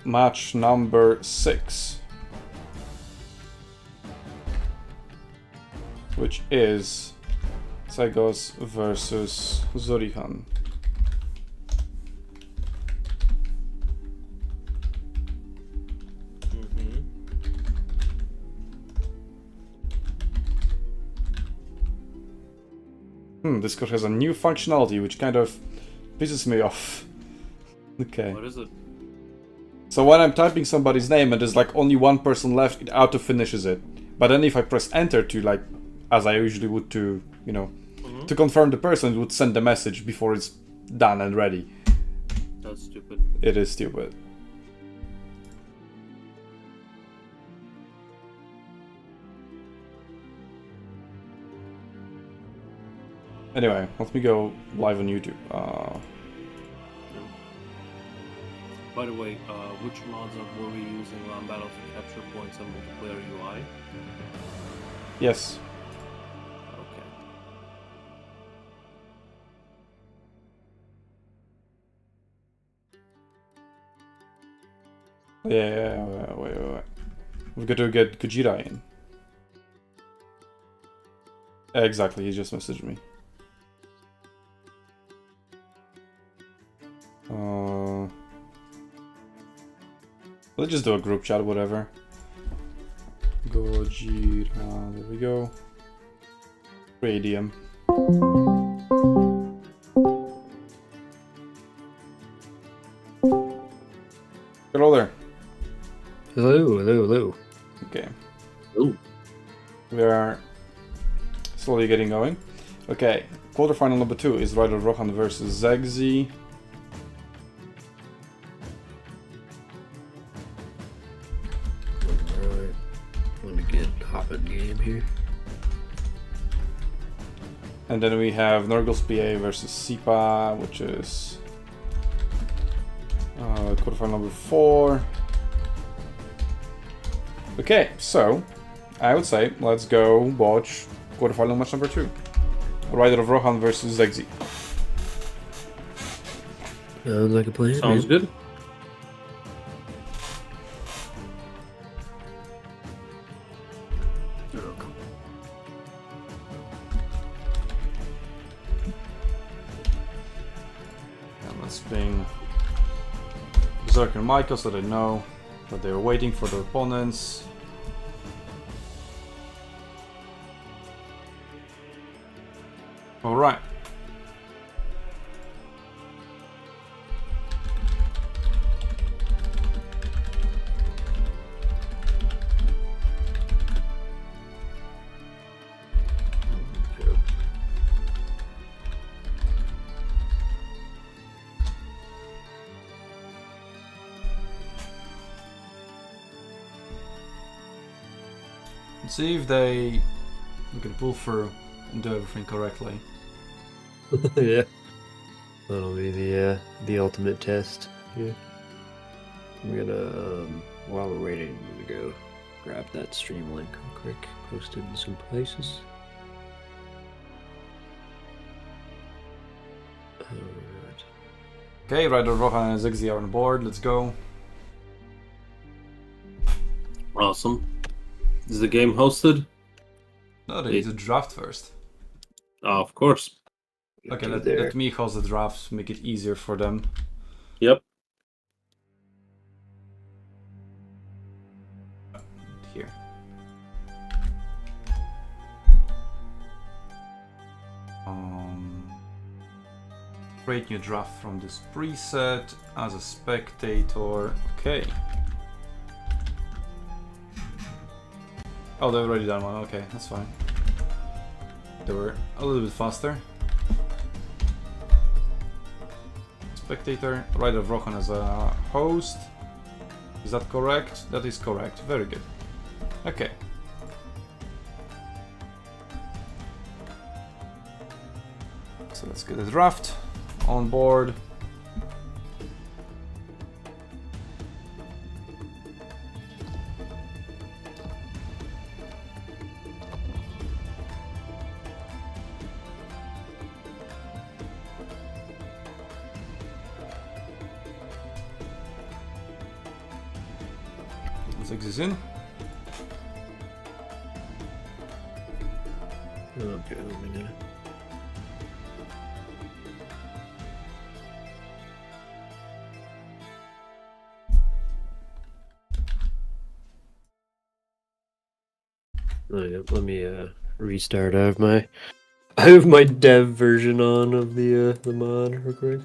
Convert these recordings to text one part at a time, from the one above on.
Match number 6. Which is Zygos versus Zorihan. Discord has a new functionality which kind of pisses me off. Okay. What is it? So when I'm typing somebody's name and there's like only one person left, it auto finishes it. But then if I press enter to like, as I usually would to, you know, to confirm the person, it would send the message before it's done and ready. That's stupid. It is stupid. Anyway, let me go live on YouTube. By the way, which mods were we using on Battle for Capture Points and Multiplayer UI? Yes. Okay. Yeah, wait. We've got to get Gojira in. Exactly, he just messaged me. Let's just do a group chat, whatever. Gojira, there we go. Radium. Hello there. Hello. Okay. Ooh. We are slowly getting going. Okay, quarterfinal number 2 is Rider Rohan versus Zegzi. Alright. Want to get hop in game here. And then we have Nurgle's PA versus Sipa, which is quarterfinal number 4. Okay, so I would say let's go watch quarterfinal match number 2. Rider of Rohan versus Zegzi. Sounds like a plan. Sounds good. And let's ping Berserker and Michael so they know that they were waiting for their opponents. Alright. Let's see if they can pull through and do everything correctly. Yeah. That'll be the ultimate test. Yeah. I'm gonna while we're waiting, I'm gonna go grab that stream link real quick, post it in some places. Alright. Okay, Rider Rohan and Zigzi are on board. Let's go. Awesome. Is the game hosted? No, they need to draft first. Of course. Okay, let me host the drafts, make it easier for them. Yep. Here. Create new draft from this preset as a spectator. Okay. Oh, they've already done one. Okay, that's fine. They were a little bit faster. Spectator, Rider of Rohan as a host. Is that correct? That is correct. Very good. Okay. So let's get the draft on board. Six in. Okay, let me know. Oh, yeah, let me restart. I have my dev version on of the mod real quick.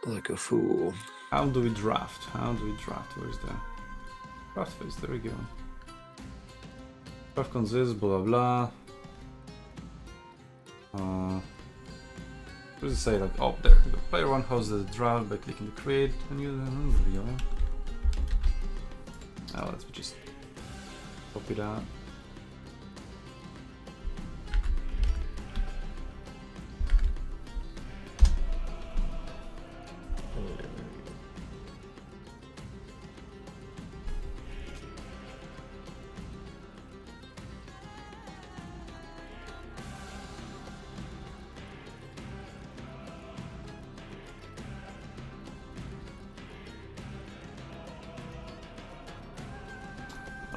Like a fool. How do we draft? Where's the draft phase? There we go. Draft consists, blah blah blah. What does it say? Like, oh, there we go. Player 1 hosts the draft by clicking the create menu. There we go. Oh, let's just copy that.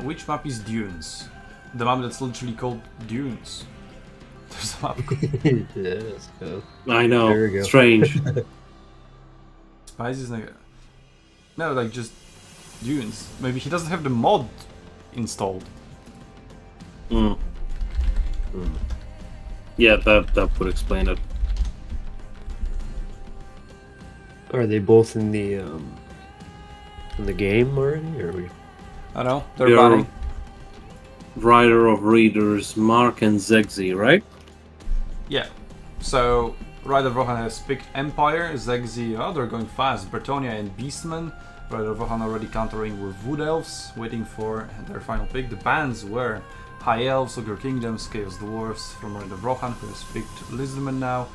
Which map is Dunes? The map that's literally called Dunes. There's a map called Yes. I know. There we go. Strange. Spices. No, like just Dunes. Maybe he doesn't have the mod installed. Mm. Yeah, that would explain it. Are they both in the game already, or are we? I know, they're Your banning. writer of readers, Mark and Zegzi, right? Yeah. So, Rider Rohan has picked Empire, Zegzi, oh, they're going fast. Bretonnia and Beastmen. Rider Rohan already countering with Wood Elves, waiting for their final pick. The bans were High Elves, Ogre Kingdoms, Chaos Dwarfs from Rider Rohan, who has picked Lizardmen now.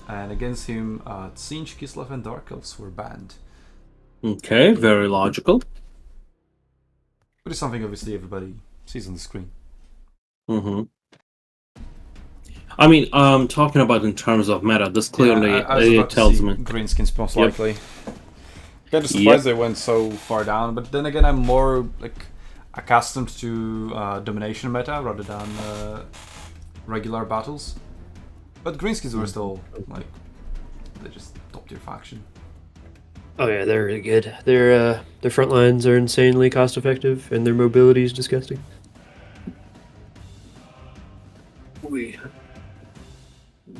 And against him, Tsinch, Kislev, and Dark Elves were banned. Okay, very logical. But it's something obviously everybody sees on the screen. Mm-hmm. I mean, talking about in terms of meta, this clearly it tells me. Greenskins most Yep. likely. Kind of surprised they went so far down, but then again, I'm more like accustomed to domination meta rather than regular battles. But Greenskins were still like they just top tier faction. Oh yeah, they're really good. Their front lines are insanely cost effective, and their mobility is disgusting. Let me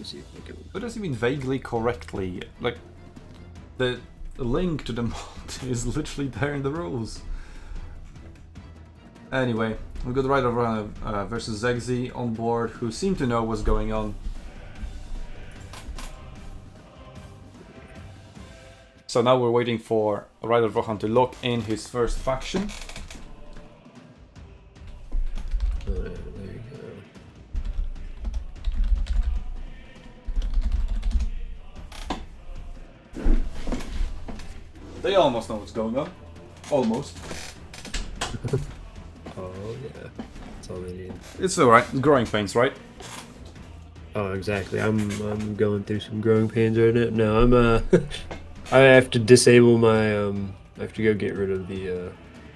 see if I can. But does it mean vaguely correctly? Like the link to the mod is literally there in the rules. Anyway, we've got Rider Rohan versus Zegzi on board, who seem to know what's going on. So now we're waiting for Rider Rohan to lock in his first faction. There you go. They almost know what's going on. Almost. Oh yeah, that's all they need. It's alright. Growing pains, right? Oh exactly. I'm going through some growing pains right now. No, I'm I have to disable my I have to go get rid of the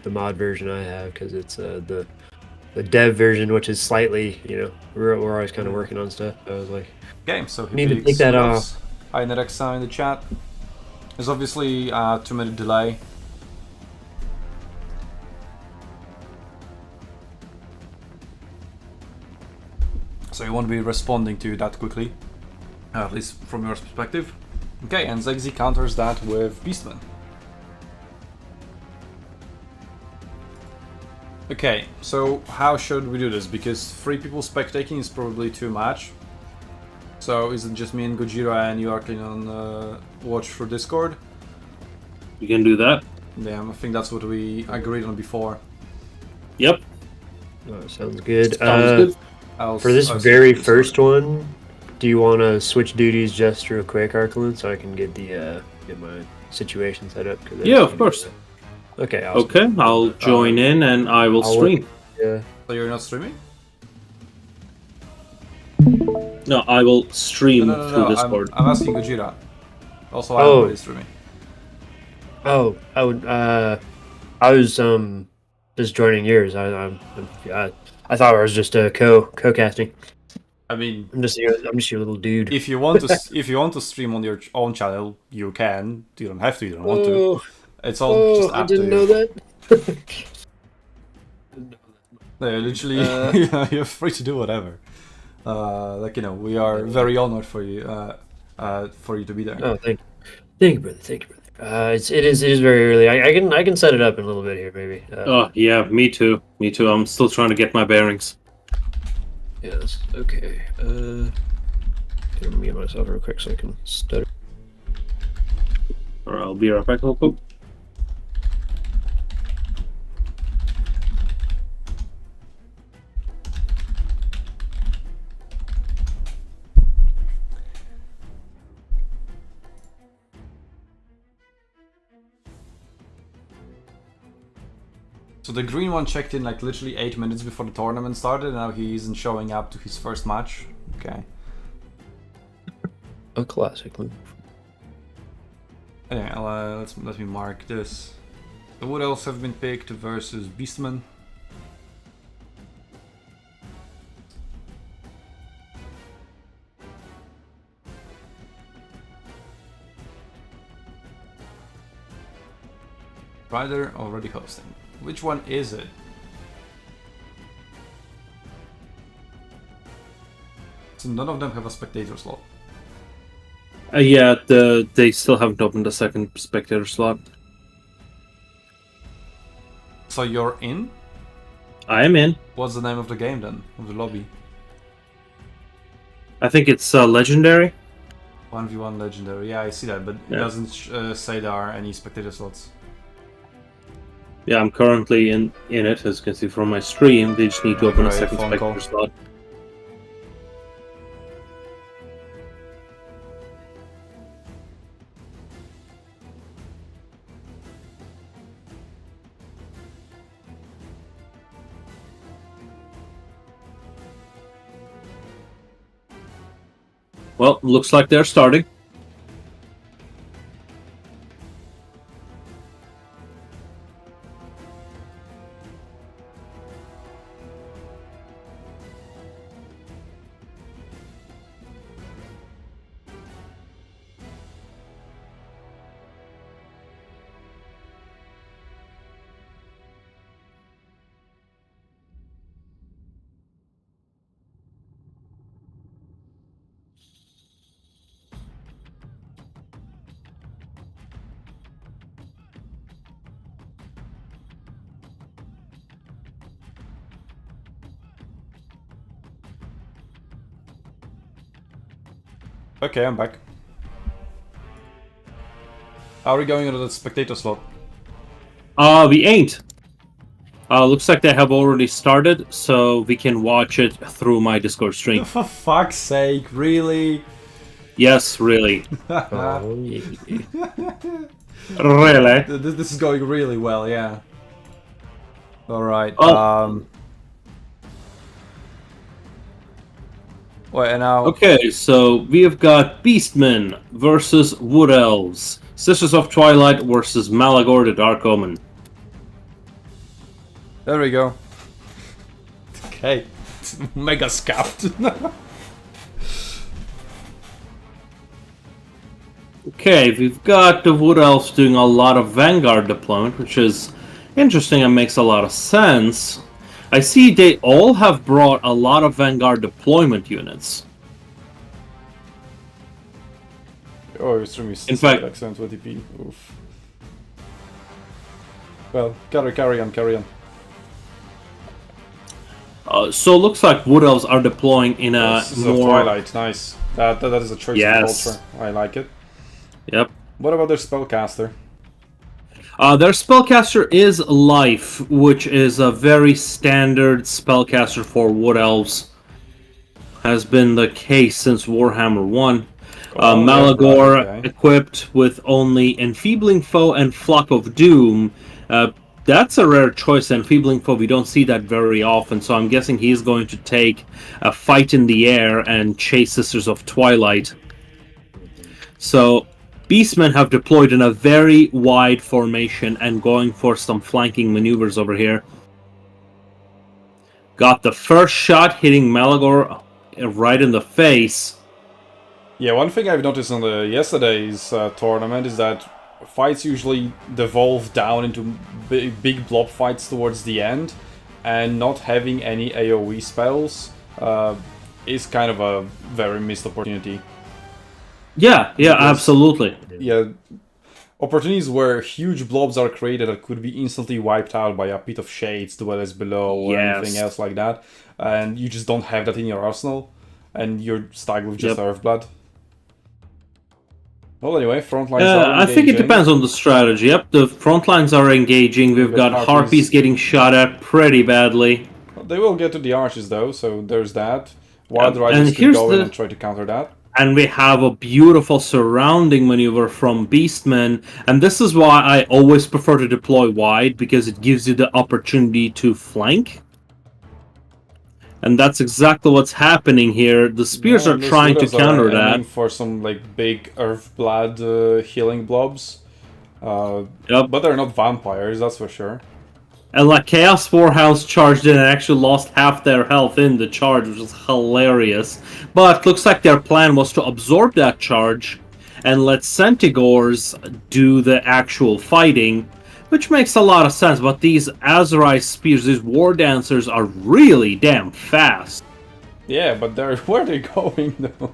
mod version I have because it's the dev version, which is slightly, you know, we're always kind of working on stuff. I was like, Game, so he need to picks take that Elves. off. Hi Nerexa in the chat. There's obviously a 2-minute delay. So you won't be responding to that quickly, at least from your perspective. Okay, and Zegzi counters that with Beastmen. Okay, so how should we do this? Because 3 people spectating is probably too much. So is it just me and Gojira and you are clean on watch for Discord? You can do that. Yeah, I think that's what we agreed on before. Yep. Oh, sounds good. Sounds good. For this very first one, do you want to switch duties just real quick, Arkelin, so I can get the get my situation set up? Yeah, of course. Okay. Awesome. Okay, I'll join in and I will I'll stream. Yeah. So you're not streaming? No, I will stream through No. Discord. I'm asking Gojira. Also, Oh. I'm streaming. Oh, I would. I was just joining yours. I thought I was just co-casting. I mean, I'm just your little dude. if you want to stream on your own channel, you can. You don't have to. You don't want to. Oh, It's all just I up to didn't you. know that. No, literally, Uh, you're free to do whatever. Like we are very honored for you to be there. Oh, thank you, brother. Thank you, brother. It is very early. I can set it up in a little bit here, maybe. Oh yeah, me too. Me too. I'm still trying to get my bearings. Yes. Okay. Gonna mute myself real quick so I can stutter. Or I'll be right back. Oh. So the green one checked in like literally 8 minutes before the tournament started, and now he isn't showing up to his first match. Okay. A classic move. Anyway, let me mark this. The Wood Elves have been picked versus Beastmen. Rider already hosting. Which one is it? So none of them have a spectator slot. Yeah, they still haven't opened the second spectator slot. So you're in? I am in. What's the name of the game then? Of the lobby? I think it's legendary. 1v1 legendary. Yeah, I see that, but it Yeah. doesn't say there are any spectator slots. Yeah, I'm currently in it, as you can see from my stream. They just need to open a Right, second phone spectator call. slot. Well, looks like they're starting. Okay, I'm back. How are we going into the spectator slot? We ain't. Looks like they have already started, so we can watch it through my Discord stream. For fuck's sake, really? Yes, really. Oh, yeah. Really? This is going really well, yeah. Alright, Oh. Wait, and now... Okay, so we have got Beastmen versus Wood Elves. Sisters of Twilight versus Malagor the Dark Omen. There we go. Okay. Mega scaffed. Okay, we've got the Wood Elves doing a lot of Vanguard deployment, which is interesting and makes a lot of sense. I see they all have brought a lot of Vanguard deployment units. Oh, your stream is In fact- like 720p. Oof. Well, carry on. So it looks like Wood Elves are deploying in a This is a more... Twilight, nice. That is a choice Yes. of culture. I like it. Yep. What about their spellcaster? Their spellcaster is Life, which is a very standard spellcaster for Wood Elves. Has been the case since Warhammer 1. Oh, Malagor, yeah, okay. equipped with only Enfeebling Foe and Flock of Doom. That's a rare choice, Enfeebling Foe. We don't see that very often, so I'm guessing he's going to take a fight in the air and chase Sisters of Twilight. So Beastmen have deployed in a very wide formation and going for some flanking maneuvers over here. Got the first shot hitting Malagor right in the face. Yeah, one thing I've noticed on the yesterday's tournament is that fights usually devolve down into big blob fights towards the end, and not having any AoE spells is kind of a very missed opportunity. Yeah, absolutely. Yeah, opportunities where huge blobs are created that could be instantly wiped out by a pit of shades, dwellers below, or anything else like that, and you just don't have that in your arsenal, and you're stuck with just Earthblood. Well, anyway, front lines are engaging. I think it depends on the strategy. Yep, the front lines are engaging. We've got Harpies getting shot at pretty badly. They will get to the arches, though, so there's that. Wild Riders could go in and try to counter that. And we have a beautiful surrounding maneuver from Beastmen, and this is why I always prefer to deploy wide, because it gives you the opportunity to flank. And that's exactly what's happening here. The spears are trying to counter that. For some like big Earthblood healing blobs. But they're not vampires, that's for sure. And like Chaos Warhounds charged in and actually lost half their health in the charge, which is hilarious. But looks like their plan was to absorb that charge and let Centigors do the actual fighting, which makes a lot of sense. But these Azrai spears, these War Dancers, are really damn fast. Yeah, but where are they going though?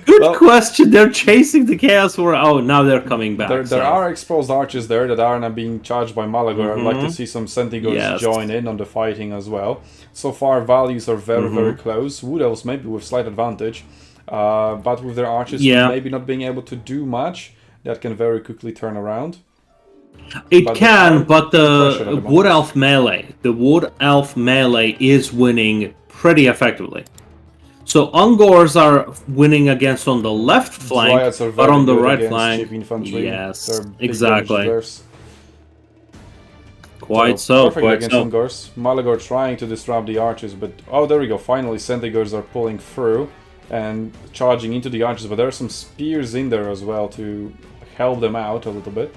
Good question. They're chasing the Chaos War. Oh, now they're coming back. There are exposed archers there that are now being charged by Malagor. I'd like to see some Centigors join in on the fighting as well. So far, values are very, very close. Wood Elves maybe with slight advantage. But with their archers maybe not being able to do much, that can very quickly turn around. It can, but the Wood Elf melee is winning pretty effectively. So Ungors are winning against on the left flank, but on the right flank, yes, exactly. Quite so. Perfect against Ungors. Malagor trying to disrupt the archers, but oh, there we go. Finally, Centigors are pulling through and charging into the archers, but there are some spears in there as well to help them out a little bit.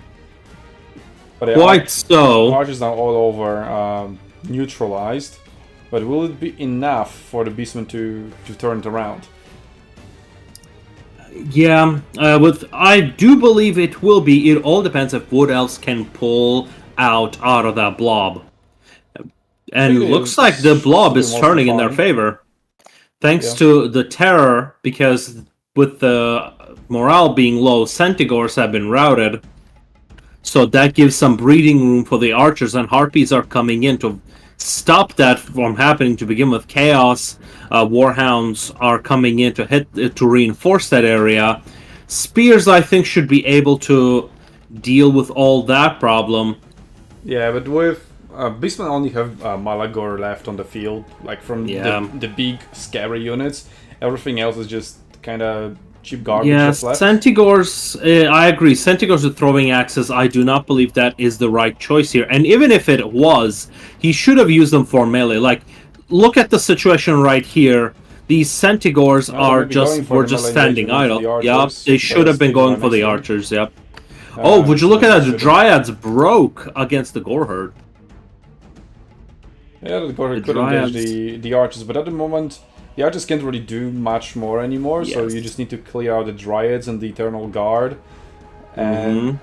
But quite so. Archers now all over neutralized. But will it be enough for the Beastmen to turn it around? Yeah, I do believe it will be. It all depends if Wood Elves can pull out of that blob. And it looks like the blob is turning in their favor. Thanks to the terror, because with the morale being low, Centigors have been routed. So that gives some breathing room for the archers, and Harpies are coming in to stop that from happening to begin with. Chaos Warhounds are coming in to reinforce that area. Spears, I think, should be able to deal with all that problem. Yeah, but with Beastmen only have Malagor left on the field, like from the big scary units. Everything else is just kind of cheap garbage. Yes, Centigors, I agree. Centigors with throwing axes, I do not believe that is the right choice here. And even if it was, he should have used them for melee. Like, look at the situation right here. These Centigors were just standing idle. Yep, they should have been going for the archers, yep. Oh, would you look at that? The Dryads broke against the Goreherd. Yeah, the Goreherd could engage the archers, but at the moment, the archers can't really do much more anymore, so you just need to clear out the Dryads and the Eternal Guard. And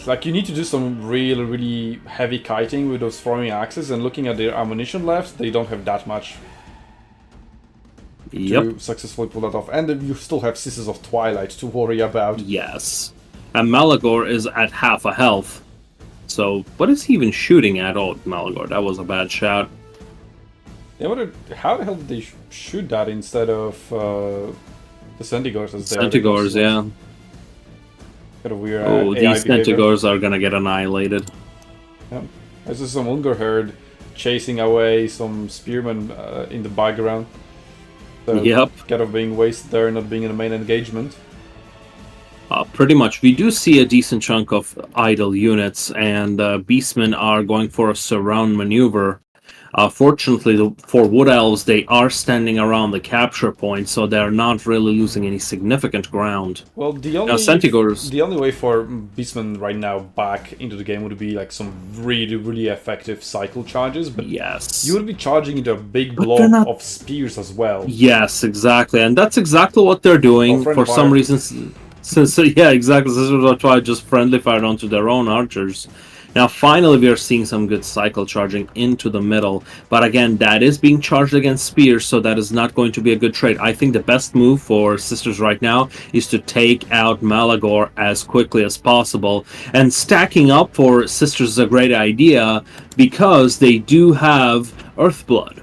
like, you need to do some really, really heavy kiting with those throwing axes, and looking at their ammunition left, they don't have that much to successfully pull that off. And then you still have Sisters of Twilight to worry about. Yes. And Malagor is at half a health. So, what is he even shooting at? Oh, Malagor, that was a bad shot. Yeah, how the hell did they shoot that instead of the Centigors? Centigors, yeah. Kind of weird. Oh, these Centigors are gonna get annihilated. Yeah. There's just some Unger herd chasing away some spearmen in the background. So kind of being wasted there, not being in the main engagement. Pretty much. We do see a decent chunk of idle units, and Beastmen are going for a surround maneuver. Fortunately, for Wood Elves, they are standing around the capture point, so they're not really losing any significant ground. Well, Centigores. the only way for Beastmen right now back into the game would be like some really, really effective cycle charges, but Yes. you would be charging into a big But blob they're not- of spears as well. Yes, exactly, and that's exactly what they're doing. Oh, friendly For some fire. reason, since yeah, exactly. This is what I just friendly fired onto their own archers. Now, finally, we are seeing some good cycle charging into the middle. But again, that is being charged against spears, so that is not going to be a good trade. I think the best move for Sisters right now is to take out Malagor as quickly as possible. And stacking up for Sisters is a great idea because they do have Earthblood.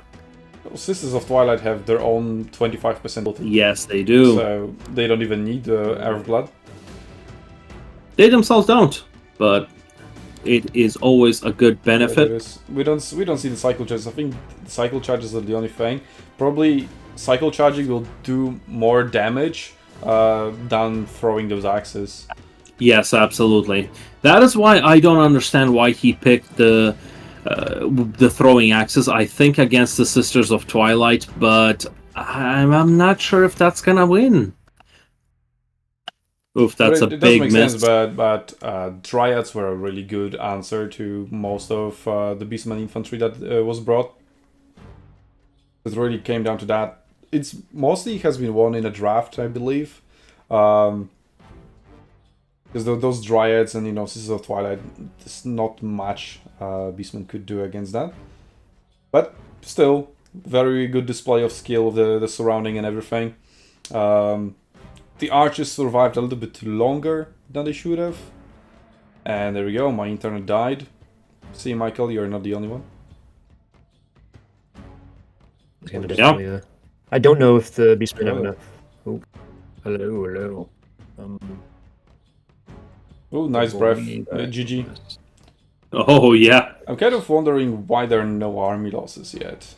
Sisters of Twilight have their own 25% ability. Yes, they do. So they don't even need the Earthblood. They themselves don't, but it is always a good benefit. We don't see the cycle charges. I think the cycle charges are the only thing. Probably cycle charging will do more damage than throwing those axes. Yes, absolutely. That is why I don't understand why he picked the throwing axes. I think against the Sisters of Twilight, but I'm not sure if that's gonna win. Oof, that's a it big doesn't make miss. sense, but Dryads were a really good answer to most of the Beastman infantry that was brought. It really came down to that. It's mostly has been won in a draft, I believe. Because those Dryads and, Sisters of Twilight, there's not much Beastman could do against that. But still, very good display of skill of the surrounding and everything. The archers survived a little bit longer than they should have. And there we go, my internet died. See, Michael, you're not the only one. Yeah. I don't know if the Beastmen have enough. Oh, hello. Oh, nice breath. GG. Oh, yeah. I'm kind of wondering why there are no army losses yet.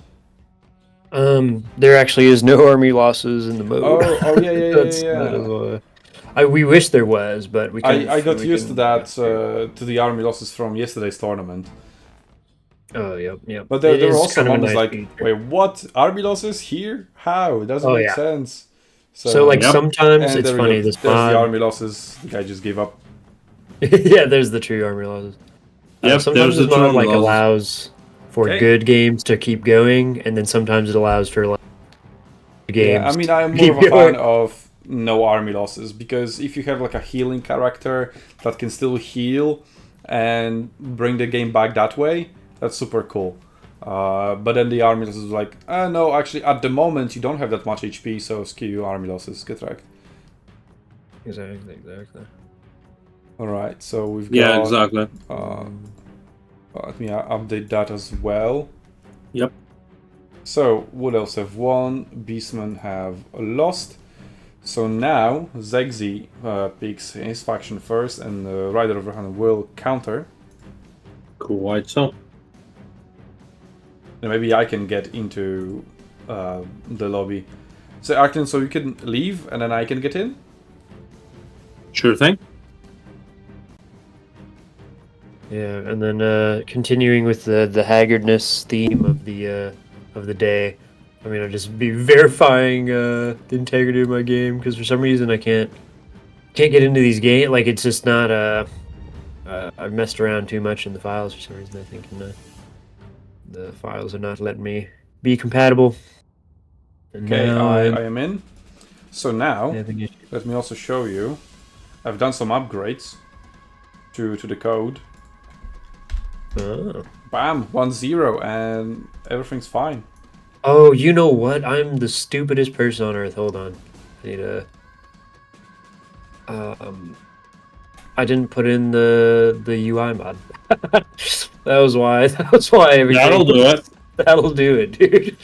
There actually is no army losses in the mode. Oh yeah. We wish there was, but we can't. I got used to that, to the army losses from yesterday's tournament. Oh, yep. But there were is also kind of a moments nice like, feature. wait, what? Army losses here? How? It doesn't make sense. So like Yep. sometimes and it's there we funny. go. This There's the mod. army losses. The guy just gave up. Yeah, there's the true army losses. Yep, Sometimes there's this the mod true like losses. allows for Okay. good games to keep going, and then sometimes it allows for like games. Yeah, I mean, I'm to more keep of a going. fan of no army losses, because if you have like a healing character that can still heal and bring the game back that way, that's super cool. But then the army losses like, no, actually at the moment you don't have that much HP, so screw you army losses, get wrecked. Exactly. Alright, so we've got... Yeah, exactly. Let me update that as well. Yep. So, Wood Elves have won, Beastmen have lost. So now, Zegzi picks his faction first, and Rider of Rohan will counter. Quite so. And maybe I can get into the lobby. So, Arkin, so you can leave, and then I can get in? Sure thing. Yeah, and then continuing with the haggardness theme of the day, I mean, I'll just be verifying the integrity of my game, because for some reason I can't get into these games. Like, it's just not I've messed around too much in the files for some reason, I think, and the files are not letting me be compatible. And Okay, now I am in. So now, having issues. let me also show you. I've done some upgrades to the code. Oh. Bam, 1-0, and everything's fine. Oh, you know what? I'm the stupidest person on earth. Hold on. I need a... I didn't put in the UI mod. That was why everything... That'll do it. That'll do it, dude.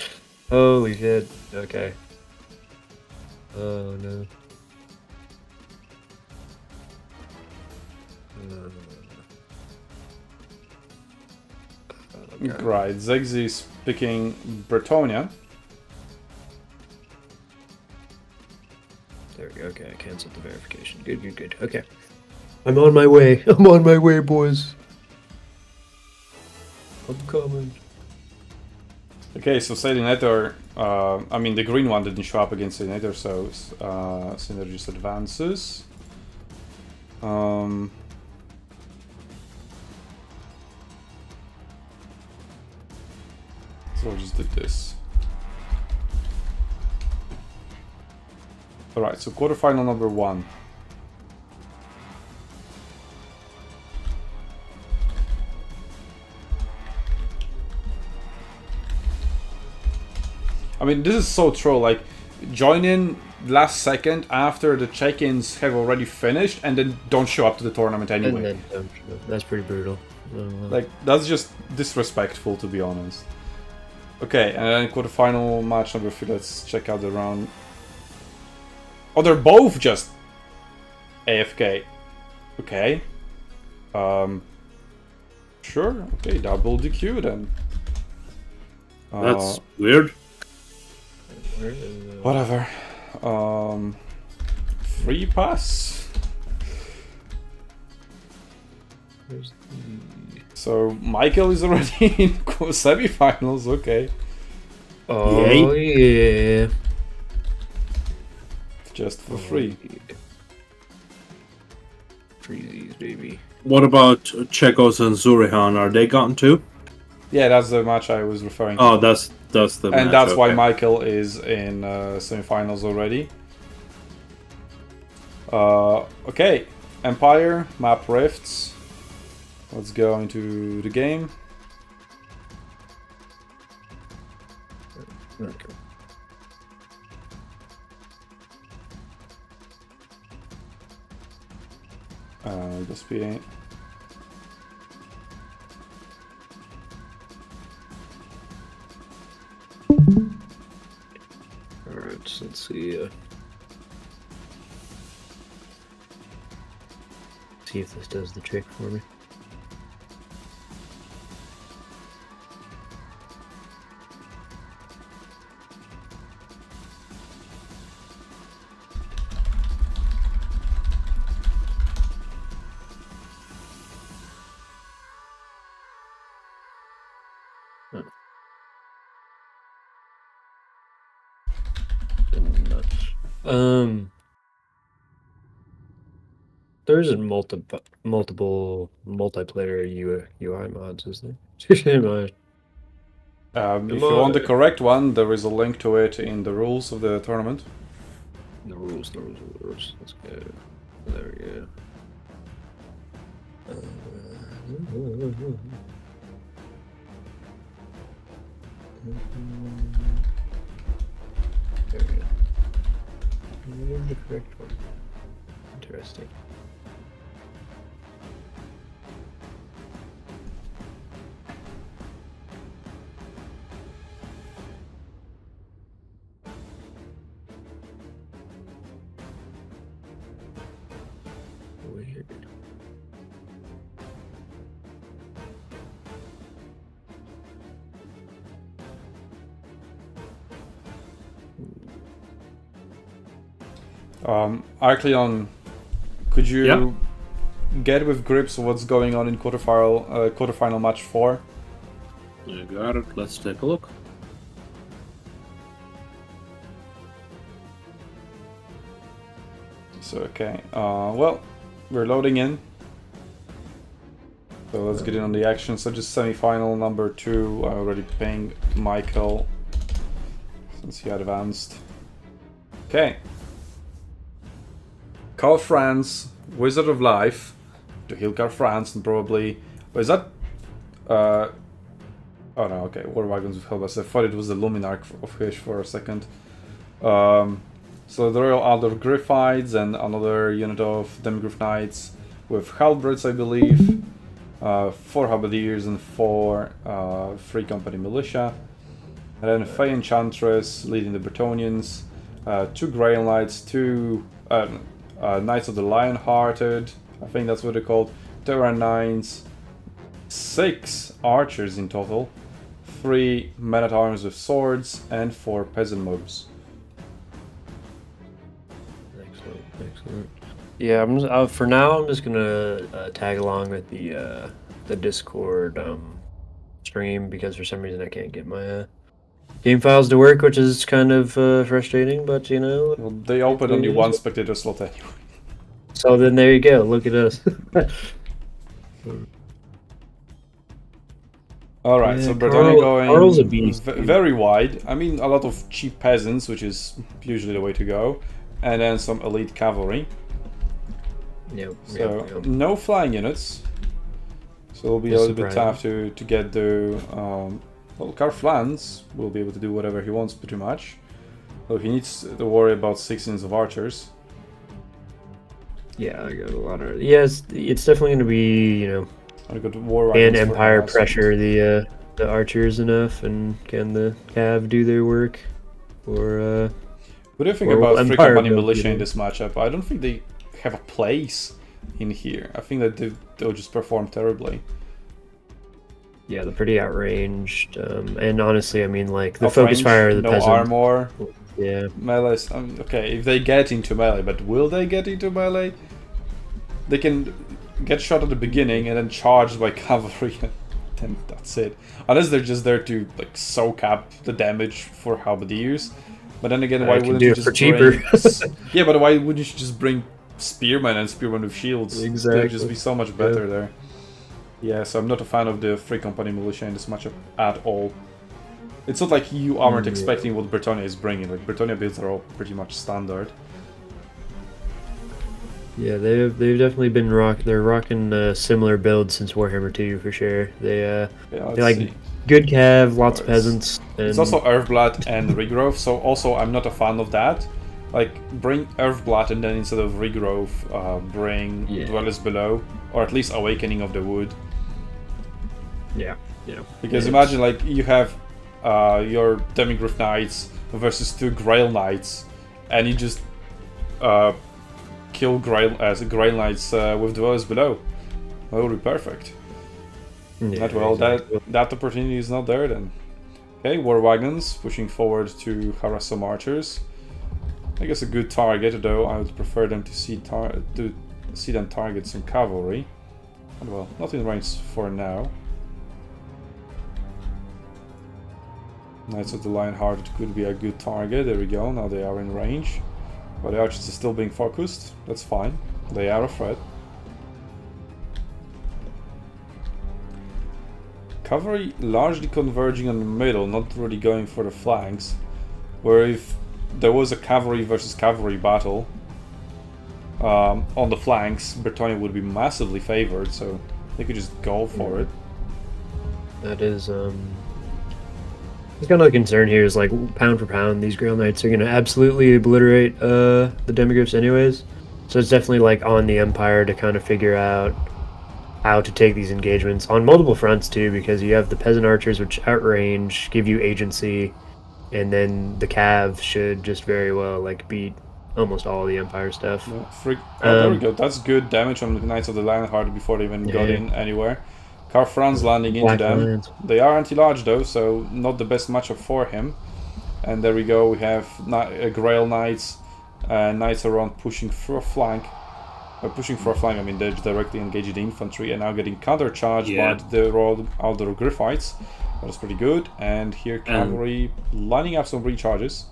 Holy shit. Okay. Oh, no. Okay. Right, Zegzi is picking Bretonnia. There we go. Okay, I canceled the verification. Good. Okay. I'm on my way. I'm on my way, boys. I'm coming. Okay, so Salinator, I mean the green one didn't show up against Salinator, so Synergy just advances. So I'll just do this. Alright, so quarterfinal number 1. I mean, this is so troll, like, join in last second after the check-ins have already finished and then don't show up to the tournament anyway. And then, that's pretty brutal. Like, that's just disrespectful, to be honest. Okay, and then quarterfinal match number 3, let's check out the round. Oh, they're both just AFK. Okay. Sure, okay, double DQ then. That's weird. Whatever. Free pass. So Michael is already in semifinals. Okay. Oh yeah. Just for free. Freezies, baby. What about Chekos and Zurihan? Are they gotten too? Yeah, that's the match I was referring to. Oh, that's the match, and that's why okay. Michael is in semifinals already. Okay, Empire, map Rifts. Let's go into the game. Okay. Just be. Alright, let's see. See if this does the trick for me. There's multiple multiplayer UI mods, is there? If you want the correct one, there is a link to it in the rules of the tournament. The rules. Let's go. There we go. There we go. Here's the correct one. Interesting. Weird. Arcleon, could you get with grips what's going on in quarterfinal match 4? You got it. Let's take a look. So okay, well, we're loading in. So let's get in on the action. So just semi-final number 2. I already pinged Michael since he advanced. Okay. Call France, Wizard of Life, to Hilkar France, and probably. But is that? Oh no, okay. War Wagons with Helbas. I thought it was the Luminarch of Hish for a second. So there are other Griffides and another unit of Demigryph Knights with Halberds, I believe. 4 Halberdiers and 4 Free Company Militia. And then Fey Enchantress leading the Bretonnians. 2 Grail Knights, 2 Knights of the Lion-Hearted, I think that's what they're called. Terra 9s, 6 archers in total, 3 men-at-arms with swords, and 4 peasant mobs. Excellent. Yeah, for now I'm just gonna tag along with the Discord stream because for some reason I can't get my game files to work, which is kind of frustrating, but you know. Well, they opened only one spectator slot anyway. So then there you go. Look at us. All right, Yeah, so Bretonnia Carl's a going beast, very wide. I mean, a lot of cheap peasants, which is usually the way to go, and then some elite cavalry. Yep. So no flying units. So it'll be a little bit tough to get the well, Carflans will be able to do whatever he wants pretty much. So he needs to worry about 6 units of archers. Yeah, I got a lot of. Yes, it's definitely going to be, you know, I got war can wagons for Empire harassment. pressure the archers enough, and can the Cav do their work? Or What do you think Or about will Free Empire Company build Militia it? in this matchup? I don't think they have a place in here. I think that they'll just perform terribly. yeah, they're pretty outranged. And honestly, I mean, like the Off-range, focus fire of the no peasant. armor. Yeah, Melee, okay, if they get into melee, but will they get into melee? They can get shot at the beginning and then charged by cavalry, and then that's it. Unless they're just there to like soak up the damage for halberdiers. But then again, why can wouldn't do you it just for cheaper. bring... yeah, but why wouldn't you just bring spearmen and spearmen with shields? Exactly. They'd just be so much better there. Yeah, so I'm not a fan of the Free Company Militia in this matchup at all. It's not like you aren't expecting what Bretonnia is bringing. Like, Bretonnia builds are all pretty much standard. yeah, they've definitely been they're rocking similar builds since Warhammer 2 for sure. They Yeah, they let's like see. good Cav, lots of Alright. peasants. And It's also Earthblood and Regrowth, so also I'm not a fan of that. Like, bring Earthblood and then instead of Regrowth, bring Dwellers Below, or at least Awakening of the Wood. yeah. Because imagine, like, you have your Demigryph Knights versus 2 Grail Knights, and you just kill Grail Knights with Dwellers Below. That would be perfect. Yeah, Well, exactly. that opportunity is not there then. Okay, War Wagons pushing forward to harass some archers. I guess a good target, though I would prefer them to see them target some cavalry. And well, not in range for now. Knights of the Lionhearted could be a good target. There we go. Now they are in range, but the archers are still being focused. That's fine. They are a threat. Cavalry largely converging on the middle, not really going for the flanks. Where if there was a cavalry versus cavalry battle on the flanks, Bretonnia would be massively favored, so they could just go for it. That is it's kind of a concern here is like pound for pound, these Grail Knights are gonna absolutely obliterate the Demigryphs anyways. So it's definitely like on the Empire to kind of figure out how to take these engagements on multiple fronts too, because you have the peasant archers which outrange, give you agency, and then the Cav should just very well like beat almost all the Empire stuff. Yeah, there we go. That's good damage on the Knights of the Lionheart before they even got in anywhere. Carfran's landing into Black them. Lions. They are anti-large though, so not the best matchup for him. And there we go. We have Grail Knights, Knights around pushing through a flank. By pushing for a flank, I mean they're directly engaging the infantry and now getting countercharged by the Outer Griffites. That is pretty good. And here cavalry lining up some recharges.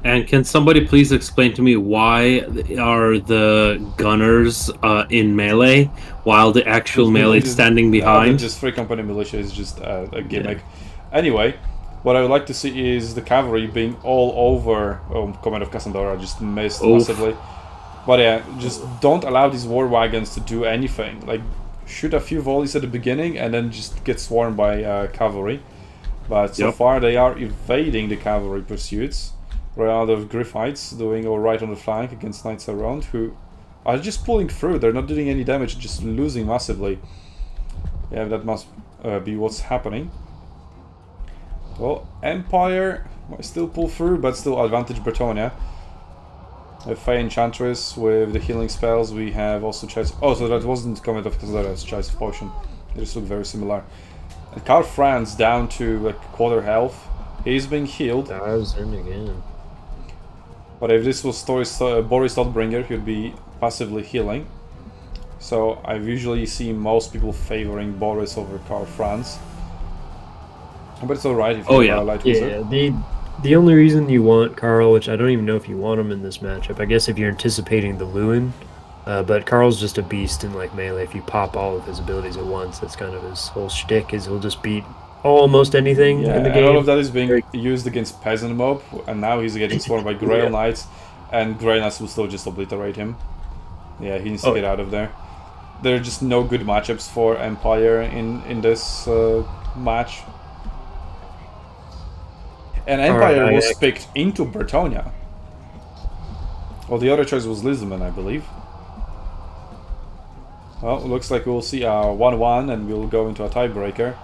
And can somebody please explain to me why are the gunners in melee while the actual melee is standing behind? Just Free Company Militia is just a gimmick. Yeah. Anyway, what I would like to see is the cavalry being all over Command of Cassandra. Just missed massively. But yeah, just don't allow these war wagons to do anything. Like, shoot a few volleys at the beginning and then just get swarmed by cavalry. But so far they are evading the cavalry pursuits. Rather of Griffites doing alright on the flank against Knights around, who are just pulling through. They're not doing any damage, just losing massively. Yeah, that must be what's happening. Well, Empire might still pull through, but still advantage Bretonnia. A Fey Enchantress with the healing spells. We have also Choice. Oh, so that wasn't Comet of Cassandra, it's Choice of Potion. They just look very similar. And Karl Franz down to like quarter health. He's being healed. Dives in again. But if this was Boris Thoughtbringer, he would be passively healing. So I usually see most people favoring Boris over Karl Franz. But it's alright if Oh, you yeah. have a light wizard. Yeah, the only reason you want Carl, which I don't even know if you want him in this matchup, I guess if you're anticipating the Lewin, but Carl's just a beast in like melee. If you pop all of his abilities at once, that's kind of his whole shtick. Is he'll just beat almost anything Yeah, in the and game. all of that is being used against Peasant Mob, and now he's getting swarmed by Grail Knights, and Grail Knights will still just obliterate him. Yeah, he needs to get out of there. There are just no good matchups for Empire in this match. And Empire was picked into Bretonnia. Well, the other choice was Lizardmen, I believe. Well, it looks like we'll see a 1-1 and we'll go into a tiebreaker.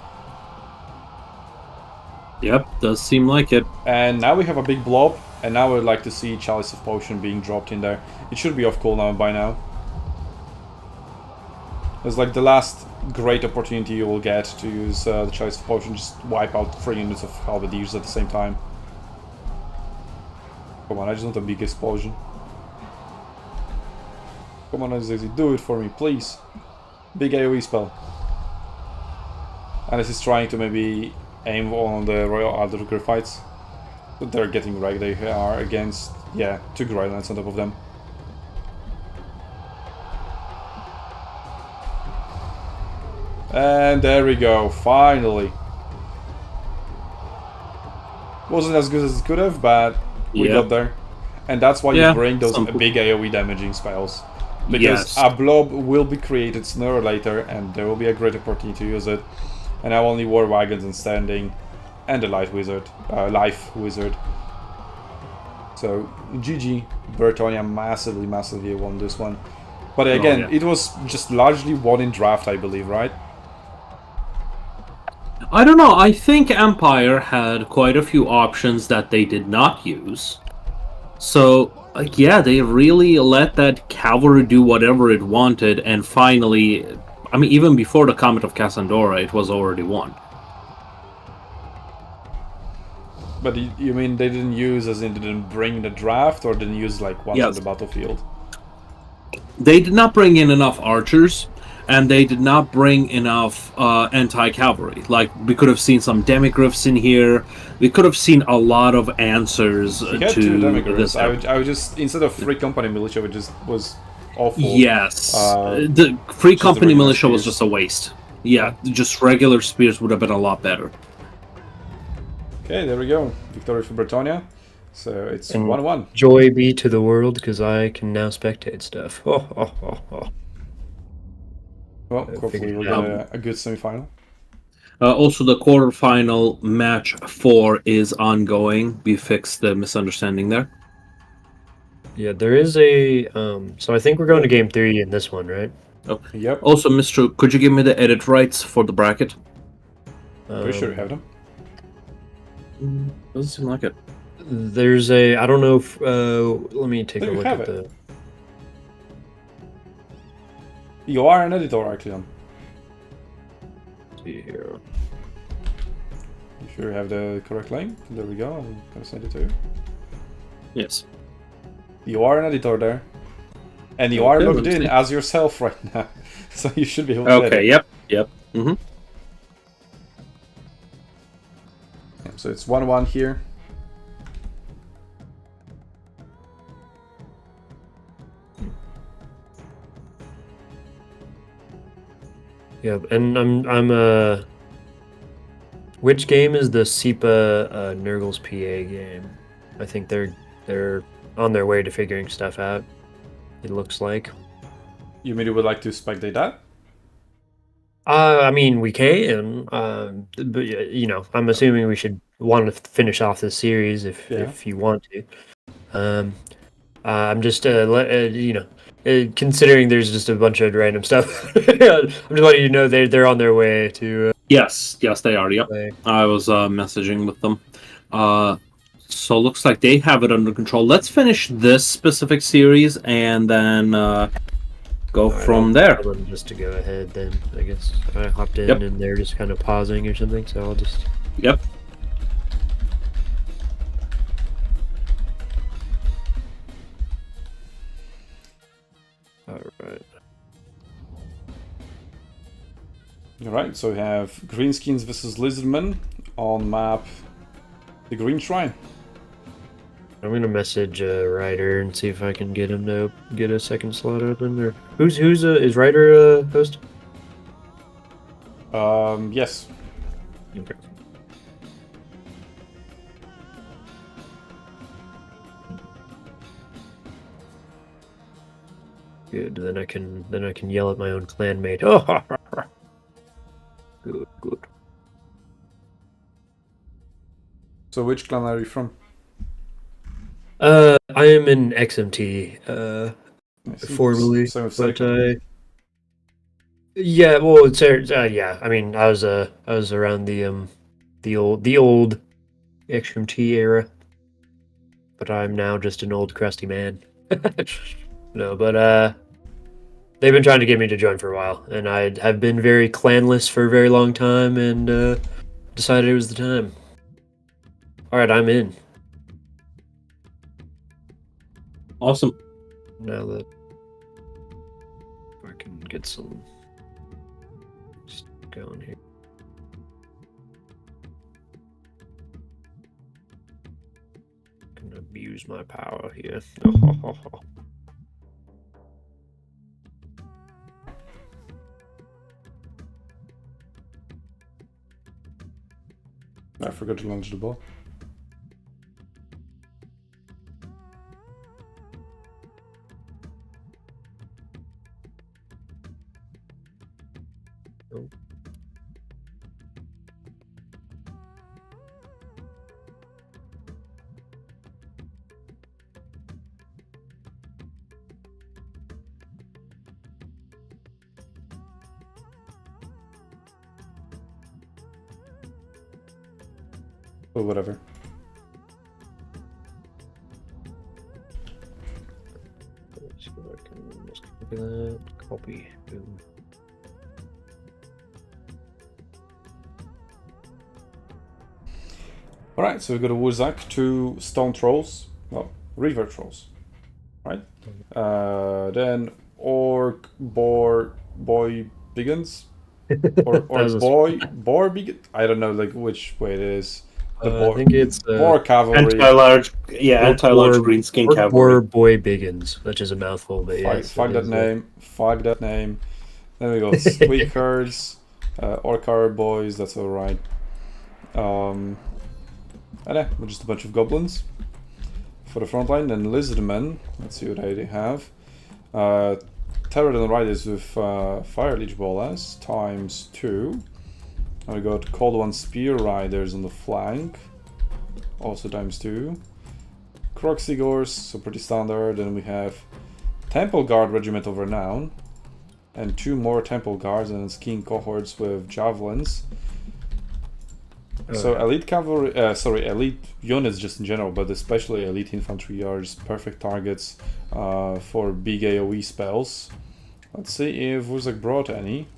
Yep, does seem like it. And now we have a big blob, and now I'd like to see Chalice of Potion being dropped in there. It should be off cooldown by now. It's like the last great opportunity you will get to use the Chalice of Potion, just wipe out 3 units of Halberdiers at the same time. Come on, I just want a big explosion. Come on, Azizi, do it for me, please. Big AoE spell. And this is trying to maybe aim on the Royal Elder Griffites. But they're getting wrecked. They are against, yeah, 2 Greylands on top of them. And there we go, finally. Wasn't as good as it could have, but we got there. And that's why you bring those big AoE damaging spells. Because a blob will be created sooner or later, and there will be a great opportunity to use it. And now only War Wagons and Standing, and the Life Wizard. So, GG, Bretonnia massively won this one. But again, it was just largely won in draft, I believe, right? I don't know, I think Empire had quite a few options that they did not use. So, yeah, they really let that cavalry do whatever it wanted, and finally, I mean, even before the Comet of Cassandora, it was already won. But you mean they didn't use, as in didn't bring the draft, or didn't use like once on the battlefield? They did not bring in enough archers, and they did not bring enough anti-cavalry. Like, we could have seen some demigryphs in here. We could have seen a lot of answers to this. I would just, instead of free company militia, which just was awful. Yes, the free company militia was just a waste. Yeah, just regular spears would have been a lot better. Okay, there we go. Victory for Bretonnia. So it's 1-1. Joy be to the world, because I can now spectate stuff. Well, hopefully we'll get a good semi-final. Also, the quarterfinal match 4 is ongoing. We fixed the misunderstanding there. Yeah, there is a... so I think we're going to game 3 in this one, right? Oh. Yep. Also, Mr. Could you give me the edit rights for the bracket? Pretty sure you have them. Doesn't seem like it. There's a... I don't know if... let me take a look at the... You are an editor, actually. Let's see here. You sure you have the correct link? There we go. I'm gonna send it to you. Yes. You are an editor there. And you are logged in as yourself right now. So you should be able to edit. Yep. Mm-hmm. So it's 1-1 here. Yeah, and I'm which game is the SEPA Nurgle's PA game? I think they're on their way to figuring stuff out. It looks like. You mean you would like to spectate that? I mean, we can, but you know, I'm assuming we should want to finish off this series if you want to. I'm just you know, considering there's just a bunch of random stuff. I'm just letting you know they're on their way to. Yes, they are. Yep, I was messaging with them. So looks like they have it under control. Let's finish this specific series and then go from there. Just to go ahead, then I guess I hopped in and they're just kind of pausing or something. So I'll just. Yep. All right. Alright, so we have Greenskins versus Lizardmen. on map the Green Shrine. I'm gonna message Ryder and see if I can get him to get a second slot open. Or is Ryder host? Yes. Okay. Good. Then I can yell at my own clanmate. Oh, good, good. So which clan are you from? I am in XMT. Formerly, Same with but Second. yeah. Well, it's yeah. I mean, I was around the old XMT era, but I'm now just an old crusty man. No, but they've been trying to get me to join for a while, and I have been very clanless for a very long time, and decided it was the time. All right, I'm in. Awesome. Now that I can get some going here. Can abuse my power here. I forgot to launch the ball. Oh. Or whatever. Let's see if I can just copy that. Copy. Boom. Alright, so we've got a Wuzak, 2 Stone Trolls. Well, River Trolls. Right? Then Orc, Boar, Boy Biggins? Or Boar Biggins? I don't know like which way it is. The I think it's Boar Cavalry. Anti-large greenskin cavalry. Or Boy Biggins, which is a mouthful, but yeah. Fuck that name. Fuck that name. Then we got Squeakers, Orcar Boys, that's alright. And yeah, we're just a bunch of goblins for the front line. Then Lizardmen, let's see what I have. Terran Riders with Fire Leech Bolas ×2. And we got Cold One Spear Riders on the flank, also ×2. Croxigors, so pretty standard. Then we have Temple Guard Regiment of Renown, and 2 more Temple Guards and skiing cohorts with javelins. So elite cavalry, elite units just in general, but especially elite infantry are just perfect targets for big AoE spells. Let's see if Wuzak brought any.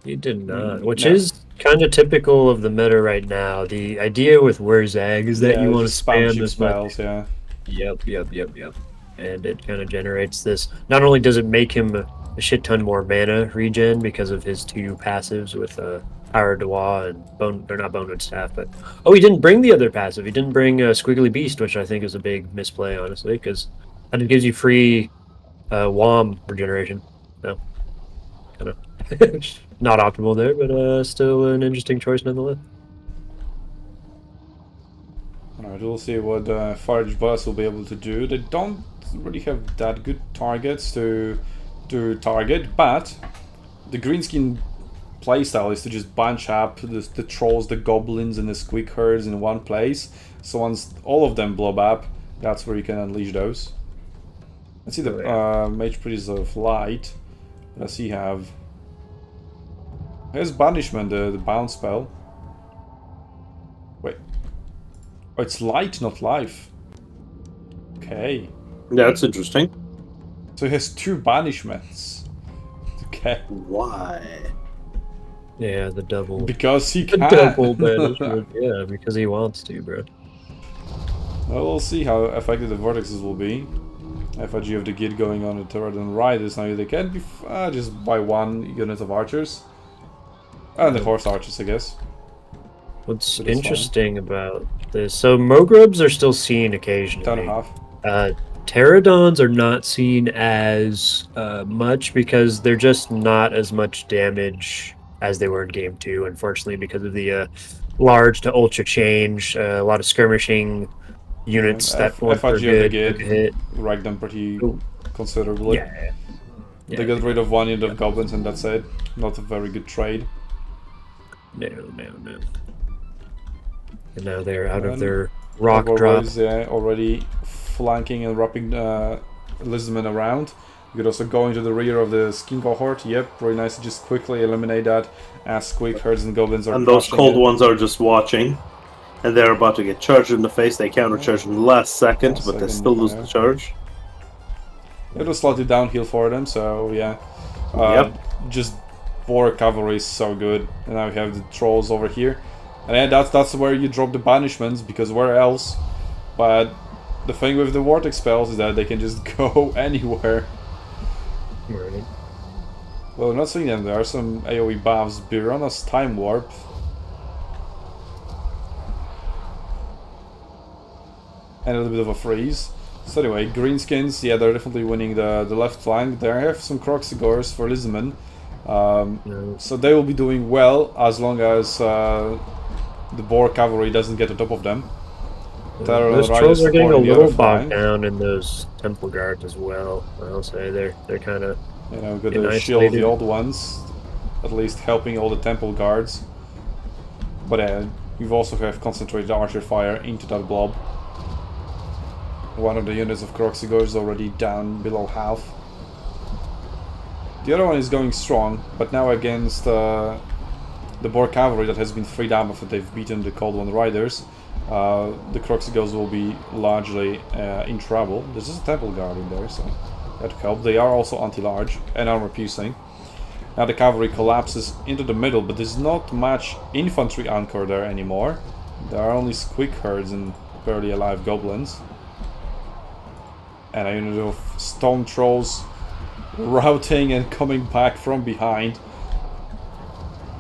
He did not, which No. is kind of typical of the meta right now. The idea with Wurzag is that you want to just spam cheap this much. spells, yeah. Yep. And it kind of generates this. Not only does it make him a shit ton more mana regen because of his 2 passives with Power Dwa and Bone. They're not Bonewood Staff, but he didn't bring the other passive. He didn't bring Squiggly Beast, which I think is a big misplay, honestly, because and it gives you free WOM regeneration. So kind of not optimal there, but still an interesting choice nonetheless. Alright, we'll see what Forage Boss will be able to do. They don't really have that good targets to target, but the Greenskin playstyle is to just bunch up the trolls, the goblins, and the squeak herds in one place. So once all of them blow up, that's where you can unleash those. Let's see the Mage Priest of Light. What does he have? Here's Banishment, the bounce spell. Wait. Oh, it's light, not life. Okay. That's interesting. So he has 2 banishments. Okay. Why? Yeah, the double. Because he The can. double banishment. Yeah, because he wants to, bro. Well, we'll see how effective the vortexes will be. Effigy of the Gid going on the Terran Riders. Now they can be just by 1 unit of archers. And the horse archers, I guess. What's But it's interesting about this? So Mogrubs are still seen occasionally. 10.5. Pterodons are not seen as much because they're just not as much damage as they were in Game 2, unfortunately, because of the large to ultra change, a lot of skirmishing units that once were FIG of the good took a Gid hit. racked them pretty Oh, considerably. yeah. They got rid of 1 unit of goblins and that's it. Not a very good trade. No. And now they're out of And their rock drop. Otherwise, yeah, already flanking and wrapping Lizardmen around. You could also go into the rear of the skin cohort. Yep, very nice to just quickly eliminate that as quick herds and goblins are And those crushing cold it. ones are just watching. And they're about to get charged in the face. They counter-charge in the last second, Last but they second, still lose yeah. the charge. It was slightly downhill for them, so yeah. Just War Cavalry is so good. And now we have the trolls over here. And yeah, that's where you drop the banishments, because where else? But the thing with the Vortex spells is that they can just go anywhere. Right. Well, I'm not seeing them. There are some AoE buffs. Birona's Time Warp. And a little bit of a freeze. So anyway, Greenskins, yeah, they're definitely winning the left flank. They have some Croxigors for Lizardmen. So they will be doing well as long as the Boar Cavalry doesn't get on top of them. Those trolls are getting a little bogged down in those temple guards as well. I'll say they're kind of, You know, got getting to shield the isolated. old ones, at least helping all the temple guards. But yeah, you also have concentrated archer fire into that blob. One of the units of Croxigor is already down below half. The other one is going strong, but now against the Boar Cavalry that has been freed up after they've beaten the Cold One Riders, the Croxigors will be largely in trouble. There's just a Temple Guard in there, so that will help. They are also anti-large and armor-piercing. Now the cavalry collapses into the middle, but there's not much infantry anchor there anymore. There are only squig herds and barely alive goblins. And a unit of stone trolls routing and coming back from behind.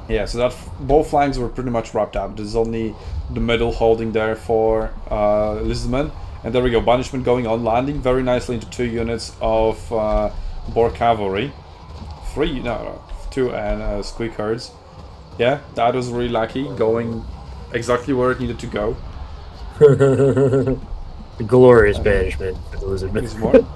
Yeah, so that both flanks were pretty much wrapped up. There's only the middle holding there for Lizardmen. And there we go, banishment going on, landing very nicely into 2 units of Boar Cavalry. 2 and squig herds. Yeah, that was really lucky, going exactly where it needed to go. glorious banishment for the Lizardmen. Is more.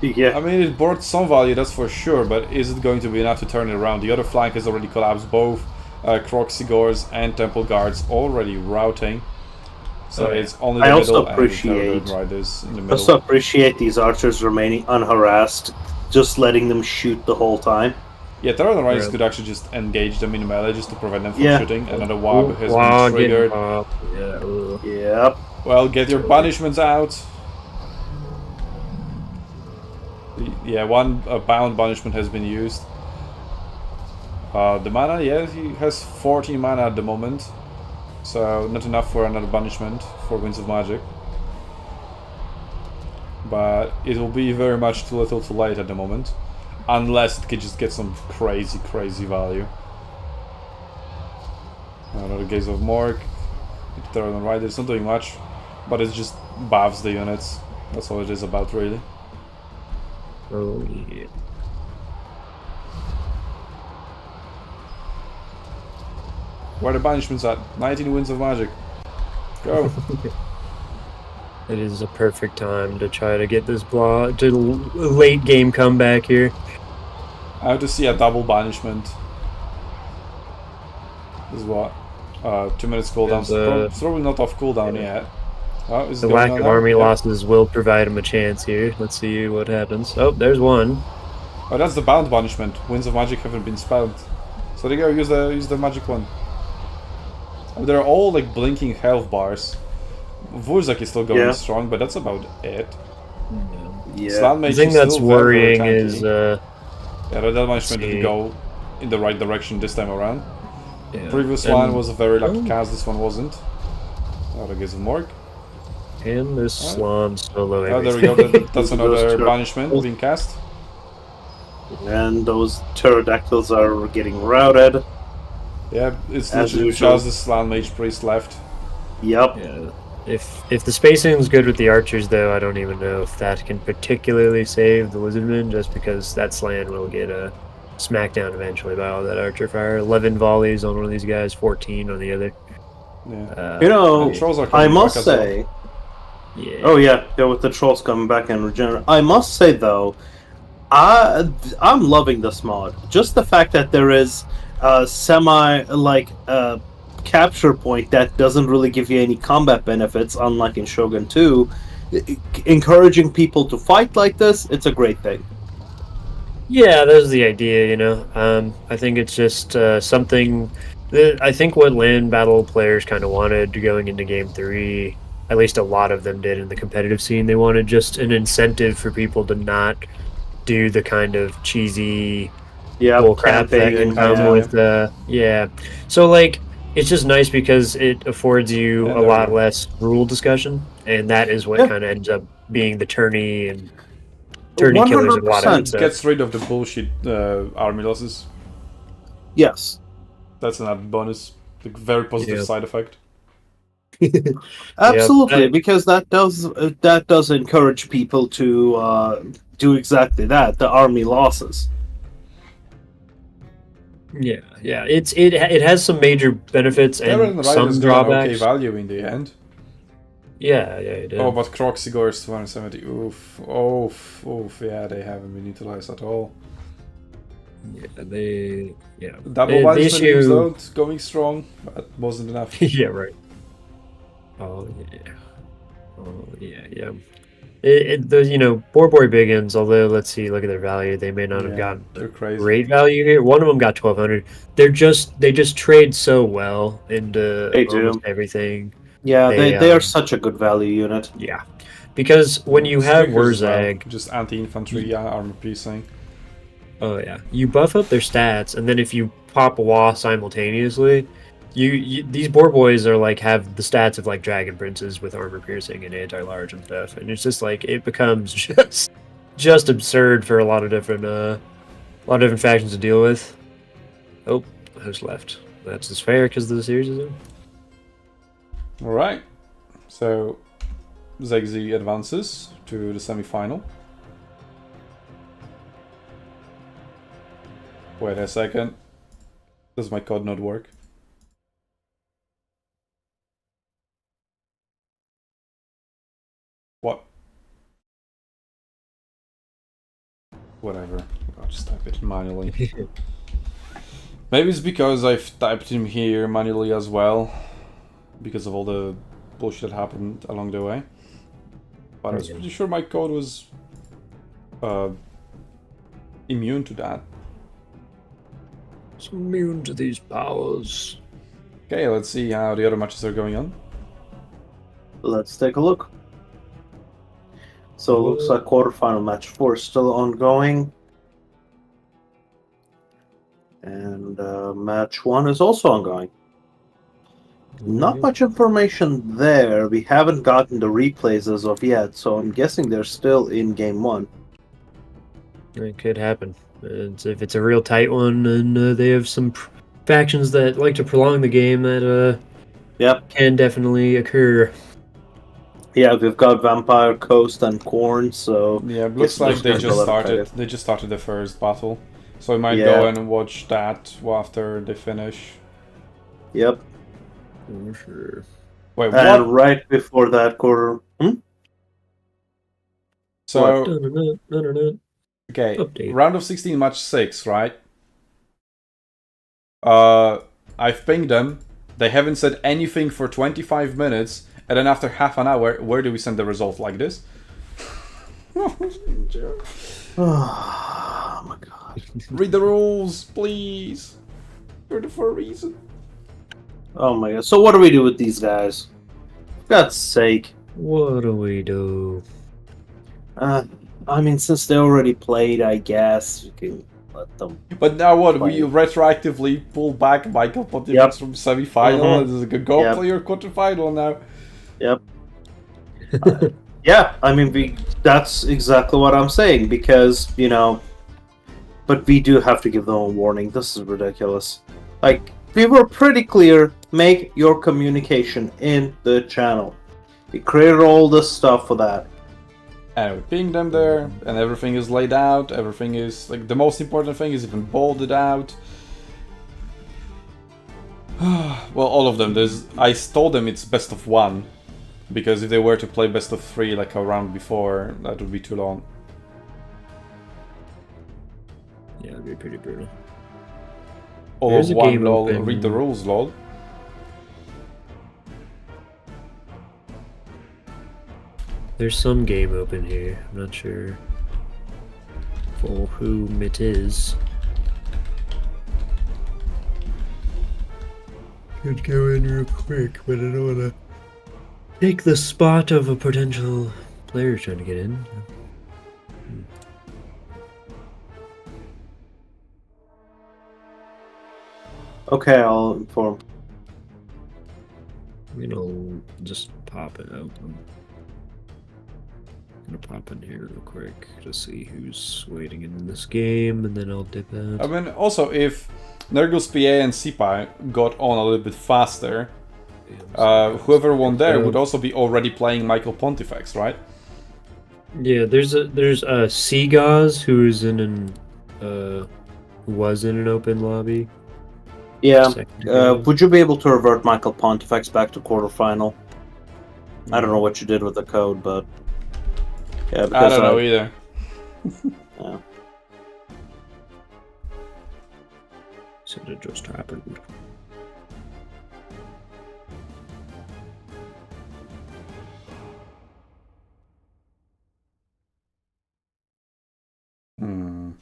Yeah. I mean, it brought some value, that's for sure, but is it going to be enough to turn it around? The other flank has already collapsed, both Croxigors and Temple Guards already routing. So it's only the middle and the Terror Riders in the middle. I also appreciate these archers remaining unharassed, just letting them shoot the whole time. Yeah, Terror Riders could actually just engage them in melee just to prevent them from shooting. Another Wab has Wow, been triggered. Yep. Well, get your banishments out. Yeah, one bound banishment has been used. The mana, yeah, he has 14 mana at the moment. So, not enough for another banishment for Winds of Magic. But it will be very much too little too late at the moment. Unless it could just get some crazy, crazy value. Another Gaze of Morg. Terror Riders, not doing much. But it just buffs the units. That's all it is about, really. Oh yeah. Where are the banishments at? 19 Winds of Magic. Go. It is a perfect time to try to get this late game comeback here. I have to see a double banishment. This is what? 2 minutes cooldown. Probably not off cooldown yet. Oh, The lack of army losses will provide him a chance here. Let's see what happens. Oh, there's one. Oh, that's the bound banishment. Winds of Magic haven't been spelled. So there you go, use the magic one. Oh, they're all like blinking health bars. Vurzak is still going strong, but that's about it. Yeah. The thing that's worrying is yeah, that banishment didn't go in the right direction this time around. Yeah. Previous one was a very lucky cast, this one wasn't. Oh, that gives a Morg. And this slum solo Oh, everything. there we go, that's another banishment being cast. And those pterodactyls are getting routed. Yeah, it's As literally usual. just the Slan Mage Priest left. Yep. Yeah. If the spacing's good with the archers, though, I don't even know if that can particularly save the Lizardmen, just because that slan will get a smackdown eventually by all that archer fire. 11 volleys on one of these guys, 14 on the other. Yeah. You know, And trolls are I coming must back as well. say. Yeah. Oh yeah, with the trolls coming back and regenerate. I must say though, I'm loving this mod. Just the fact that there is a capture point that doesn't really give you any combat benefits, unlike in Shogun 2. Encouraging people to fight like this, it's a great thing. Yeah, that's the idea, you know. I think it's just something that I think what land battle players kind of wanted going into Game 3, at least a lot of them did in the competitive scene, they wanted just an incentive for people to not do the kind of cheesy bull crap that can come with yeah. So, like, it's just nice because it affords you Yeah, a there lot we go. less rule discussion, and that is what kind of ends up being the tourney and tourney killers and a lot of that It stuff. gets rid of the bullshit army losses. Yes. That's an added bonus. The very positive Yeah. side effect. Absolutely, Yeah, because that does encourage people to do exactly that. The army losses. Yeah. It has some major benefits Terran and Riders some got an drawbacks. okay value in the end. Yeah, it did. Oh, but Croxigor is 270. Oof. Yeah, they haven't been utilized at all. Yeah. Double The Wiseman issue- names though, going strong, but wasn't enough. Yeah, right. Oh yeah. Borbor Biggins, although let's see, look at their value, they may not have gotten They're crazy. great value here. One of them got 1200. They just trade so well into They do. almost everything. Yeah, They, they are such a good value unit. Yeah. Because when you have Streakers as well, Wurzag, just anti-infantry, armor piercing. oh yeah, you buff up their stats, and then if you pop a wall simultaneously, you these boar boys are like have the stats of like dragon princes with armor piercing and anti-large and stuff, and it's just like it becomes just absurd for a lot of different factions to deal with. Oh, who's left? That's just fair because the series is in. All right, so Zegzi advances to the semi-final. Wait a second. Does my code not work? What? Whatever. I'll just type it manually. Maybe it's because I've typed him here manually as well, because of all the bullshit that happened along the way. But I was pretty sure my code was immune to that. It's immune to these powers. Okay, let's see how the other matches are going on. Let's take a look. So it looks like quarterfinal match 4 is still ongoing. And match 1 is also ongoing. Not much information there. We haven't gotten the replays as of yet, so I'm guessing they're still in game 1. It could happen. If it's a real tight one, and they have some factions that like to prolong the game, that can definitely occur. Yeah, we've got Vampire Coast and Corn, so yeah, it looks like they just started. They just started the first battle, so I might go and watch that after they finish. Yep. For sure. Wait, what? And right before that quarter. So okay, Update. round of 16, match 6, right? I've pinged them. They haven't said anything for 25 minutes. And then after half an hour, where do we send the result? Like this? Oh my god. Read the rules, please. You're there for a reason. Oh my god. So what do we do with these guys? For God's sake. What do we do? I mean, since they already played, I guess we can let them. But now what? Play. We retroactively pull back Michael Pontifex from semi-final. This is a good go play your quarterfinal now. Yep. Yeah, I mean, that's exactly what I'm saying, because, but we do have to give them a warning. This is ridiculous. Like, we were pretty clear. Make your communication in the channel. We created all this stuff for that. And we ping them there, and everything is laid out. Everything is like the most important thing is even bolded out. Well, all of them. I told them it's best of 1, because if they were to play best of 3 like a round before, that would be too long. Yeah, it'd be pretty brutal. All There's of a 1, game lol. open. Read the rules, lol. There's some game open here. I'm not sure for whom it is. Could go in real quick, but I don't want to take the spot of a potential player trying to get in. Okay, I'll inform. I'm gonna just pop it out. I'm gonna pop in here real quick to see who's waiting in this game, and then I'll dip out. I mean, also, if Nurgle's PA and Sipa got on a little bit faster, whoever won there would also be already playing Michael Pontifex, right? Yeah, there's a Seagaz who's in an who was in an open lobby. Yeah. Second game. Would you be able to revert Michael Pontifex back to quarterfinal? I don't know what you did with the code, but yeah, I because don't know either. yeah. So it just happened. Hmm.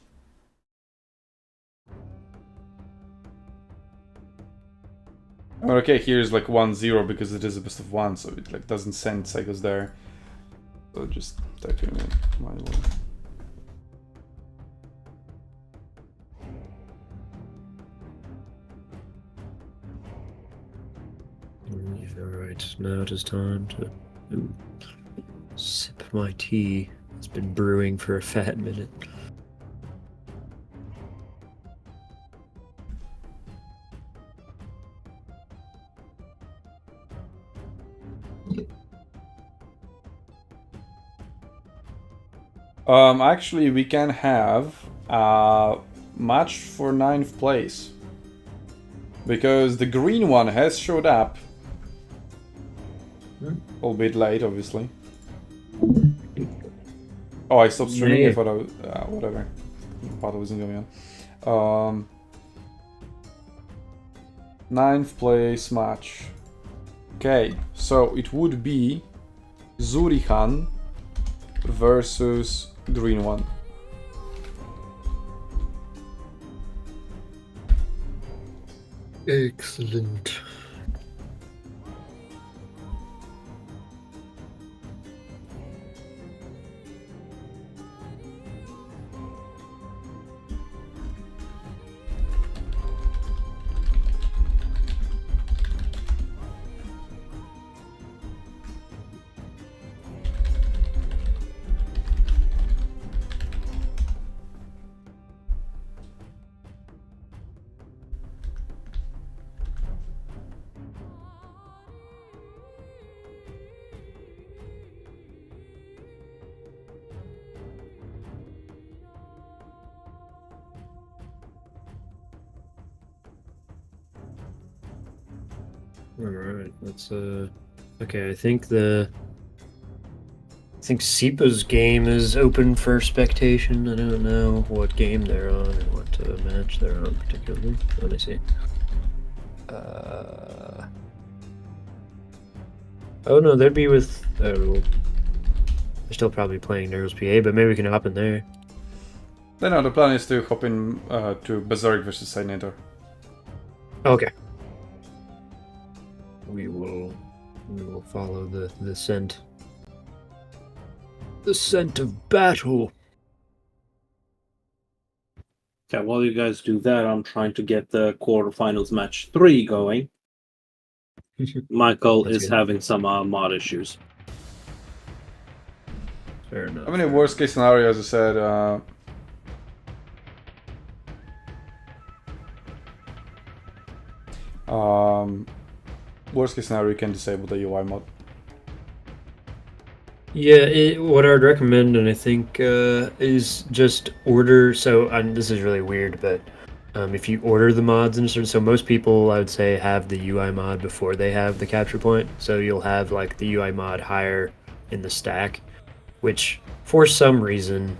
Okay, here's like 1-0 because it is a best of 1, so it like doesn't send Segos there. So just type in my one. Alright, now it is time to sip my tea. It's been brewing for a fat minute. Actually, we can have a match for 9th place. Because the green one has showed up. Albeit late, obviously. Oh, I stopped streaming. I thought I was... whatever. I thought I wasn't going on. 9th place match. Okay, so it would be Zurihan versus green one. Excellent. Alright, let's okay, I think Sipa's game is open for spectation. I don't know what game they're on or what match they're on particularly. Let me see. Oh no, they'd be with they're still probably playing Nurgle's PA, but maybe we can hop in there. No, the plan is to hop in to Berserk versus Signator. Okay. We will follow the scent. The scent of battle. Okay, while you guys do that, I'm trying to get the quarterfinals match 3 going. Michael That's is good. having some mod issues. Fair enough. I mean, in worst case scenario, as I said, Worst case scenario, you can disable the UI mod. Yeah, what I'd recommend, and I think, is just order. So this is really weird, but if you order the mods and so most people, I would say, have the UI mod before they have the capture point. So you'll have like the UI mod higher in the stack, which for some reason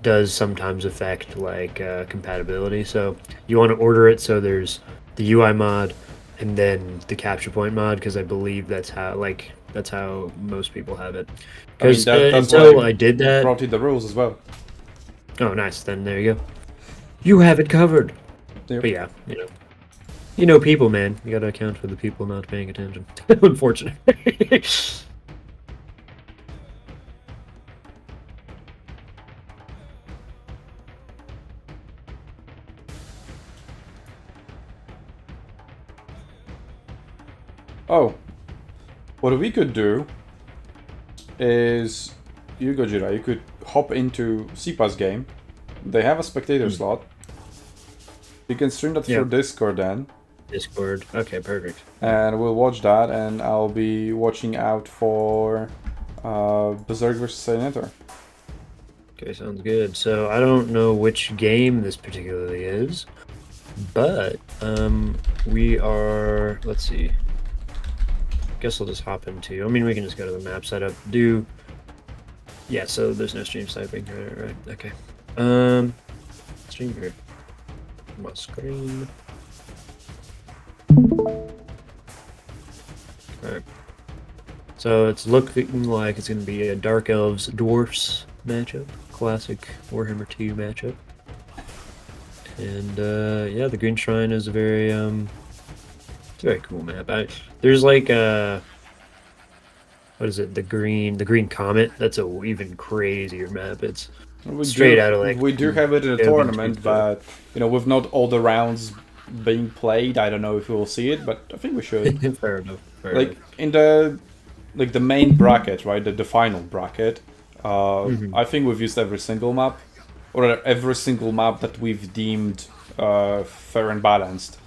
does sometimes affect like compatibility. So you want to order it so there's the UI mod and then the capture point mod, because I believe that's how most people have it. Because that's until why I did that, brought in the rules as well. oh nice, then there you go. You have it covered. Yep. But yeah, you know people, man. You gotta account for the people not paying attention. Unfortunately. Oh, what we could do is, you Gojira, you could hop into CPA's game. They have a spectator slot. You can stream that through Discord then. Discord. Okay, perfect. And we'll watch that, and I'll be watching out for Berserk vs. Senator. Okay, sounds good. So I don't know which game this particularly is, but we are. Let's see. Guess I'll just hop into. I mean, we can just go to the map setup. Yeah. So there's no stream sniping. Right. Okay. Stream here. My screen. Alright. So it's looking like it's going to be a Dark Elves Dwarfs matchup. Classic Warhammer 2 matchup. And yeah, the Green Shrine is a very it's a very cool map. There's like what is it? The Green Comet. That's a even crazier map. It's straight out of like. We do have it in a tournament, but with not all the rounds being played, I don't know if we will see it, but I think we should. Fair enough. In the main bracket, right? The final bracket. I think we've used every single map, or every single map that we've deemed fair and balanced.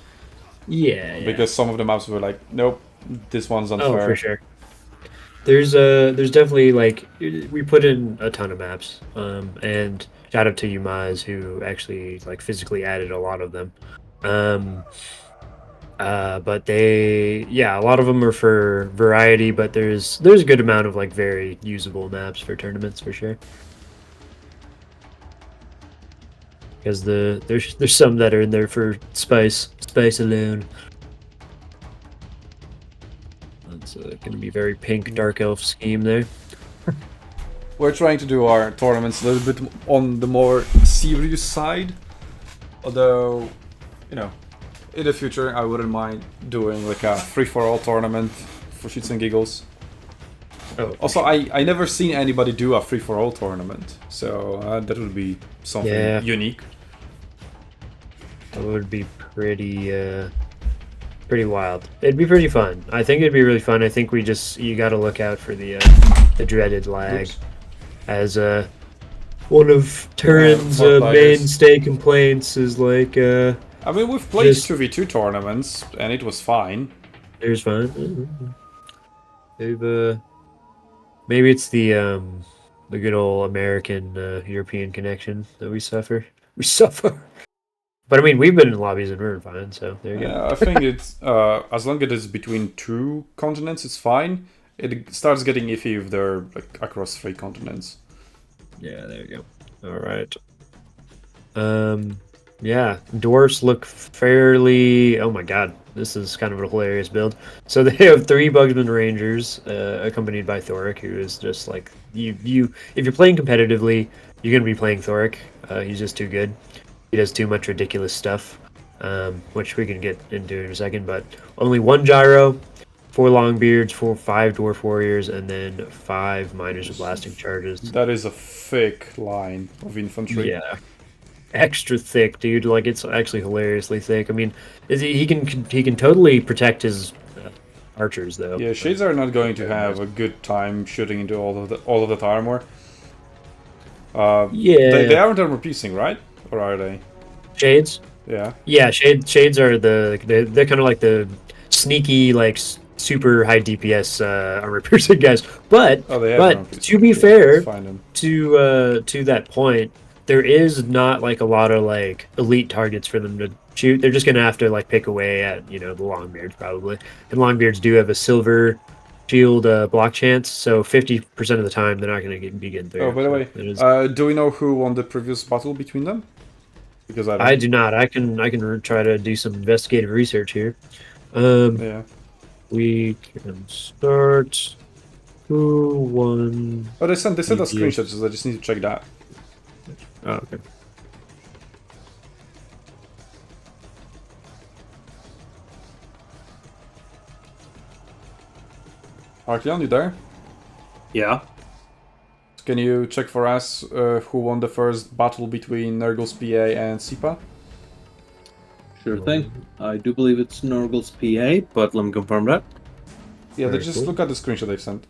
Yeah. Because some of the maps were like, nope, this one's unfair. Oh, for sure. There's definitely like we put in a ton of maps, and shout out to you, Maz, who actually like physically added a lot of them. But a lot of them are for variety, but there's a good amount of like very usable maps for tournaments for sure. Because there's some that are in there for spice alone. It's going to be very pink Dark Elf scheme there. We're trying to do our tournaments a little bit on the more serious side. Although, in the future I wouldn't mind doing like a free-for-all tournament for shits and giggles. Oh, also, I never seen anybody do a free-for-all tournament, so that would be something unique. That would be pretty wild. It'd be pretty fun. I think it'd be really fun. I think you got to look out for the dreaded lag. Oops. As one of Turin's mainstay complaints is like. I mean, we've played 2v2 tournaments and it was fine. It was fine. Maybe it's the good old American European connection that we suffer. We suffer. But I mean, we've been in lobbies and we're fine, so there you go. I think it's as long as it's between two continents, it's fine. It starts getting iffy if they're like across 3 continents. Yeah, there you go. All right. Yeah, Dwarfs look fairly. Oh my god, this is kind of a hilarious build. So they have 3 Bugsman Rangers, accompanied by Thoric, who is just like you. If you're playing competitively, you're gonna be playing Thoric. He's just too good. He does too much ridiculous stuff, which we can get into in a second. But only 1 gyro, 4 Longbeards, 5 Dwarf Warriors, and then 5 Miners with Blasting Charges. That is a thick line of infantry. Yeah. Extra thick, dude. Like, it's actually hilariously thick. I mean, he can totally protect his archers, though. Yeah, Shades are not going to have a good time shooting into all of that armor. Yeah. They aren't armor piercing, right? Or are they? Shades? Yeah. Yeah, shades are they're kind of like the sneaky like super high DPS armor piercing guys. But Oh, they have to be let's fair find them. to that point, there is not like a lot of like elite targets for them to shoot. They're just gonna have to like pick away at the Longbeards probably, and Longbeards do have a silver shield block chance, so 50% of the time they're not gonna be getting through. Oh, by the way, do we know who won the previous battle between them? Because I do not. I can try to do some investigative research here. Yeah. We can start. Who won? Oh, they sent a screenshot, so I just need to check that. Oh, okay. Arcleon, you there? Yeah. Can you check for us who won the first battle between Nurgle's PA and Sipa? Sure thing. I do believe it's Nurgle's PA, but let me confirm that. Yeah, Very just cool. look at the screenshot they've sent.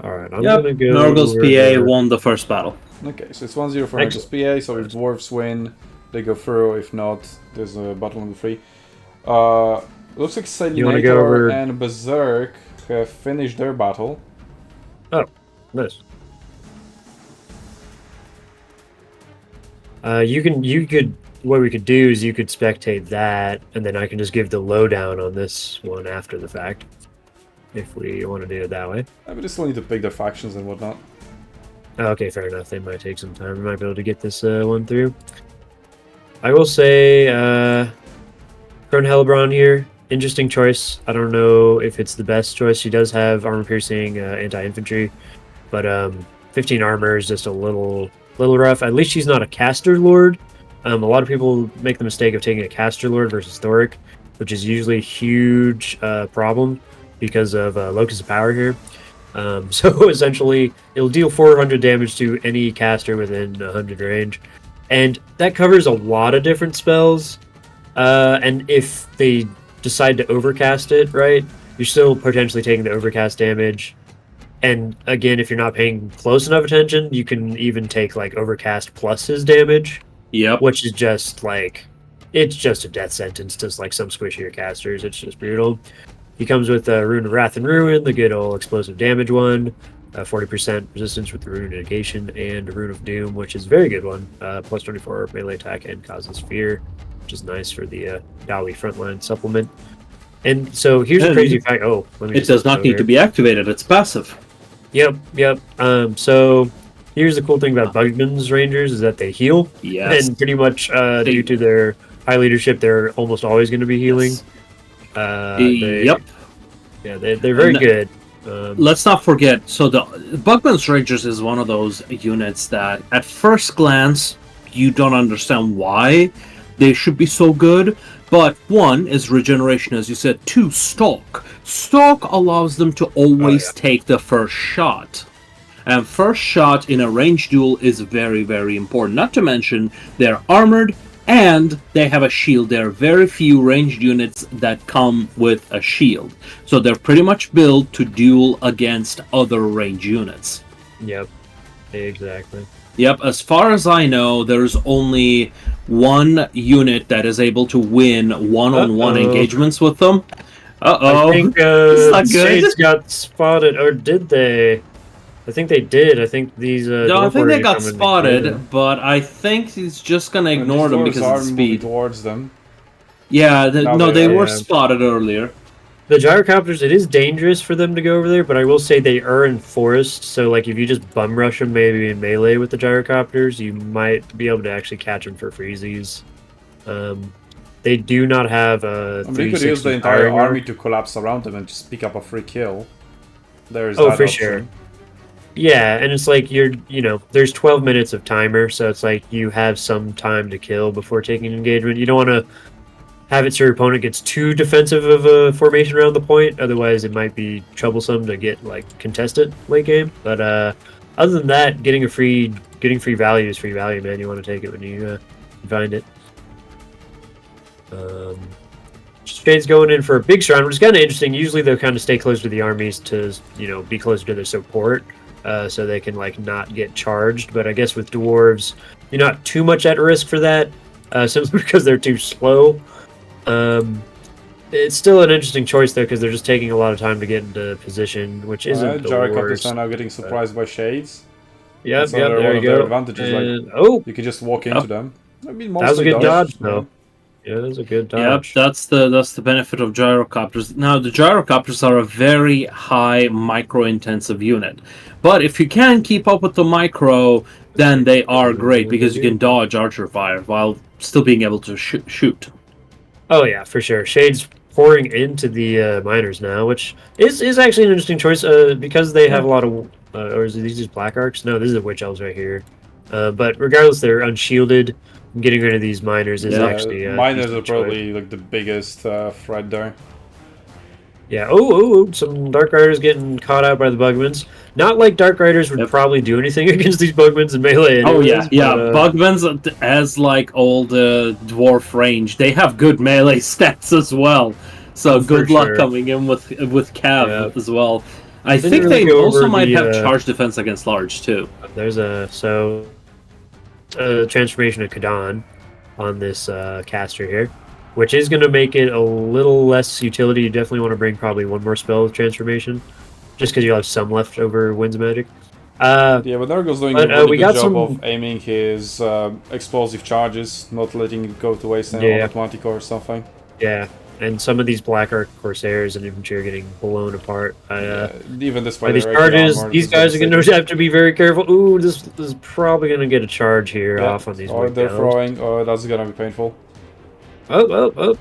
All right, I'm Yep, gonna go. Nurgle's over- PA won the first battle. Okay, so it's 1-0 for Nurgle's PA, so if Dwarfs win, they go through. If not, there's a battle number 3. Looks like wanna go over- Salinator and Berserk have finished their battle. Oh, nice. You could. What we could do is you could spectate that, and then I can just give the lowdown on this one after the fact, if we want to do it that way. But they still need to pick their factions and whatnot. Okay, fair enough. They might take some time. We might be able to get this one through. I will say, Crone Hellebron here. Interesting choice. I don't know if it's the best choice. She does have armor-piercing anti-infantry, but 15 armor is just a little rough. At least she's not a caster lord. A lot of people make the mistake of taking a caster lord versus Thoric, which is usually a huge problem because of Locus of Power here. So essentially, it'll deal 400 damage to any caster within 100 range, and that covers a lot of different spells. And if they decide to overcast it, right, you're still potentially taking the overcast damage. And again, if you're not paying close enough attention, you can even take like overcast plus his damage. Yep. Which is just like, it's just a death sentence to like some squishier casters. It's just brutal. He comes with Rune of Wrath and Ruin, the good old explosive damage one, 40% resistance with the Rune of Negation, and Rune of Doom, which is a very good one, plus 24 melee attack and causes fear, which is nice for the Dowie frontline supplement. And so here's a crazy fact. Oh, let me It does not need to be activated. It's passive. Yep. So here's the cool thing about Bugman's Rangers is that they heal. Yes. And pretty much due to their high leadership, they're almost always going to be healing. Yep. Yeah, they're very good. Let's not forget, so the Bugman's Rangers is one of those units that at first glance you don't understand why they should be so good. But one is regeneration, as you said. Two, stalk. Stalk allows them to always take the first shot. And first shot in a ranged duel is very, very important. Not to mention, they're armored and they have a shield. There are very few ranged units that come with a shield. So they're pretty much built to duel against other ranged units. Yep, exactly. Yep, as far as I know, there's only one unit that is able to win one-on-one engagements with them. Uh-oh. I think Shades got spotted, or did they? I think they did. I think these. No, I think they got spotted, but I think he's just gonna ignore them because of the speed. Towards them. Yeah, they were spotted earlier. The gyrocopters, it is dangerous for them to go over there, but I will say they are in forest, so like if you just bum rush them maybe in melee with the gyrocopters, you might be able to actually catch them for freezies. They do not have a. They could use the entire army to collapse around them and just pick up a free kill. There's that for option. Sure. Yeah, and it's like there's 12 minutes of timer, so it's like you have some time to kill before taking engagement. You don't want to have it so your opponent gets too defensive of a formation around the point, otherwise it might be troublesome to get like contested late game. But other than that, getting free value is free value, man. You want to take it when you find it. Shade's going in for a big shrine, which is kind of interesting. Usually they'll kind of stay close to the armies to be closer to their support, so they can like not get charged. But I guess with dwarves, you're not too much at risk for that. simply because they're too slow. It's still an interesting choice though, because they're just taking a lot of time to get into position, which isn't the Gyrocopters worst. are now getting surprised by shades. Yep, That's yep, another there one you of their go. advantages. And, Like you could just walk into them. I mean, that was a mostly good dodge, yeah. though. Yeah, that was a good Yep, dodge. that's the benefit of gyrocopters. Now the gyrocopters are a very high micro-intensive unit, but if you can keep up with the micro, then they are great because you can dodge archer fire while still being able to shoot. Oh yeah, for sure. Shades pouring into the miners now, which is actually an interesting choice because they have a lot of. Or is these just black arcs? No, this is the witch elves right here. But regardless, they're unshielded. Getting rid of these miners is actually miners are decent probably like the biggest threat there. Yeah. Oh, some Dark Riders getting caught out by the Bugmans. Not like Dark Riders would probably do anything against these Bugmans in melee. Anyways, yeah. Bugmans as like all the dwarf range, they have good melee stats as well. So good luck coming in with Cav as well. I think really they also might have charge defense against large too. There's a transformation of Kadan on this caster here, which is going to make it a little less utility. You definitely want to bring probably one more spell of transformation, just because you'll have some left over Winds Magic. Yeah, but Nurgle's doing a really good job of aiming his explosive charges, not letting it go to waste on automatic or something. Yeah, and some of these Black Arc Corsairs and Infantry are getting blown apart. Even despite by these charges, these guys are going to have to be very careful. Ooh, this is probably going to get a charge here off on these. Or they're throwing, or that's going to be painful. Nope,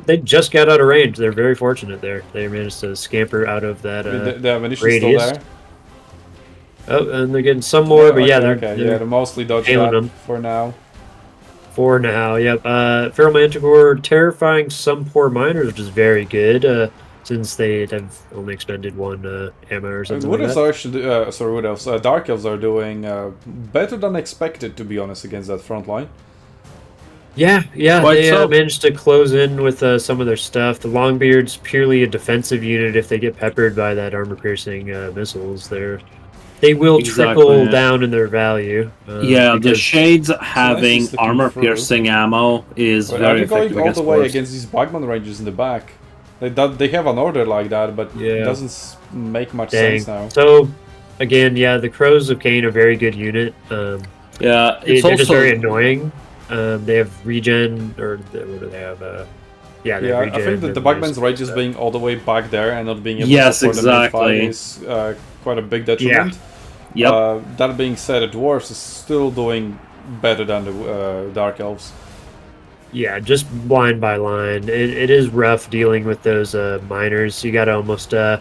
they just got out of range. They're very fortunate there. They managed to scamper out of that the ammunition radius. Still there. Oh, and they're getting some more, but they're mostly dodged that for now. For now, yep. Feral Manticore terrifying some poor miners, which is very good, since they have only expended one ammo or something Wood like Elves that. are actually, Wood Elves, Dark Elves are doing better than expected, to be honest, against that front line. Yeah, they so. managed to close in with some of their stuff. The Longbeard's purely a defensive unit. If they get peppered by that armor-piercing missiles, they will trickle down in their value. The Shades having armor-piercing ammo is very effective going all the way against these Bugman ranges in the back. They have an order like that, but it doesn't make much sense now. So, again, the Crows of Cain are a very good unit. It's they're also just very annoying. They have regen, or what do they have? They have regen. I think that the Bugman's rages being all the way back there and not being able to support the mid-fight is quite a big detriment. That being said, the Dwarfs is still doing better than the Dark Elves. Yeah, just line by line. It is rough dealing with those miners. You gotta almost have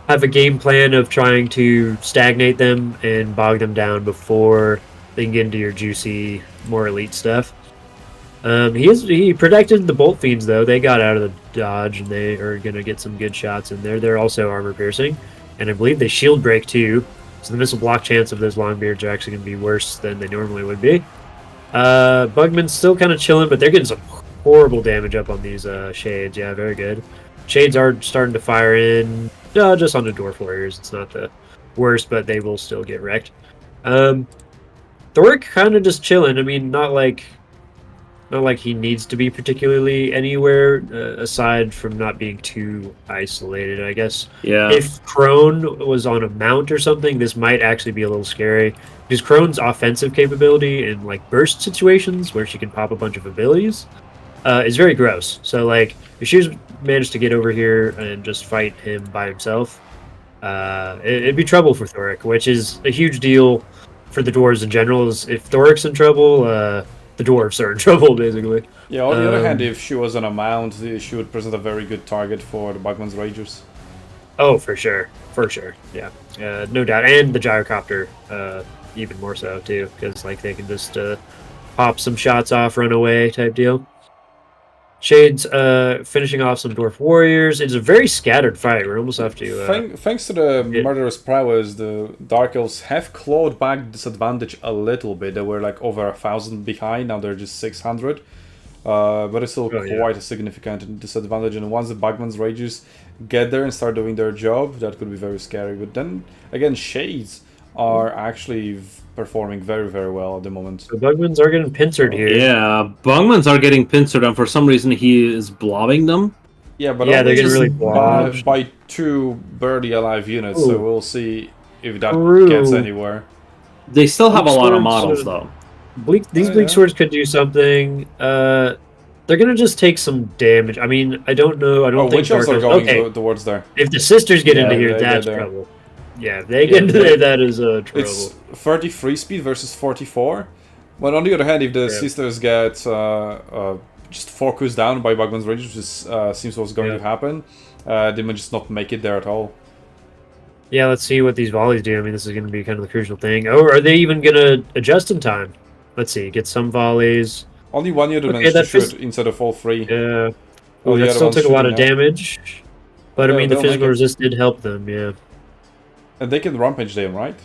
a game plan of trying to stagnate them and bog them down before they can get into your juicy, more elite stuff. He protected the Bolt Fiends, though. They got out of the dodge, and they are going to get some good shots in there. They're also armor-piercing, and I believe they shield break, too. So the missile block chance of those Longbeards are actually going to be worse than they normally would be. Bugman's still kind of chilling, but they're getting some horrible damage up on these Shades. Yeah, very good. Shades are starting to fire in, just on the Dwarf Warriors. It's not the worst, but they will still get wrecked. Thoric kind of just chilling. I mean, not like he needs to be particularly anywhere aside from not being too isolated, I guess. Yeah. If Crone was on a mount or something, this might actually be a little scary. Because Crone's offensive capability in like burst situations where she can pop a bunch of abilities is very gross. So like if she managed to get over here and just fight him by himself, it'd be trouble for Thoric, which is a huge deal for the dwarves in general. Is if Thoric's in trouble, the dwarves are in trouble, basically. Yeah, on the other hand, if she was on a mount, she would present a very good target for the Bugman's Ragers. Oh, for sure. Yeah, no doubt. And the gyrocopter, even more so, too, because like they can just pop some shots off, run away type deal. Shades finishing off some Dwarf Warriors. It's a very scattered fight. We're almost have to... Thanks to the Murderous Prowess, the Dark Elves have clawed back disadvantage a little bit. They were like over 1,000 behind, now they're just 600. But it's still quite a significant disadvantage, and once the Bugman's Rages get there and start doing their job, that could be very scary. But then, again, Shades are actually performing very, very well at the moment. The Bugmans are getting pincered here. Yeah, Bungmans are getting pincered, and for some reason he is blobbing them. Yeah, but Yeah, they're only getting really by, blobbed. by 2 birdie alive units, so Ooh. we'll see if that True. gets anywhere. They still have a Bleak lot of Swords, models, though. These Oh, Bleak yeah. Swords could do something. They're gonna just take some damage. I mean, I don't know. I don't Oh, think which elves are Dark going Okay, towards there? if the sisters get Yeah, into here, they're that's there. trouble. Yeah, if they get into they- there, that is trouble. It's 33 speed versus 44. But on the other hand, if the Yeah. sisters get just focused down by Bugman's Rage, which is, seems what's going to happen, they might just not make it there at all. Yeah, let's see what these volleys do. I mean, this is going to be kind of the crucial thing. Oh, are they even going to adjust in time? Let's see. Get some volleys. Only one unit Okay, managed to that shoot fis- instead of all 3. Yeah. All Oh, the that other still ones took a lot of shooting now. damage. But I Yeah, mean, the they'll make physical it. resist did help them, yeah. And they can rampage them, right?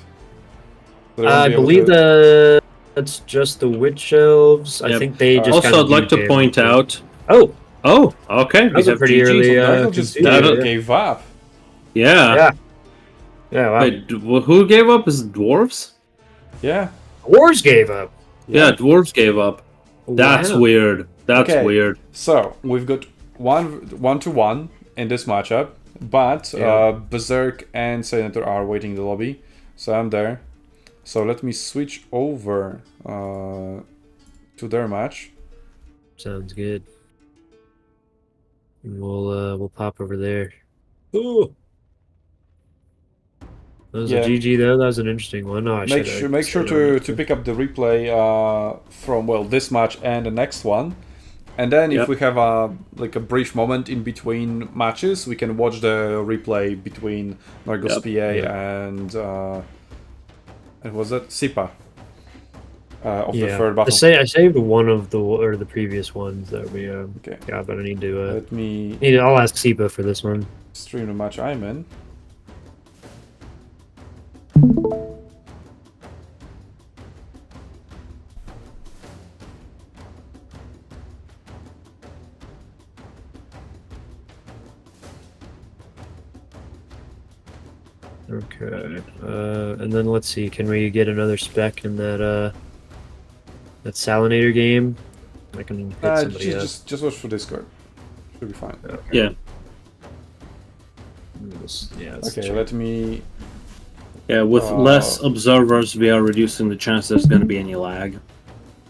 So they won't I be able believe to- that's just the Witch Elves. I Yep. think they just Also, kind of I'd like do to point damage. out. Oh, Oh, okay. that was a pretty GGs. early. Nurgle just conceded, gave up. Yeah. Yeah. Yeah, wow. Wait, who gave up? Is it Dwarfs? Yeah. Wars gave up. Yeah, Dwarves gave up. That's Wow. weird. That's Okay. weird. So we've got 1-1 in this matchup, but Yeah. Berserk and Senator are waiting in the lobby, so I'm there. So let me switch over to their match. Sounds good. And we'll pop over there. Ooh. That was Yeah. a GG though. That was an interesting one. Oh, I Make should've sure, make sure stayed on to it. pick up the replay from this match and the next one, and then if Yep. we have a brief moment in between matches, we can watch the replay between Nurgle's Yep. PA and was that Sipa of the Yeah. third battle. I saved one of the previous ones that we Okay, got, but I need to let me I'll ask Sipa for this one. stream the match I'm in. Okay. And then let's see. Can we get another spec in that Salinator game? I can hit somebody up. Just watch for Discord. Should be fine. Yeah. Yeah. let's Okay, check. let me. Yeah, with less observers, we are reducing the chance there's going to be any lag.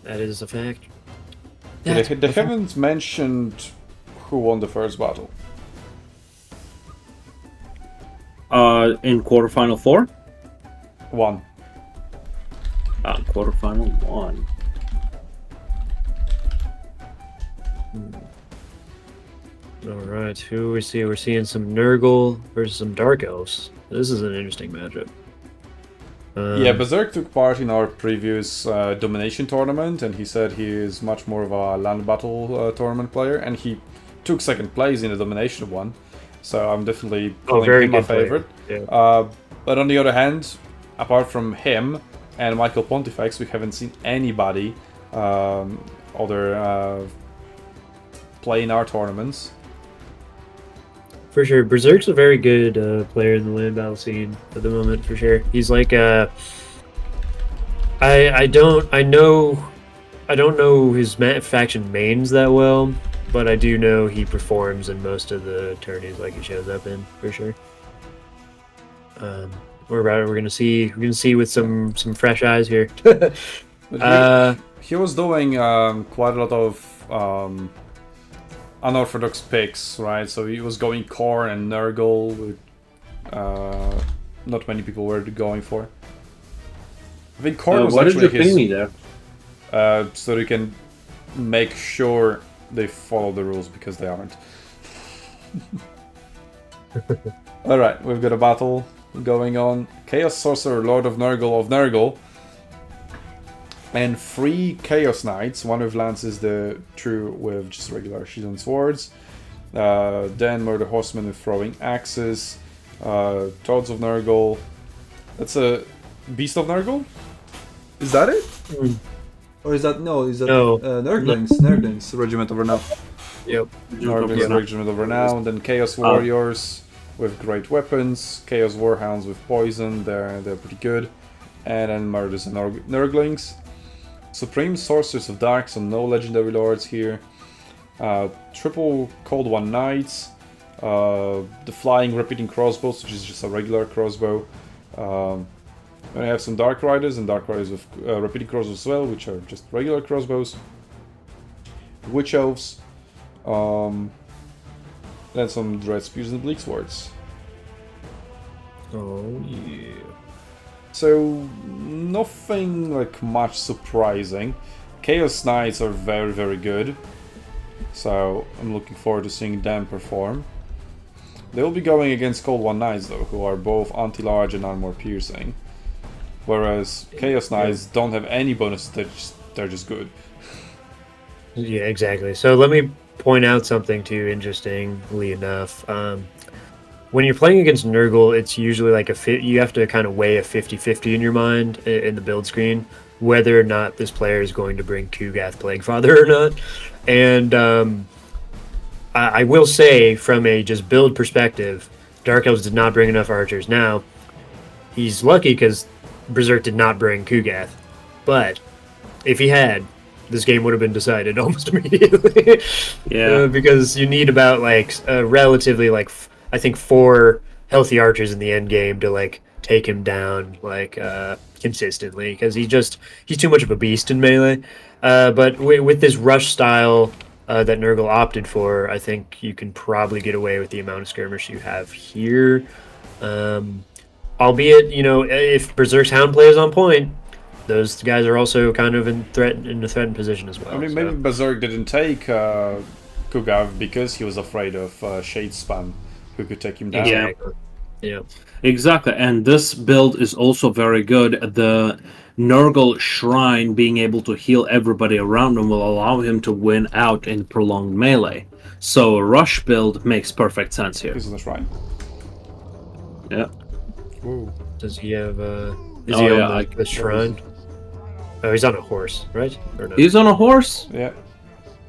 That is a fact. They haven't mentioned who won the first battle. In quarterfinal 4? One. Quarterfinal 1. All right, who we see? We're seeing some Nurgle versus some Dark Elves. This is an interesting matchup. Yeah, Berserk took part in our previous domination tournament, and he said he is much more of a land battle tournament player, and he took second place in the domination one. So I'm definitely calling very him my good player. favorite. Yeah. But on the other hand, apart from him and Michael Pontifex, we haven't seen anybody other play in our tournaments. For sure, Berserk's a very good player in the land battle scene at the moment. For sure, he's like I don't know his faction mains that well, but I do know he performs in most of the tourneys like he shows up in for sure. We're gonna see with some fresh eyes here. But he was doing quite a lot of unorthodox picks, right? So he was going Core and Nurgle, with not many people were going for. I think Core was What did actually you ping me there? so you can make sure they follow the rules, because they aren't. Alright, we've got a battle going on. Chaos Sorcerer, Lord of Nurgle. And 3 Chaos Knights, one with lances, the two with just regular shields and swords. Then Murder Horsemen with throwing axes. Toads of Nurgle. That's a Beast of Nurgle? Is that it? Or is that no? Nurglings, Regiment of Renown. Yep. Nurglings, Regiment of Renown. Then Chaos Warriors. with great weapons, Chaos Warhounds with poison, they're pretty good, and then Murders and Nurglings. Supreme Sorcerers of Dark, so no legendary lords here. Triple Cold One Knights, the Flying Repeating Crossbows, which is just a regular crossbow. Then I have some Dark Riders and Dark Riders with Repeating Crossbows as well, which are just regular crossbows. Witch Elves, then some Dread Spears and Bleak Swords. Oh yeah. So nothing like much surprising. Chaos Knights are very, very good. So I'm looking forward to seeing them perform. They will be going against Cold One Knights though, who are both anti-large and armor piercing. Whereas Chaos Knights don't have any bonuses, they're just good. Yeah, exactly. So let me point out something too, interestingly enough. When you're playing against Nurgle, it's usually like you have to kind of weigh a 50-50 in your mind in the build screen, whether or not this player is going to bring Kugath Plaguefather or not. And I will say, from a just build perspective, Dark Elves did not bring enough archers. Now, he's lucky because Berserk did not bring Kugath, but if he had, this game would have been decided almost immediately. Yeah. Because you need about like relatively like I think 4 healthy archers in the end game to like take him down like consistently, because he's too much of a beast in melee. But with this rush style that Nurgle opted for, I think you can probably get away with the amount of skirmish you have here. Albeit, if Berserk's Hound play is on point, those guys are also kind of in a threatened position as well. I mean, so. maybe Berserk didn't take Kugath because he was afraid of Shade Spam, who could take him down. Exactly. Yeah. Exactly, and this build is also very good. The Nurgle Shrine being able to heal everybody around him will allow him to win out in prolonged melee. So a rush build makes perfect sense here. He's on the shrine. Yeah. Ooh. Does he have is Oh, he yeah, on the shrine? Oh, he's on a horse, right? Or no? He's on a horse? Yeah.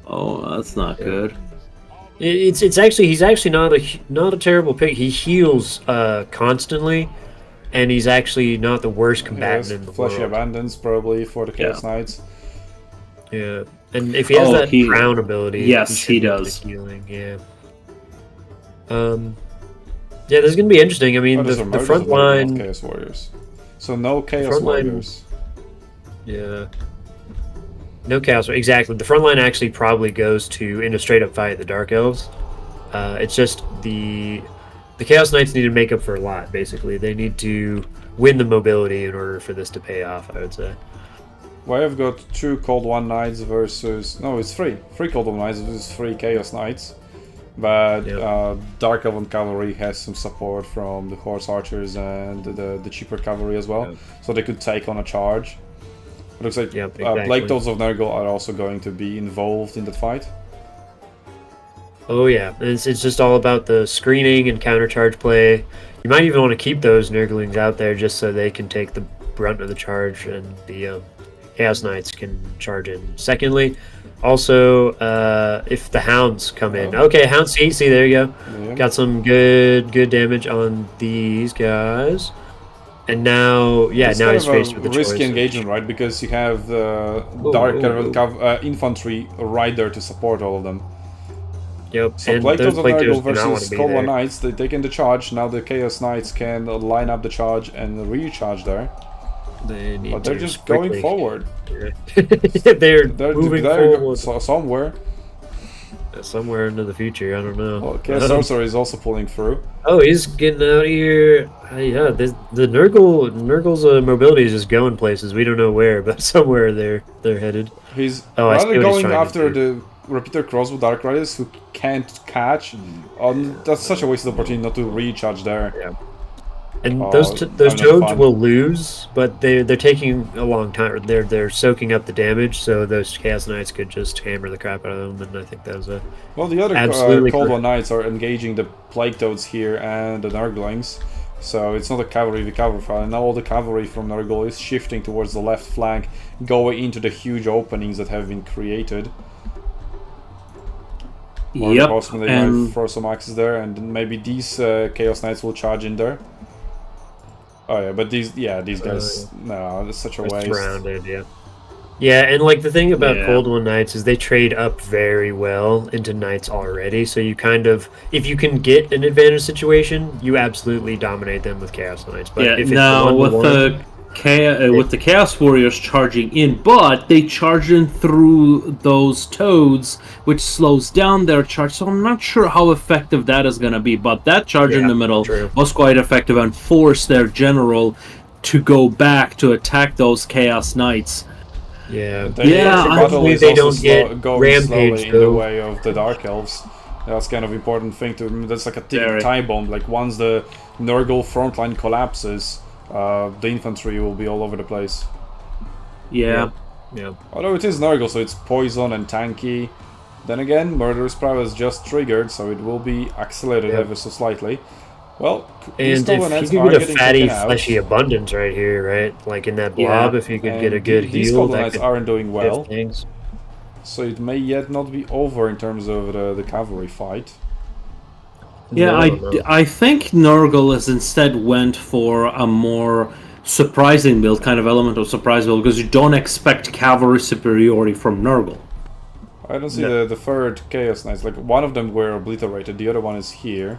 Oh, that's not good. He's actually not a terrible pick. He heals constantly, and he's actually not the worst combatant in the Fleshy world. Abundance probably for the Chaos Knights. Yeah, and if he has that crown ability, yes, he should be able to does. Healing, yeah. Yeah, this is gonna be interesting. I mean, the front line. Chaos Warriors. So no Chaos Warriors. Yeah. No Chaos, exactly. The front line actually probably goes to, in a straight-up fight, the Dark Elves. It's just the Chaos Knights need to make up for a lot, basically. They need to win the mobility in order for this to pay off, I would say. Well, I've got 2 Cold One Knights versus... No, it's 3. 3 Cold One Knights versus 3 Chaos Knights. But Dark Elven Cavalry has some support from the Horse Archers and the cheaper cavalry as well. So they could take on a charge. It looks like Plague Toads of Nurgle are also going to be involved in that fight. Oh yeah, it's just all about the screening and countercharge play. You might even want to keep those Nurglings out there just so they can take the brunt of the charge, and the Chaos Knights can charge in. Secondly, also if the Hounds come in, okay, Hounds, see there you go, got some good damage on these guys. And now, now he's faced with the risky choice engagement, right? Because you have the Dark Infantry right there to support all of them. Yep. So Plague Toads of Nurgle versus Cold One Knights, they take in the charge. Now the Chaos Knights can line up the charge and recharge there. But they're just going forward. they're moving forward. Somewhere. Somewhere into the future, I don't know. Well, Chaos Sorcerer is also pulling through. Oh, he's getting out of here. Yeah, the Nurgle's mobility is just going places. We don't know where, but somewhere they're headed. He's rather going after the Repeater Crossbow Dark Riders who can't catch. That's such a wasted opportunity not to recharge there. Yeah. And those toads will lose, but they're taking a long time. They're soaking up the damage, so those Chaos Knights could just hammer the crap out of them. And I think that was well, the other Cold One Knights are engaging the Plague Toads here and the Nurglings, so it's not a cavalry fight. And now all the cavalry from Nurgle is shifting towards the left flank, going into the huge openings that have been created. Or Yep, the Horsemen, they and- might throw some axes there, and then maybe these Chaos Knights will charge in there. Oh yeah, but these guys, no, it's such a It's waste. surrounded, yeah. Yeah, and like the thing about Yeah. Cold One Knights is they trade up very well into Knights already. So you kind of, if you can get an advantage situation, you absolutely dominate them with Chaos Knights. But Yeah, if it's now with one-to-one, with the Chaos Warriors charging in, but they charge in through those toads, which slows down their charge. So I'm not sure how effective that is going to be. But that charge in Yeah, the middle true. was quite effective and forced their general to go back to attack those Chaos Knights. yeah, The Yeah, infantry I- battle hopefully is they also don't get going rampaged, slowly in the though. way of the Dark Elves. That's kind of important thing to. That's like a Very. time bomb. Like once the Nurgle frontline collapses, the infantry will be all over the place. Yeah. yeah. Although it is Nurgle, so it's poison and tanky. Then again, Murderous Prowess just triggered, so it will be accelerated Yeah. ever so slightly. Well, these And Goblin if Knights you are could get a getting fatty, taken out. fleshy abundance right here, right? Like in that blob, Yeah. if you could And get a good these heal, Goblin that Knights could aren't doing well, lift things. so it may yet not be over in terms of the cavalry fight. Yeah, No. I think Nurgle has instead went for a more surprising build, kind of element of surprise build, because you don't expect cavalry superiority from Nurgle. I don't see No. the third Chaos Knights. Like one of them were obliterated, the other one is here.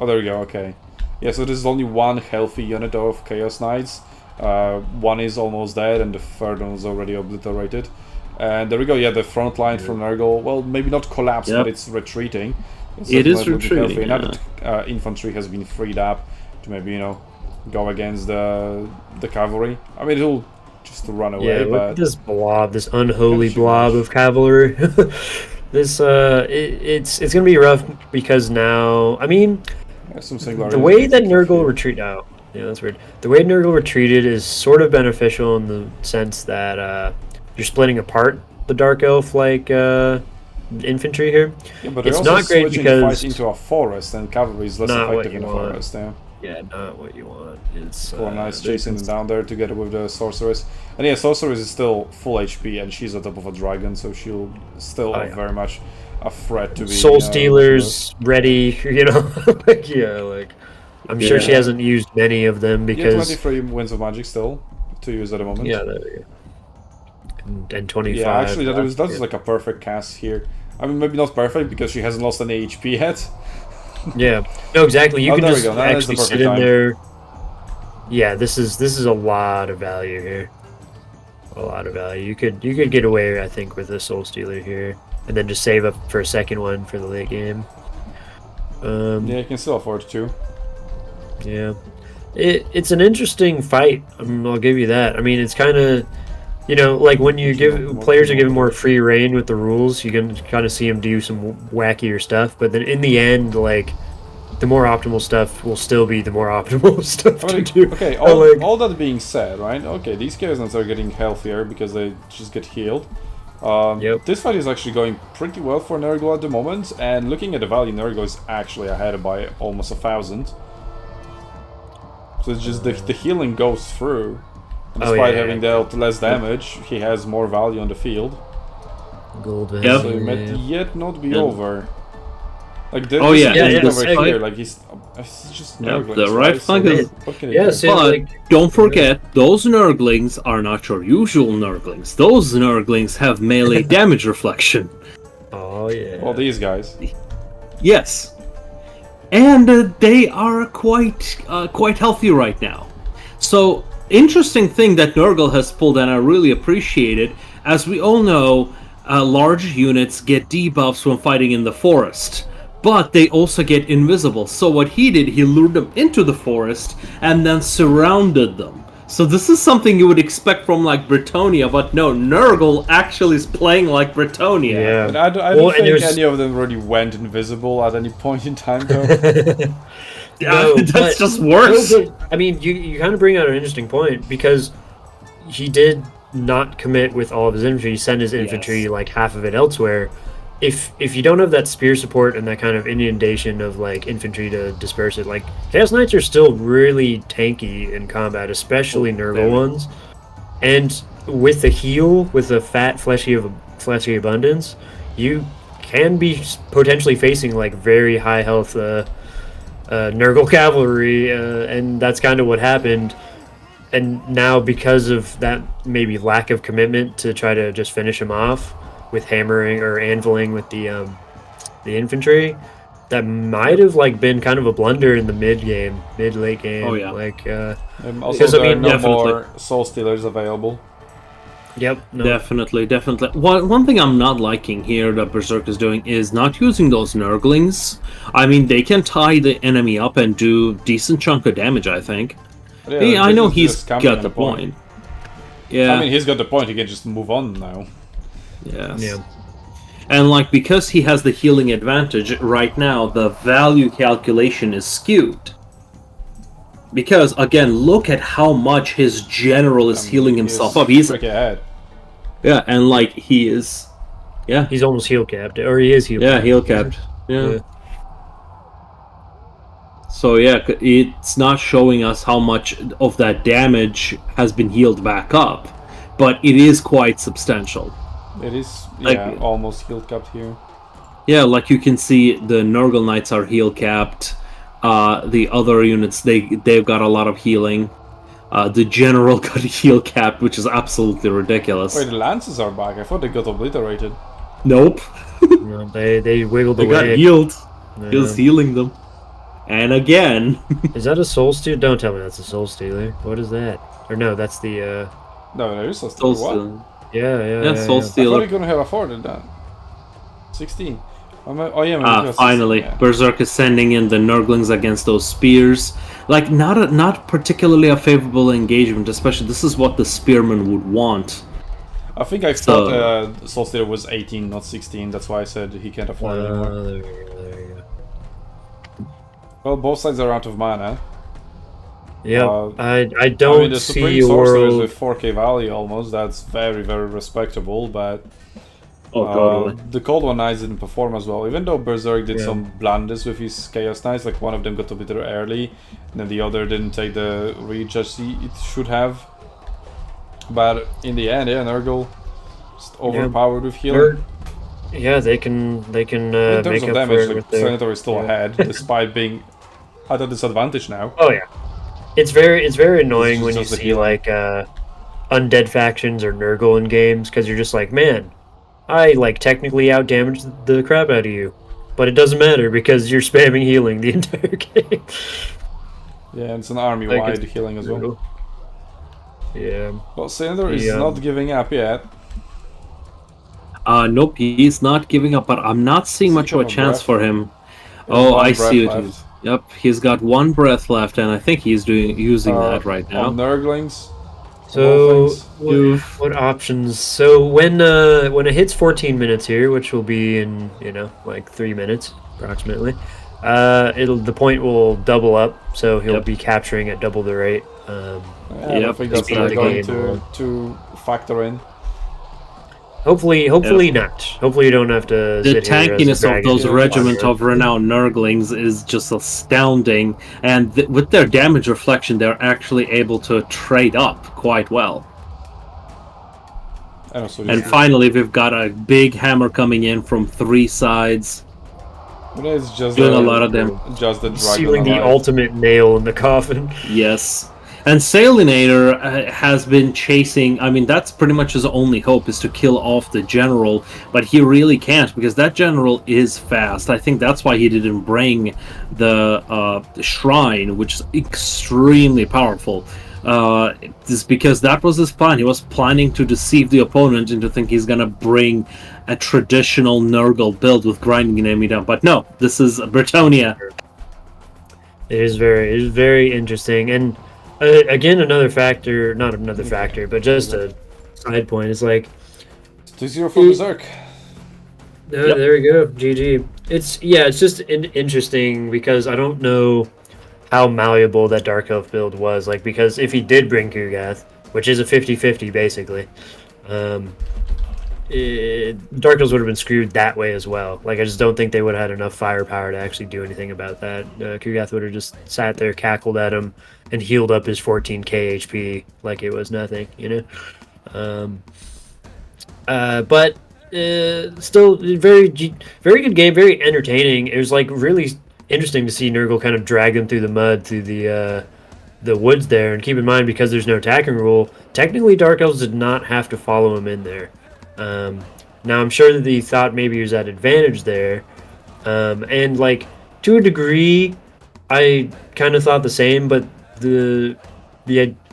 Oh, there we go. Okay, yeah. So this is only one healthy unit of Chaos Knights. One is almost dead, and the third one is already obliterated. And there we go. Yeah, the front line from Nurgle. Well, maybe not collapsed, Yep. but it's retreating. It's It is definitely retreating, healthy. Another infantry has been freed up to maybe go against the cavalry. I mean, it'll just run away, Yeah, look but at this blob, this unholy That's blob huge. of cavalry. This it's gonna be rough because now, I mean, yeah, some singularity. the way that Nurgle retreat out, yeah, that's weird. The way Nurgle retreated is sort of beneficial in the sense that you're splitting apart the Dark Elf like infantry here. Yeah, but It's they're also not great switching because- the fight into a forest, and cavalry is less Not what effective in you a want. forest. Yeah. Yeah, not what you want. It's Four Knights there's chasing them down there together with the Sorceress. And yeah, Sorceress is still full HP, and she's on top of a dragon, so she'll still Oh, yeah. very much a threat to be. Soul Stealers ready, you know. Like, yeah, like I'm sure she Yeah. hasn't used many of them Yeah, because 23 Winds of Magic still to use at the moment. yeah, there we go. And 25. Yeah, actually, that's yeah. like a perfect cast here. I mean, maybe not perfect because she hasn't lost any HP yet. Yeah, no, exactly. You Oh, can there we just go. That is the actually sit perfect in time. there. Yeah, this is a lot of value here. A lot of value. You could get away, I think, with a Soul Stealer here, and then just save up for a second one for the late game. Yeah, you can still afford to. Yeah, it's an interesting fight. I'll give you that. I mean, it's kind of, you know, like when you give players are given more free reign with the rules, you can kind of see them do some wackier stuff. But then in the end, like the more optimal stuff will still be the more optimal stuff I to mean, do. okay, like- all that being said, right? Okay, these Chaos Knights are getting healthier because they just get healed. Yep. This fight is actually going pretty well for Nurgle at the moment, and looking at the value, Nurgle is actually ahead by almost 1,000. So it's just the healing goes through. And Oh, despite yeah, having yeah. dealt less damage, he has more value on the field. Gold Yep. So value, it might yeah. yet not be Yeah. over. Like this, Oh, this yeah, guy and over this- here, like he's just Yeah, Nurglings, the right right? flank So is- what can he Yeah, do? see, But like don't forget, those Nurglings are not your usual Nurglings. Those Nurglings have melee damage reflection. oh yeah. Well, these guys. Yes, and they are quite healthy right now. So interesting thing that Nurgle has pulled, and I really appreciate it. As we all know, large units get debuffs when fighting in the forest, but they also get invisible. So what he did, he lured them into the forest and then surrounded them. So this is something you would expect from like Bretonnia, but no, Nurgle actually is playing like Bretonnia. yeah. And I don't Well, and think there's- any of them really went invisible at any point in time, though. No, That's but- just worse. No, but, I mean, you kind of bring out an interesting point because he did not commit with all of his infantry. He sent his infantry Yes. like half of it elsewhere. If you don't have that spear support and that kind of inundation of like infantry to disperse it, like Chaos Knights are still really tanky in combat, especially Nurgle ones. And with the heal, with the fat fleshy abundance, you can be potentially facing like very high health Nurgle cavalry, and that's kind of what happened. And now, because of that maybe lack of commitment to try to just finish him off with hammering or anviling with the infantry, that might have like been kind of a blunder in the mid late game. Oh, yeah. Like Also, because, I there are mean, no definitely. more Soul Stealers available. yep, no, Definitely. One thing I'm not liking here that Berserk is doing is not using those Nurglings. I mean, they can tie the enemy up and do decent chunk of damage, I think. But Yeah, I this know is he's just camping got on the a point. point. Yeah. I mean, he's got the point. He can just move on now. Yes. yeah. And like because he has the healing advantage right now, the value calculation is skewed. Because again, look at how much his general is healing himself up. He's freaking ahead. yeah, and like he is, yeah, He's almost heal capped, or he is heal. yeah, heal capped. Yeah. So yeah, it's not showing us how much of that damage has been healed back up, but it is quite substantial. It is, Like- yeah, almost healed capped here. Yeah, like you can see, the Nurgle Knights are heal capped. The other units, they've got a lot of healing. The General got heal capped, which is absolutely ridiculous. Wait, the Lances are back. I thought they got obliterated. Nope, No, they wiggled they got away. healed. Yeah. He was healing them. And again, Is that a soul stealer? Don't tell me that's a soul stealer. What is that? Or no, that's the No, there is a Soul Stealer. What? Stealer. yeah, Soul I thought Stealer. he couldn't have afforded that. 16. Oh yeah, maybe Ah, he was finally, 16, yeah. Berserk is sending in the Nurglings against those spears. Like, not particularly a favorable engagement, especially this is what the spearman would want. I think I So- thought Soul Stealer was 18, not 16. That's why I said he can't afford it anymore. there we go, there you go. Well, both sides are out of mana. Yeah, I I don't mean, the see Supreme a Sorcerer is world. with 4k value almost. That's very, very respectable, but Oh, totally. the Cold One Knights didn't perform as well. Even though Berserk did Yeah. some blunders with his Chaos Knights, like one of them got a bit early, and then the other didn't take the reach as it should have. But in the end, yeah, Nurgle just overpowered with healing. Yeah, they can In make terms up of for damage, it like, with their. Senator is still yeah. ahead, despite being at a disadvantage now. Oh yeah, it's very annoying when you just the see healing. like undead factions or Nurgle in games because you're just like, man, I like technically out damaged the crap out of you, but it doesn't matter because you're spamming healing the entire game. Yeah, and it's an army-wide Like, it's healing as well. brutal. Yeah. Well, Senator is Yeah. not giving up yet. Nope, he's not giving up, but I'm not seeing much of a got a chance breath. for him. He Oh, has one I breath see it. left. Yep, he's got one breath left, and I think he's using that right now. On Nurglings. So All what options? So when it hits 14 minutes here, which will be in like 3 minutes approximately, the point will double up, so he'll Yep. be capturing at double the rate. Yeah, I Yep, think that's speed of the going game. to factor in. Hopefully not. Hopefully you don't have to. The sit here as a tankiness of dragon those and regiment farm of renowned Nurglings is just astounding, and with their damage reflection, they're actually able to trade up quite well. And also, And finally, we've got a big hammer coming in from 3 sides, it's just doing a the- lot of damage. Just the it. dragon. Sealing the alive. ultimate nail in the coffin. Yes. And Salinator has been chasing. I mean, that's pretty much his only hope is to kill off the general, but he really can't because that general is fast. I think that's why he didn't bring the shrine, which is extremely powerful. It's because that was his plan. He was planning to deceive the opponent into thinking he's gonna bring a traditional Nurgle build with grinding an enemy down. But no, this is Bretonnia. It is very interesting, and again, not another factor, but just a side point. It's like, 2-0 for Berserk. There we go, GG. It's just interesting because I don't know how malleable that Dark Elf build was. Like, because if he did bring Kugath, which is a 50-50 basically, Dark Elves would have been screwed that way as well. Like, I just don't think they would have had enough firepower to actually do anything about that. Kugath would have just sat there, cackled at him, and healed up his 14k HP like it was nothing, But still very good game, very entertaining. It was like really interesting to see Nurgle kind of drag them through the mud through the woods there. And keep in mind, because there's no attacking rule, technically Dark Elves did not have to follow him in there. Now I'm sure that he thought maybe he was at advantage there, and like to a degree, I kind of thought the same. But the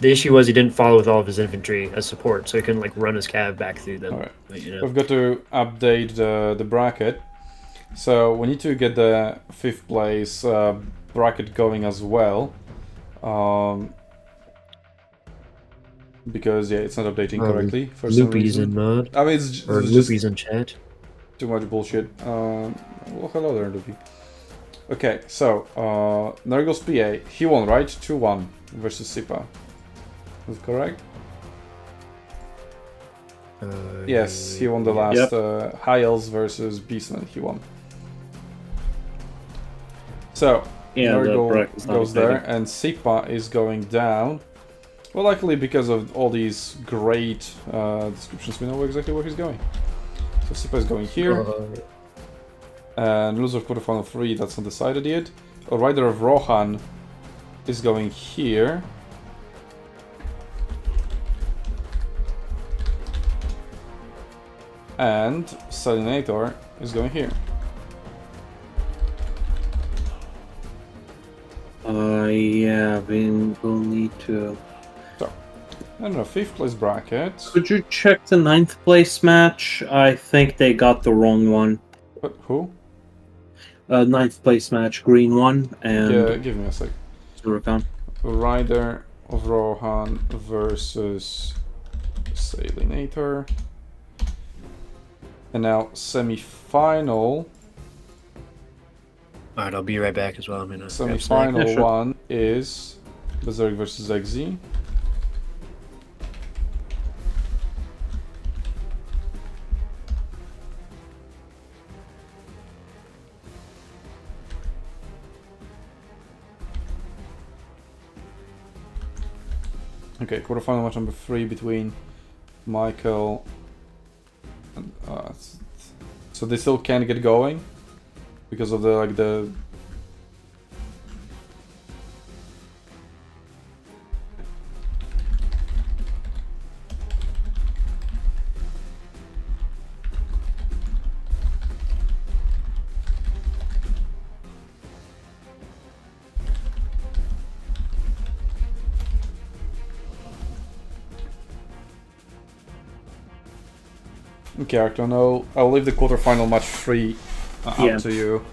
issue was he didn't follow with all of his infantry as support, so he couldn't like run his cav back through them. All right. But, you know. We've got to update the bracket. So we need to get the 5th place bracket going as well. Because yeah, it's not updating correctly for some Loopy's reason. in mod. I mean, it's just Loopy's in chat. too much bullshit. Well, hello there, Loopy. Okay, so Nurgle's PA, he won, right? 2-1 versus Sipa. Is that correct? Yes, he won the last High Elves versus Beastmen. He won. So Nurgle goes there, and Sipa is going down. Well, luckily, because of all these great descriptions, we know exactly where he's going. So Sipa is going here. And loser of quarterfinal 3, that's not decided yet. A Rider of Rohan is going here. And Salinator is going here. Yeah, we'll need to... So, I don't know, 5th place bracket. Could you check the 9th place match? I think they got the wrong one. But who? 9th place match, green one, and... Yeah, give me a sec. Zurakan. Rider of Rohan versus Salinator. And now semi-final. Alright, I'll be right back as well. I'm gonna Semi-final one is Berserk versus XZ. Okay, quarterfinal match number 3 between Michael and so they still can't get going because of the character. No, I'll leave the quarterfinal match 3 up to you.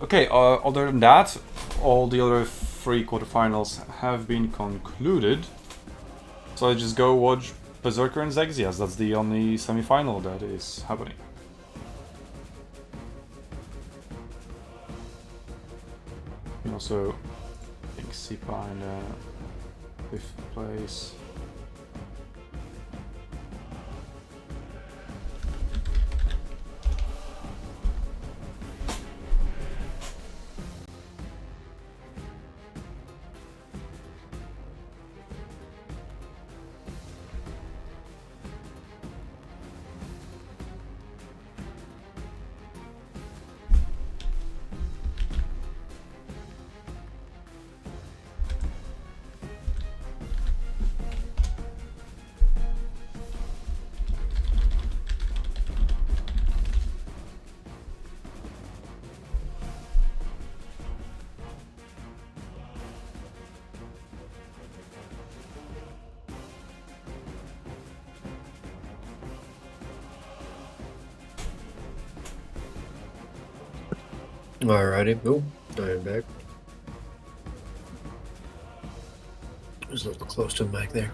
Okay, other than that, all the other 3 quarterfinals have been concluded. So I just go watch Berserker and Zexias. That's the only semi-final that is happening. And also, I think Sipa in 5th place. Alrighty, oh, I'm back. I was a little close to the mic there.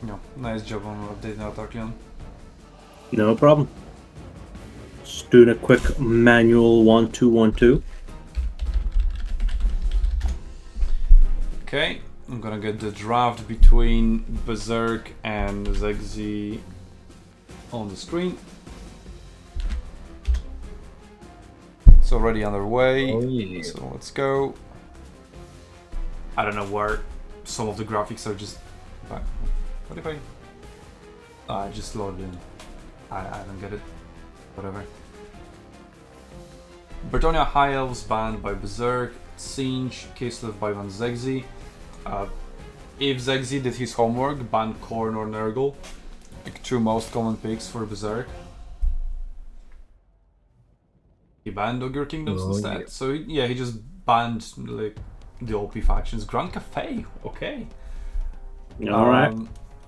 No, nice job on updating that, Archeon. No problem. Just doing a quick manual 1-2-1-2. Okay, I'm gonna get the draft between Berserk and Zegzi on the screen. It's already underway, Oh, yeah. so let's go. I don't know where some of the graphics are just. What if I just loaded in? I don't get it. Whatever. Bretonnia High Elves banned by Berserk. Singe, Kislev by Van Zegzi. If Zegzi did his homework, ban Khorne or Nurgle. Like 2 most common picks for Berserk. He banned Ogre Kingdoms instead. Yeah. So yeah, he just banned like the OP factions. Grand Cafe, okay. Alright.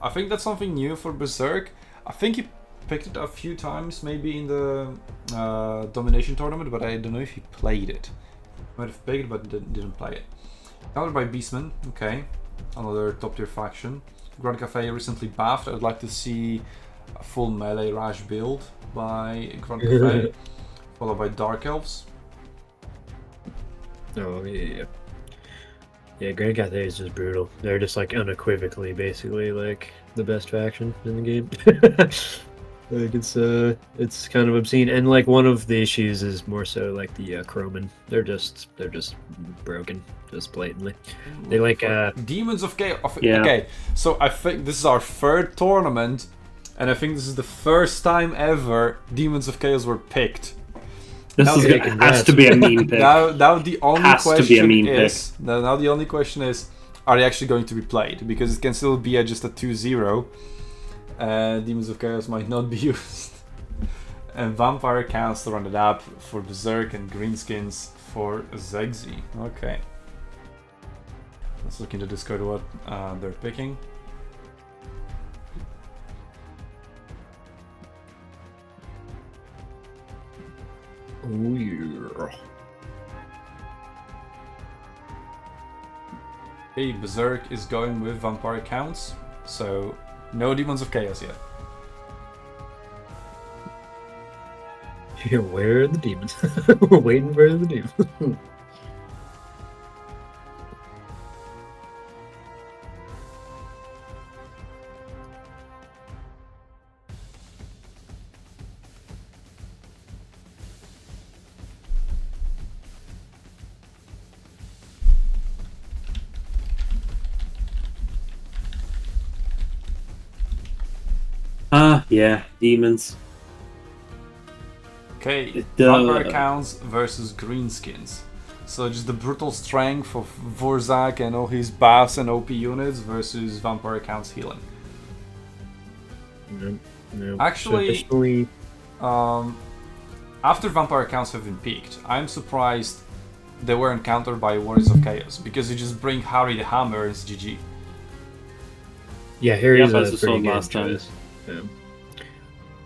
I think that's something new for Berserk. I think he picked it a few times, maybe in the Domination tournament, but I don't know if he played it. Might have picked, but didn't play it. Countered by Beastmen, okay. Another top tier faction. Grand Cafe recently buffed. I would like to see a full melee rush build by Grand Cafe, followed by Dark Elves. Oh yeah. Yeah, Grand Cathay is just brutal. They're just like unequivocally, basically, like the best faction in the game. Like it's kind of obscene, and like one of the issues is more so like the Croman. They're just broken, just blatantly. They like Demons of Chaos. Yeah. Okay, so I think this is our 3rd tournament, and I think this is the first time ever Demons of Chaos were picked. This Now- is Yeah, gonna, has to be a meme pick. Now the only Has to be a question meme is now the only question is, are they actually going to be played? Because it can still be just a 2-0. Demons of Chaos might not be used. And Vampire counts to run it up for Berserk and Greenskins for Zegzi. Okay. Let's look into Discord what they're picking. oh yeah. Okay, Berserk is going with Vampire counts, so no Demons of Chaos yet. Yeah, where are the demons? We're waiting for the demons. Yeah, demons. Okay, The- Vampire counts versus Greenskins. So just the brutal strength of Vorzak and all his buffs and OP units versus Vampire counts healing. No. Actually- So officially, After Vampire counts have been peaked, I'm surprised they weren't countered by Warriors of Chaos, because you just bring Harry the Hammer and it's GG. yeah, Harry's Yeah, as a we saw pretty good last time. choice. Yeah.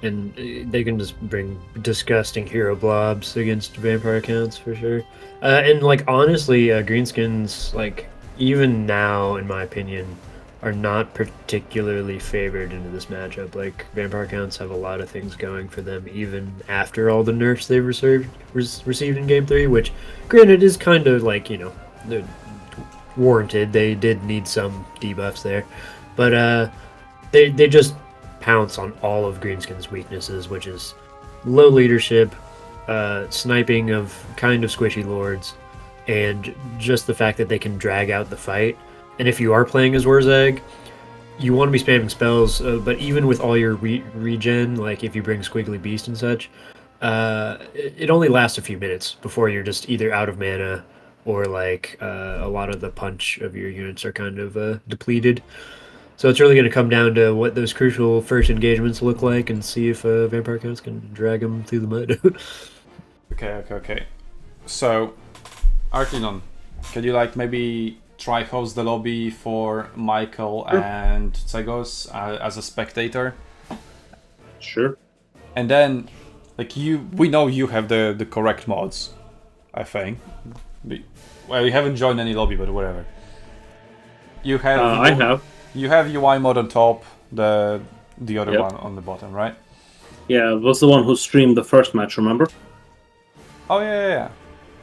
And they can just bring disgusting hero blobs against vampire counts for sure. And like honestly, Greenskins, like even now, in my opinion, are not particularly favored into this matchup. Like vampire counts have a lot of things going for them, even after all the nerfs they've received in Game 3. Which, granted, is kind of like they're warranted. They did need some debuffs there, but they just pounce on all of Greenskins' weaknesses, which is low leadership, sniping of kind of squishy lords, and just the fact that they can drag out the fight. And if you are playing as Warzag, you want to be spamming spells, but even with all your regen, like if you bring Squiggly Beast and such, it only lasts a few minutes before you're just either out of mana or like a lot of the punch of your units are kind of depleted. So it's really going to come down to what those crucial first engagements look like and see if Vampire Counts can drag them through the mud. Okay. So, Artinon, could you like maybe try host the lobby for Michael and Tsegos as a spectator? Sure. And then, like we know you have the correct mods, I think. Well, you haven't joined any lobby, but whatever. You have. I have. You have UI mod on top, the other Yep. one on the bottom, right? Yeah, it was the one who streamed the first match, remember? Oh yeah.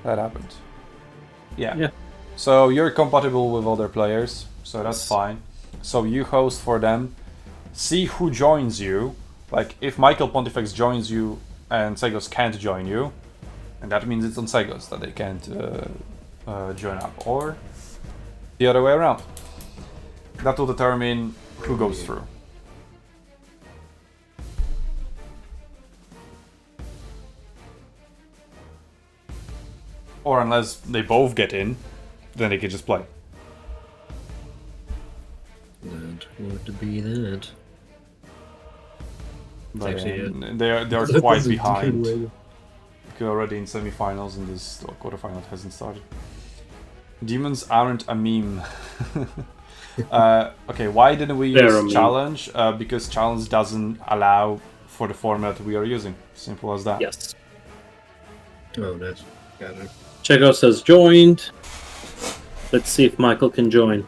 That happened. Yeah. Yeah. So you're compatible with other players, so that's fine. So you host for them. See who joins you. Like if Michael Pontifex joins you and Segos can't join you, and that means it's on Segos that they can't join up. Or the other way around. That will determine who goes through. Or unless they both get in, then they can just play. That would be that. But Actually, they're That quite is a behind. good way. Because already in semifinals and this quarterfinal hasn't started. Demons aren't a meme. Okay, why didn't we They're a use meme. challenge? Because challenge doesn't allow for the format we are using. Simple as that. Yes. Oh, nice. Got it. Chegos has joined. Let's see if Michael can join.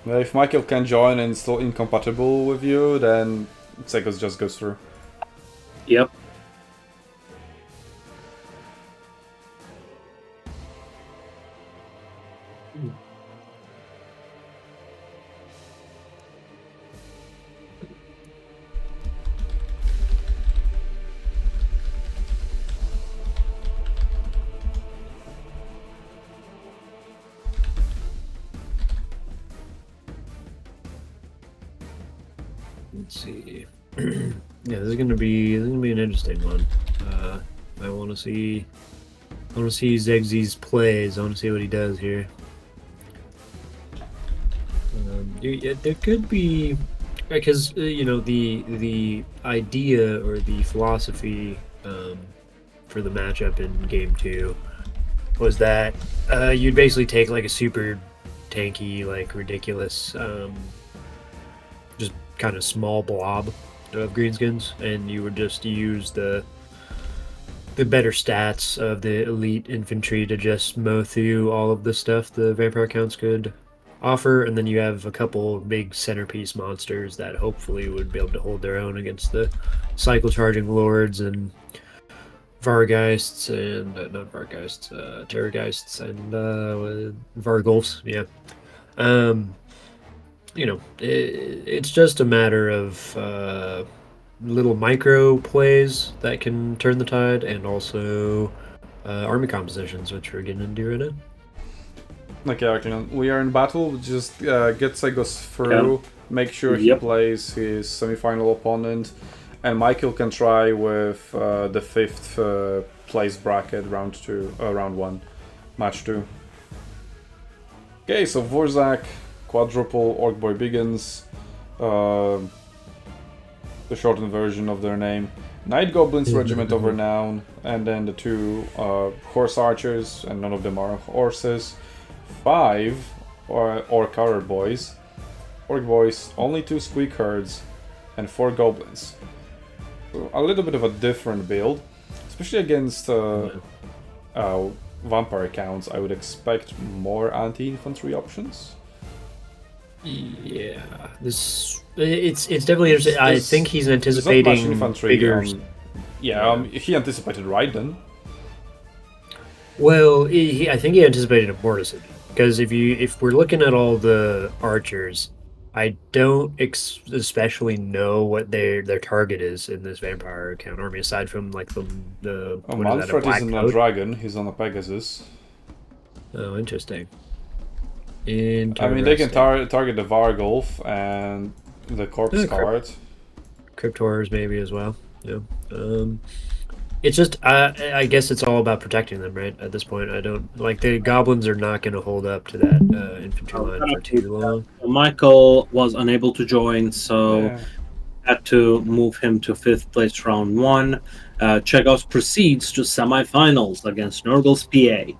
Well, if Michael can join and it's still incompatible with you, then Sekos just goes through. Yep. Let's see. Yeah, this is gonna be an interesting one. I want to see Zegsy's plays. I want to see what he does here. There could be, because you know, the idea or the philosophy for the matchup in game 2 was that you'd basically take like a super tanky, like ridiculous, just kind of small blob of Greenskins, and you would just use the better stats of the elite infantry to just mow through all of the stuff the vampire counts could offer, and then you have a couple big centerpiece monsters that hopefully would be able to hold their own against the cycle charging lords and Vargeists and not Vargeists, Terrorgeists and Vargulfs. Yeah. You know, it's just a matter of little micro plays that can turn the tide, and also army compositions, which we're getting into right now. Okay, we are in battle. Just get Segos through. Make sure he plays his semi-final opponent, and Michael can try with the 5th place bracket, round 1, match 2. Okay, so Vorzak, quadruple Orc Boy Biggins, the shortened version of their name, Night Goblins Regiment of Renown, and then the 2 Horse Archers, and none of them are horses. 5 Orc Archer Boys, Orc Boys, only 2 Squeak Herds, and 4 Goblins. So a little bit of a different build, especially against vampire counts. I would expect more anti-infantry options. Yeah, it's definitely interesting. I think he's anticipating bigger. He anticipated Raiden. Well, I think he anticipated a Mortison, because if we're looking at all the archers, I don't especially know what their target is in this vampire count army, aside from like the Manfred isn't a dragon; he's on a Pegasus. Oh, interesting. I mean, they can target the Vargulf and the Corpse Card. Crypt Horrors maybe as well. Yeah. It's just I guess it's all about protecting them, right? At this point, I don't like the goblins are not going to hold up to that infantry line for too long. Michael was unable to join, so had to move him to 5th place, round 1. Chegos proceeds to semifinals against Nurgle's PA.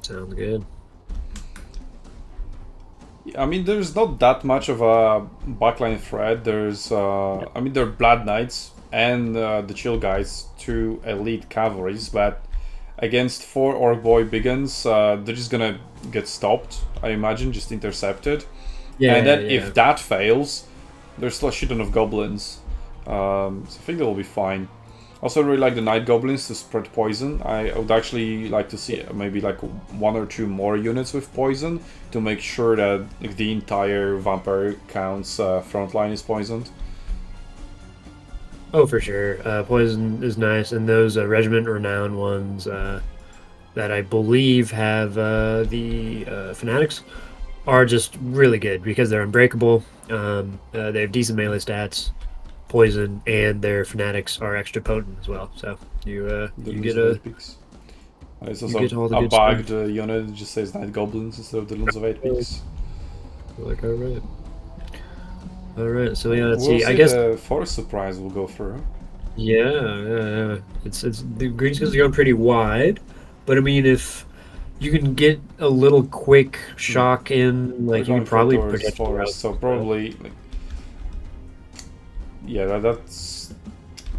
Sounds good. I mean, there's not that much of a backline threat. There's, I mean, there are Blood Knights and the Chill Guys, 2 elite cavalries, but against 4 Orc Boy Biggins, they're just gonna get stopped, I imagine, just intercepted. Yeah, and then if that fails, there's still a shit ton of goblins. So I think they'll be fine. Also, I really like the Night Goblins to spread poison. I would actually like to see maybe like 1 or 2 more units with poison to make sure that the entire vampire count's front line is poisoned. Oh, for sure. Poison is nice, and those Regiment Renown ones that I believe have the Fanatics are just really good because they're unbreakable. They have decent melee stats, poison, and their Fanatics are extra potent as well. So you get a It's you also get all the a good bugged stuff. unit that just says Night Goblins instead of the Lons of 8 Peaks. like all right. So yeah, let's We'll see. I guess the Forest Surprise will go through. yeah. It's the Greenskins are going pretty wide, but I mean if you can get a little quick shock in, We're like you going can probably towards protect your Forest, house. so probably... Like, yeah, that's...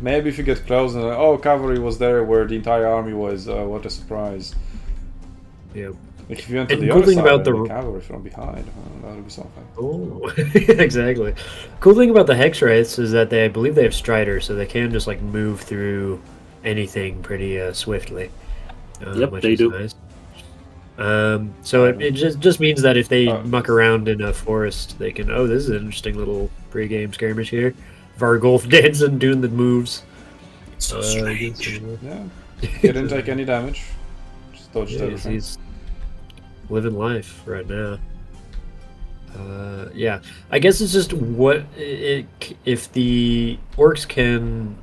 Maybe if you get close and oh, cavalry was there where the entire army was, what a surprise. Yeah. Like, if you went to And the cool other thing side about and the- the cavalry from behind, that would be something. Oh, exactly. Cool thing about the Hex Wraiths is that I believe they have Strider, so they can just like move through anything pretty swiftly. Yep, which they is do. nice. So it just means that if they muck around in a forest, they can. Oh, this is an interesting little pre-game skirmish here. Vargolf dancing, doing the moves. It's so strange. Yeah. He didn't take any damage. Just dodged everything. He's living life right now. Yeah, I guess it's just if the orcs can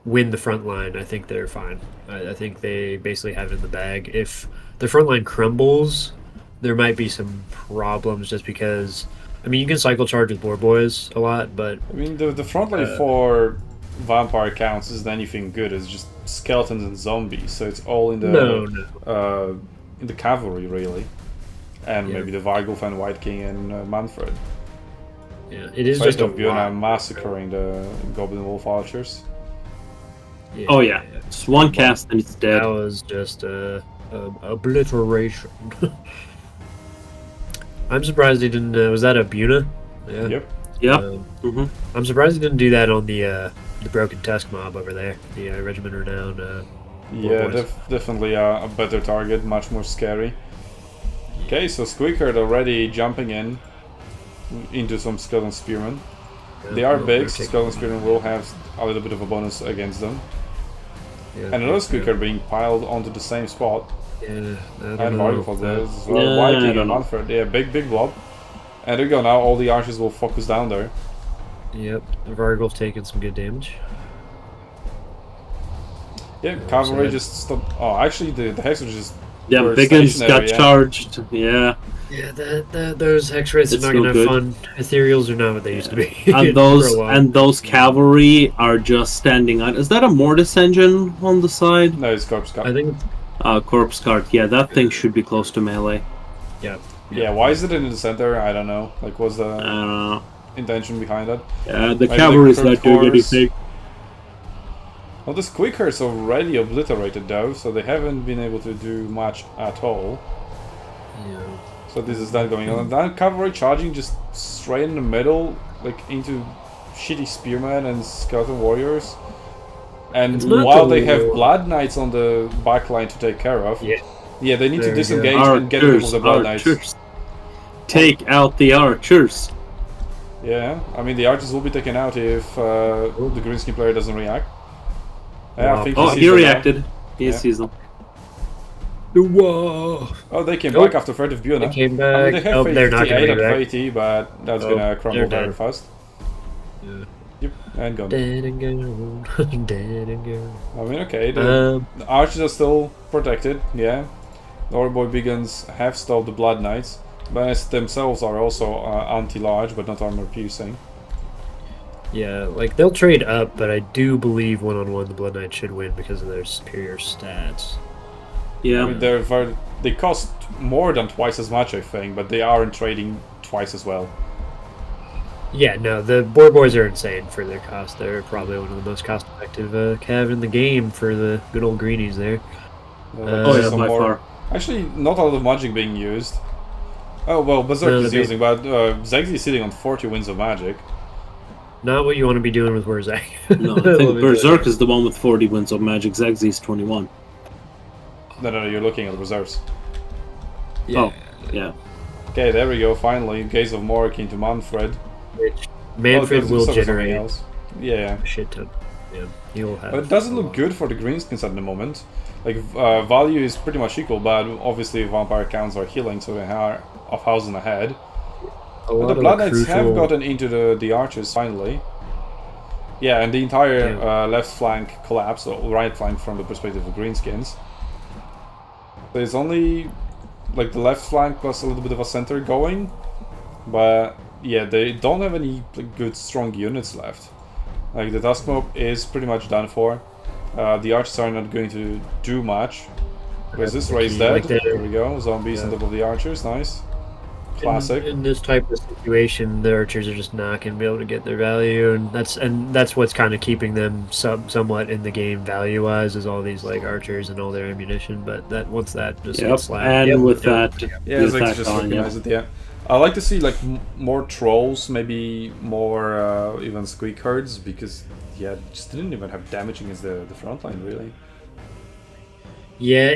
win the front line, I think they're fine. I think they basically have it in the bag. If the front line crumbles, there might be some problems just because. I mean, you can cycle charge with boar boys a lot, but I mean, the front line for vampire counts isn't anything good. It's just skeletons and zombies, so it's all in the in the cavalry really, and Yeah. maybe the Vargulf and White King and Manfred. yeah, it is Sight just a of Bjorn lot. massacring the Goblin Wolf archers. Yeah, Oh yeah, it's one cast and it's dead. that was just obliteration. I'm surprised he didn't. Was that a Buna? Yeah. Yep. Yep. Um, I'm surprised he didn't do that on the Broken Tusk mob over there, the Regiment Renown. Yeah, boys. definitely a better target, much more scary. Okay, so Squeaker already jumping into some Skeleton Spearmen. They are big, so Skeleton Spearmen will have a little bit of a bonus against them. Yeah, And another Squeaker being piled onto the same spot. Yeah, I And don't know. Vargulf there as well. Yeah, White I King don't and know. Manfred. Yeah, big blob. And there you go, now all the archers will focus down there. Yep, Vargulf taking some good damage. Yeah, cavalry sad. just stopped. Oh, actually, the Hexers just. Yeah, were Biggins got stationary, yeah. charged. Yeah, Yeah, those Hex Wraiths are It's not no gonna have good. fun. Ethereals are not what they used to be. and those cavalry are just standing on. Is that a Mortis engine on the side? No, it's Corpse Guard. I think. Corpse card. Yeah, that thing should be close to melee. Yeah. Yeah, why is it in the center? I don't know. Like, what's I the don't know. intention behind that? The Maybe cavalry's the not doing Kurd anything. Well, the Squeaker's already obliterated though, so they haven't been able to do much at all. Yeah. So this is that going on. And then cavalry charging just straight in the middle, like into shitty spearmen and skeleton warriors. And It's not while the- they have blood knights on the back line to take care of, Yeah. they need There to we go. disengage and get rid of the blood knights. Archers. Take out the archers. Yeah, I mean the archers will be taken out if the Greenskin player doesn't react. Yeah, I think Oh, sees he them now. reacted. He Yeah. sees them. Whoa! Oh, they came Nope. back after Threat of Bjorn. They came I mean, back. they have Oh, they're not 58 gonna be at back. 80, but that's Oh, gonna crumble they're very dead. fast. Yeah. Yep, and gone. Dead and gone. Dead and gone. I mean, okay, the archers are still protected, yeah. The Orboy Biggins have stopped the Blood Knights, but themselves are also anti-large, but not armor-piercing. Yeah, like they'll trade up, but I do believe one-on-one the Blood Knight should win because of their superior stats. Yeah. I mean, they cost more than twice as much, I think, but they aren't trading twice as well. Yeah, no, the board boys are insane for their cost. They're probably one of the most cost-effective cav in the game for the good old greenies there. Oh yeah, some by more- far. Actually, not a lot of magic being used. Oh, well, Berserk No, is they- using, but Zegzi is sitting on 40 wins of magic. Not what you want to be doing with Warzak. No, I think Berserk is the one with 40 wins of magic. Zagzi's 21. No, you're looking at reserves. Yeah. Oh, yeah. Okay, there we go, finally. Gaze of Mork into Manfred. Which Manfred Oh, will there's also something generate else. Yeah. a shit ton. Yeah, he'll have. But it doesn't look good for the Greenskins at the moment. Like value is pretty much equal, but obviously vampire counts are healing, so they are 1,000 ahead. But the Blood Knights have gotten into the archers finally. Yeah, and the entire left flank collapsed, or right flank from the perspective of Greenskins. So it's only like the left flank plus a little bit of a center going, but yeah, they don't have any good strong units left. Like the Duskmoke is pretty much done for. The archers are not going to do much. Is this race dead? There we go. Zombies on top of the archers. Nice. Classic. In this type of situation, the archers are just not going to be able to get their value, and that's what's kind of keeping them somewhat in the game value-wise, is all these like archers and all their ammunition. But that once that just gets slapped, and with that, yeah, it's like just recognize it. Yeah, I like to see like more trolls, maybe more even squeak herds, because yeah, just didn't even have damage against the front line really. Yeah,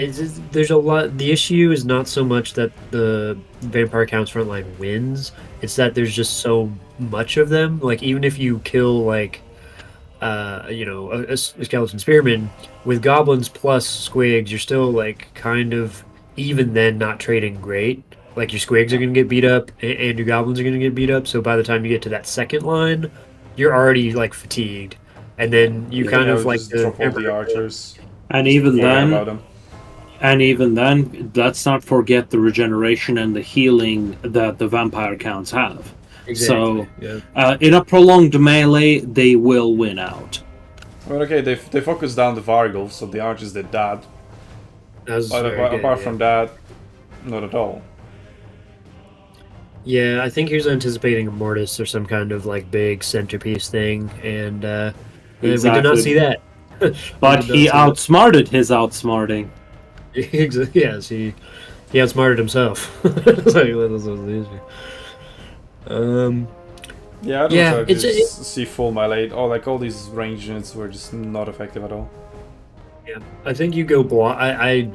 there's a lot. The issue is not so much that the Vampire Counts frontline wins; it's that there's just so much of them. Like even if you kill like, a skeleton spearman with goblins plus squigs, you're still like kind of even then not trading great. Like your squigs are gonna get beat up, and your goblins are gonna get beat up. So by the time you get to that second line, you're already like fatigued, and then you kind of like drop all the archers. And even then, let's not forget the regeneration and the healing that the vampire counts have. Exactly. So, in a prolonged melee, they will win out. Well, okay, they focused down the Vargulf, so the archers did that. Apart from that, not at all. Yeah, I think he was anticipating a Mortis or some kind of like big centerpiece thing, and we did not see that. But he outsmarted his outsmarting. Yes, he outsmarted himself. Yeah, I don't just see full melee. All these range units were just not effective at all. Yeah, I think you go blob. I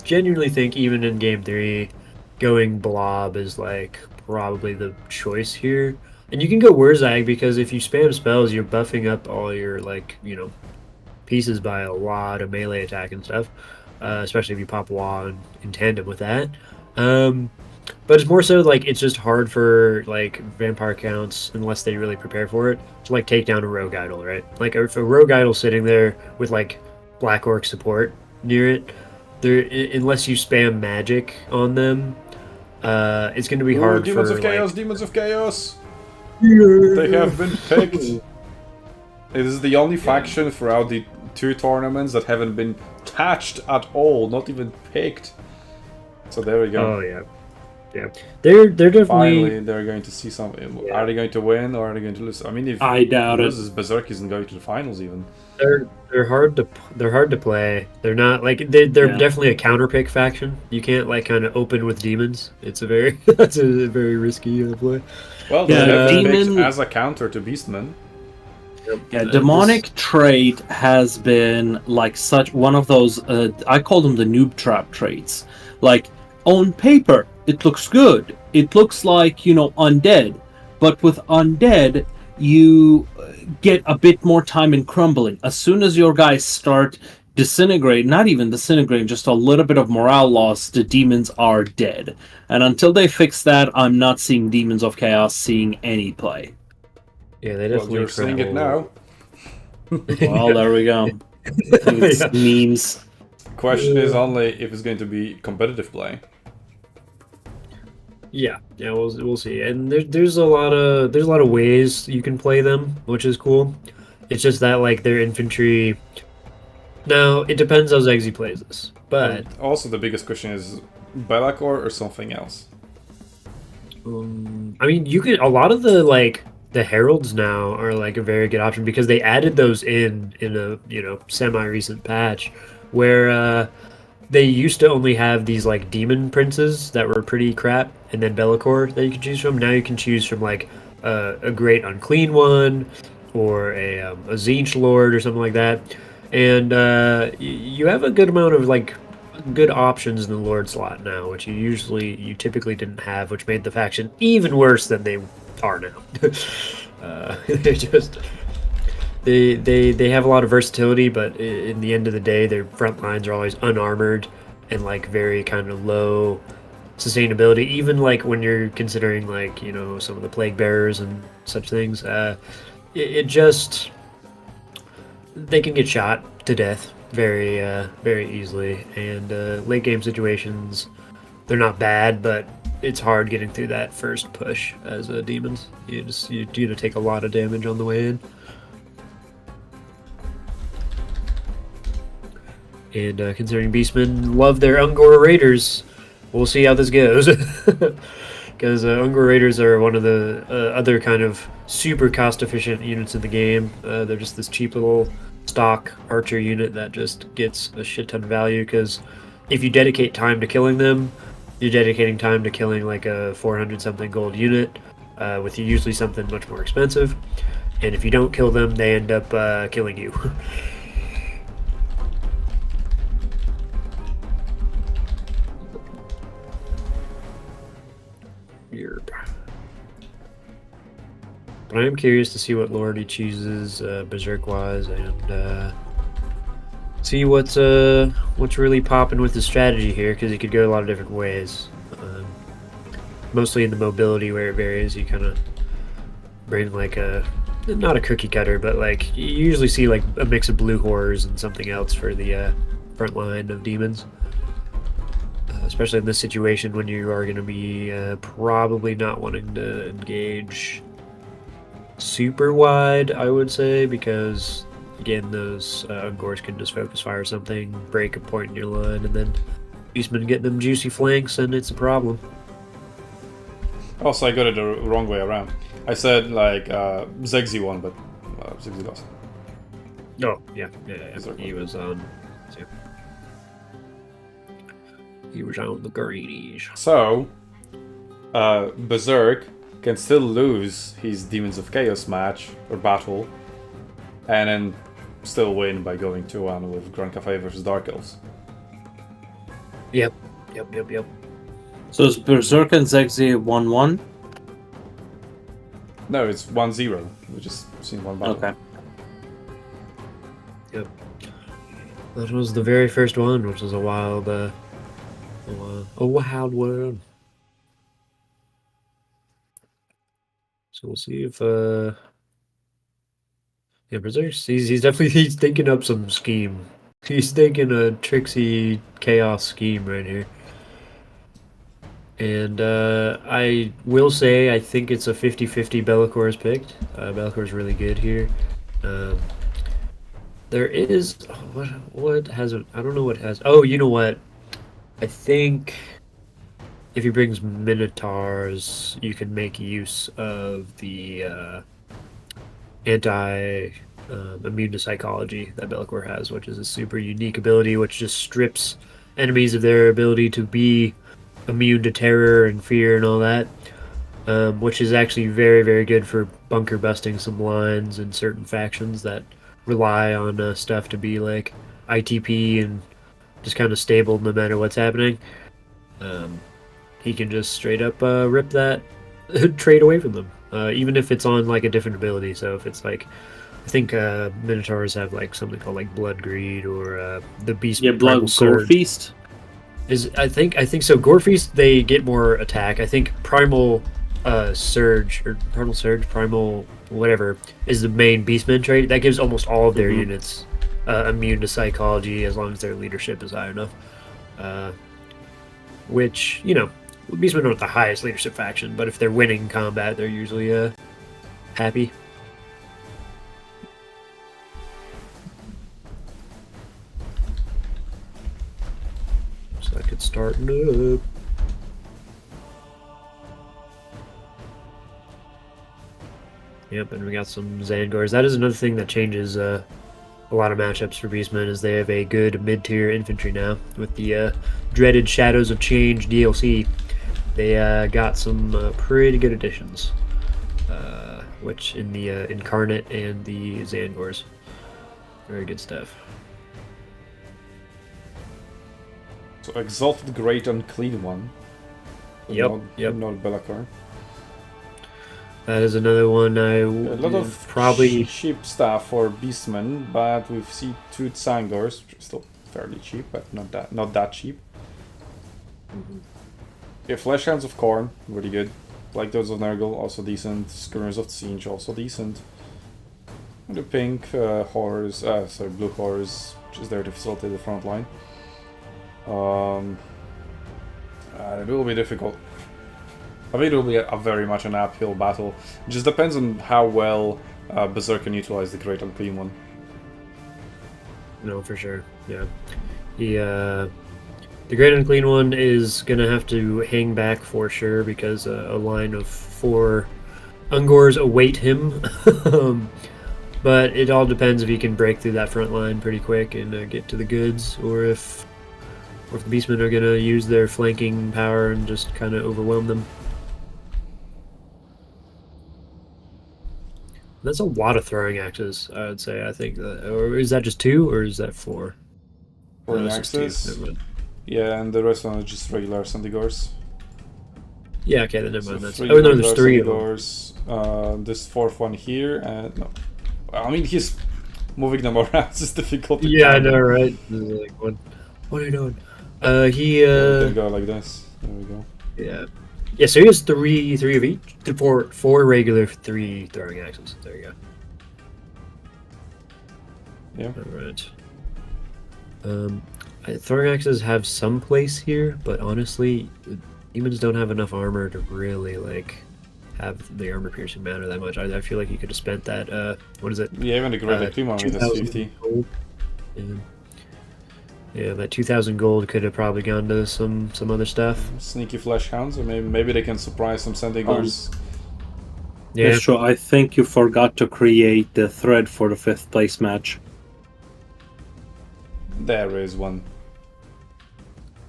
genuinely think even in game 3, going blob is like probably the choice here. And you can go Wurzag because if you spam spells, you're buffing up all your pieces by a lot of melee attack and stuff. Especially if you pop Wah in tandem with that. But it's more so like it's just hard for like vampire counts unless they really prepare for it to like take down a rogue idol, right? Like if a rogue idol sitting there with like Black Orc support near it, unless you spam magic on them, it's going to be hard. Demons for of Chaos, Demons of Chaos. They have been picked. It is the only faction throughout the 2 tournaments that haven't been touched at all, not even picked. So there we go. Oh yeah. They're definitely. Finally, they're going to see something. Yeah. Are they going to win or are they going to lose? I mean, if I doubt it. Berserk isn't going to the finals even. They're hard to play. They're not like they're definitely a counter pick faction. You can't like kind of open with demons. It's a very that's a very risky play. Well, they're picked as a counter to Beastmen. Yeah, demonic trait has been like such one of those. I call them the noob trap traits. Like on paper, it looks good. It looks like undead, but with undead, you get a bit more time in crumbling. As soon as your guys start disintegrating, not even disintegrating, just a little bit of morale loss, the demons are dead. And until they fix that, I'm not seeing Demons of Chaos seeing any play. Yeah, they definitely. You're seeing it now. Well, there we go. It's memes. Question is only if it's going to be competitive play. Yeah, we'll see. And there's a lot of ways you can play them, which is cool. It's just that like their infantry. Now it depends how Zegzi plays this, but and also the biggest question is Belacor or something else. I mean, you can a lot of the heralds now are like a very good option because they added those in a semi-recent patch where they used to only have these like demon princes that were pretty crap and then Belacor that you could choose from. Now you can choose from like a great unclean one or a Zinch Lord or something like that, and you have a good amount of like good options in the Lord slot now, which you typically didn't have, which made the faction even worse than they are now. they have a lot of versatility, but in the end of the day, their front lines are always unarmored and like very kind of low sustainability. Even like when you're considering like some of the plague bearers and such things, it just they can get shot to death very easily, and late game situations they're not bad, but it's hard getting through that first push as demons. You do take a lot of damage on the way in. And considering Beastmen love their Ungor Raiders, we'll see how this goes. Because Ungor Raiders are one of the other kind of super cost-efficient units in the game. They're just this cheap little stock archer unit that just gets a shit ton of value, because if you dedicate time to killing them, you're dedicating time to killing like a 400-something gold unit, with usually something much more expensive. And if you don't kill them, they end up killing you. But I am curious to see what lord he chooses berserk-wise, and see what's really popping with his strategy here, because he could go a lot of different ways. Mostly in the mobility where it varies. You kind of bring like not a cookie cutter, but like you usually see like a mix of blue horrors and something else for the front line of demons. Especially in this situation when you are going to be probably not wanting to engage super wide, I would say, because again, those Ungors can just focus fire something, break a point in your line, and then Beastmen get them juicy flanks, and it's a problem. Also, I got it the wrong way around. I said like Zegzi won, but Zegzi lost. Oh, yeah. He was on. He was on the greenies. So, Berserk can still lose his Demons of Chaos match or battle, and then still win by going 2-1 with Grand Cafe versus Dark Elves. Yep. So is Berserk and Zegzi 1-1? No, it's 1-0. We just seen one battle. Okay. Yep. That was the very first one, which was a wild world. So we'll see if Berserk, he's definitely thinking up some scheme. He's thinking a tricksy chaos scheme right here. And I will say I think it's a 50-50 Be'lakor is picked. Be'lakor is really good here. There is what has it? I don't know what has. Oh, you know what? I think if he brings Minotaurs, you can make use of the immune to psychology that Be'lakor has, which is a super unique ability which just strips enemies of their ability to be immune to terror and fear and all that, which is actually very good for bunker busting some lines and certain factions that rely on stuff to be like ITP and just kind of stable no matter what's happening. He can just straight up rip that trade away from them, even if it's on like a different ability. So if it's like, I think Minotaurs have like something called like Blood Greed or the Beast. Yeah, Blood Gore Feast. I think so. Gore Feast, they get more attack. I think Primal Surge or Primal whatever is the main Beastmen trait. That gives almost all of their units immune to psychology as long as their leadership is high enough. Which, Beastmen aren't the highest leadership faction, but if they're winning combat, they're usually happy. So I could start up. Yep, and we got some Zangors. That is another thing that changes a lot of matchups for Beastmen, is they have a good mid-tier infantry now with the dreaded Shadows of Change DLC. They got some pretty good additions, which in the Incarnate and the Zangors. Very good stuff. So Exalted Great Unclean One. Yep. Not Be'lakor. That is another one I A lot of probably. cheap stuff for Beastmen, but we see two Tsangors, which is still fairly cheap, but not that cheap. Yeah, Flesh Hounds of Khorne, really good. Like those of Nurgle, also decent. Screamers of Tzeentch, also decent. And the pink horrors, blue horrors, which is there to facilitate the front line. It will be difficult. I think it will be a very much an uphill battle. It just depends on how well Berserk can utilize the Great Unclean One. No, for sure. Yeah. The Great Unclean One is gonna have to hang back for sure because a line of 4 Ungors await him. But it all depends if he can break through that front line pretty quick and get to the goods, or if the Beastmen are gonna use their flanking power and just kind of overwhelm them. That's a lot of throwing axes, I would say. I think that, or is that just 2, or is that 4? Throwing That's just 2. axes? Never mind. Yeah, and the rest are just regular Sendigors. Yeah, okay, then never So mind. That's, 3 oh no, there's regular 3 of them. Sendigors, this 4th one here, and no. I mean, he's moving them around, it's difficult to Yeah, I count know, them. right? Like, what are you doing? We can go like this. There we go. Yeah. Yeah, so he has 3 of each. 4 regular, 3 throwing axes. There you go. Yeah. Alright. Throwing axes have some place here, but honestly, humans don't have enough armor to really, like, have the armor piercing matter that much. I feel like you could have spent that, what is it? Yeah, even the Great Unclean One has 50. Gold. Yeah, that 2,000 gold could have probably gone to some other stuff. Sneaky Flesh Hounds, or maybe they can surprise some Sendigors. Yeah. That's true. I think you forgot to create the thread for the 5th place match. There is one.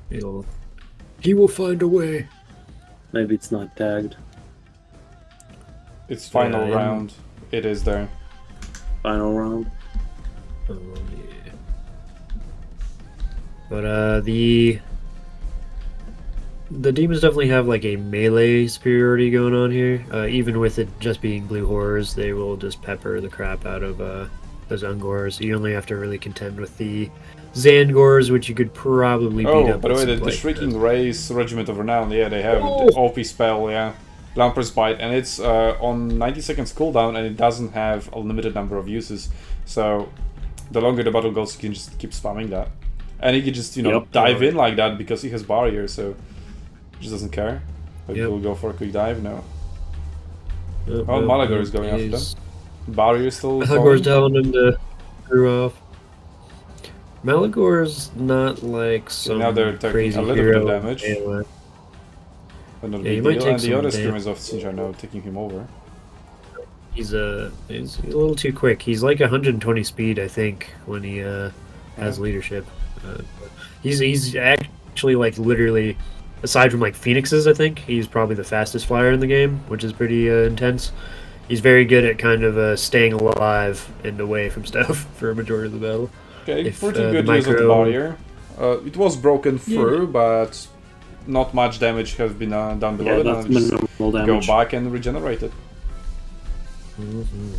He will find a way. Maybe it's not tagged. It's final Yeah, round. It is there. Final round. Oh, yeah. But the demons definitely have like a melee superiority going on here. Even with it just being blue horrors, they will just pepper the crap out of those Ungors. You only have to really contend with the Zangors, which you could probably beat Oh, up. by the with way, some the blade Shrieking Rays Regiment of Renown, yeah, they have Oh! the OP spell, yeah. Lampert's Bite, and it's on 90 seconds cooldown, and it doesn't have a limited number of uses. So, the longer the battle goes, you can just keep spamming that. And he can just, Yep. dive in like that because he has barrier, so he just doesn't care. But Yep. he'll go for a quick dive now. Oh, Oh, Malagor is going after them. Barrier still Malagor's going. telling him to screw off. Malagor's not like some now they're taking crazy a little hero. bit of damage. AOE. But not a Yeah, you big might deal. take And the some other damage. Screamers of Tzeentch are now taking him over. He's a little too quick. He's like 120 speed, I think, when he has leadership. He's actually like literally, aside from like Phoenixes, I think he's probably the fastest flyer in the game, which is pretty intense. He's very good at kind of staying alive and away from stuff for a majority of the battle. Okay, If, pretty the good use of the micro- barrier. It was broken through, but not much damage has been done below Yeah, it. that's And just minimal go damage. back and regenerate it. Mm-hmm.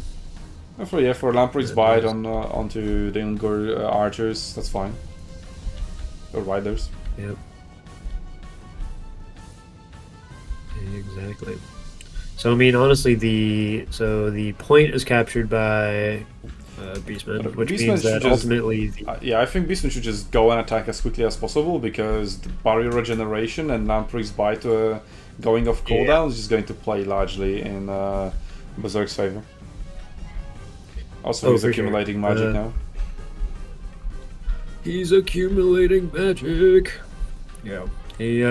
And for Lamprey's Bite onto the Ungor archers, that's fine. Or riders. Yep. Exactly. So I mean, honestly, the point is captured by Beastmen, which Beastmen means should that just- ultimately, Yeah, I think Beastmen should just go and attack as quickly as possible because the barrier regeneration and Lamprey's Bite going off cooldown is just going to play largely in Berserk's favor. Also, he's for accumulating sure. magic now. he's accumulating magic. Yeah. He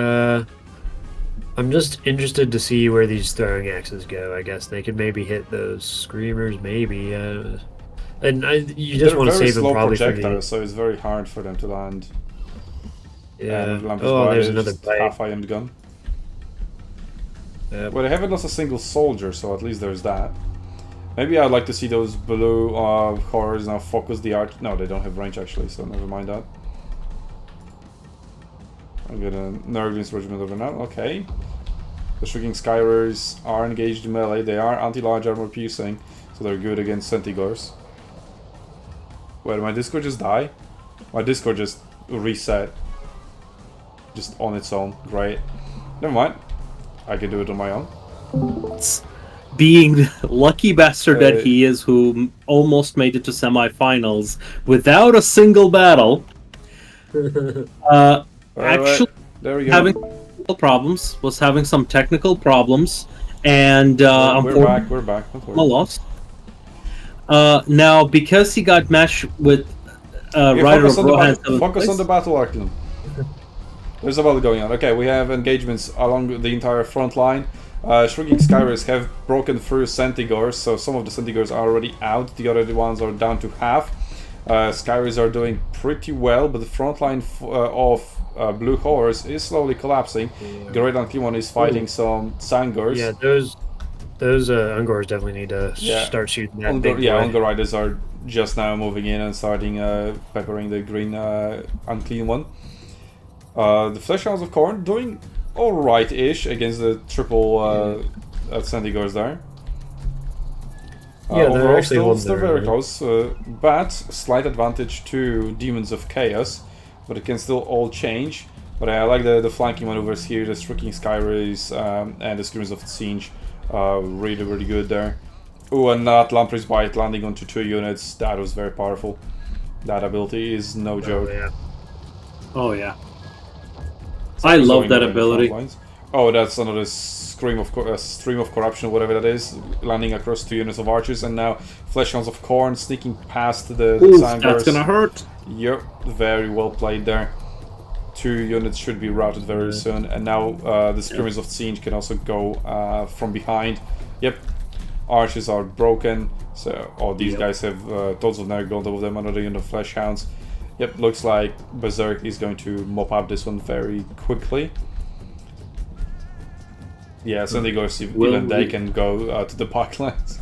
I'm just interested to see where these throwing axes go. I guess they could maybe hit those screamers, maybe. And you just They're want to very save them slow probably for projectiles, the. so it's very hard for them to land. Yeah. And Lamprey's Oh, Bite there's is another just bite. half-aimed gun. Yep. Well, they haven't lost a single soldier, so at least there's that. Maybe I'd like to see those blue horrors now focus the arch. No, they don't have range actually, so never mind that. I'm gonna Nurgle's Regiment over now. Okay. The Shrieking Skyrers are engaged in melee. They are anti-large armor piercing, so they're good against Centigors. Wait, my Discord just die? My Discord just reset. Just on its own. Great. Never mind. I can do it on my own. Being the lucky bastard that he is, who almost made it to semifinals without a single battle. Actually, there we go. having problems, was having some technical problems, and we're back. Don't worry. Lost. Now, because he got matched with Rider of Rohan, focus on the battle, Arklin. There's a battle going on. Okay, we have engagements along the entire front line. Shrieking Skyrers have broken through Centigors, so some of the Centigors are already out. The other ones are down to half. Skyrers are doing pretty well, but the front line of Blue Horse is slowly collapsing. Yeah. Great Unclean is fighting some Sangors. Yeah, those Ungors definitely need to start shooting that big boy. Unger Riders are just now moving in and starting peppering the green Unclean one. The Fleshhounds of Khorne doing alright-ish against the triple Centigors there. Yeah, they're actually still very close, but slight advantage to Demons of Chaos, but it can still all change. But I like the flanking maneuvers here, the Shrieking Skyrers and the Screamers of Siege, really, really good there. Ooh, and that Lamprey's Bite landing onto 2 units, that was very powerful. That ability is no joke. Oh yeah. I love that ability. Oh, that's another stream of corruption, whatever that is, landing across 2 units of archers, and now Fleshhounds of Khorne sneaking past the Sangors. That's gonna hurt. Yep, very well played there. 2 units should be routed very soon, and now the Screamers of Siege can also go from behind. Yep, archers are broken, so these guys have tons of Nurgle on top of them, another unit of Fleshhounds. Yep, looks like Berserk is going to mop up this one very quickly. Yeah, Centigors, even they can go to the parklands.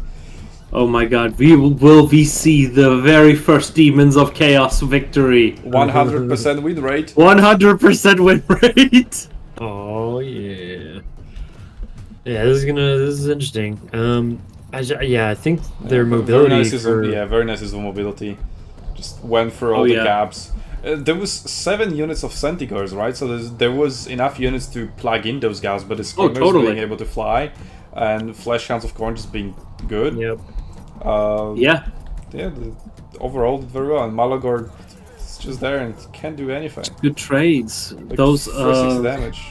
Oh my god, will we see the very first Demons of Chaos victory? 100% win rate. 100% win rate! Oh yeah. Yeah, this is interesting. I think their mobility. Very nice is the mobility. Just went through all the gaps. There was 7 units of Centigors, right? So there was enough units to plug in those gaps, but the Screamers being able to fly, and Fleshhounds of Khorne just being good. Yep. Overall did very well, and Malagor is just there and can't do anything. Good trades. Like Those 6 damage.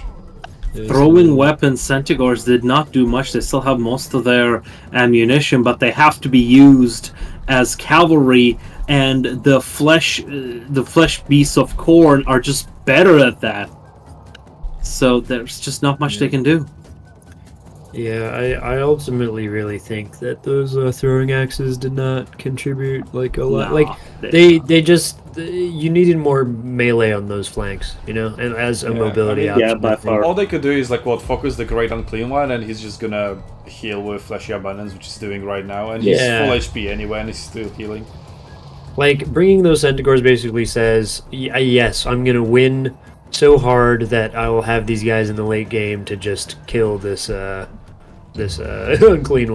throwing weapons Centigors did not do much. They still have most of their ammunition, but they have to be used as cavalry, and the flesh beasts of Khorne are just better at that. So there's just not much they can do. Yeah, I ultimately really think that those throwing axes did not contribute like a lot. No, like you needed more melee on those flanks, you know, and as a mobility option. Yeah, by far. All they could do is focus the Great Unclean One, and he's just gonna heal with Fleshy Abundance, which he's doing right now, and he's full HP anyway, and he's still healing. Like, bringing those Centigors basically says, yes, I'm gonna win so hard that I will have these guys in the late game to just kill this Unclean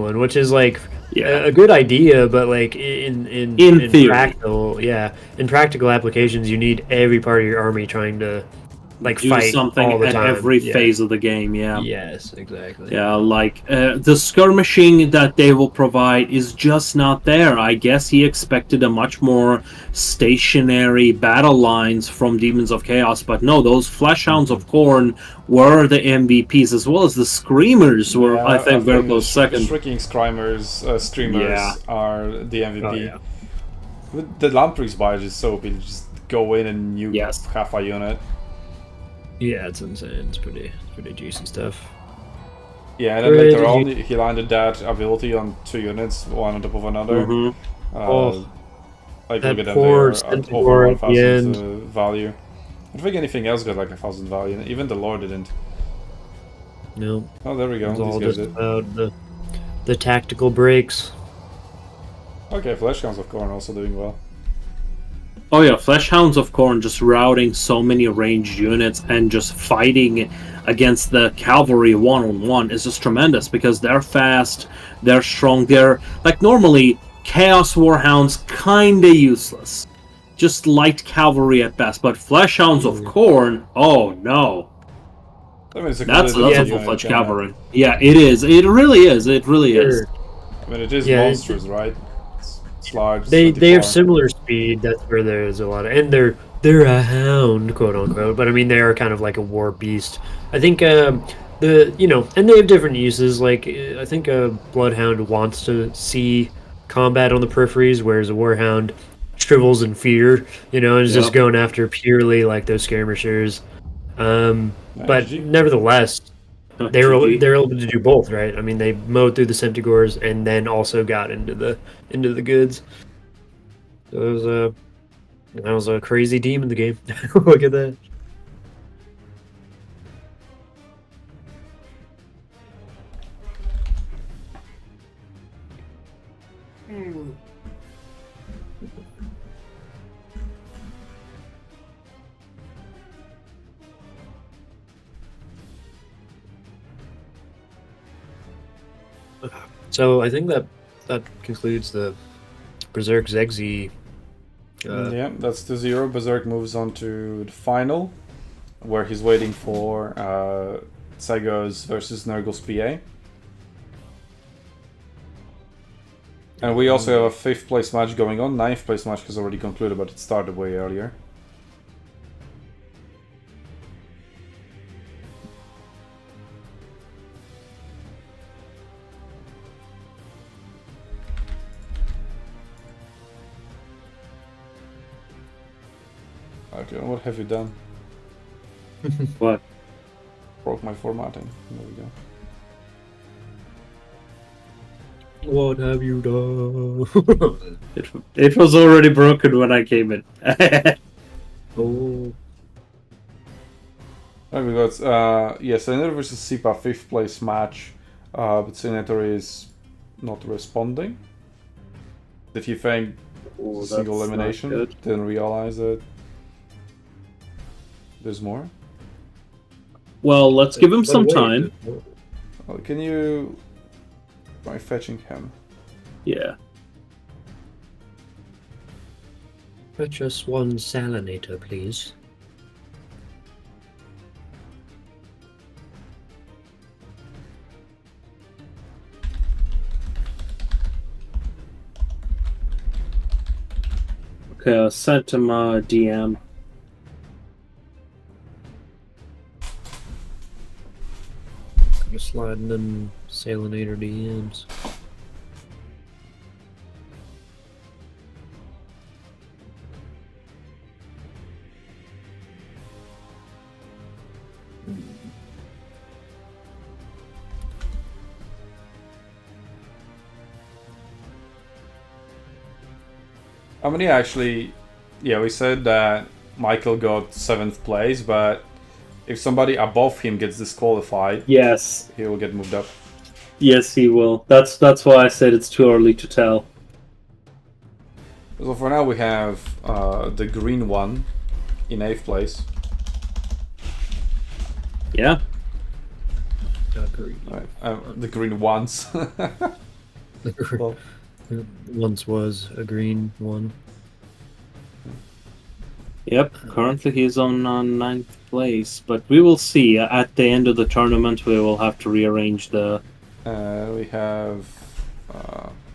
One, which is like a good idea, but like in practical, in practical applications, you need every part of your army trying to do fight something all the at time. every phase of the game. Yes, exactly. The skirmishing that they will provide is just not there. I guess he expected a much more stationary battle lines from Demons of Chaos, but no, those Fleshhounds of Khorne were the MVPs, as well as the Screamers were, I think, very close second. The Shrieking Screamers are the MVP. The Lamprey's Bite is so big, just go in and nuke half a unit. Yeah, it's insane. It's pretty juicy stuff. Yeah, and then later on, he landed that ability on 2 units, one on top of another. Look at them, they're at over 1,000 value. I don't think anything else got like 1,000 value. Even the lore didn't. No. Oh, there we go. It's all just about the tactical breaks. Okay, Fleshhounds of Khorne also doing well. Oh yeah, Fleshhounds of Khorne just routing so many ranged units and just fighting against the cavalry one-on-one is just tremendous because they're fast, they're strong, they're like normally Chaos Warhounds kinda useless. Just light cavalry at best, but Fleshhounds of Khorne, oh no. I mean, it's a That's good a unit, full-fledged yeah. cavalry. Yeah, it is. It really is. It really is. I mean, it is Yeah, monstrous, right? It's large. They have 24. similar speed. That's where there's a lot of, and they're a hound, quote unquote. But I mean, they are kind of like a war beast. I think and they have different uses. Like I think a bloodhound wants to see combat on the peripheries, whereas a warhound shrivels in fear. And is just Yep. going after purely like those skirmishers. But GG. nevertheless, they're GG. able to do both, right? I mean, they mowed through the Centigores and then also got into the goods. So that was a crazy team in the game. Look at that. So I think that concludes the Berserk Zegzi. Yeah, that's 2-0. Berserk moves on to the final, where he's waiting for Sagos versus Nurgle's PA. And we also have a 5th place match going on. 9th place match has already concluded, but it started way earlier. Okay, what have you done? What? Broke my formatting. There we go. What have you done? It was already broken when I came in. Oh. Right, we got Senator versus Sipa 5th place match, but Senator is not responding. Did you think Oh, single that's not elimination? good. Didn't realize that there's more. Well, let's give him some time. Well, can you try fetching him? Yeah. Fetch us one salinator, please. Okay, I sent him a DM. Just sliding in salinator DMs. I mean, yeah, actually, yeah, we said that Michael got 7th place, but if somebody above him gets disqualified, Yes. he will get moved up. Yes, he will. That's why I said it's too early to tell. So for now, we have the green one in 8th place. Yeah. Right. The green ones. Well, Once was a green one. Yep. Currently he's on 9th place, but we will see. At the end of the tournament, we will have to rearrange the... we have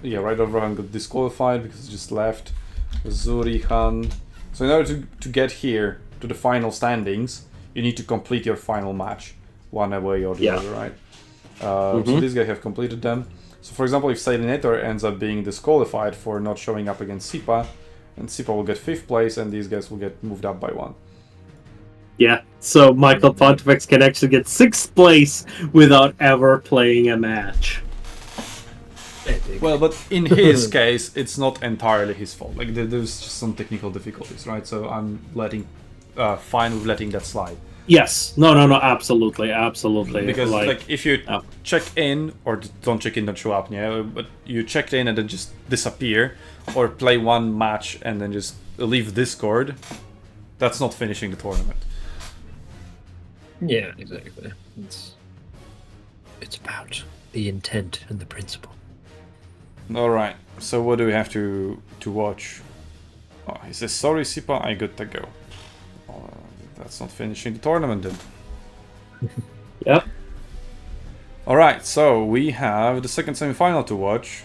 Right Overhand got disqualified because he just left. Zurihan. So in order to get here to the final standings, you need to complete your final match, one way or the other, right? So these guys have completed them. So for example, if Salinator ends up being disqualified for not showing up against Sipa, and Sipa will get 5th place, and these guys will get moved up by 1. Yeah, so Michael Pontifex can actually get 6th place without ever playing a match. Well, but in his case, it's not entirely his fault. Like there's just some technical difficulties, right? So I'm fine with letting that slide. Yes, no, absolutely. Because like if you check in or don't check in, don't show up, yeah. But you checked in and then just disappear, or play one match and then just leave Discord, that's not finishing the tournament. Yeah, exactly. It's about the intent and the principle. All right. So what do we have to watch? Oh, he says, sorry, Sipa, I got to go. That's not finishing the tournament then. Yep. All right. So we have the second semifinal to watch.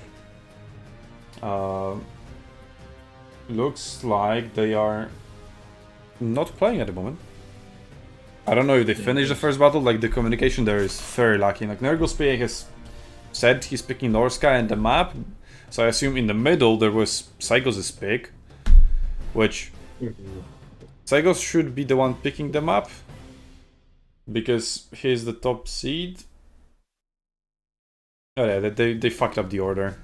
Looks like they are not playing at the moment. I don't know if they finished the first battle. Like, the communication there is very lacking. Like, Nurgle's PA has said he's picking Norsca and the map, so I assume in the middle there was Cygos' pick, which Cygos should be the one picking the map because he's the top seed. Oh yeah, they fucked up the order.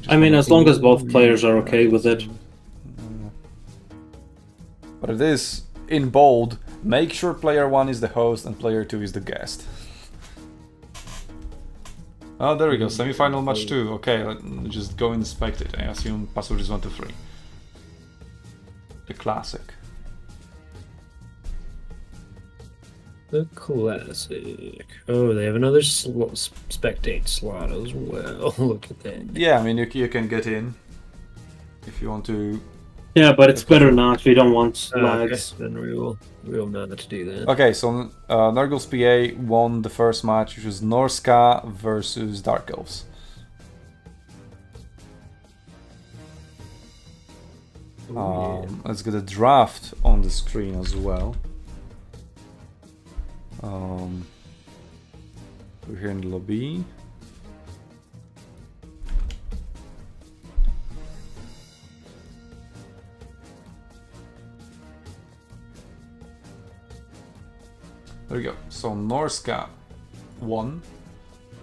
I mean, as long as both players are okay with it. But it is in bold. Make sure player 1 is the host and player 2 is the guest. Oh, there we go. Semi-final match 2. Okay, let's just go inspect it. I assume passages 1 to 3. The classic. The classic. Oh, they have another spectate slot as well. Look at that. Yeah, I mean, you can get in if you want to. Yeah, but it's better not. We don't want Okay, lags. then we'll not do that. Okay, so Nurgle's PA won the first match, which was Norsca versus Dark Elves. Let's get a draft on the screen as well. We're here in the lobby. There we go. So Norsca won.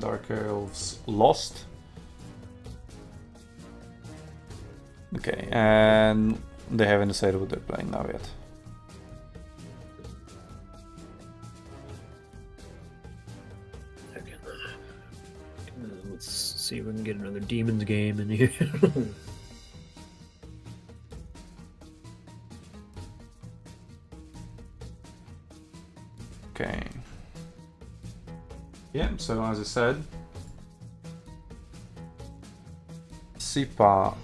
Dark Elves lost. Okay, and they haven't decided what they're playing now yet. Okay. Let's see if we can get another Demons game in here. Okay. Yeah, so as I said, Sipa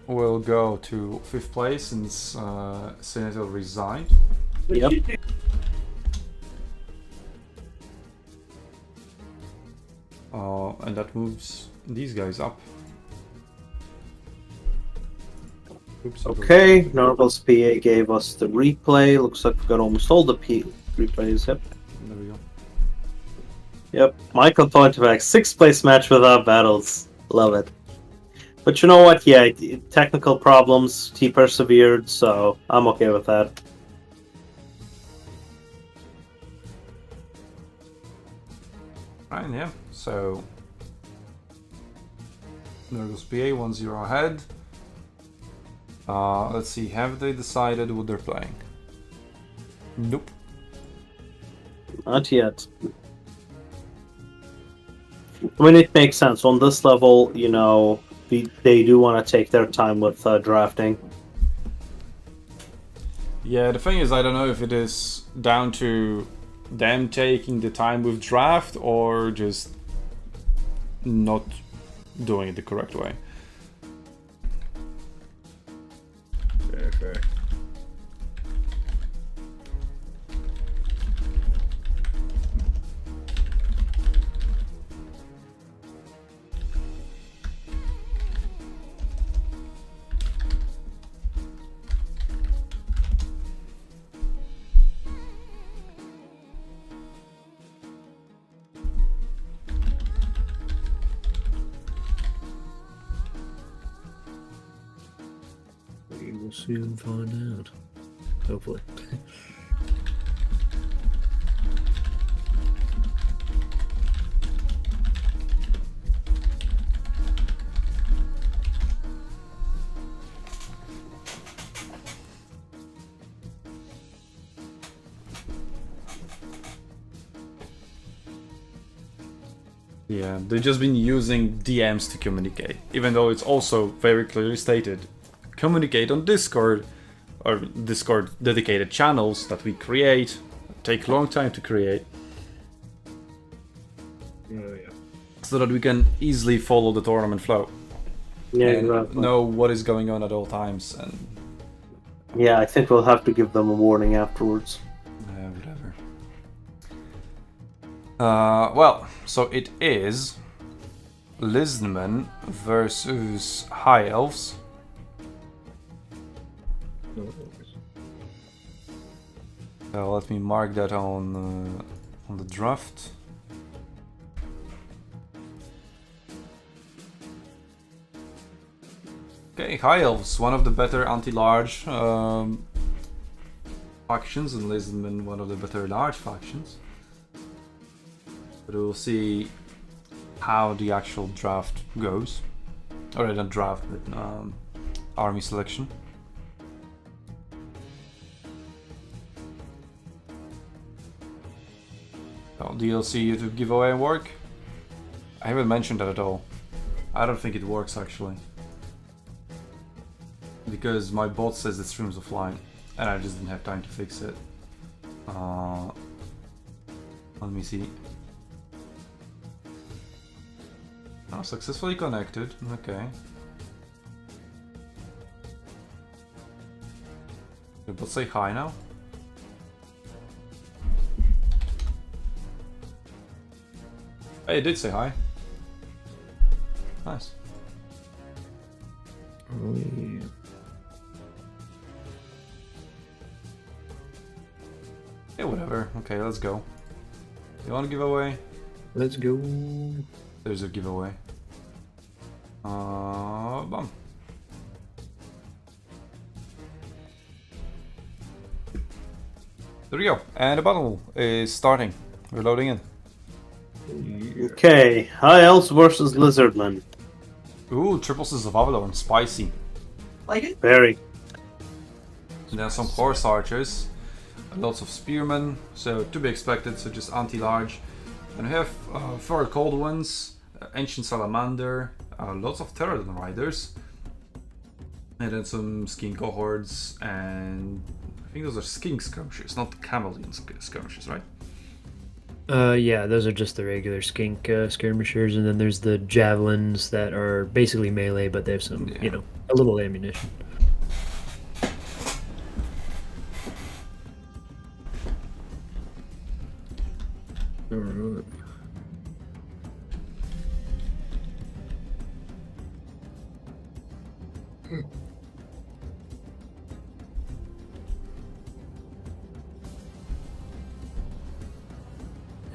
will go to 5th place since Senator resigned. Yep. And that moves these guys up. Oops, Okay, Nurgle's PA gave us the replay. Looks like we got almost all the replays. Yep. There we go. Yep. Michael Pointevak, 6th place match without battles. Love it. But you know what? Yeah, technical problems. He persevered, so I'm okay with that. Fine, yeah. So Nurgle's PA 1-0 ahead. Let's see, have they decided what they're playing? Nope. Not yet. I mean, it makes sense. On this level, you know, they do want to take their time with drafting. Yeah, the thing is, I don't know if it is down to them taking the time with draft or just not doing it the correct way. Fair. We will soon find out. Hopefully. Yeah, they've just been using DMs to communicate, even though it's also very clearly stated, communicate on Discord, or Discord dedicated channels that we create, take a long time to create, so that we can easily follow the tournament flow Yeah, and exactly. know what is going on at all times, and Yeah, I think we'll have to give them a warning afterwards. whatever. Well, so it is Lizardmen versus High Elves. Let me mark that on the draft. Okay, High Elves, one of the better anti-large factions, and Lizardmen, one of the better large factions. But we'll see how the actual draft goes. Or not draft, but army selection. Oh, DLC YouTube giveaway work? I haven't mentioned that at all. I don't think it works actually. Because my bot says the stream's offline and I just didn't have time to fix it. Let me see. Oh, successfully connected. Okay. Did bot say hi now? Hey, it did say hi. Nice. Oh, yeah. Yeah, whatever. Okay, let's go. You want a giveaway? Let's go. There's a giveaway. Bum. There we go. And the battle is starting. We're loading in. Okay, High Elves versus Lizardmen. Ooh, triples of Avalon, spicy. Like it? Very. And then some horse archers, lots of spearmen, so to be expected, so just anti-large. And we have 4 cold ones, ancient salamander, lots of Terran riders, and then some skin cohorts, and I think those are skin skirmishers, not chameleon skirmishers, right? Yeah, those are just the regular skink skirmishers, and then there's the javelins that are basically melee, but they have some, Yeah. you know, a little ammunition. Alright.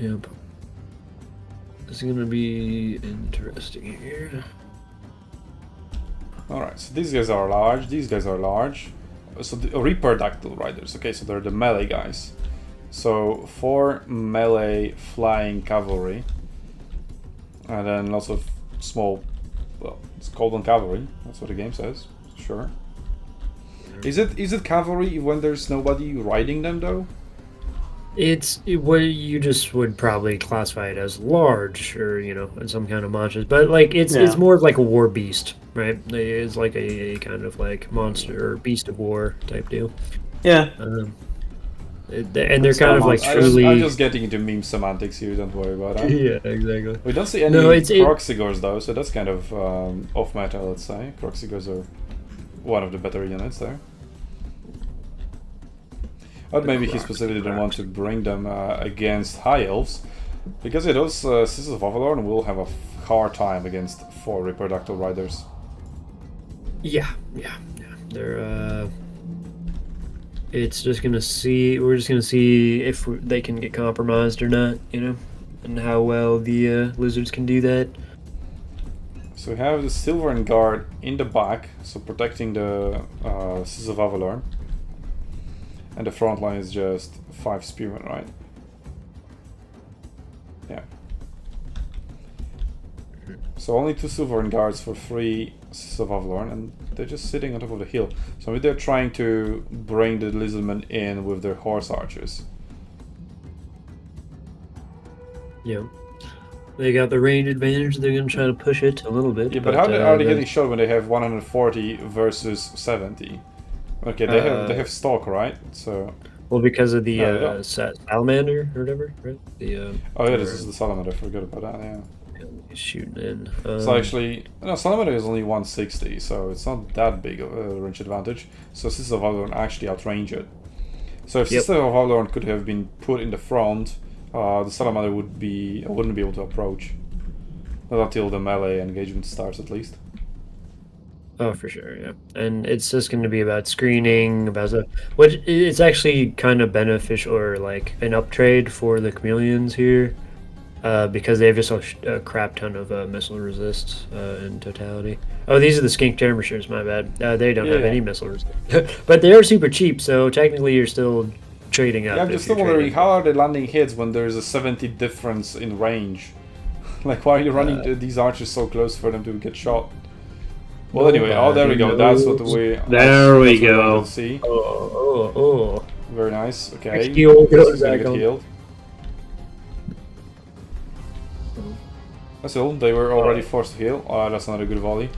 Yep. This is gonna be interesting here. Alright, so these guys are large, these guys are large. So the Reaperdactyl riders, okay, so they're the melee guys. So 4 melee flying cavalry. And then lots of small, well, it's called on cavalry, that's what the game says, sure. Is it cavalry when there's nobody riding them though? What you just would probably classify it as large, or you know, in some kind of monsters. But like it's more of like a war beast, right? It's like a kind of like monster or beast of war type deal. Yeah. And they're kind of like truly. I'm just getting into meme semantics here. Don't worry about that. Yeah, exactly. We don't see any Croxigors though, so that's kind of off meta, let's say. Croxigors are one of the better units there. But maybe he specifically didn't want to bring them against High Elves, because those Sisters of Avalon will have a hard time against 4 Reaperdactyl riders. Yeah. They're it's just gonna see. We're just gonna see if they can get compromised or not, you know, and how well the lizards can do that. So we have the Silvern Guard in the back, so protecting the Sisters of Avalon. And the front line is just 5 spearmen, right? Yeah. So only 2 Silvern Guards for 3 Sisters of Avalon, and they're just sitting on top of the hill. So they're trying to bring the Lizardmen in with their horse archers. Yeah. They got the range advantage. They're gonna try to push it a little bit. Yeah, but how are they the- getting shot when they have 140 versus 70? Okay, they have stock, right? So Well, because of the No, they don't. salamander or whatever, right? The oh yeah, this is the salamander. I forgot about that. Yeah. he's shooting in. So actually, no, salamander is only 160, so it's not that big of a range advantage. So Sisters of Avalon actually outrange it. So if Yep. Sisters of Avalon could have been put in the front, the salamander wouldn't be able to approach. Not until the melee engagement starts, at least. Oh, for sure, yeah. And it's just going to be about screening, about stuff. Which it's actually kind of beneficial, or like an uptrade for the chameleons here, because they have just a crap ton of missile resist in totality. Oh, these are the skink skirmishers. My bad. They don't have Yeah. any missile resist, but they are super cheap. So technically, you're still trading up. Yeah, I'm if just still you're wondering trading. how are they landing hits when there's a 70 difference in range? Like, why are you running these archers so close for them to get shot? Well, anyway, oh, there we go. That's what we. There we that's what go. wanted to see. Oh. Very nice. Okay. XP will go He's gonna back get on. healed. That's all. They were already forced to heal. Oh, that's not a good volley.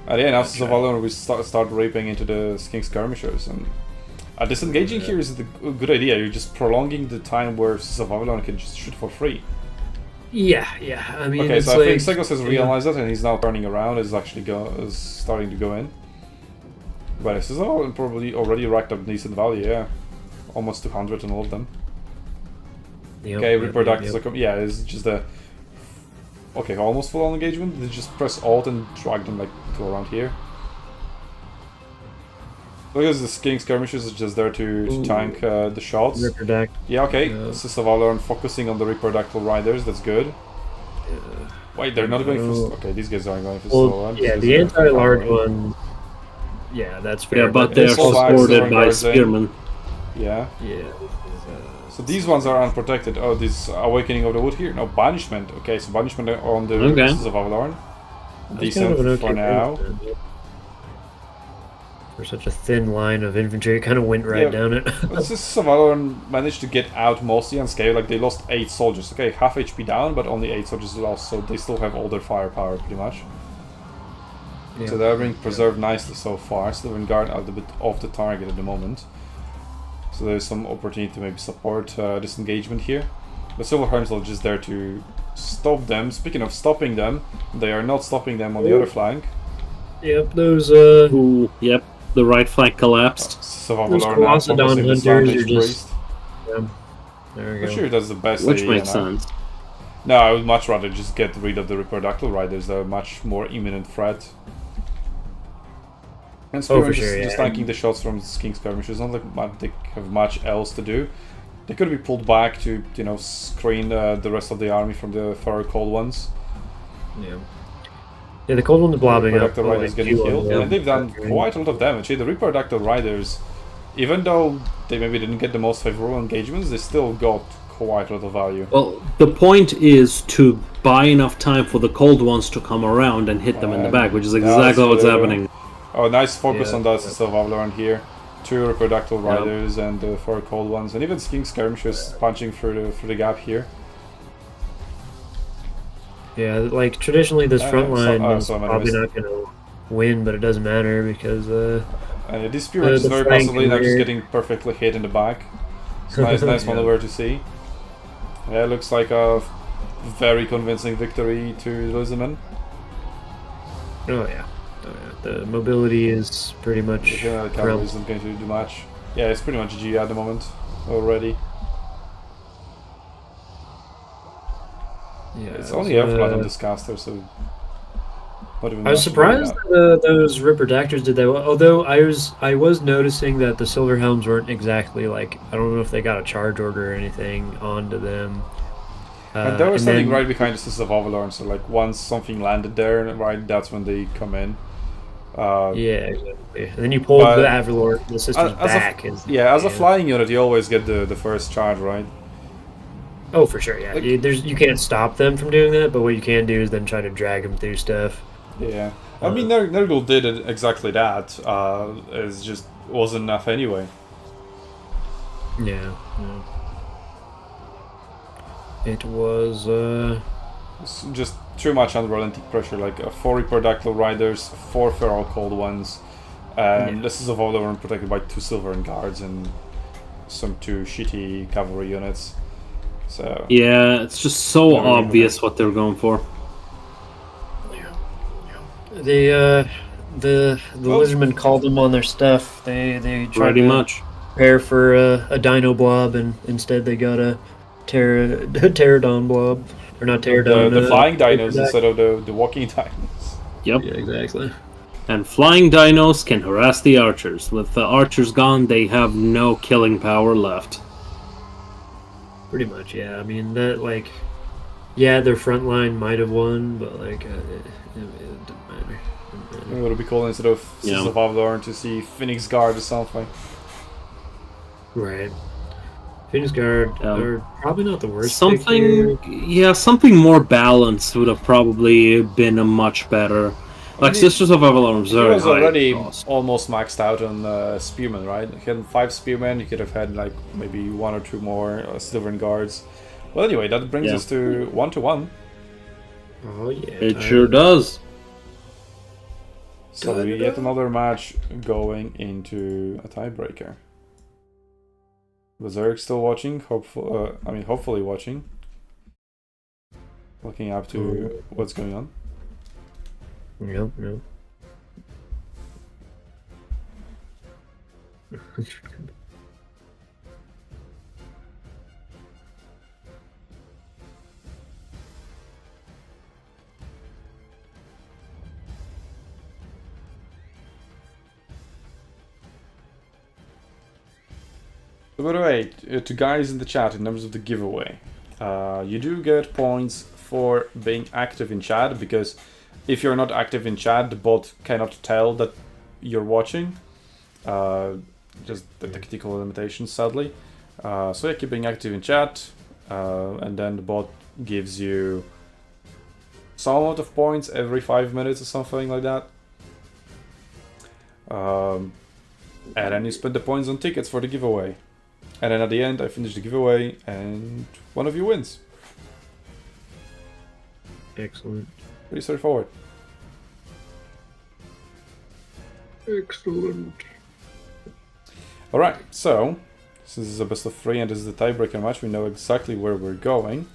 And yeah, now Sisters of Avalon we start raping into the skink skirmishers, and disengaging here is a good idea. You're just prolonging the time where Sisters of Avalon can just shoot for free. Yeah. I mean, Okay, it's so I like, think Segos has realized that, and he's now turning around. Is actually starting to go in. But this is all probably already racked up decent value. Yeah, almost 200 on all of them. Yep, Okay, yep, reproductive. yep. Yeah, it's just a. Okay, almost full on engagement. They just press Alt and drag them like to around here. Because the skink skirmishers is just there to tank the shots. Reproduct. Yeah, okay. Yeah. Sisters of Avalon focusing on the reproductive riders. That's good. Wait, they're not going for. Okay, these guys aren't going for slow Well, one. yeah, because the they're anti-large armor. one. Yeah, that's fair. Yeah, but they're It's all back, supported so by guards in. spearmen. Yeah. Yeah. So these ones are unprotected. Oh, this Awakening of the Wood here. No, Banishment. Okay, so Banishment on the Okay. Sisters of Avalon. That's Decent kind of an for okay now. base, man. For such a thin line of infantry, it kind of went right Yeah. down it. But Sisters of Avalon managed to get out mostly unscathed. Like, they lost 8 soldiers. Okay, half HP down, but only 8 soldiers lost, so they still have all their firepower, pretty much. Yeah. So they're being preserved nicely so far. So the Vanguard are a bit off the target at the moment. So there's some opportunity to maybe support this engagement here. The Silver Helms are just there to stop them. Speaking of stopping them, they are not stopping them on the other flank. Yep, those Ooh, yep, the right flank collapsed. So Those Avalon now Colossadon focusing the hunters Slantage are just- Priest. there we I'm go. sure that's the best Which idea makes now. sense. No, I would much rather just get rid of the reproductive riders. They're a much more imminent threat. And Oh, Spearmen for sure, just yeah. tanking the shots from the skink skirmishers. Not like they have much else to do. They could be pulled back to, you know, screen the rest of the army from the far cold ones. Yeah, the cold one's blobbing up. Reproductive riders getting killed. Yeah. And they've done quite a lot of damage. The reproductive riders, even though they maybe didn't get the most favorable engagements, they still got quite a lot of value. Well, the point is to buy enough time for the cold ones to come around and hit them in the back, which is exactly what's happening. Oh, nice focus Yeah, on the yeah. Sisters of Avalon here. 2 reproductive Yep. riders and 4 cold ones, and even skink skirmishers punching through the gap here. Yeah, like traditionally this front line is so many probably missed. not going to win, but it doesn't matter because And this Spirit is the very flank possibly now just here. getting perfectly hit in the back. It's nice Yeah. maneuver to see. Yeah, it looks like a very convincing victory to Lizardmen. oh yeah, the mobility is pretty much The general cavalry isn't going to do much. Yeah, it's pretty much GG at the moment already. Yeah, It's it only was, Airflood on this caster, so not even I was much to worry surprised about. that those reproductors did that well. Although I was noticing that the Silver Helms weren't exactly like, I don't know if they got a charge order or anything onto them. And they were and standing then- right behind the Sisters of Avalon, so like once something landed there, right, that's when they come in. Yeah, exactly. And then you pulled but- the Avalor, the sisters As back. as a flying unit, you always get the first charge, right? Oh, for sure, yeah. Like- You can't stop them from doing that, but what you can do is then try to drag them through stuff. Yeah. I mean, Nurgle did it exactly that. It just wasn't enough anyway. Yeah. It was It's just too much unrelenting pressure, like 4 Reprodactyl Riders, 4 Feral Cold ones, and this is a Voldemort protected by 2 Silvern Guards and some 2 shitty cavalry units. So Yeah, it's just so Never really obvious what they're going for. The Lizardmen called them on their stuff. They tried Pretty to much. prepare for a Dino Blob, and instead they got a Pterodon Blob, or not Pterodon. the flying dinos Hyperdact. instead of the walking dinos. Yep. Yeah, exactly. And flying dinos can harass the archers. With the archers gone, they have no killing power left. Pretty much, yeah. I mean, that, like, yeah, their front line might have won, but, like, it didn't matter. It would be cool instead of Sons of Avlorn to see Phoenix Guard or something. Right. Phoenix Guard are probably not the worst. pick Something, here. something more balanced would have probably been a much better. Like Sisters of Avalon was He very was high already cost. almost maxed out on Spearmen, right? He had 5 Spearmen, he could have had like maybe 1 or 2 more Silvern Guards. Well, anyway, that brings us to 1-1. Oh, yeah. It sure does. So yet another match going into a tiebreaker. Was Eric still watching? Hopefully watching. Looking up to what's going on. Yep. So by the way, to guys in the chat, in terms of the giveaway, you do get points for being active in chat, because if you're not active in chat, the bot cannot tell that you're watching. Just the technical limitations, sadly. So yeah, keep being active in chat, and then the bot gives you some amount of points every 5 minutes or something like that. And then you spend the points on tickets for the giveaway. And then at the end, I finish the giveaway, and one of you wins. Excellent. Pretty straightforward. Excellent. Alright, so this is a best of 3 and this is the tiebreaker match. We know exactly where we're going.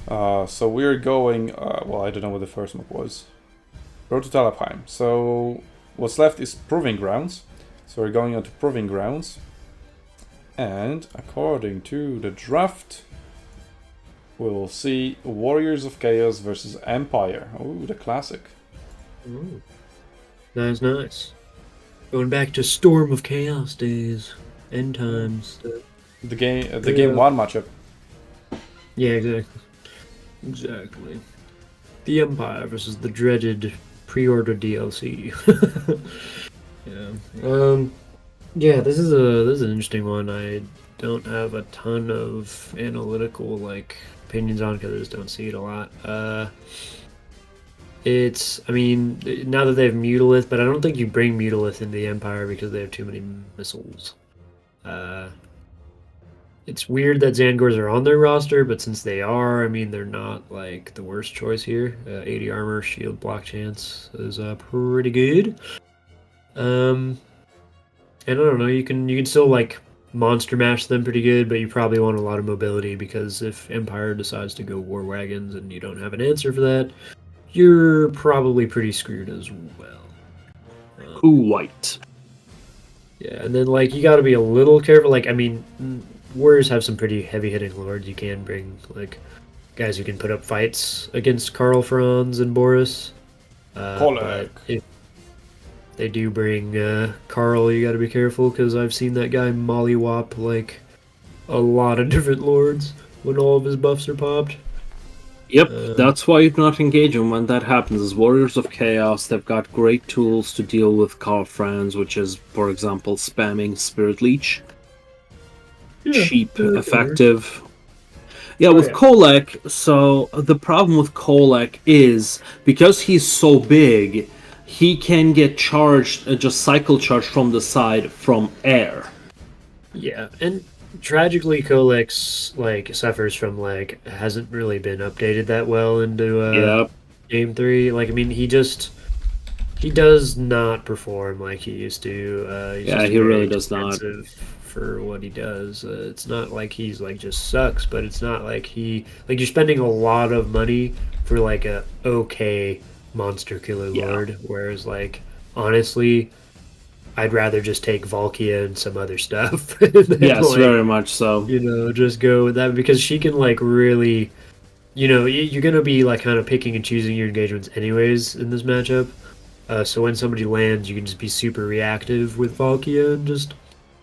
So we're going, well, I don't know what the first map was. Road to Talabheim. So what's left is Proving Grounds. So we're going on to Proving Grounds. And according to the draft, we'll see Warriors of Chaos versus Empire. Ooh, the classic. Ooh. Nice. Going back to Storm of Chaos days, end times. The game 1 matchup. Yeah, exactly. The Empire versus the dreaded pre-order DLC. Yeah. Yeah, this is an interesting one. I don't have a ton of analytical opinions on because I just don't see it a lot. I mean, now that they have Mutalith, but I don't think you bring Mutalith into the Empire because they have too many missiles. It's weird that Zangors are on their roster, but since they are, I mean, they're not the worst choice here. 80 armor, shield block chance is pretty good. And I don't know, you can still monster mash them pretty good, but you probably want a lot of mobility because if Empire decides to go war wagons and you don't have an answer for that, you're probably pretty screwed as well. White. Yeah, and then you got to be a little careful. I mean, Warriors have some pretty heavy hitting lords. You can bring guys who can put up fights against Karl Franz and Boris. But if they do bring Karl, you gotta be careful because I've seen that guy mollywop a lot of different lords when all of his buffs are popped. Yep, that's why you do not engage him when that happens. As Warriors of Chaos, they've got great tools to deal with Karl Franz, which is, for example, spamming Spirit Leech. Yeah, cheap, effective. Yeah, with Kolek, so the problem with Kolek is because he's so big, he can get charged, just cycle charged from the side from air. Yeah, and tragically, Colex like suffers from like hasn't really been updated that well into Yep. game 3. Like, I mean, he does not perform like he used to. He's Yeah, just he very really does not. expensive for what he does. It's not like he's like just sucks, but it's not like you're spending a lot of money for like a okay monster killer Yeah. lord. Whereas like honestly, I'd rather just take Valkia and some other stuff. than, Yes, like, very much so. just go with that because she can like really, you're gonna be like kind of picking and choosing your engagements anyways in this matchup. So when somebody lands, you can just be super reactive with Valkia and just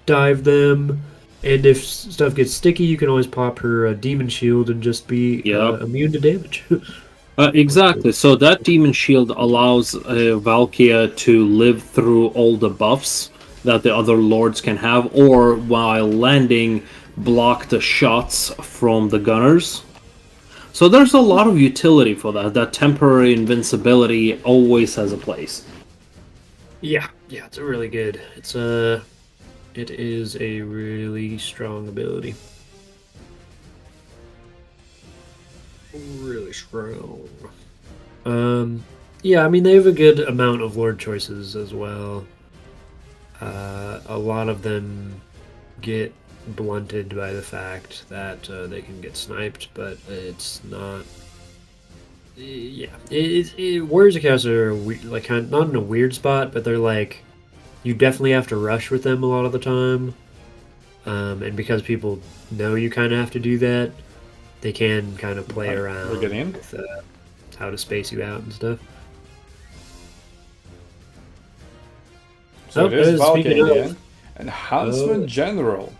dive them. And if stuff gets sticky, you can always pop her Demon Shield and just be Yep. immune to damage. Exactly. So that Demon Shield allows Valkia to live through all the buffs that the other lords can have, or while landing, block the shots from the gunners. So there's a lot of utility for that. That temporary invincibility always has a place. Yeah, it's a really good. It is a really strong ability. Really strong. Yeah, I mean they have a good amount of lord choices as well. A lot of them get blunted by the fact that they can get sniped, but it's not. Yeah, Warriors of Chaos are like kind of, not in a weird spot, but they're like you definitely have to rush with them a lot of the time, and because people know you kind of have to do that, they can kind of play around We're getting in. with how to space you out and stuff. So it is Valkyrie speaking in the of- end. And Huntsman Oh. General.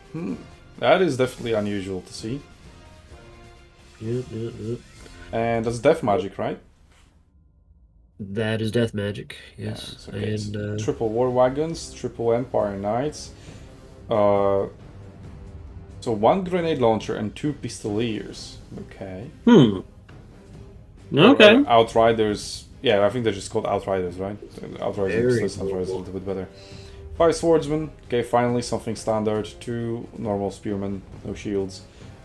That is definitely unusual to see. Yep. And that's death magic, right? That is death magic, yes. Yeah, it's okay. And Triple War Wagons, triple Empire Knights. So one grenade launcher and 2 pistoliers. Okay. Okay. Outriders. Yeah, I think they're just called Outriders, right? Outriders Very is a cool. little bit better. 5 swordsmen. Okay, finally something standard. 2 normal spearmen, no shields,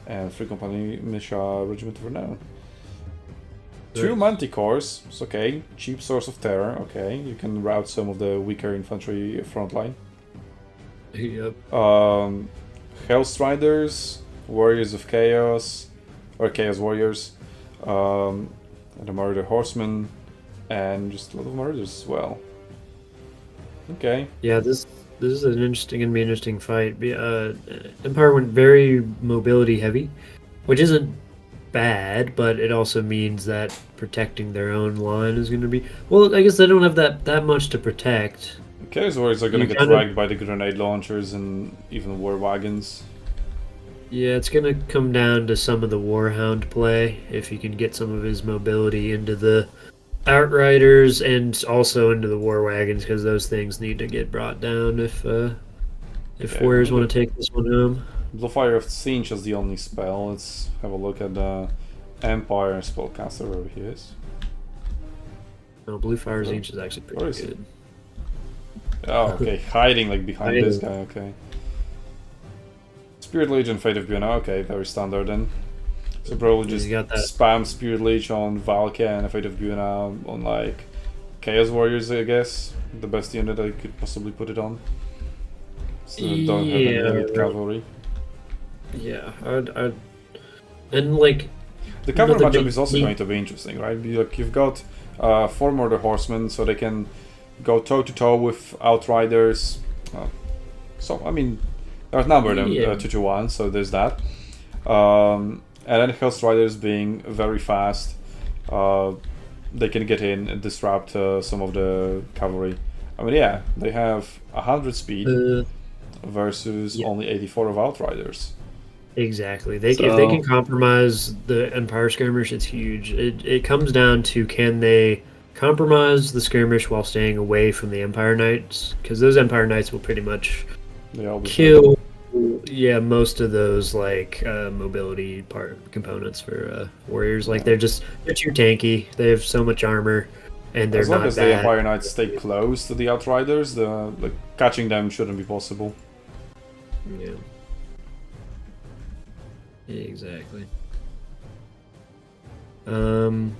and 3 company militia regiment of renown. 2 manticores. It's okay. Cheap source of terror. Okay, you can rout some of the weaker infantry frontline. yep. Hellstriders, Warriors of Chaos, or Chaos Warriors, the Murder Horsemen, and just a lot of murders as well. Okay. Yeah, this is gonna be an interesting fight. Empire went very mobility heavy, which isn't bad, but it also means that protecting their own line is gonna be well. I guess they don't have that much to protect. Chaos Warriors are gonna You get kinda- dragged by the grenade launchers and even war wagons. Yeah, it's gonna come down to some of the Warhound play if you can get some of his mobility into the Outriders and also into the War Wagons because those things need to get brought down if Warriors want to take this one home. Blowfire of Singe is the only spell. Let's have a look at the Empire spellcaster wherever he is. No, Blue Fire's Inch is actually Where pretty is he? good. Oh, okay, hiding like behind this guy. Okay. Spirit Legion, Fate of Buna. Okay, very standard then. So probably just You got that. spam Spirit Legion on Valkia and Fate of Buna on like Chaos Warriors, I guess. The best unit I could possibly put it on. So don't have any elite cavalry. Yeah, I'd and like The cavalry But the matchup big is also thing- going to be interesting, right? Like you've got 4 Murder Horsemen, so they can go toe to toe with Outriders. So I mean, there's number them Yeah. 2 to 1, so there's that. And then Hellstriders being very fast, they can get in and disrupt some of the cavalry. I mean, yeah, they have 100 speed versus yeah. only 84 of Outriders. exactly. If So- they can compromise the Empire skirmish, it's huge. It comes down to can they compromise the skirmish while staying away from the Empire Knights because those Empire Knights will pretty much They all kill. Yeah, most of those like mobility part components for warriors. Like they're too tanky. They have so much armor, and they're As long not as the bad. Empire Knights stay close to the Outriders, catching them shouldn't be possible. Yeah. Exactly. And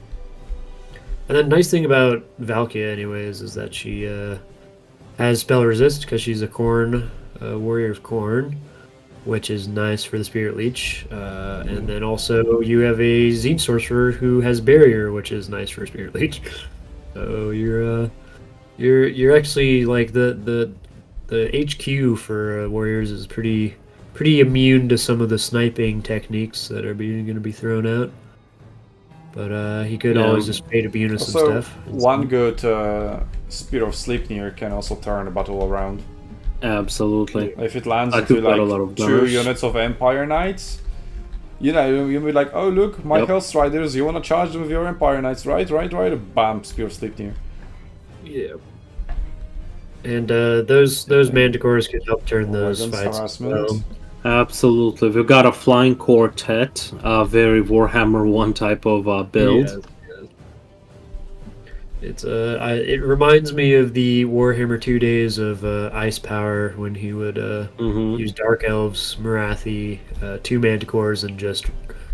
the nice thing about Valkia, anyways, is that she has spell resist because she's a Khorne, warrior of Khorne, which is nice for the Spirit Leech. And then also you have a Zine Sorcerer who has barrier, which is nice for Spirit Leech. So you're actually like the HQ for warriors is pretty immune to some of the sniping techniques that are going to be thrown out. But he could always just pay to Bunus and Also, stuff. one good Spear of Sleipnir can also turn the battle around. Absolutely. If it lands I into took quite a lot like of 2 damage. units of Empire Knights, you know, you'll be like, oh look, my Yep. Hell Striders, you wanna charge them with your Empire Knights, right? Bam, Spear of Sleipnir. Yeah. And those manticores can help turn those Weapons, fights. harassment. Absolutely. We've got a flying quartet, a very Warhammer 1 type of build. Yes. It's it reminds me of the Warhammer 2 days of Ice Power when he would use Dark Elves, Marathi, 2 manticores, and just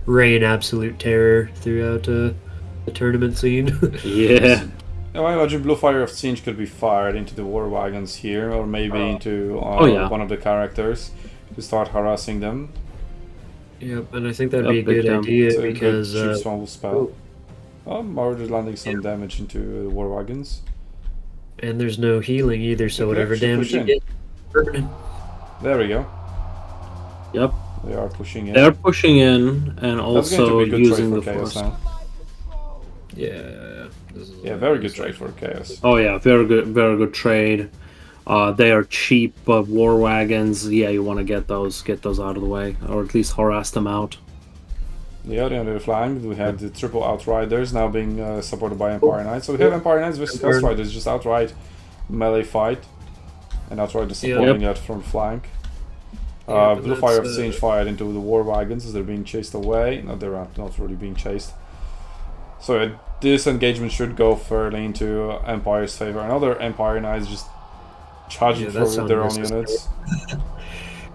rain absolute terror throughout the tournament scene. Yeah. Now, I imagine Blue Fire of Singe could be fired into the war wagons here, or maybe into yeah. one of the characters to start harassing them. Yep, and I think that'd be a Yep, big good time. idea It's a because good cheap small spell. Oh, Marauder's landing some damage into the war wagons. and there's no healing either, so Okay, whatever should damage push you in. get, permanent. There we go. Yep. They are pushing in. They're pushing in and That's going also to be a good using trade the for Chaos force. now. Yeah. This is Yeah, very good trade for Chaos. Oh yeah, very good trade. They are cheap war wagons. Yeah, you want to get those out of the way, or at least harass them out. Yeah, on the other flank, we have the triple Outriders now being supported by Empire Knights. So we have Empire Knights versus Hell Riders, just outright melee fight. And Outriders supporting that from flank. Yeah, but Blue Fire of that's, Singe fired into the war wagons as they're being chased away. No, they're not really being chased. So this engagement should go fairly into Empire's favor. Another Empire Knights just charging that's for their own unnecessary.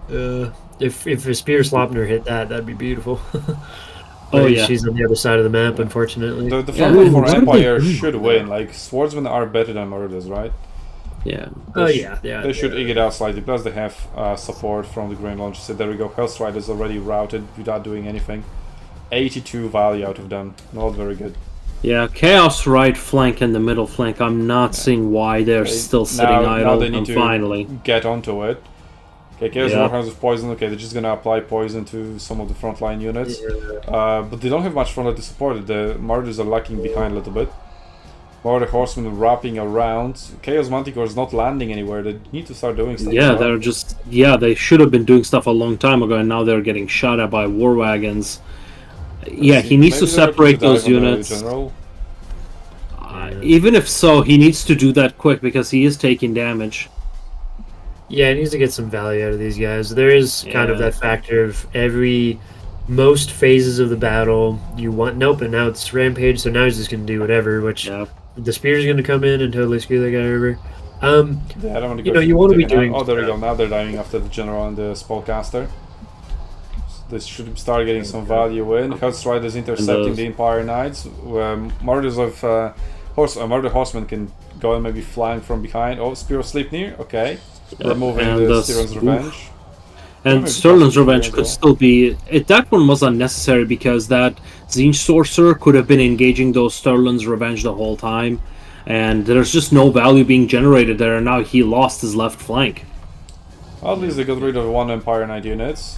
units. If a Spear Slopner hit that'd be beautiful. Oh, But yeah. she's on the other side of the map, unfortunately. The Yeah, front line for what are they Empire doing? should win. Like, Swordsmen are better than Murders, right? Yeah. They should eke it out slightly. Plus, they have support from the Green Launcher. So there we go. Hellstrider's already routed without doing anything. 82 value out of them. Not very good. Yeah, Chaos right flank and the middle flank. I'm not seeing why they're still sitting now idle. they need And to finally, get onto it. Okay, Chaos Yeah. Warhounds with poison. Okay, they're just gonna apply poison to some of the frontline units. But they don't have much frontline to support it. The Marauders are lagging behind a little bit. Marauder Horsemen are wrapping around. Chaos Manticore is not landing anywhere. They need to start doing stuff. yeah, now. they're just they should have been doing stuff a long time ago, and now they're getting shot at by war wagons. Yeah, he needs to Maybe they're looking separate to dive those on the units. general. Even if so, he needs to do that quick because he is taking damage. Yeah, it needs to get some value out of these guys. There is kind of Yeah. that factor of most phases of the battle, you want nope, and now it's Rampage, so now he's just gonna do whatever, which Yeah. the Spear's gonna come in and totally screw that guy over. Yeah, I don't want to You go know, you wanna be taking out- doing Oh, there we go. stuff. Now they're diving after the general and the spellcaster. So they should start getting some value in. Hellstriders intercepting those- the Empire Knights. Marauders of Marauder Horsemen can go and maybe flying from behind. Oh, Spear of Sleipnir. Okay, removing and the the Styron's oof. Revenge. And Maybe Sterling's possibly Revenge as could well. still be... that one was unnecessary because that Zinj Sorcerer could have been engaging those Sterling's Revenge the whole time. And there's just no value being generated there, and now he lost his left flank. Well, at least they got rid of one Empire Knight units.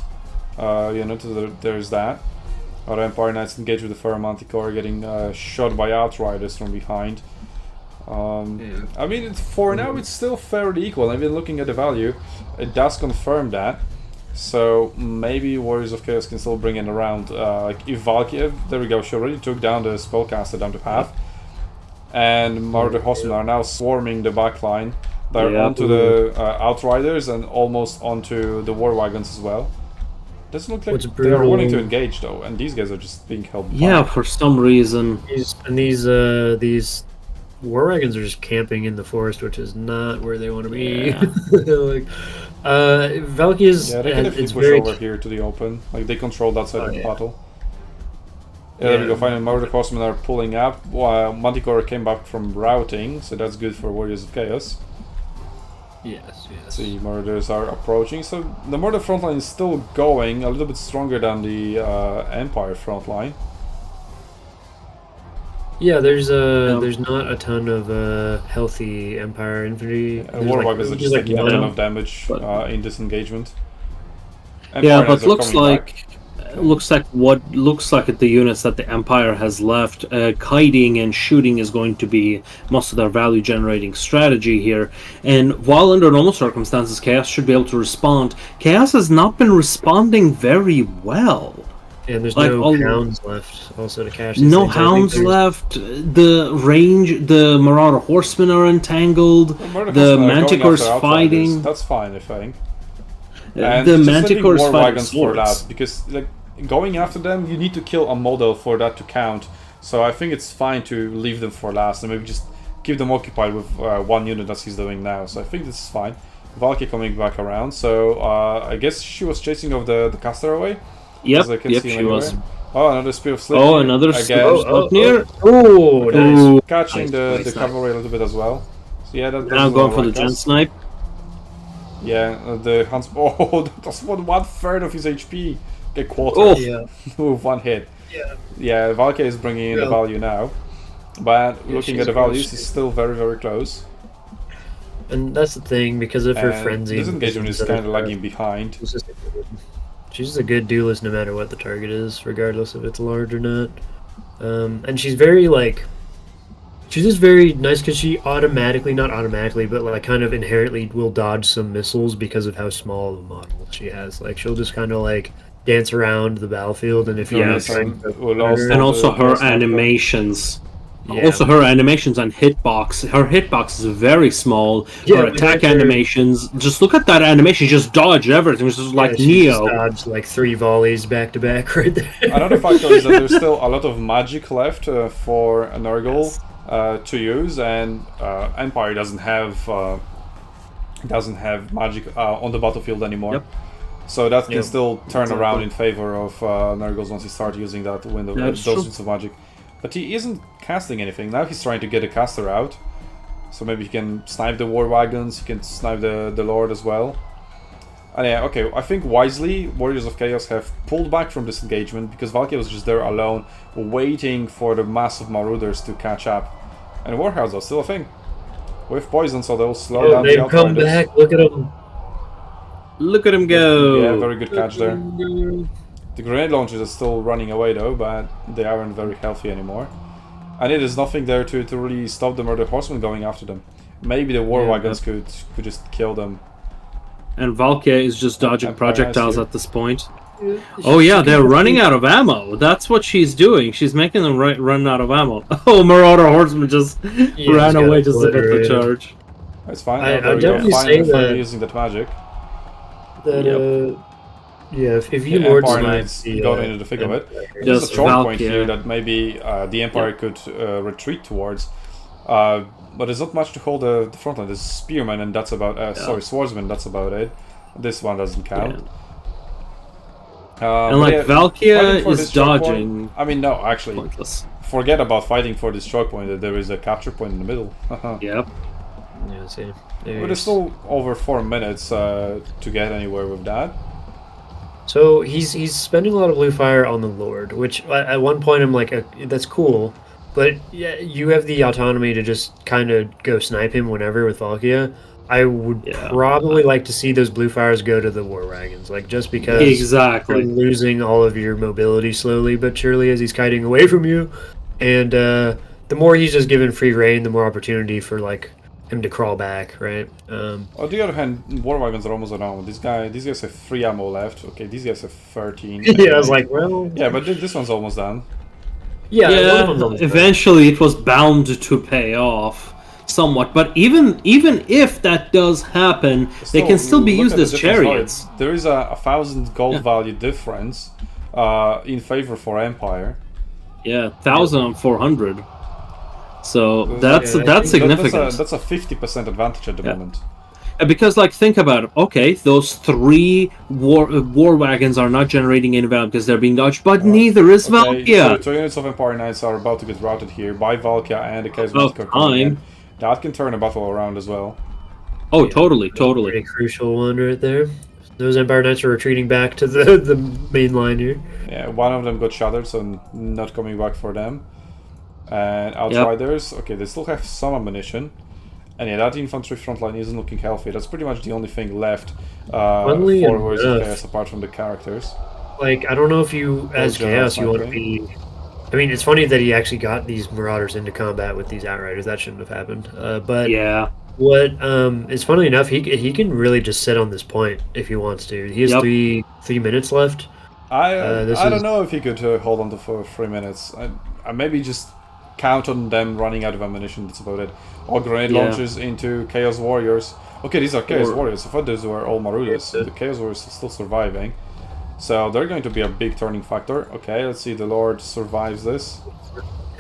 There's that. Other Empire Knights engage with the Fur Manticore, getting shot by Outriders from behind. I mean, for now it's still fairly equal. I've been looking at the value. It does confirm that. So maybe Warriors of Chaos can still bring it around. Like if Valkyrie, there we go, she already took down the spellcaster down to half. And Marauder Horsemen are now swarming the backline. They're Yeah. onto the Outriders and almost onto the War Wagons as well. Doesn't look like What's they are willing to brutal- engage though, and these guys are just being held back. Yeah, for some reason. These war wagons are just camping in the forest, which is not where they want to be. Yeah. Like, Valky's Yeah, they can definitely it's push very over here to the open. Like, they control that side of the yeah. battle. Yeah, there we go. Finally, Murder Horsemen are pulling up. Manticore came back from routing, so that's good for Warriors of Chaos. yes. The Murders are approaching. So the Murder frontline is still going, a little bit stronger than the Empire frontline. Yeah, there's not a ton of healthy Empire infantry. And War Wagons are just like taking a one. ton of damage But- in this engagement. Yeah, Empire but knights are looks coming like back. looks like the units that the Empire has left, kiting and shooting is going to be most of their value generating strategy here. And while under normal circumstances, Chaos should be able to respond, Chaos has not been responding very well. And there's like, no all- hounds left also to cash these No things. I think hounds there's- left. The Marauder Horsemen are entangled. Murder The Horsemen are going Manticore's after Outriders. fighting. That's fine, I think. The And just leaving Manticore's War fighting Wagons for swords. that, because like going after them, you need to kill a model for that to count. So I think it's fine to leave them for last and maybe just keep them occupied with one unit as he's doing now. So I think this is fine. Valky coming back around, so I guess she was chasing off the caster away. Yep, as I can yep, see she anywhere. was. Oh, another Spear of Slip. Oh, another again. up near. Oh, Okay, nice. Ooh, catching Nice, the nice. cavalry a little bit as well. So yeah, that now doesn't going for the like Gen us. Snipe. Yeah, the Hans. Oh, that was one third of his HP. Get quarter. Oh. Yeah. With one hit. Yeah, Valkyrie is bringing in the Yeah. value now. But looking she's at the close. values, it's still very, very close. And that's the thing, because of her And frenzy. this engagement is kind of lagging behind. She's just a good duelist no matter what the target is, regardless if it's large or not. And she's very, like... She's just very nice because she automatically, not automatically, but like kind of inherently will dodge some missiles because of how small the model she has. Like, she'll just kind of like dance around the battlefield, and if you're Yeah, not so trying to we'll also- And also her Sniper. animations. Yeah. Also her animations and hitbox. Her hitbox is very small. Yeah, her we attack like her- animations. Just look at that animation. She just dodged everything. It's just like she just Neo. dodged like 3 volleys back to back right there. Another factor is that there's still a lot of magic left for Nurgle to use, and Empire doesn't have magic on the battlefield anymore. Yep. So that can Yep. still turn Exactly. around in favor of Nurgles once he starts using that window, That's those true. units of magic. But he isn't casting anything. Now he's trying to get a caster out. So maybe he can snipe the War Wagons, he can snipe the Lord as well. And yeah, okay, I think wisely, Warriors of Chaos have pulled back from this engagement because Valkyrie was just there alone, waiting for the massive Marauders to catch up. And Warhounds are still a thing. With poison, so they'll slow Oh, down the they've come Outriders. back. Look at them. Look at him go. Yeah, very good catch there. The grenade launchers are still running away though, but they aren't very healthy anymore. And it is nothing there to really stop the Murder Horsemen going after them. Maybe the War Yeah, Wagons could just kill them. And Valkyrie is just dodging Empire has projectiles you. at this point. Oh yeah, they're running out of ammo. That's what she's doing. She's making them run out of ammo. Oh, Marauder Horseman just Yeah, ran just got away just to get the obliterated. charge. It's fine. I there we definitely go. say Finally that- using that magic. That, yeah, if you Yeah, Lord Empire Snipe Knights the, got into the thick of it. Empire- There's Just a choke point Valkyrie. here that maybe the Empire could retreat towards. But there's not much to hold the front line. There's Spearmen and that's about... Sorry, Swordsman, that's about it. This one doesn't count. And but like yeah, Valkyrie fighting for is this choke dodging. point- I mean, no, actually, Pointless. forget about fighting for this choke point. That there is a capture point in the middle. Yep. Yeah, see. But there's still over 4 minutes to get anywhere with that. So he's spending a lot of blue fire on the Lord, which at one point I'm like, that's cool, but yeah, you have the autonomy to just kind of go snipe him whenever with Valkyria. I would Yeah. probably like to see those blue fires go to the War Wagons, like just because you're Exactly. losing all of your mobility slowly but surely as he's kiting away from you, and the more he's just given free reign, the more opportunity for like him to crawl back, right? On the other hand, War Wagons are almost done. These guys have 3 ammo left. Okay, these guys have 13. Yeah, I was like, well, Yeah, but this one's almost done. yeah, one of Yeah, them's almost done. eventually it was bound to pay off somewhat. But even if that does happen, they can still be look used at the as difference. chariots. There is a 1,000 gold Yeah. value difference in favor for Empire. Yeah, 1,400. So Yeah, that's I think significant. That's a 50% advantage at the Yeah. moment. Because, like, think about it. Okay, those 3 war wagons are not generating any value because they're being dodged, but neither is Okay, Valkia. so 2 units of Empire Knights are about to get routed here by Valkia and the Chaos About Massacre coming in. time. That can turn a battle around as well. Oh, Yeah, totally. Pretty crucial one right there. Those Empire Knights are retreating back to the main line here. Yeah, one of them got shattered, so not coming back for them. And Outriders, okay, they still have some ammunition. And yeah, that infantry front line isn't looking healthy. That's pretty much the only thing left for Warriors of Chaos apart from the characters. Like, I don't know if you, as General Chaos, you want to sniping. be... I mean, it's funny that he actually got these Marauders into combat with these Outriders. That shouldn't have happened. But Yeah. what it's funny enough, he can really just sit on this point if he wants to. He has Yep. three minutes left. I don't is- know if he could hold on to for 3 minutes. I maybe just count on them running out of ammunition. That's about it. Or grenade Yeah. launches into Chaos Warriors. Okay, these are Chaos Or- Warriors. I thought those were all Maruders. The Chaos Warriors are still surviving. So they're going to be a big turning factor. Okay, let's see. The Lord survives this.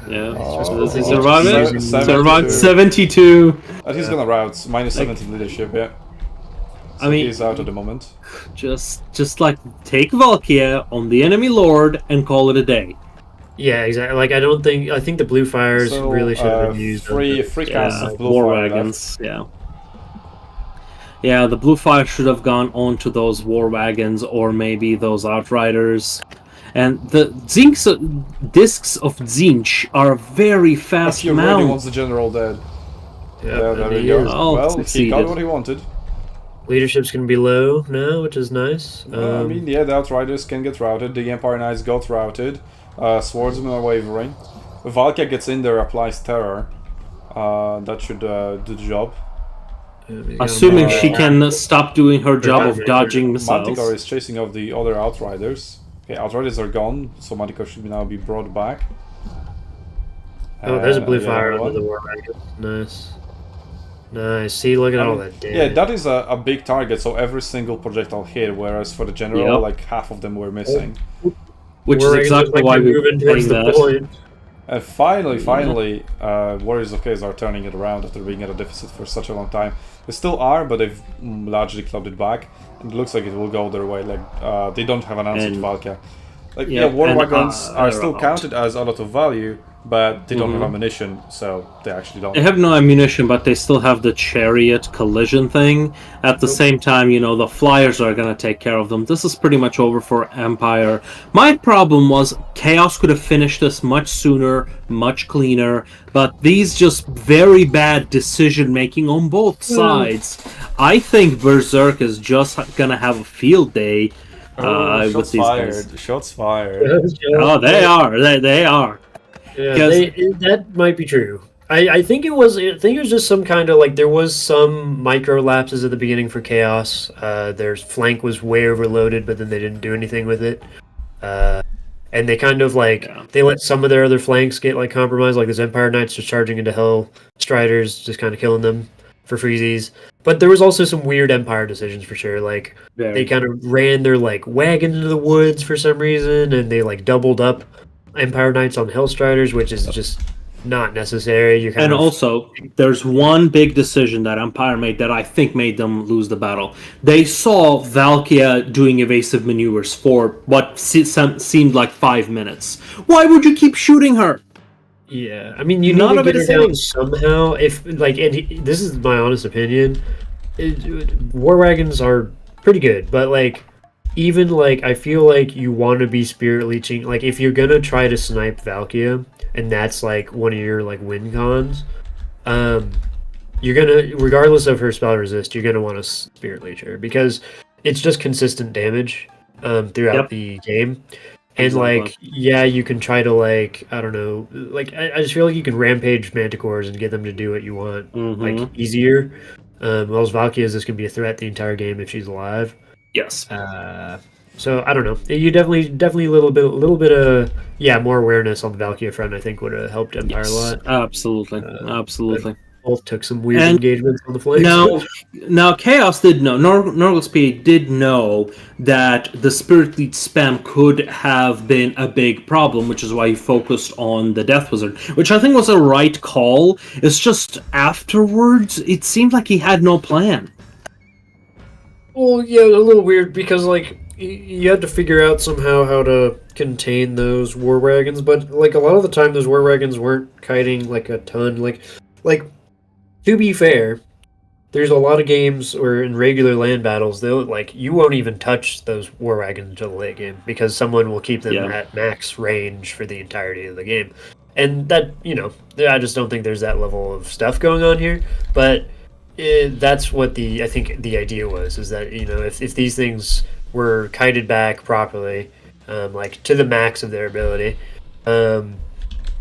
Yeah. Oh, Does he survive it? 72. Survived 72. He's gonna route. Minus 17 leadership, yeah. So I mean- he's out at the moment. Just like take Valkia on the enemy lord and call it a day. Yeah, exactly. Like, I think the Blue Fires So, really should have been used. Free counts of blue war fire wagons. Yeah. Yeah, the blue fire should have gone onto those war wagons or maybe those outriders. And the discs of Zinch are very fast He already mount. wants the general dead. Yeah, Yeah, there and we he go. is. Oh, Well, he succeeded. got what he wanted. Leadership's going to be low now, which is nice. I mean, yeah, the Outriders can get routed. The Empire Knights got routed. Swordsmen are wavering. Valkia gets in there, applies terror. That should do the job. Assuming she can stop doing her job of Manticore. dodging Manticore missiles. is chasing off the other Outriders. Okay, Outriders are gone, so Manticore should now be brought back. Oh, there's a blue Yeah, fire another under the war wagon. Nice. Nice. See, look at all that damage. Yeah, that is a big target, so every single projectile hit, whereas for the general, Yep. like half of them were missing. Which is War wagons exactly look why like we they're were moving towards playing the that. point. And finally, Warriors of Chaos are turning it around after being at a deficit for such a long time. They still are, but they've largely clubbed it back, and it looks like it will go their way. Like they don't have an answer to And- Valkia. Like yeah, war and, wagons are they're still out. counted as a lot of value, but they don't have Mhm. ammunition, so they actually don't. They have no ammunition, but they still have the chariot collision thing. At the same time, you know, the flyers are gonna take care of them. This is pretty much over for Empire. My problem was Chaos could have finished this much sooner, much cleaner, but these just very bad decision making on both sides. I think Berserk is just gonna have a field day with shots these fired! guys. Shots fired! Oh, they are. They are. Yeah, 'Cause- that might be true. I think it was. I think it was just some kind of like there was some micro lapses at the beginning for Chaos. Their flank was way overloaded, but then they didn't do anything with it. And they kind of like they let some of their other flanks get like compromised. Like this Empire Knights just charging into Hell Striders, just kind of killing them for freezies. But there was also some weird Empire decisions for sure. Like they kind of ran their like wagon into the woods for some reason, and they like doubled up Empire Knights on Hellstriders, which is just not necessary. You kind And of also, there's one big decision that Empire made that I think made them lose the battle. They saw Valkia doing evasive maneuvers for what seemed like 5 minutes. Why would you keep shooting her? yeah. I mean, you None need of to it get is her down hitting. somehow. If like, this is my honest opinion. War wagons are pretty good, but like, even like, I feel like you want to be spirit leeching. Like, if you're gonna try to snipe Valkia, and that's like one of your like win cons, you're gonna, regardless of her spell resist, you're gonna want to spirit leech her because it's just consistent damage throughout Yep. the game. And Exactly. like, yeah, you can try to like, I don't know, like I just feel like you can rampage manticores and get them to do what you want like easier. Whereas Valkia is just gonna be a threat the entire game if she's alive. Yes. So I don't know. You definitely a little bit of more awareness on the Valkia front. I think would have helped Empire a lot. Absolutely. Absolutely. Both took some weird And engagements on the flanks. Now, Chaos did know, Nurgle Speed did know that the Spirit Lead spam could have been a big problem, which is why he focused on the Death Wizard, which I think was a right call. It's just afterwards, it seemed like he had no plan. Well, yeah, a little weird because like you had to figure out somehow how to contain those war wagons, but like a lot of the time those war wagons weren't kiting like a ton. Like to be fair, there's a lot of games where in regular land battles they'll like you won't even touch those war wagons until the late game because someone will keep them Yeah. at max range for the entirety of the game, and that I just don't think there's that level of stuff going on here, but. That's what I think the idea was is that if these things were kited back properly, like to the max of their ability,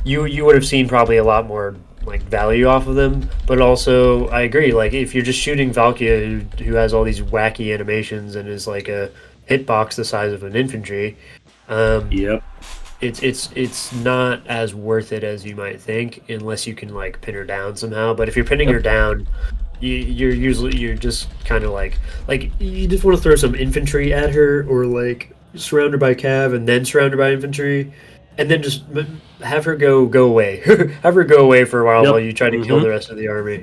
you would have seen probably a lot more like value off of them. But also, I agree. Like if you're just shooting Valkia who has all these wacky animations and is like a hitbox the size of an infantry, Yep. it's not as worth it as you might think unless you can like pin her down somehow. But if you're pinning her down, you're just kind of like you just want to throw some infantry at her or like surround her by cav and then surround her by infantry and then just have her go away. Have her go away for a while Yep. while you try to kill the rest of the army.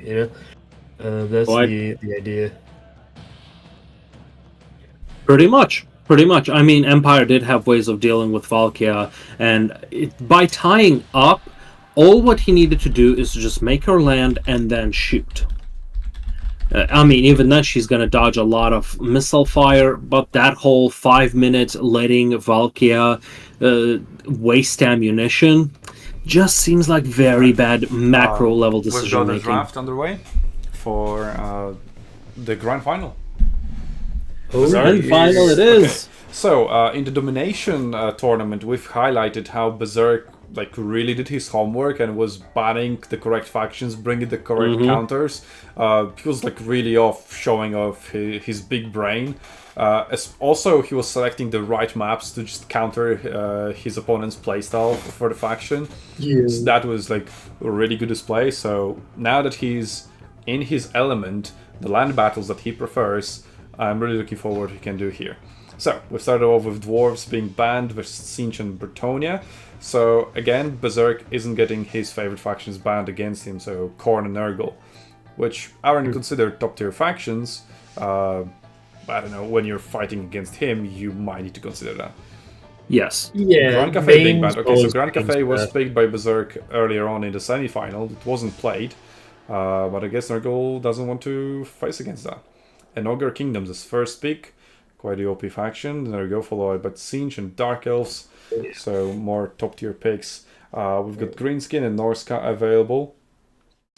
That's Well, the idea. Pretty much. Pretty much. I mean, Empire did have ways of dealing with Valkia, and by tying up, all what he needed to do is to just make her land and then shoot. I mean, even then she's going to dodge a lot of missile fire, but that whole 5 minutes letting Valkia waste ammunition just seems like very bad macro level We've decision got a making. draft underway for the grand final. And final it is. So, in the domination tournament, we've highlighted how Berserk really did his homework and was banning the correct factions, bringing the correct counters. He was really off, showing off his big brain. Also, he was selecting the right maps to just counter his opponent's playstyle for the faction. Yeah. So that was a really good display. So now that he's in his element, the land battles that he prefers, I'm really looking forward to what he can do here. So, we started off with Dwarfs being banned versus SUNTZU and Bretonnia. So, again, Berserk isn't getting his favorite factions banned against him, so Khorne and Nurgle, which aren't considered top-tier factions. I don't know, when you're fighting against him, you might need to consider that. Yes. Yeah. Grand Cafe being banned. Okay, so always Grand Cafe brings was that. picked by Berserk earlier on in the semi-final. It wasn't played, but I guess Nurgle doesn't want to face against that. And Ogre Kingdoms is first pick, quite the OP faction. There we go, followed by SUNTZU and Dark Elves, so more top tier picks. We've got Greenskin and Norsca available.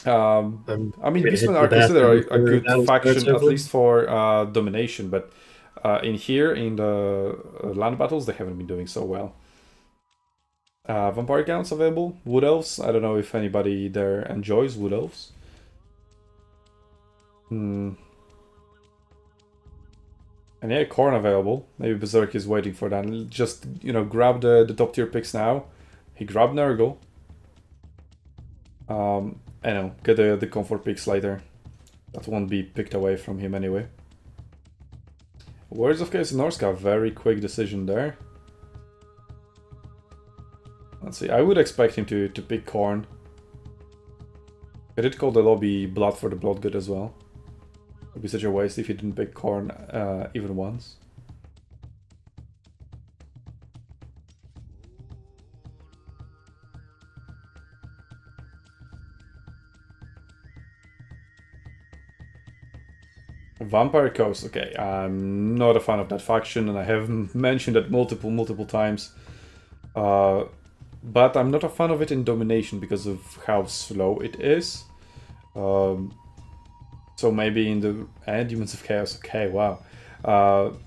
I mean, Beastmen are considered a good faction, at least for domination, but in the land battles, they haven't been doing so well. Vampire Counts available. Wood Elves, I don't know if anybody there enjoys Wood Elves. And yeah, Khorne available. Maybe Berserk is waiting for that. Just, grab the top tier picks now. He grabbed Nurgle. I know, get the comfort picks later. That won't be picked away from him anyway. Words of Chaos and Norsca, very quick decision there. Let's see, I would expect him to pick Khorne. I did call the lobby Blood for the Blood Good as well. It would be such a waste if he didn't pick Khorne even once. Vampire Coast, okay, I'm not a fan of that faction and I have mentioned that multiple times. But I'm not a fan of it in Domination because of how slow it is. So maybe in the Demons of Chaos, okay, wow.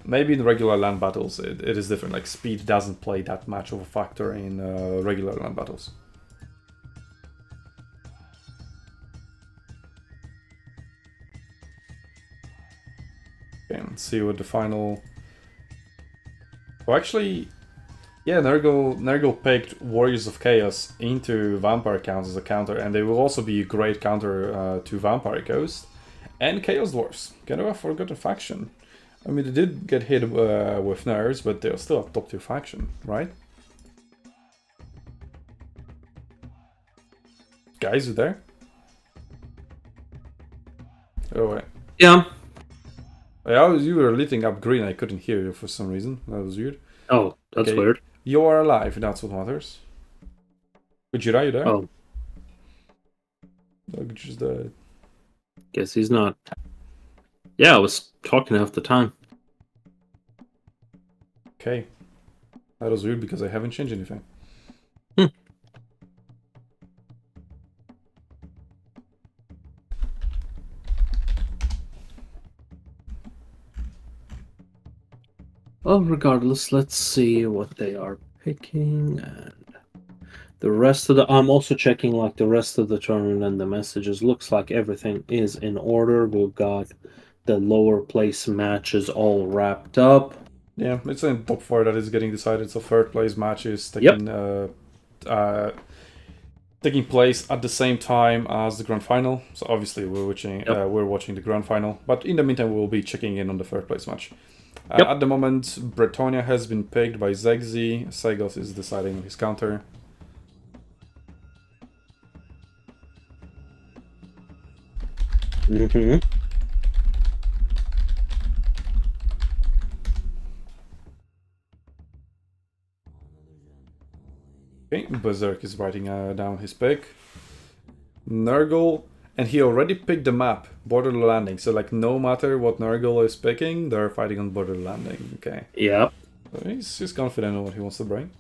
Maybe in regular land battles it is different, like speed doesn't play that much of a factor in regular land battles. Okay, let's see what the final... Oh, actually, yeah, Nurgle picked Warriors of Chaos into Vampire Counts as a counter, and they will also be a great counter to Vampire Coast. And Chaos Dwarfs, kind of a forgotten faction. I mean, they did get hit with nerves, but they're still a top tier faction, right? Guys, you there? Oh, wait. Yeah. You were lighting up green. I couldn't hear you for some reason. That was weird. Oh, that's Okay. weird. You are alive. That's what matters. Ujira, you there? Oh, Dog just died. guess he's not. Yeah, I was talking half the time. Okay. That was weird because I haven't changed anything. Well, regardless, let's see what they are picking and the rest of the. I'm also checking like the rest of the tournament and the messages. Looks like everything is in order. We've got the lower place matches all wrapped up. Yeah, it's in top 4 that is getting decided. So third place match is taking taking place at the same time as the grand final. So obviously we're watching the grand final. But in the meantime, we'll be checking in on the third place match. At the moment, Bretonnia has been picked by Zegzi. Sagos is deciding on his counter. Mm-hmm. Okay, Berserk is writing down his pick. Nurgle, and he already picked the map, Border Landing. So like no matter what Nurgle is picking, they're fighting on Border Landing. Okay. Yep. So he's confident in what he wants to bring.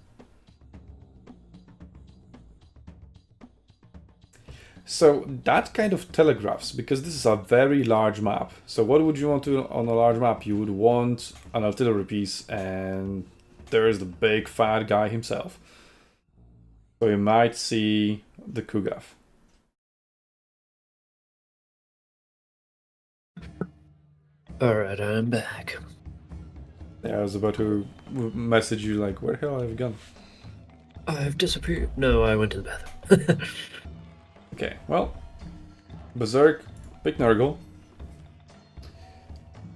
So that kind of telegraphs, because this is a very large map. So what would you want to on a large map? You would want an artillery piece, and there's the big fat guy himself. So you might see the Kugath. Alright, I'm back. Yeah, I was about to message you like, where the hell have you gone? I've disappeared. No, I went to the bathroom. Okay, well, Berserk, pick Nurgle.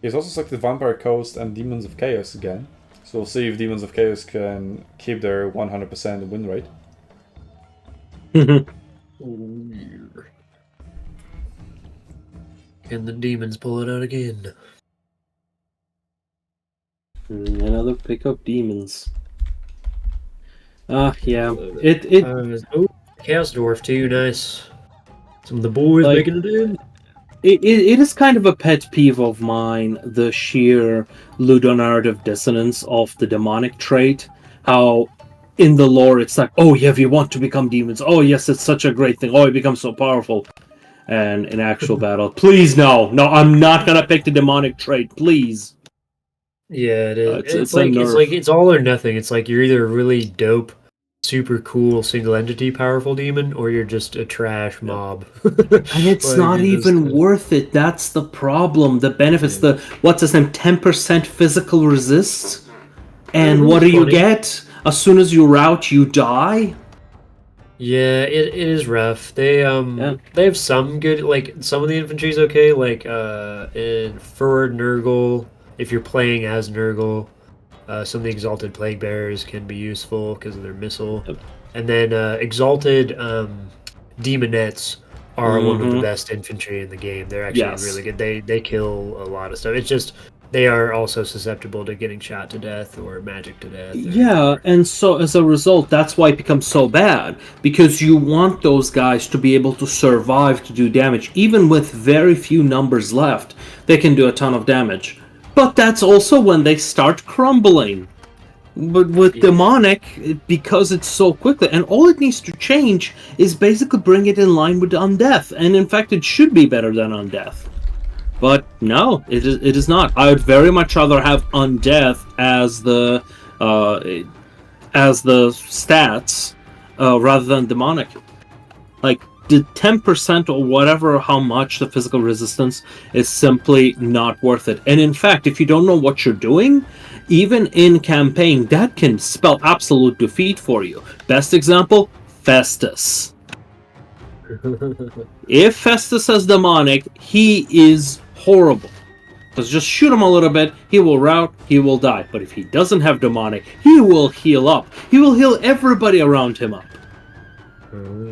He's also selected Vampire Coast and Demons of Chaos again. So we'll see if Demons of Chaos can keep their 100% win rate. Can the demons pull it out again? Another pickup Demons. Yeah. Chaos Dwarf too, nice. Some of the boys Like- making it in. It is kind of a pet peeve of mine, the sheer ludonarrative dissonance of the demonic trait. How in the lore it's like, oh yeah, if you want to become demons, oh yes, it's such a great thing, oh, it becomes so powerful. And in actual battle, please no, I'm not gonna pick the demonic trait, please. Yeah, it is. It's a nerf. It's all or nothing. It's like you're either a really dope, super cool single entity powerful demon, or you're just a trash mob. And it's Like, not you just- even worth it. That's the problem. The benefits, the what's his name, 10% physical resist, and what do you funny. get? As soon as you rout, you die. Yeah, it is rough. They have some good, like some of the infantry's okay, like in for Nurgle, if you're playing as Nurgle, some of the exalted plague bearers can be useful because of their missile. Yep. And then exalted demonettes are one of the Mhm. best infantry in the game. They're actually Yes. really good. They kill a lot of stuff. It's just they are also susceptible to getting shot to death or magic to death. Yeah, and so as a result, that's why it becomes so bad. Because you want those guys to be able to survive to do damage. Even with very few numbers left, they can do a ton of damage. But that's also when they start crumbling. But with demonic, because it's so quickly, and all it needs to change is basically bring it in line with undeath. And in fact, it should be better than undeath. But no, it is not. I would very much rather have undeath as the stats rather than demonic. Like the 10% or whatever, how much the physical resistance is simply not worth it. And in fact, if you don't know what you're doing, even in campaign, that can spell absolute defeat for you. Best example, Festus. If Festus has demonic, he is horrible. Because just shoot him a little bit, he will rout, he will die. But if he doesn't have demonic, he will heal up. He will heal everybody around him up.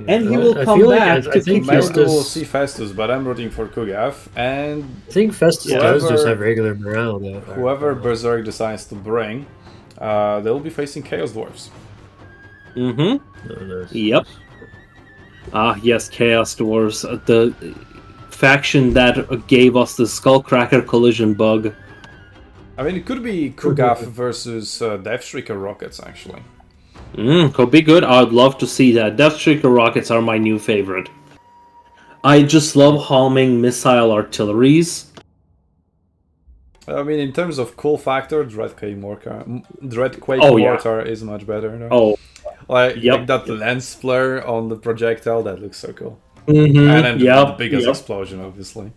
And he I- will I come feel like back I to think kick your Maybe we'll Festus- see Festus, but I'm rooting for Kugav, and I think Festus does just Whoever- have regular morale though. whoever Berserk decides to bring, they'll be facing Chaos Dwarfs. Mm-hmm. No, no. Yep. Ah, yes, Chaos Dwarves, the faction that gave us the Skullcracker collision bug. I mean, it could be Kugav versus Deathstreaker Rockets, actually. Could be good. I'd love to see that. Deathstreaker rockets are my new favorite. I just love homing missile artilleries. I mean, in terms of cool factor, Dreadquake Oh, yeah. Mortar is much better. No? Oh, like yep. that lens flare on the projectile, that looks so cool. mm-hmm. And then the Yep. biggest Yep. explosion, obviously.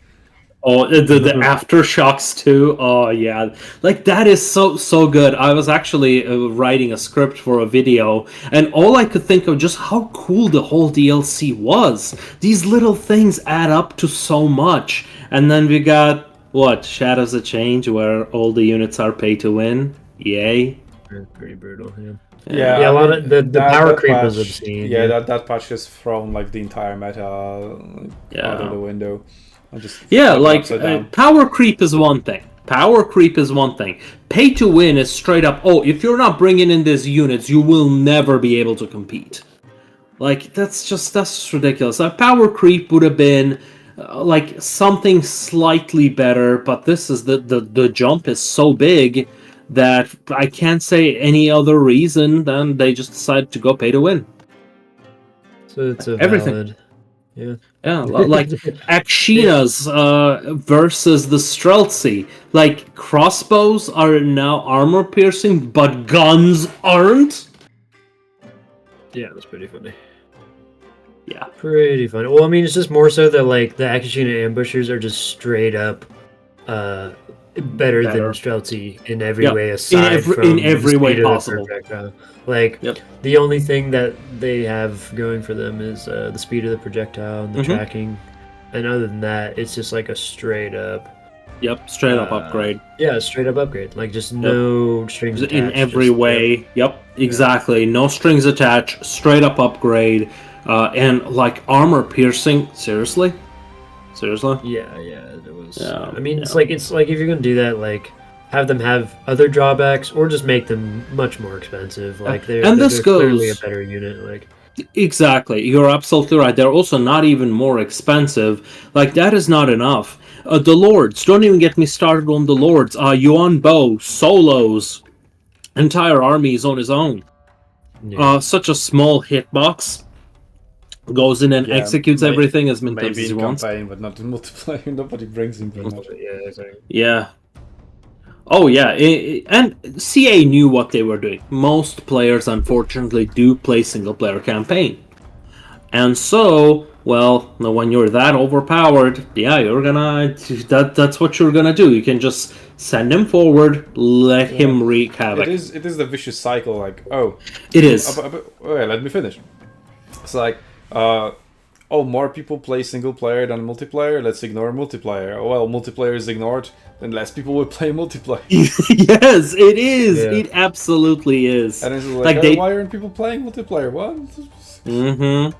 Oh, the aftershocks too. Oh yeah, like that is so good. I was actually writing a script for a video, and all I could think of just how cool the whole DLC was. These little things add up to so much, and then we got what Shadows of Change, where all the units are pay to win. Yay! Pretty brutal. Yeah. Yeah, a lot of the power that creep patch, was obscene. Yeah, that patch has thrown like the entire meta out of the window. Yeah, flip it like upside down. power creep is one thing. Power creep is one thing. Pay to win is straight up. Oh, if you're not bringing in these units, you will never be able to compete. Like that's just ridiculous. Power creep would have been like something slightly better, but this is the jump is so big that I can't say any other reason than they just decided to go pay to win. So it's a Everything. valid. Yeah. Yeah, like Akshinas versus the Streltsy. Like crossbows are now armor piercing, but guns aren't. Yeah, that's pretty funny. Yeah. Pretty funny. Well, I mean, it's just more so that like the Akashina ambushers are just straight up better than Streltsy in every Yep. way aside from in every the way speed of the possible. projectile. Like Yep. the only thing that they have going for them is the speed of the projectile and the tracking, and other than that, it's just like a straight up. Yep, straight up upgrade. Yeah, straight up upgrade. Like just no strings attached. In every just, way. Yep, exactly. No strings attached, straight up upgrade. And like armor piercing. Seriously? Yeah, it was. Yeah, I mean, it's like if you're gonna do that, like have them have other drawbacks, or just make them much more expensive. Like they're clearly a better unit. Like exactly, you're absolutely right. They're also not even more expensive. Like that is not enough. The Lords, don't even get me started on the Lords. Yuan Bo solos entire armies on his own. yeah. Such a small hitbox. Goes in and executes everything as many times maybe as he in wants. campaign, but not in multiplayer. Nobody brings him very much. Yeah, exactly. Yeah. Oh yeah, and CA knew what they were doing. Most players, unfortunately, do play single-player campaign, and so, well, when you're that overpowered, yeah, you're gonna that's what you're gonna do. You can just send him forward, let him wreak havoc. It is the vicious cycle. Like, It is. Let me finish. It's like, more people play single player than multiplayer. Let's ignore multiplayer. Oh, well, multiplayer is ignored, then less people will play multiplayer. Yes, it is. Yeah. It absolutely is. And it's like, they. why aren't people playing multiplayer? What? Mm-hmm.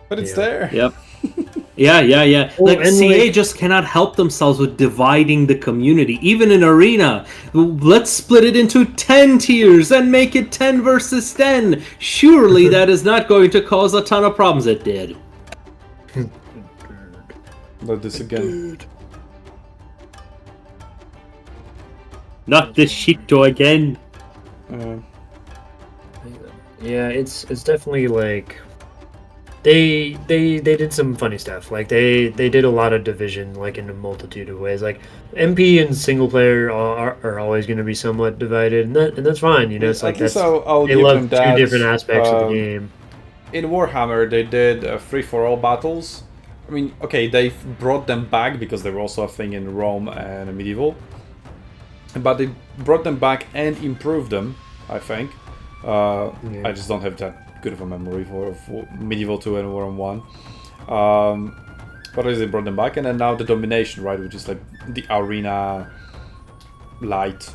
But it's Yeah. there. Yep. Yeah. Well, Like and CA like- just cannot help themselves with dividing the community. Even in Arena, let's split it into 10 tiers and make it 10 versus 10. Surely that is not going to cause a ton of problems. It did. Not this again. Not this shito again. Yeah, it's definitely like they did some funny stuff. Like they did a lot of division, like in a multitude of ways. Like MP and single player are always going to be somewhat divided, and that's fine. You know, it's like that's I'll they give love them that. two different aspects of the game. In Warhammer, they did free-for-all battles. I mean, okay, they brought them back because they were also a thing in Rome and Medieval. But they brought them back and improved them, I think. I just don't have that good of a memory for Medieval 2 and Warhammer 1. But at least they brought them back, and then now the Domination, right, which is like the Arena Light.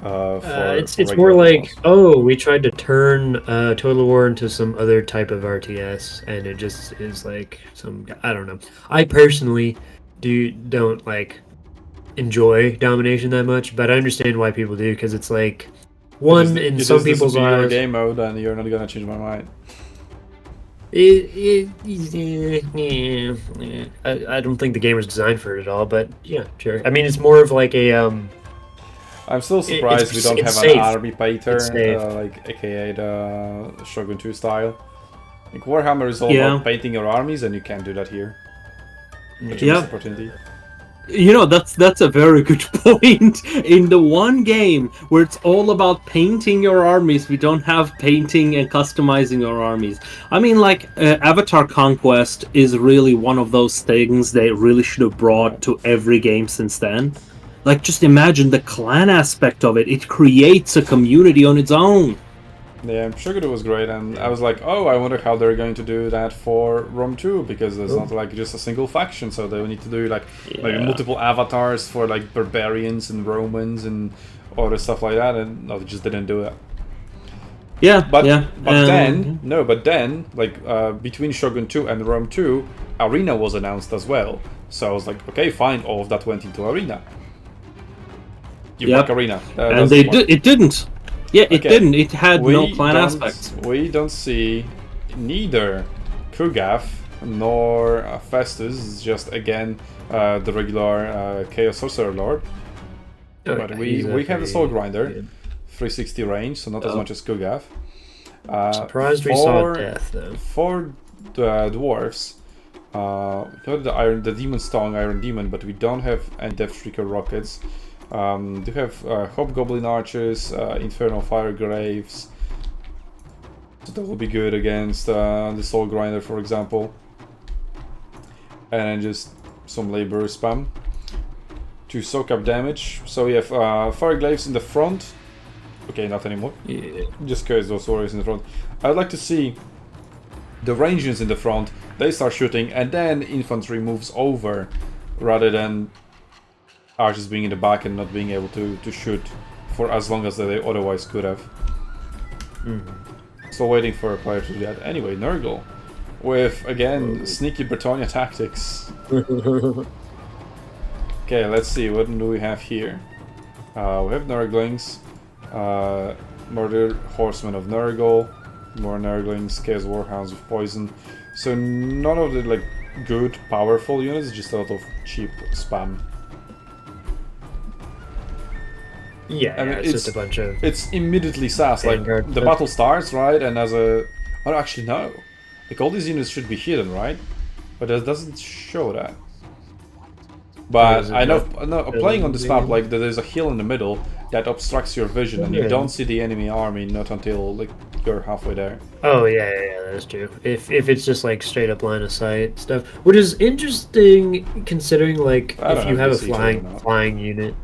It's regular more like, footballs. we tried to turn Total War into some other type of RTS, and it just is like I don't know. I personally don't like enjoy domination that much, but I understand why people do, because it's like in It some is the people's superior eyes. game mode, and you're not gonna change my mind. I don't think the game was designed for it at all, but yeah, sure. I mean, it's more of like a I'm still surprised we don't it's have an safe. army painter, It's safe. like aka the Shogun 2 style. Like Warhammer is all Yeah. about painting your armies, and you can't do that here. Such a Yeah. missed opportunity. You know, that's a very good point. In the one game where it's all about painting your armies, we don't have painting and customizing your armies. I mean, like, Avatar Conquest is really one of those things they really should have brought to every game since then. Like, just imagine the clan aspect of it. It creates a community on its own. Yeah, Shogun was great, and I was like, oh, I wonder how they're going to do that for Rome 2, because there's not like just a single faction, so they will need to do like maybe multiple avatars for like barbarians and Romans and other stuff like that, and no, they just didn't do it. Yeah, But yeah. then like between Shogun 2 and Rome 2, Arena was announced as well. So I was like, okay, fine, all of that went into Arena. You Yep. like Arena, And that's they the point. it didn't. Yeah, it Okay. didn't. It had no We clan don't- aspects. We don't see neither Kugath nor Festus. It's just again the regular Chaos Sorcerer Lord. But we have the Soul Grinder, 360 range, so not as much as Kugath. Surprised we saw death though. For the dwarfs, we got the Demon's Tongue, Iron Demon, but we don't have any Death Shrieker rockets. Do have Hobgoblin Archers, Infernal Fire Graves. So that will be good against the Soul Grinder, for example. And then just some Labor spam to soak up damage. So we have Fire Glaives in the front. Okay, not anymore. Yeah. Just because those warriors in the front. I'd like to see the rangers in the front. They start shooting, and then infantry moves over, rather than archers being in the back and not being able to shoot for as long as they otherwise could have. So waiting for a player to do that. Anyway, Nurgle with again sneaky Bretonnia tactics. Okay, let's see, what do we have here? We have Nurglings, Murder Horsemen of Nurgle, more Nurglings, Chaos Warhounds with poison. So none of the like good, powerful units, just a lot of cheap spam. Yeah, I mean, it's just a bunch of. It's immediately sass. Like Vanguard the stuff. battle starts, right? And as a, oh no, actually no, like all these units should be hidden, right? But it doesn't show that. But is it I know, not playing on this map, hidden? like there's a hill in the middle that obstructs your vision, and you Yeah. don't see the enemy army not until like you're halfway there. Oh yeah, that's true. If it's just like straight up line of sight stuff, which is interesting considering like I don't if know you if have a they see each other or not. flying unit.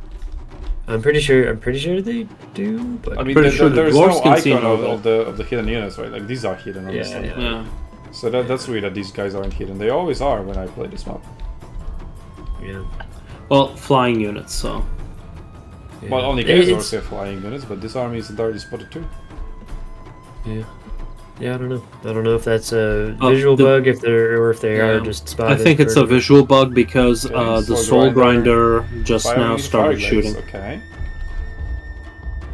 I'm pretty sure they do, but I mean, Pretty sure the there's dwarves no can see icon all of the hidden units, right? Like these are hidden, obviously. yeah. Yeah. So that's weird that these guys aren't hidden. They always are when I play this map. yeah. Well, flying units, so. Well, only It's- guys also have flying units, but this army is entirely spotted too. Yeah, I don't know. I don't know if that's a Oh, visual the- bug, if they're just I spotted. think it's a visual bug because Okay, the Soul Soul Grinder, Grinder just Firing now the started fire shooting. blades, okay.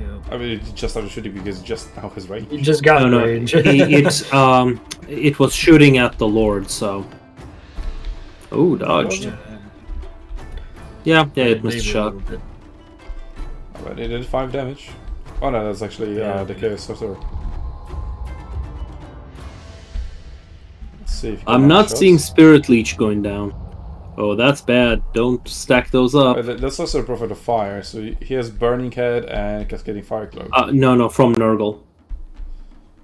Yeah. I mean, it just started shooting because it just now has range. You just got No, range. it was shooting at the Lord, so. Oh, dodged. Yeah, it missed a shot. But it did 5 damage. Oh no, that's actually the Chaos Sorcerer. Let's see if you can I'm have not shots. seeing Spirit Leech going down. Oh, that's bad. Don't stack those up. That's also a Prophet of Fire, so he has Burning Head and Cascading Fire Cloak. No, from Nurgle.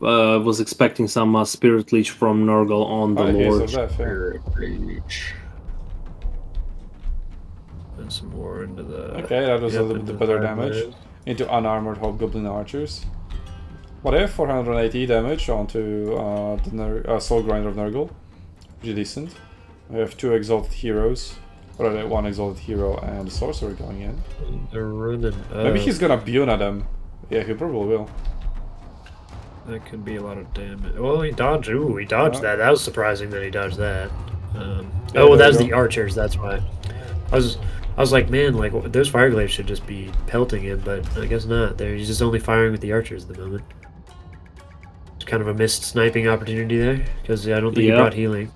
Was expecting some Spirit Leech from Nurgle on the Haze Lord. of Death, yeah. And some more into the. Okay, that was a little into bit the better fire damage. blades. Into unarmored Hobgoblin Archers. Well, they have 480 damage onto the Soul Grinder of Nurgle. Pretty decent. We have 2 Exalted Heroes. Or are they one exalted hero and a sorcerer going in? They're running. Maybe he's gonna Buna them. Yeah, he probably will. That could be a lot of damage. Well, he dodged. Ooh, he dodged that. That was surprising that he dodged that. Oh, well, that's the archers. That's why. I was like, man, like those fireglaives should just be pelting him, but I guess not. He's just only firing with the archers at the moment. It's kind of a missed sniping opportunity there because I don't think he brought healing.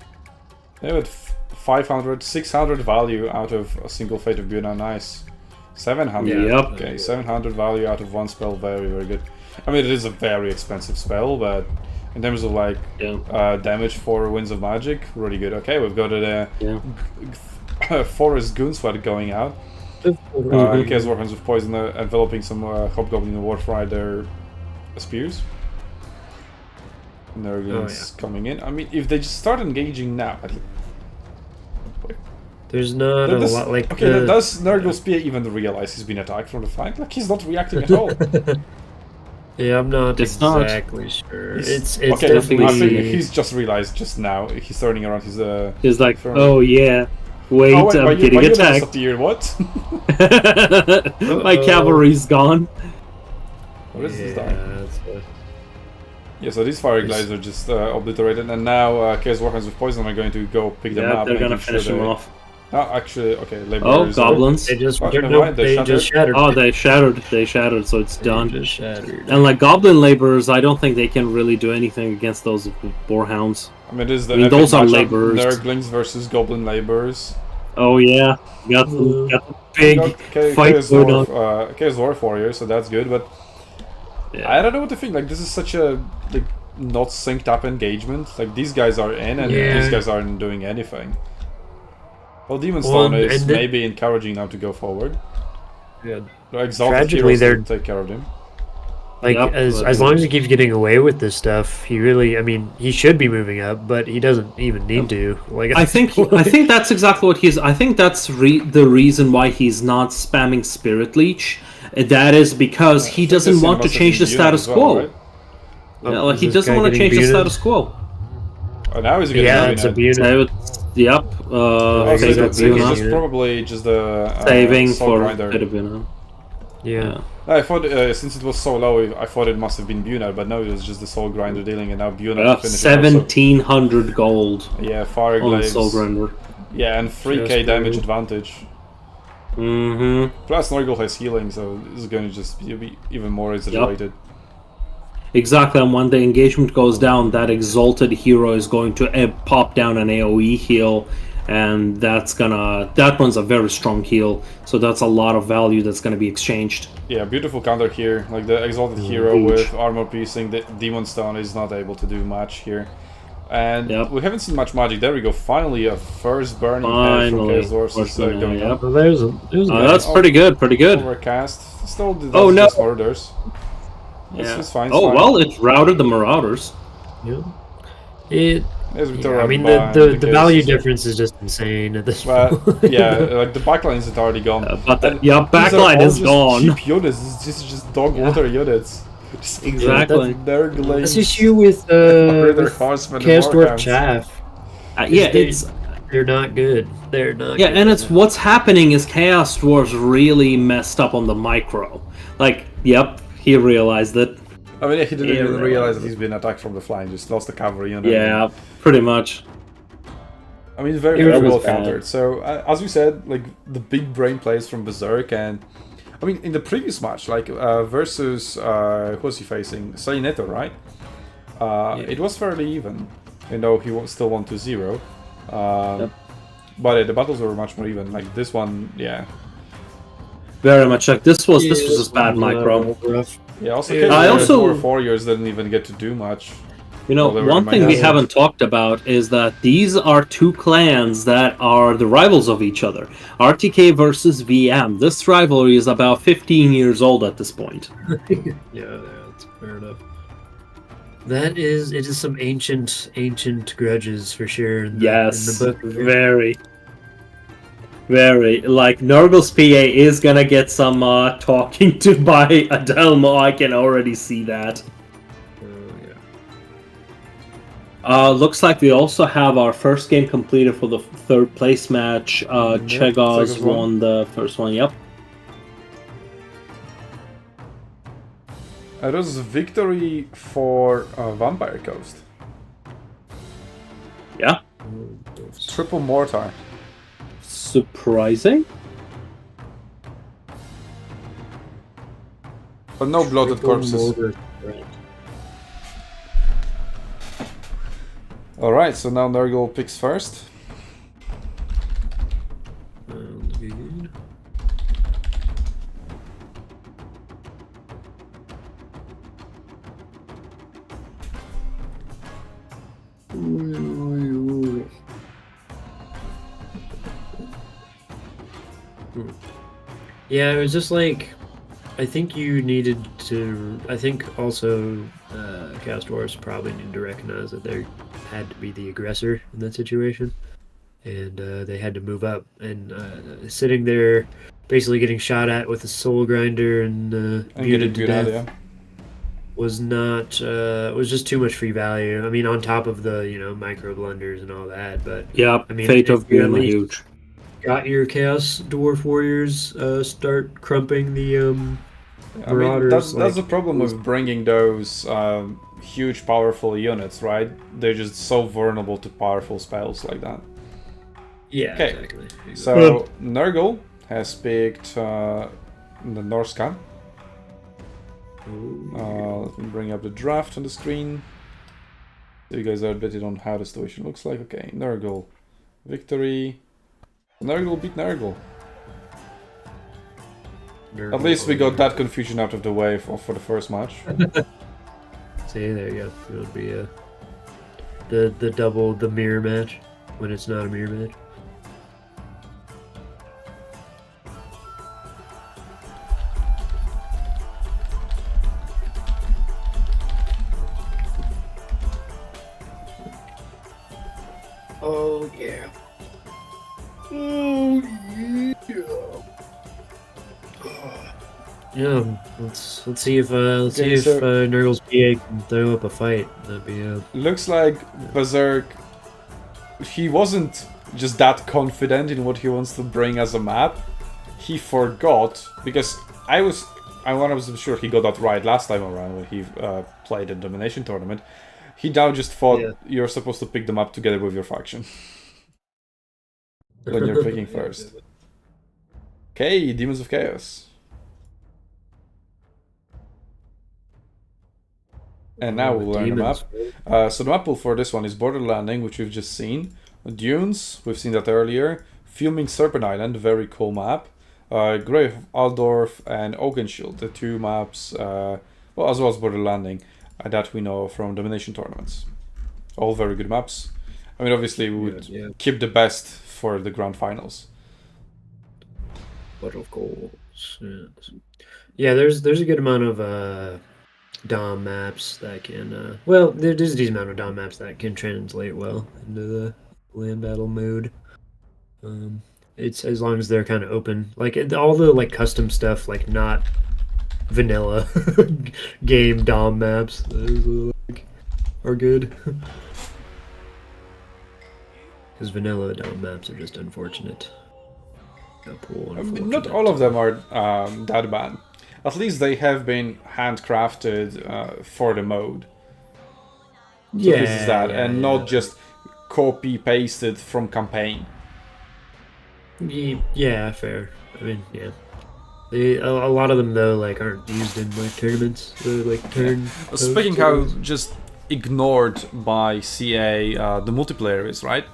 Yeah, but 500, 600 value out of a single Fate of Buna, nice. 700. Yep. Okay, 700 value out of one spell, very, very good. I mean, it is a very expensive spell, but in terms of like damage for Winds of Magic, really good. Okay, we've got a Forest Goonsword going out. In case Warhounds of Poison enveloping some Hobgoblin and Warrider spears. Nurgles coming in. I mean, if they just start engaging now, there's not a lot like. Okay, does Nurgle Spear even realize he's been attacked from the flank? Like he's not reacting at all. Yeah, I'm not exactly sure. It's okay, definitely. I think he's just realized just now. He's turning around his. He's like, oh yeah, wait, I'm getting attacked. What? My cavalry's gone. What is this guy? Yeah, so these fire glides are just obliterated, and now Chaos Warhounds with Poison are going to go pick them up. They're gonna finish them off. Oh, actually, okay. Laborers goblins! They just just shattered. Oh, they shattered. They shattered, so it's done. Just shattered. And like goblin laborers, I don't think they can really do anything against those boarhounds. I mean, those are laborers. Nurglings versus goblin laborers. Oh yeah, got the big fight going on. Chaos Dwarf Warrior, so that's good, but I don't know what to think. Like, this is such a not synced up engagement. Like, these guys are in, and these guys aren't doing anything. Well, Demon Stone is maybe encouraging them to go forward. Yeah. Exalted heroes to take care of him. Like, as long as he keeps getting away with this stuff, he really, I mean, he should be moving up, but he doesn't even need to. Like, I think that's exactly what he's. I think that's the reason why he's not spamming Spirit Leech. That is because he doesn't want to change the status quo. Right? Yeah, like he doesn't want to change the status quo. Oh, now he's getting it's a beauty. Yep. He's just probably just the saving for grinder. Yeah. I thought since it was so low, I thought it must have been Buna, but no, it was just the Soul Grinder dealing, and now Buna finishes 1,700 gold. Yeah, Fire Glaives. Soul Grinder. Yeah, and 3k damage advantage. Plus Nurgle has healing, so this is going to just be even more exaggerated. Yep. Exactly, and when the engagement goes down, that exalted hero is going to pop down an AoE heal, and that one's a very strong heal, so that's a lot of value that's gonna be exchanged. Yeah, beautiful counter here. Like the exalted hero with armor piercing, the Demon Stone is not able to do much here. And we haven't seen much magic. There we go. Finally, a first burning head from Chaos Dwarfs going up. That's pretty good. Pretty good. Overcast. Still, just orders. It's fine. Fine. Well, it routed the Marauders. Yeah. I mean, the value difference is just insane at this point. Yeah, like the backline is already gone. But backline is gone. Cheap units. This is just dog water units. Exactly. That's the issue with Chaos Dwarf Chaff. They're not good. They're not. Yeah, and it's what's happening is Chaos Dwarfs really messed up on the micro. Like, he realized it. I mean, he didn't even realize that he's been attacked from the flank. Just lost the cavalry. Yeah, pretty much. I mean, very well countered. So, as you said, like the big brain plays from Berserk, and I mean, in the previous match, like versus who was he facing? Sayineto, right? It was fairly even, you know, he still won 2-0. But the battles were much more even. Like this one, very much like this was a bad micro. Yeah, also warriors didn't even get to do much. You know, one thing we haven't talked about is that these are two clans that are the rivals of each other. RTK versus VM. This rivalry is about 15 years old at this point. Yeah, that's fair enough. It is some ancient grudges for sure. In the book. Very. Like, Nurgle's PA is gonna get some talking to by Adelmo. I can already see that. Looks like we also have our first game completed for the third place match. Chegos Chegos won. won the first one. Yep. It was a victory for Vampire Coast. Yeah. Triple mortar. Surprising. But no bloated corpses. Alright, so now Nurgle picks first. Yeah, it was just like, I think you needed to. I think also Chaos Dwarfs probably needed to recognize that they had to be the aggressor in that situation, and they had to move up. And sitting there, basically getting shot at with a soul grinder and muted to death was not. Was just too much free value. I mean, on top of the micro blunders and all that. But Yeah. I mean, Fate of if you at Doom least huge. got your Chaos Dwarf Warriors start crumping the I mean, Marauders. that's the problem with bringing those huge, powerful units, right? They're just so vulnerable to powerful spells like that. Yeah, Okay. exactly. So, Nurgle has picked the Norsca. Let me bring up the draft on the screen. So you guys are updated on how the situation looks like. Okay, Nurgle. Victory. Nurgle beat Nurgle. At least we got that confusion out of the way for the first match. See, there you go. It would be the mirror match when it's not a mirror match. Oh yeah. Oh yeah. Yeah, let's see if Nurgle's PA can throw up a fight. That'd be Looks like Berserk. He wasn't just that confident in what he wants to bring as a map. He forgot because I was sure he got that right last time around when he played the Domination tournament. He now just thought you're supposed to pick them up together with your faction when you're picking first. Okay, Demons of Chaos. And now we'll learn the map. So the map pool for this one is Border Landing, which we've just seen. Dunes, we've seen that earlier. Fuming Serpent Island, very cool map. Grave of Aldorf and Oakenshield, the two maps, as well as Border Landing, that we know from Domination tournaments. All very good maps. I mean, obviously we would keep the best for the grand finals. But of course, yeah. There's a good amount of Dom maps that can there's a decent amount of Dom maps that can translate well into the land battle mode. It's as long as they're kind of open, like all the custom stuff, like not vanilla game Dom maps are good. Because vanilla Dom maps are just unfortunate. Not all of them are that bad. At least they have been handcrafted for the mode. So this is that, and not just copy-pasted from campaign. Yeah, fair. I mean, yeah. A lot of them though aren't used in tournaments. Speaking how just ignored by CA the multiplayer is, right?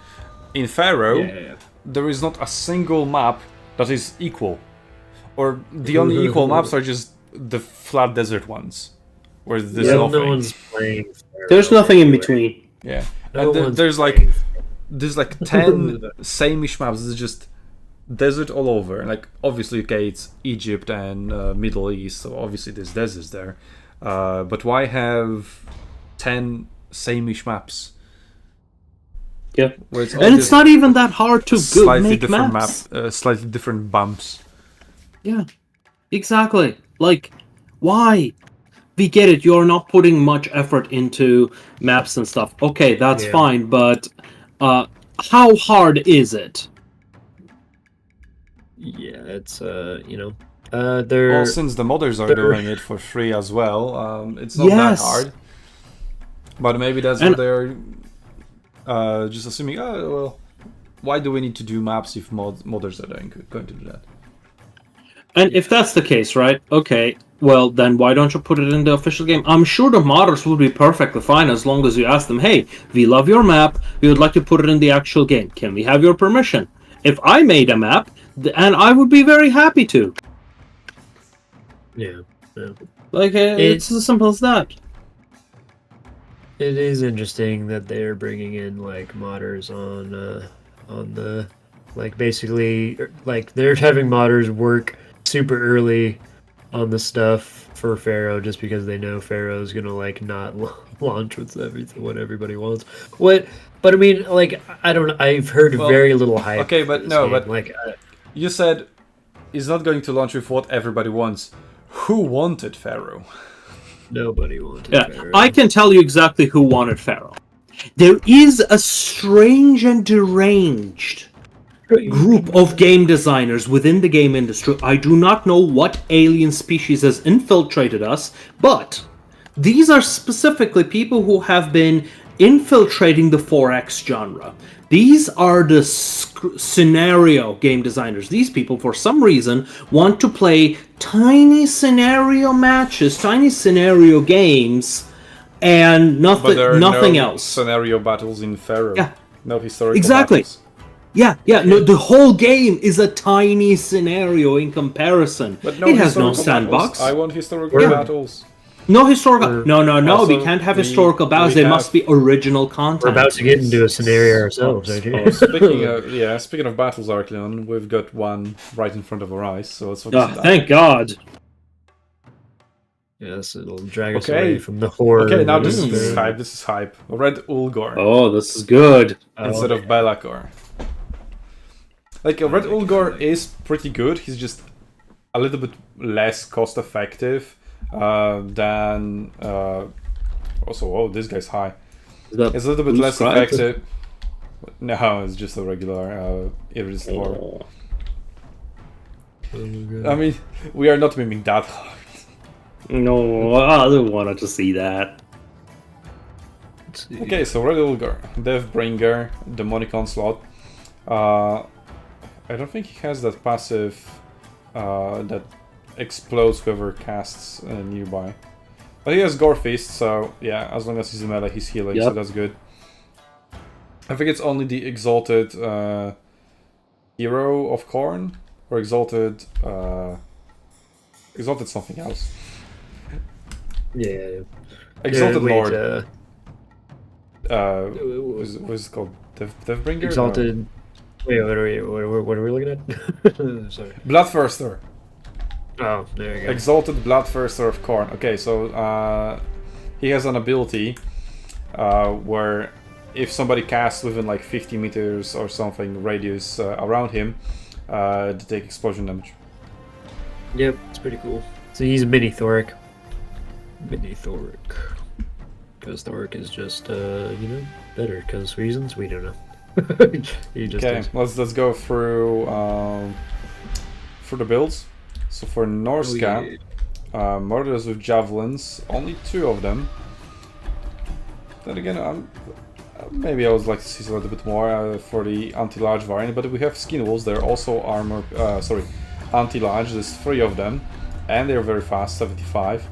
In Pharaoh, there is not a single map that is equal. Or the only equal maps are just the flat desert ones. Where there's nothing. No one's playing Pharaoh. There's nothing in between. Yeah. No and there's 10 same-ish maps. It's just desert all over. Obviously, okay, it's Egypt and Middle East, so obviously there's deserts there. But why have 10 same-ish maps? Yeah, and it's not even that hard to slightly make different maps. Slightly different bumps. Yeah, exactly. Why? we get it. You're not putting much effort into maps and stuff. Okay, that's Yeah. fine, but how hard is it? Yeah, it's they're Well, since the modders are they're- doing it for free as well, it's not that Yes. hard. But maybe that's And- what they're just assuming. Oh well, why do we need to do maps if modders are going to do that? And if that's the case, right? Okay, well then why don't you put it in the official game? I'm sure the modders would be perfectly fine as long as you ask them, hey, we love your map, we would like to put it in the actual game. Can we have your permission? If I made a map, and I would be very happy to. yeah. Like, it's as simple as that. It is interesting that they're bringing in like modders on the like basically like they're having modders work super early on the stuff for Pharaoh just because they know Pharaoh's gonna like not launch with everything what everybody wants. But I mean, like I've heard Well, very little hype. okay, but for this no, game. but- like You said it's not going to launch with what everybody wants. Who wanted Pharaoh? nobody wanted Yeah, Pharaoh. I can tell you exactly who wanted Pharaoh. There is a strange and deranged group of game designers within the game industry. I do not know what alien species has infiltrated us, but these are specifically people who have been infiltrating the 4X genre. These are the scenario game designers. These people, for some reason, want to play tiny scenario matches, tiny scenario games, and But there are nothing no else. scenario battles in Pharaoh. Yeah. No historical Exactly. battles. Yeah, no, the whole game is a tiny scenario in comparison. But no It has no historical sandbox. battles. I want historical Yeah. battles. No historical. No, we Also, can't have we- historical battles. we There must have- be original content. We're about to get into a scenario ourselves, aren't you? Speaking of battles, Arcleon, we've got one right in front of our eyes, so let's focus Oh, on that. thank God. Yes, it'll drag us Okay. away from the horror. Okay, now that this is is Pharaoh. hype. This is hype. Red Ulgor Oh, this is good. instead of Belakor. Like Red Ulgor is pretty good. He's just a little bit less cost effective than. Also, oh, this guy's high. Is that It's a little bit blue less stripe? effective. No, it's just a regular Iris Lore. I mean, we are not miming that hard. No, I don't want to see that. Let's see. Okay, so Red Ulgar, Deathbringer, Demonic Onslaught. I don't think he has that passive that explodes whoever casts nearby. But he has Gore Fist, so yeah, as long as he's in melee, he's healing, so Yep. that's good. I think it's only the Exalted Hero of Khorne, or Exalted something else. Yeah. Exalted Wait, Lord. What's it called? Deathbringer? No. Exalted. Wait, what are we looking at? Sorry. Bloodthirster. Oh, there you go. Exalted Bloodthirster of Khorne. Okay, so he has an ability where if somebody casts within like 50 meters or something radius around him, they take explosion damage. Yep, it's pretty cool. So he's mini Thoric. Mini Thoric. Because Thoric is just, better. Because reasons we don't know. He just Okay, is. let's go through the builds. So for Norsca, murders with javelins, only 2 of them. Then again, maybe I would like to see a little bit more for the anti-large variant, but we have skin wolves. They're also anti-large. There's 3 of them, and they're very fast, 75.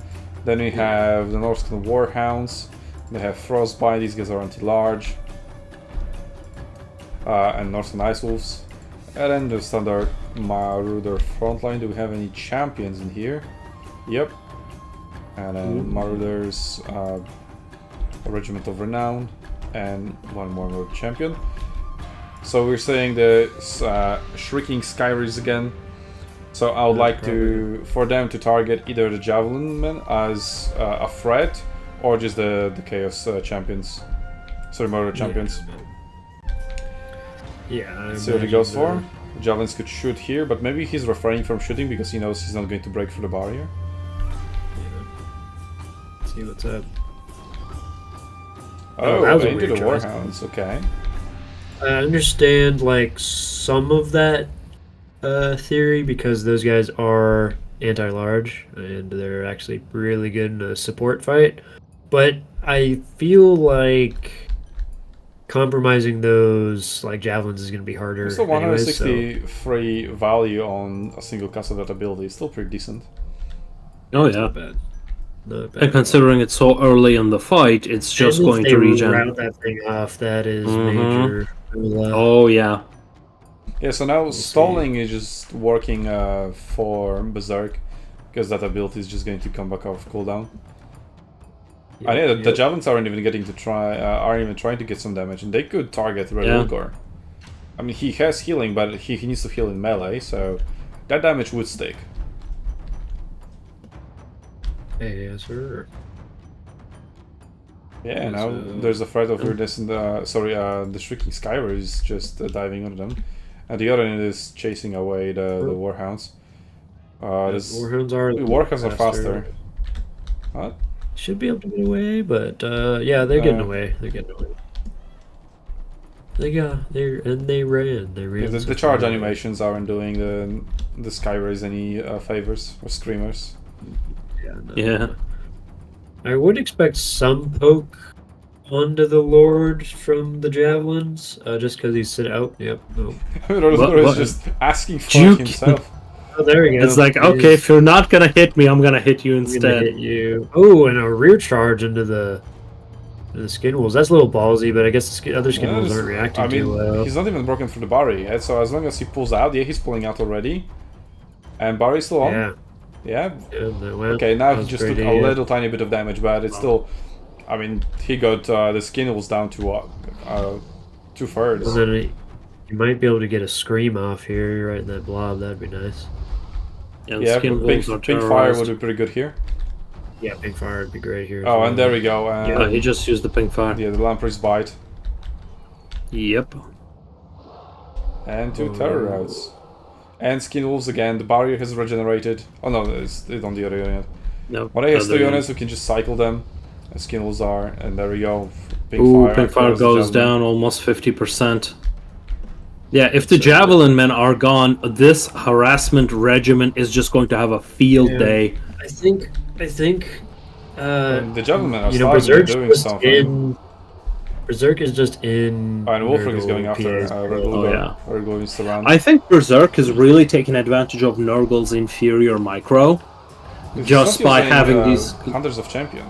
Then we have the Norscan Warhounds. They have Frostbite. These guys are anti-large. And Norscan Ice Wolves. And then the standard Marauder frontline. Do we have any champions in here? Yep. And then Marauders, a Regiment of Renown, and one more champion. So we're saying the Shrieking Skyries again. So I would like for them to target either the Javelin Men as a threat, or just the Chaos champions. Sorry, Murder champions. Yeah. See what he goes for. Javelins could shoot here, but maybe he's refraining from shooting because he knows he's not going to break through the barrier. See what's up. Oh, that was a into the weird choice. Warhounds, okay. I understand like some of that theory because those guys are anti-large and they're actually really good in a support fight. But I feel like compromising those like javelins is going to be harder. Still anyways, so 163 value on a single cast of that ability. Still pretty decent. Oh yeah. not bad. Not bad. And considering it's so early in the fight, it's just And if going they to regen. route that thing off, that is Mhm. major. Oh yeah. Yeah, so now see. stalling is just working for Berserk, because that ability is just going to come back off cooldown. I know the javelins aren't even getting to aren't even trying to get some damage, and they could target Red Yeah. Ulgor. I mean, he has healing, but he needs to heal in melee, so that damage would stick. Hey, yes, sir. Yeah, now So- there's a threat of weirdness in the the Shrieking Skyver is just diving on them, and the other end is chasing away the Warhounds. This Warhounds are Warhounds are faster. What? Should be able to get away, but yeah, they're getting away. They're getting away. They ran. They ran. Yeah, the so charge far. animations aren't doing the Skywers any favors or screamers. Yeah. No. Yeah. I would expect some poke onto the Lord from the javelins, just because he's sit out. Yep. No. Rodolfo is what- just asking for Juke. it himself. Oh, there we go. It's like, He okay, is- if you're not gonna hit me, I'm gonna hit you I'm gonna instead. hit you. Oh, and a rear charge into the skin wolves. That's a little ballsy, but I guess the other skin Yeah, wolves it's- aren't reacting I mean, too well. he's not even broken through the Barry yet, so as long as he pulls out, yeah, he's pulling out already. And Barry's still on. Yeah. Yeah. Yeah, that went. Okay, now That he was just took pretty, a little tiny bit of damage, but it's still. I mean, he got the skin wolves down to 2/3. And then you might be able to get a scream off here right in that blob. That'd be nice. And Yeah, skin but wolves are pink fire terrorized. would be pretty good here. Yeah, big fire would be great here. as Oh, well. and there we go. Yeah, he just used the pink fire. Yeah, the Lamprey's bite. Yep. And 2 terror routes. And skin wolves again. The barrier has regenerated. Oh no, it's on the other unit. No. When I have other- two units, we can just cycle them. As skin wolves are, and there we go. Pink Ooh, fire. pink fire close the goes javelin. down almost 50%. Yeah, if the javelin men are gone, this harassment regiment is just going to have a field Yeah. day. I think. And the javelin are You know, starting Berserk's doing just something. in. Berserk is just in. Oh, and Wolfring is Nurgle going after PS. Red Oh, Ulgar. yeah. Red Ulgar is around. I think Berserk is really taking advantage of Nurgle's inferior micro. He's just not by using, having these- Hunters of Champion.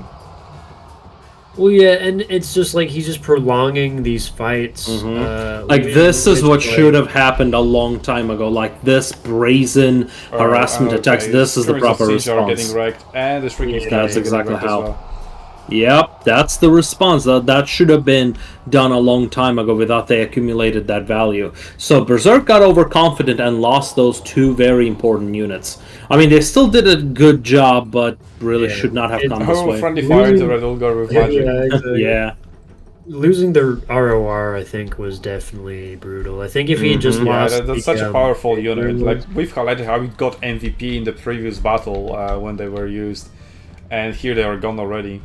Well, yeah, and it's just like he's just prolonging these fights. Like, this is what which, should have happened a long time ago. Like, this brazen harassment attacks, this is the Skirmers of proper Siege are getting response. wrecked, and the Shrieking Yeah, Sky that's is getting exactly wrecked as how. well. Yep, that's the response. That should have been done a long time ago without they accumulated that value. So Berserk got overconfident and lost those two very important units. I mean, they still did a good job, but really Yeah. should not have gone this Oh, way. friendly fire to Red Ulgar with magic. Yeah, Losing the ROR, I think, was definitely brutal. I think if he just Mhm. Yeah, lost, that's the, such a powerful Ogre unit. was- Like, we've highlighted how he got MVP in the previous battle when they were used, and here they are gone already.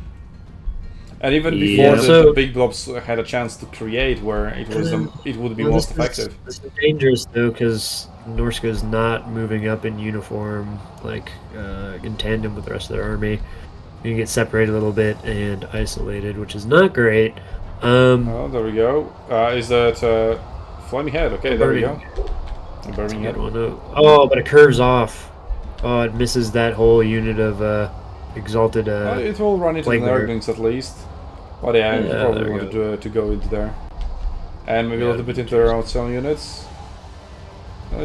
And even before Yeah. the So- big blobs had a chance to create where it was it would be Well, most this effective. This is dangerous though, because Norsca is not moving up in uniform, like in tandem with the rest of their army. You can get separated a little bit and isolated, which is not great. Oh, there we go. Is that Flaming Head? Okay, there we go. A Burning Head. Good one. Oh, but it curves off. Oh, it misses that whole unit of exalted. It will run into the Plague Bearer. Nurglings at least. But yeah, I Yeah, probably there we wanted to go into there. And maybe a Yeah. little bit into their own some units.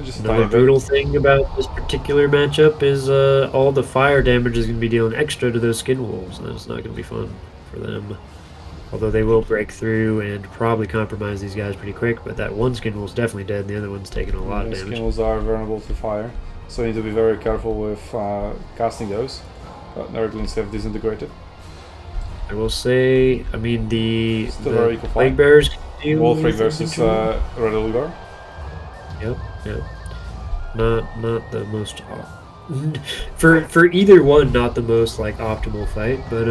Just a Another tiny bit. brutal thing about this particular matchup is all the fire damage is going to be dealing extra to those skin wolves, and it's not going to be fun for them. Although they will break through and probably compromise these guys pretty quick, but that one skin wolf's definitely dead, and the other one's taking a lot of The damage. Skin wolves are vulnerable to fire, so you need to be very careful with casting those. But Nurglings have disintegrated. I will say, I mean, the Still very equal Plague fight. Bearers can deal Wolfring with versus infantry. Red Ulgar. Yep. Not the most For either one, not the most like optimal fight, but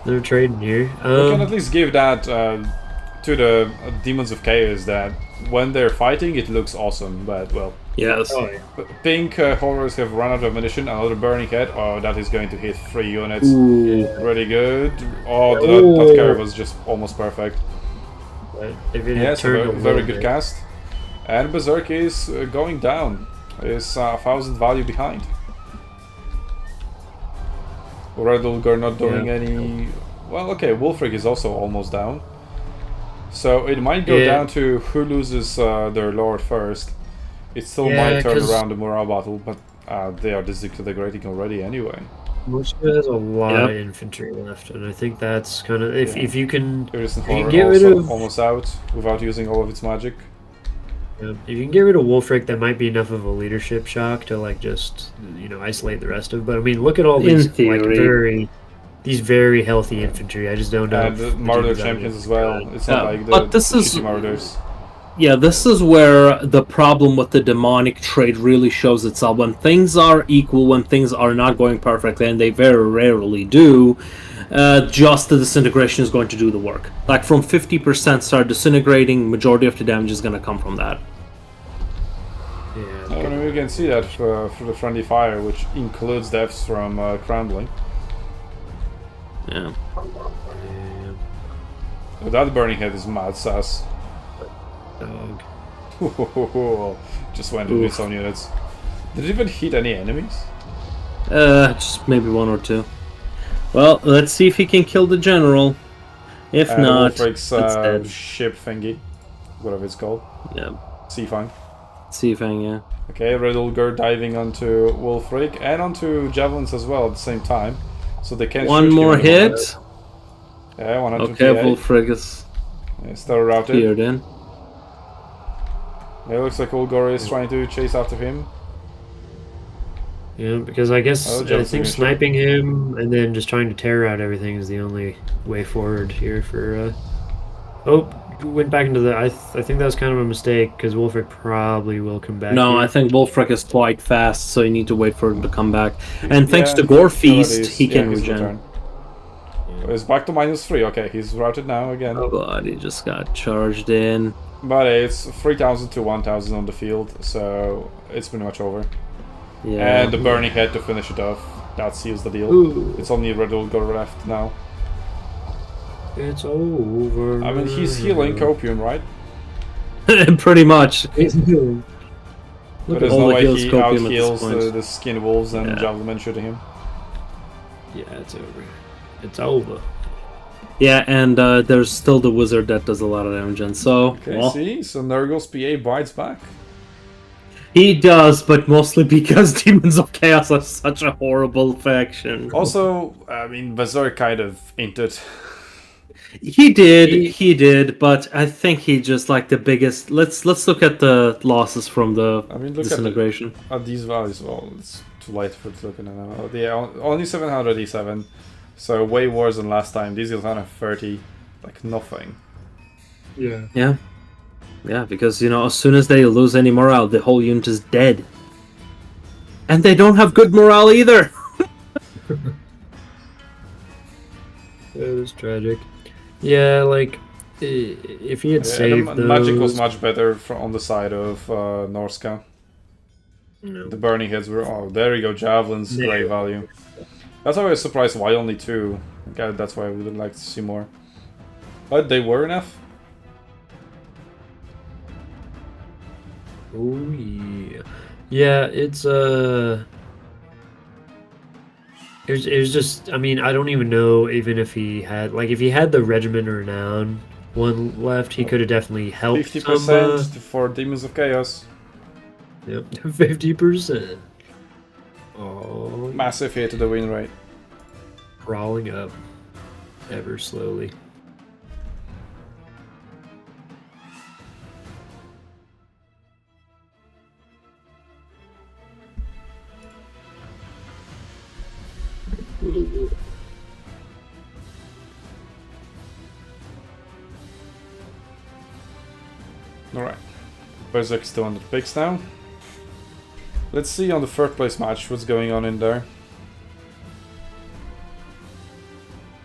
they're trading here. We can at least give that to the Demons of Chaos, that when they're fighting it looks awesome, but well. Yes. Oh yeah. Pink horrors have run out of ammunition, another burning head. Oh, that is going to hit 3 units. Ooh. Really good. Oh, that carry was just almost perfect. But if it Yes, turned a very little good bit- cast. And Berserk is going down. Is 1,000 value behind. Red Ulgar not doing any... Well, okay, Wolfric is also almost down. So it might go down to who loses their lord first. It still might turn 'cause around the morale battle, but they are disintegrating already anyway. Norsca has a lot of infantry left, and I think that's kind of if you can Irison you can Horror get rid also of almost out without using all of its magic. if you can get rid of Wolfric, that might be enough of a leadership shock to like just isolate the rest of it. But I mean, look at all these these very healthy infantry. I just don't know. And the Marauder champions as well. It's not like the but this is- shitty Marauders. Yeah, this is where the problem with the demonic trade really shows itself. When things are equal, when things are not going perfectly, and they very rarely do, just the disintegration is going to do the work. Like from 50% start disintegrating, majority of the damage is going to come from that. Yeah. I mean, we can see that for the friendly fire, which includes deaths from crumbling. Yeah. That burning head is mad sass. Dog. Just went into its own units. Did it even hit any enemies? Just maybe one or two. Well, let's see if he can kill the general. If not, Wolfric's it's dead. ship thingy, whatever it's called. Yeah. Seafang. Seafang, yeah. Okay, Red Ulgar diving onto Wolfric and onto Javelins as well at the same time. So they can't One shoot him more anymore. hit. Yeah, 128. Okay, Wolfric is Still routed. cleared in. It looks like Ulgar is trying to chase after him. Yeah, because I guess Oh, I Joe's think doing sniping him and then just trying to tear out everything is the only way forward here for. Oh, went back into the. I think that was kind of a mistake because Wolfric probably will come back. No, here. I think Wolfric is quite fast, so you need to wait for him to come back. And thanks Yeah, to Gore so Feast, that is- he can his regen. return. It's back to -3. Okay, he's routed now again. Oh god, he just got charged in. But it's 3,000 to 1,000 on the field, so it's pretty much over. Yeah. And the burning head to finish it off. That seals the deal. Ooh. It's only Red Ulgar left now. It's over. I mean, he's healing Copium, right? Pretty much. But Look there's at no all the way heals he Copium at this out-heals point. the Skin Wolves and Yeah. Javelin shooting him. Yeah, it's over. It's over. Yeah, and there's still the wizard that does a lot of damage, and so Okay, well, see? So Nurgle's PA bites back. he does, but mostly because Demons of Chaos are such a horrible faction. Also, I mean, Berserk kind of inted. He did, but I think he just like the biggest. Let's look at the losses from the I mean, look disintegration. at these values. Well, it's too light for looking at now. Yeah, only 787. So way worse than last time. These guys have 30. Like nothing. Yeah. Yeah, because as soon as they lose any morale, the whole unit is dead, and they don't have good morale either. It was tragic. Yeah, like if he had saved the those. magic was much better on the side of Norsca. No. The burning heads were. Oh, there you go. Javelins, Yeah. great value. That's why I was surprised why only 2. Okay, that's why I would like to see more. But they were enough. Oh yeah, yeah. It was just. I mean, I don't even know even if he had the regiment or renown one left, he could have definitely helped. 50% for Demons of Chaos. Yep, 50%. Oh, Massive hit to the win rate. crawling up ever slowly. Alright. Berserk still under the picks now. Let's see on the third place match what's going on in there.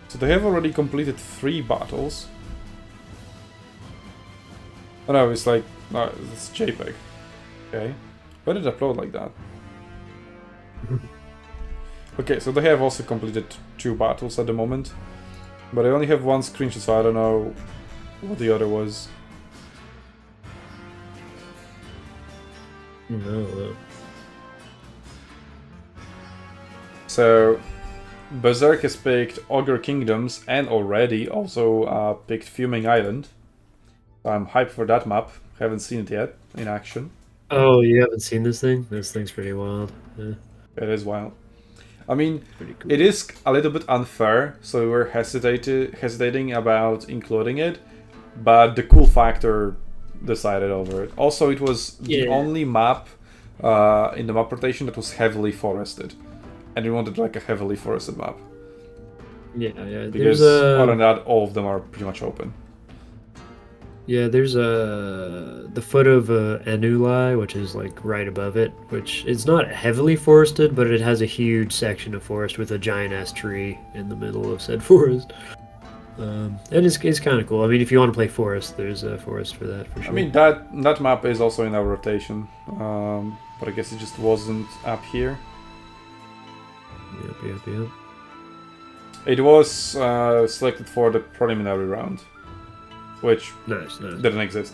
So they have already completed 3 battles. Oh no, it's like... No, it's JPEG. Okay. Why did it upload like that? Okay, so they have also completed 2 battles at the moment. But I only have 1 screenshot, so I don't know what the other was. No. So, Berserk has picked Ogre Kingdoms and already also picked Fuming Island. I'm hyped for that map. Haven't seen it yet in action. Oh, you haven't seen this thing? This thing's pretty wild. Yeah, It is wild. I mean, pretty cool. it is a little bit unfair, so we were hesitating about including it, but the cool factor decided over it. Also, it was the only map in the map rotation that was heavily forested, and we wanted like a heavily forested map. Yeah. Because other than that, all of them are pretty much open. Yeah, there's the foot of Anuli, which is like right above it, which is not heavily forested, but it has a huge section of forest with a giant ass tree in the middle of said forest. And it's kind of cool. I mean, if you want to play forest, there's a forest for that for sure. I mean, that map is also in our rotation, but I guess it just wasn't up here. Yep. It was selected for the preliminary round, which Nice. didn't exist.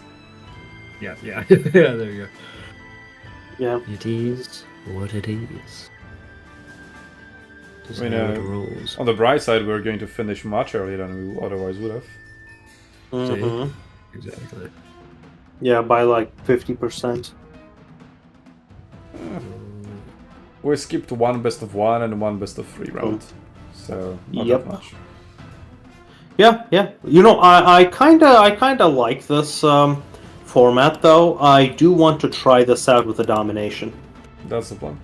Yeah. Yeah, there you go. Yeah. It is what it is. Just I mean, how it rolls. On the bright side, we're going to finish much earlier than we otherwise would have. Mhm. Exactly. Yeah, by like 50%. We skipped 1 best of 1 and 1 best of 3 round, so not Yep. that much. Yeah. You know, I kinda like this format though. I do want to try this out with the domination. That's the plan.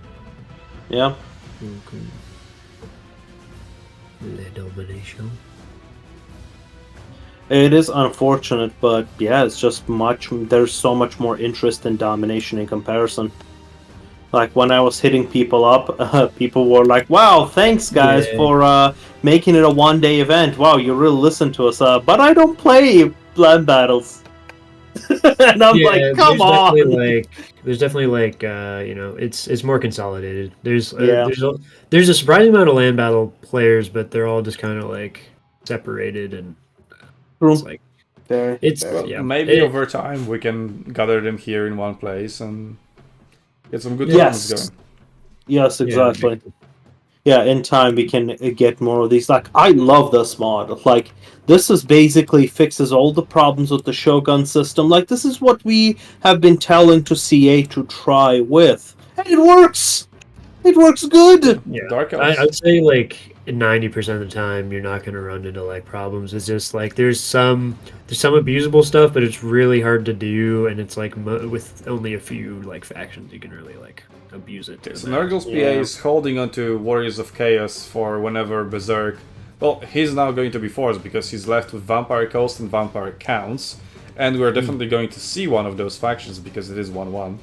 Yeah. Okay. The domination. It is unfortunate, but yeah, it's just there's so much more interest in domination in comparison. Like when I was hitting people up, people were like, "Wow, thanks guys for making it a 1-day event. Wow, you really listen to us." But I don't play land battles, and I'm like, "Come on!" There's definitely like it's more consolidated. There's a surprising amount of land battle players, but they're all just kind of like separated and it's like Maybe over time we can gather them here in one place and get some good tournaments going. Yes, exactly. Yeah, in time we can get more of these. Like, I love this mod. Like, this is basically fixes all the problems with the Shogun system. Like, this is what we have been telling to CA to try with. And it works! It works good! Yeah. Dark Elves. I'd say like 90% of the time you're not going to run into like problems. It's just like there's some abusable stuff, but it's really hard to do, and it's like with only a few like factions you can really like abuse it. So Nurgle's PA is holding onto Warriors of Chaos for whenever Berserk. Well, he's now going to be forced because he's left with Vampire Coast and Vampire Counts, and we're definitely going to see one of those factions because it is 1-1.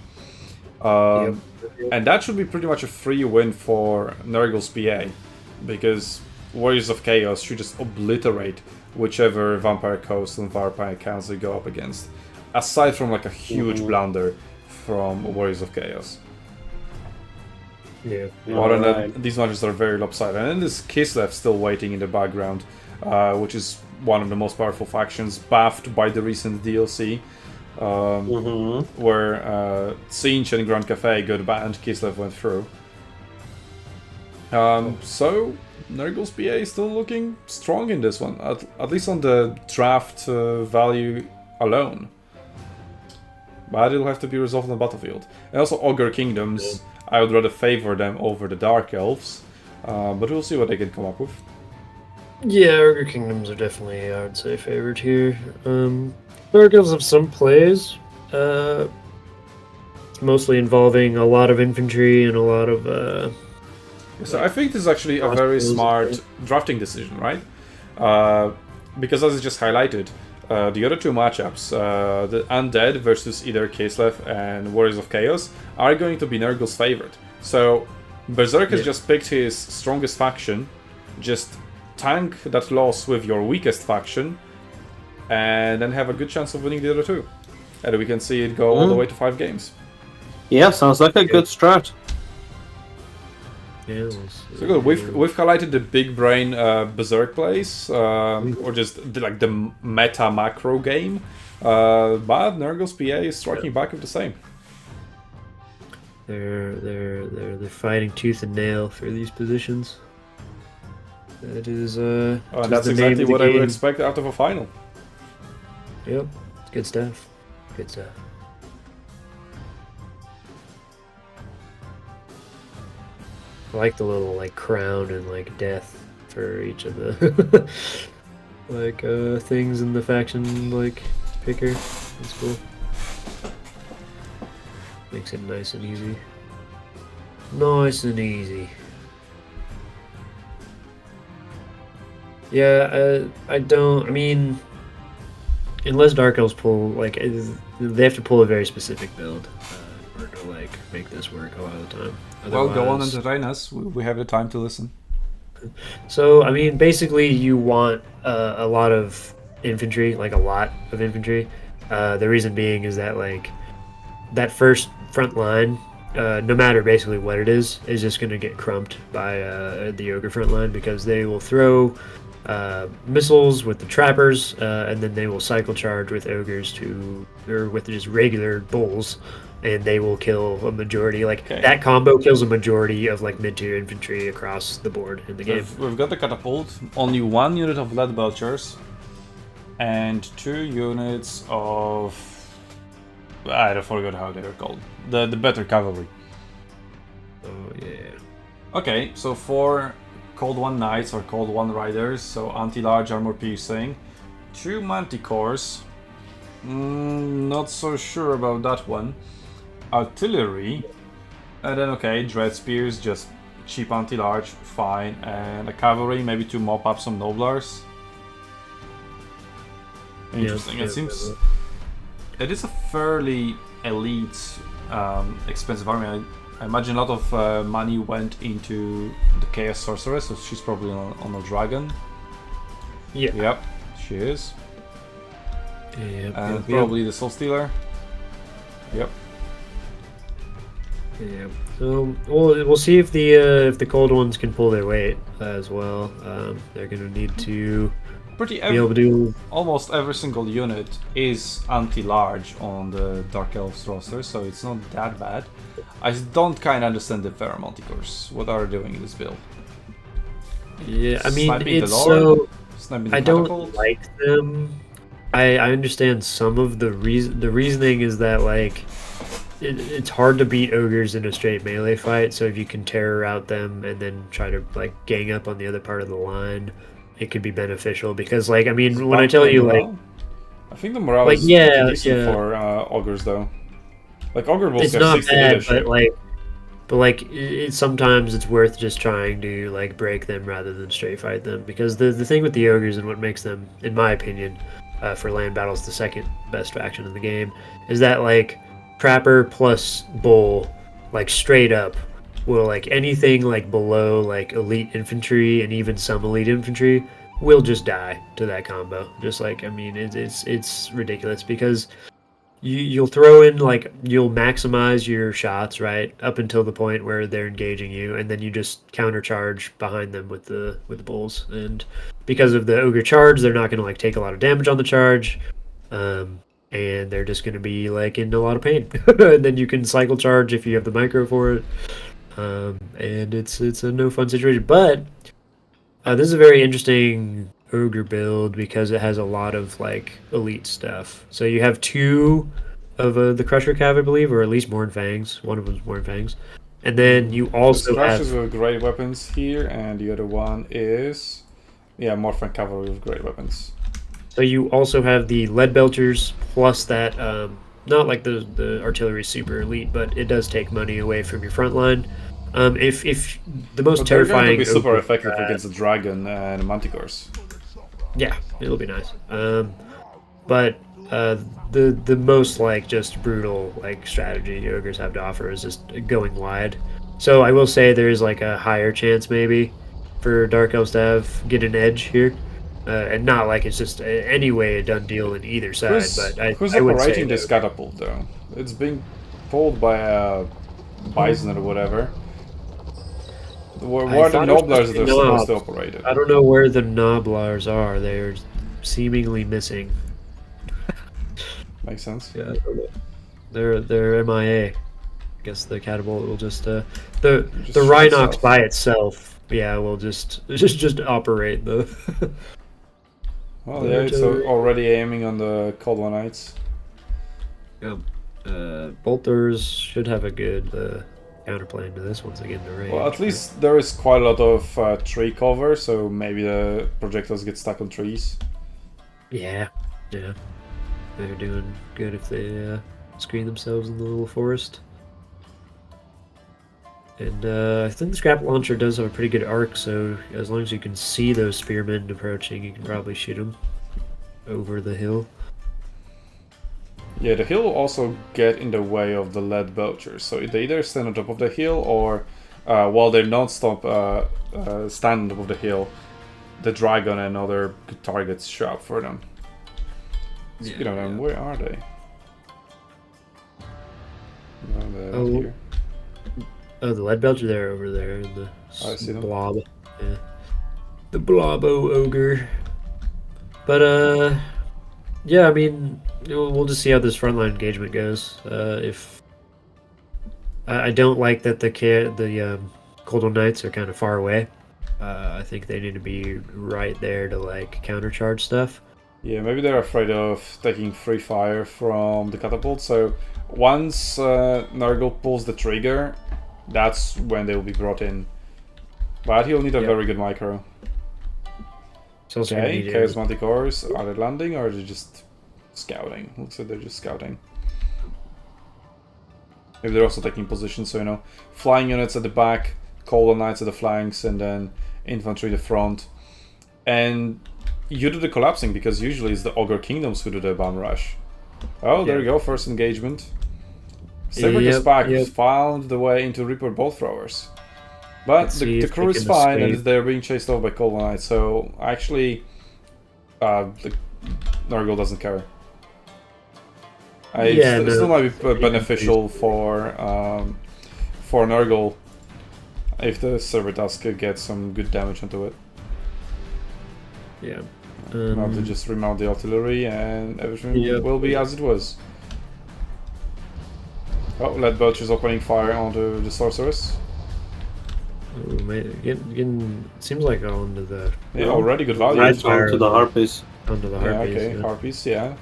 And that should be pretty much a free win for Nurgle's PA, because Warriors of Chaos should just obliterate whichever Vampire Coast and Vampire Counts they go up against, aside from like a huge blunder from Warriors of Chaos. Yeah. Other than that, these matches are very lopsided. And then there's Kislev still waiting in the background, which is one of the most powerful factions, buffed by the recent DLC. Where Sinch and Grand Cafe got banned, Kislev went through. So Nurgle's PA is still looking strong in this one, at least on the draft value alone. But it'll have to be resolved on the battlefield. And also Ogre Kingdoms, I would rather favor them over the Dark Elves, but we'll see what they can come up with. Yeah, Ogre Kingdoms are definitely, I would say, favored here. Dark Elves have some plays, mostly involving a lot of infantry and a lot of... So I think this is actually a very smart drafting decision, right? Because as I just highlighted, the other two matchups, the Undead versus either Kislev and Warriors of Chaos, are going to be Nurgle's favorite. So Berserk has just picked his strongest faction, just tank that loss with your weakest faction, and then have a good chance of winning the other two. And we can see it go all the way to 5 games. Yeah, sounds like a good strat. Yeah, So good. We've highlighted the big brain Berserk plays, or just the meta macro game, but Nurgle's PA is striking back with the same. They're fighting tooth and nail for these positions. That is And that's exactly what I would expect out of a final. Yep, it's good stuff. Good stuff. I like the little crown and death for each of the things in the faction picker. That's cool. Makes it nice and easy. Nice and easy. Yeah, I mean, unless Dark Elves pull, they have to pull a very specific build in order to, make this work a lot of the time. Well, go on and entertain us. We have the time to listen. So, I mean, basically you want a lot of infantry, a lot of infantry. The reason being is that, that first front line, no matter basically what it is just going to get crumped by the Ogre front line, because they will throw missiles with the trappers, and then they will cycle charge with ogres or with just regular bulls, and they will kill a majority. That combo kills a majority of mid-tier infantry across the board in the game. We've got the catapult, only 1 unit of lead belchers, and 2 units of, I forgot how they were called. The better cavalry. Oh yeah. Okay, so 4 Cold One Knights or Cold One Riders, so anti-large armor piercing, 2 Manticores. Not so sure about that one. Artillery, and then Dread Spears, just cheap anti-large, fine, and a cavalry, maybe to mop up some Noblars. Interesting. It seems it is a fairly elite, expensive army. I imagine a lot of money went into the Chaos Sorceress, so she's probably on a dragon. Yeah. Yep, she is. Yep, And probably the Soul Stealer. Yep. Yeah. So we'll see if the cold ones can pull their weight as well. They're gonna need to be able to do. Almost every single unit is anti-large on the Dark Elves roster, so it's not that bad. I don't kind of understand the Fair Manticores. What are they doing in this build? Yeah, I mean, Sniping it's the Lord? so. Sniping the I don't catapult? like them. I understand some of the reason. The reasoning is that it's hard to beat ogres in a straight melee fight. So if you can terror out them and then try to gang up on the other part of the line, it could be beneficial. Because I mean, when I tell you I think the morale is decent for ogres though. Ogre will it's get not 60 bad, leadership. but sometimes it's worth just trying to break them rather than straight fight them, because the thing with the ogres and what makes them, in my opinion, for land battles the second best faction in the game, is that trapper plus bull straight up will anything below elite infantry and even some elite infantry will just die to that combo. Just I mean, it's ridiculous, because you'll throw in you'll maximize your shots right up until the point where they're engaging you, and then you just countercharge behind them with the bulls, and because of the ogre charge, they're not going to take a lot of damage on the charge, and they're just going to be in a lot of pain. And then you can cycle charge if you have the micro for it, and it's a no fun situation. But this is a very interesting ogre build because it has a lot of elite stuff. So you have 2 of the Crusher Cav, I believe, or at least Mourn Fangs. One of them's Mourn Fangs, and then you also have Crushes with great weapons here, and the other one is Morphin Cavalry with great weapons. So you also have the Lead Belchers, plus that not the artillery super elite, but it does take money away from your front line. If the most terrifying, they're going to be super effective against the dragon and manticores. Yeah, it'll be nice. But the most like just brutal like strategy ogres have to offer is just going wide. So I will say there is like a higher chance maybe for Dark Elves to get an edge here, and not like it's just anyway a done deal in either side. But Who's I would say operating this catapult though? It's being pulled by a bison or whatever. Where are the Noblars that are supposed to operate it? I don't know where the Noblars are. They're seemingly missing. Makes sense. Yeah, I don't know. They're MIA. I guess the catapult will just the Just Rhinox itself. by itself. Yeah, will just operate the. Well, yeah, it's already aiming on the Cold One Knights. Yep. Bolters should have a good counterplan to this once again. The range. Well, at least there is quite a lot of tree cover, so maybe the projectiles get stuck on trees. Yeah. They're doing good if they screen themselves in the little forest. And I think the scrap launcher does have a pretty good arc, so as long as you can see those spearmen approaching, you can probably shoot them over the hill. Yeah, the hill will also get in the way of the lead belchers, so they either stand on top of the hill or, while they're non-stop stand on top of the hill, the dragon and other good targets show up for them. Speaking of them, where are they? No, they're here. Oh, the lead belcher there, over there, in the I see them. blob. Yeah. The blobo ogre. But yeah, I mean, we'll just see how this frontline engagement goes. If I don't like that the Cold Knights are kind of far away. I think they need to be right there to like countercharge stuff. Yeah, maybe they're afraid of taking free fire from the catapult, so once Nurgle pulls the trigger, that's when they will be brought in. But he'll need a very good micro. Okay, Chaos Manticores, are they landing or are they just scouting? Looks like they're just scouting. Maybe they're also taking position, so you know, flying units at the back, Cold Knights at the flanks, and then infantry in the front. And you do the collapsing, because usually it's the Ogre Kingdoms who do the bomb rush. Oh, there you go, first engagement. Sabertooth Pack found the way into Reaper Bolt Throwers. But the crew is fine, and they're being chased off by Cold Knights, so actually the Nurgle doesn't care. It still might be beneficial for Nurgle if the Sabertooth could get some good damage onto it. Yeah. Now to just remount the artillery and everything will be as it was. Oh, Lead Belch is opening fire onto the Sorceress. Seems like onto the... Yeah, already good value. Right onto the Harpies. Onto the Harpies. Yeah, okay, Harpies, yeah.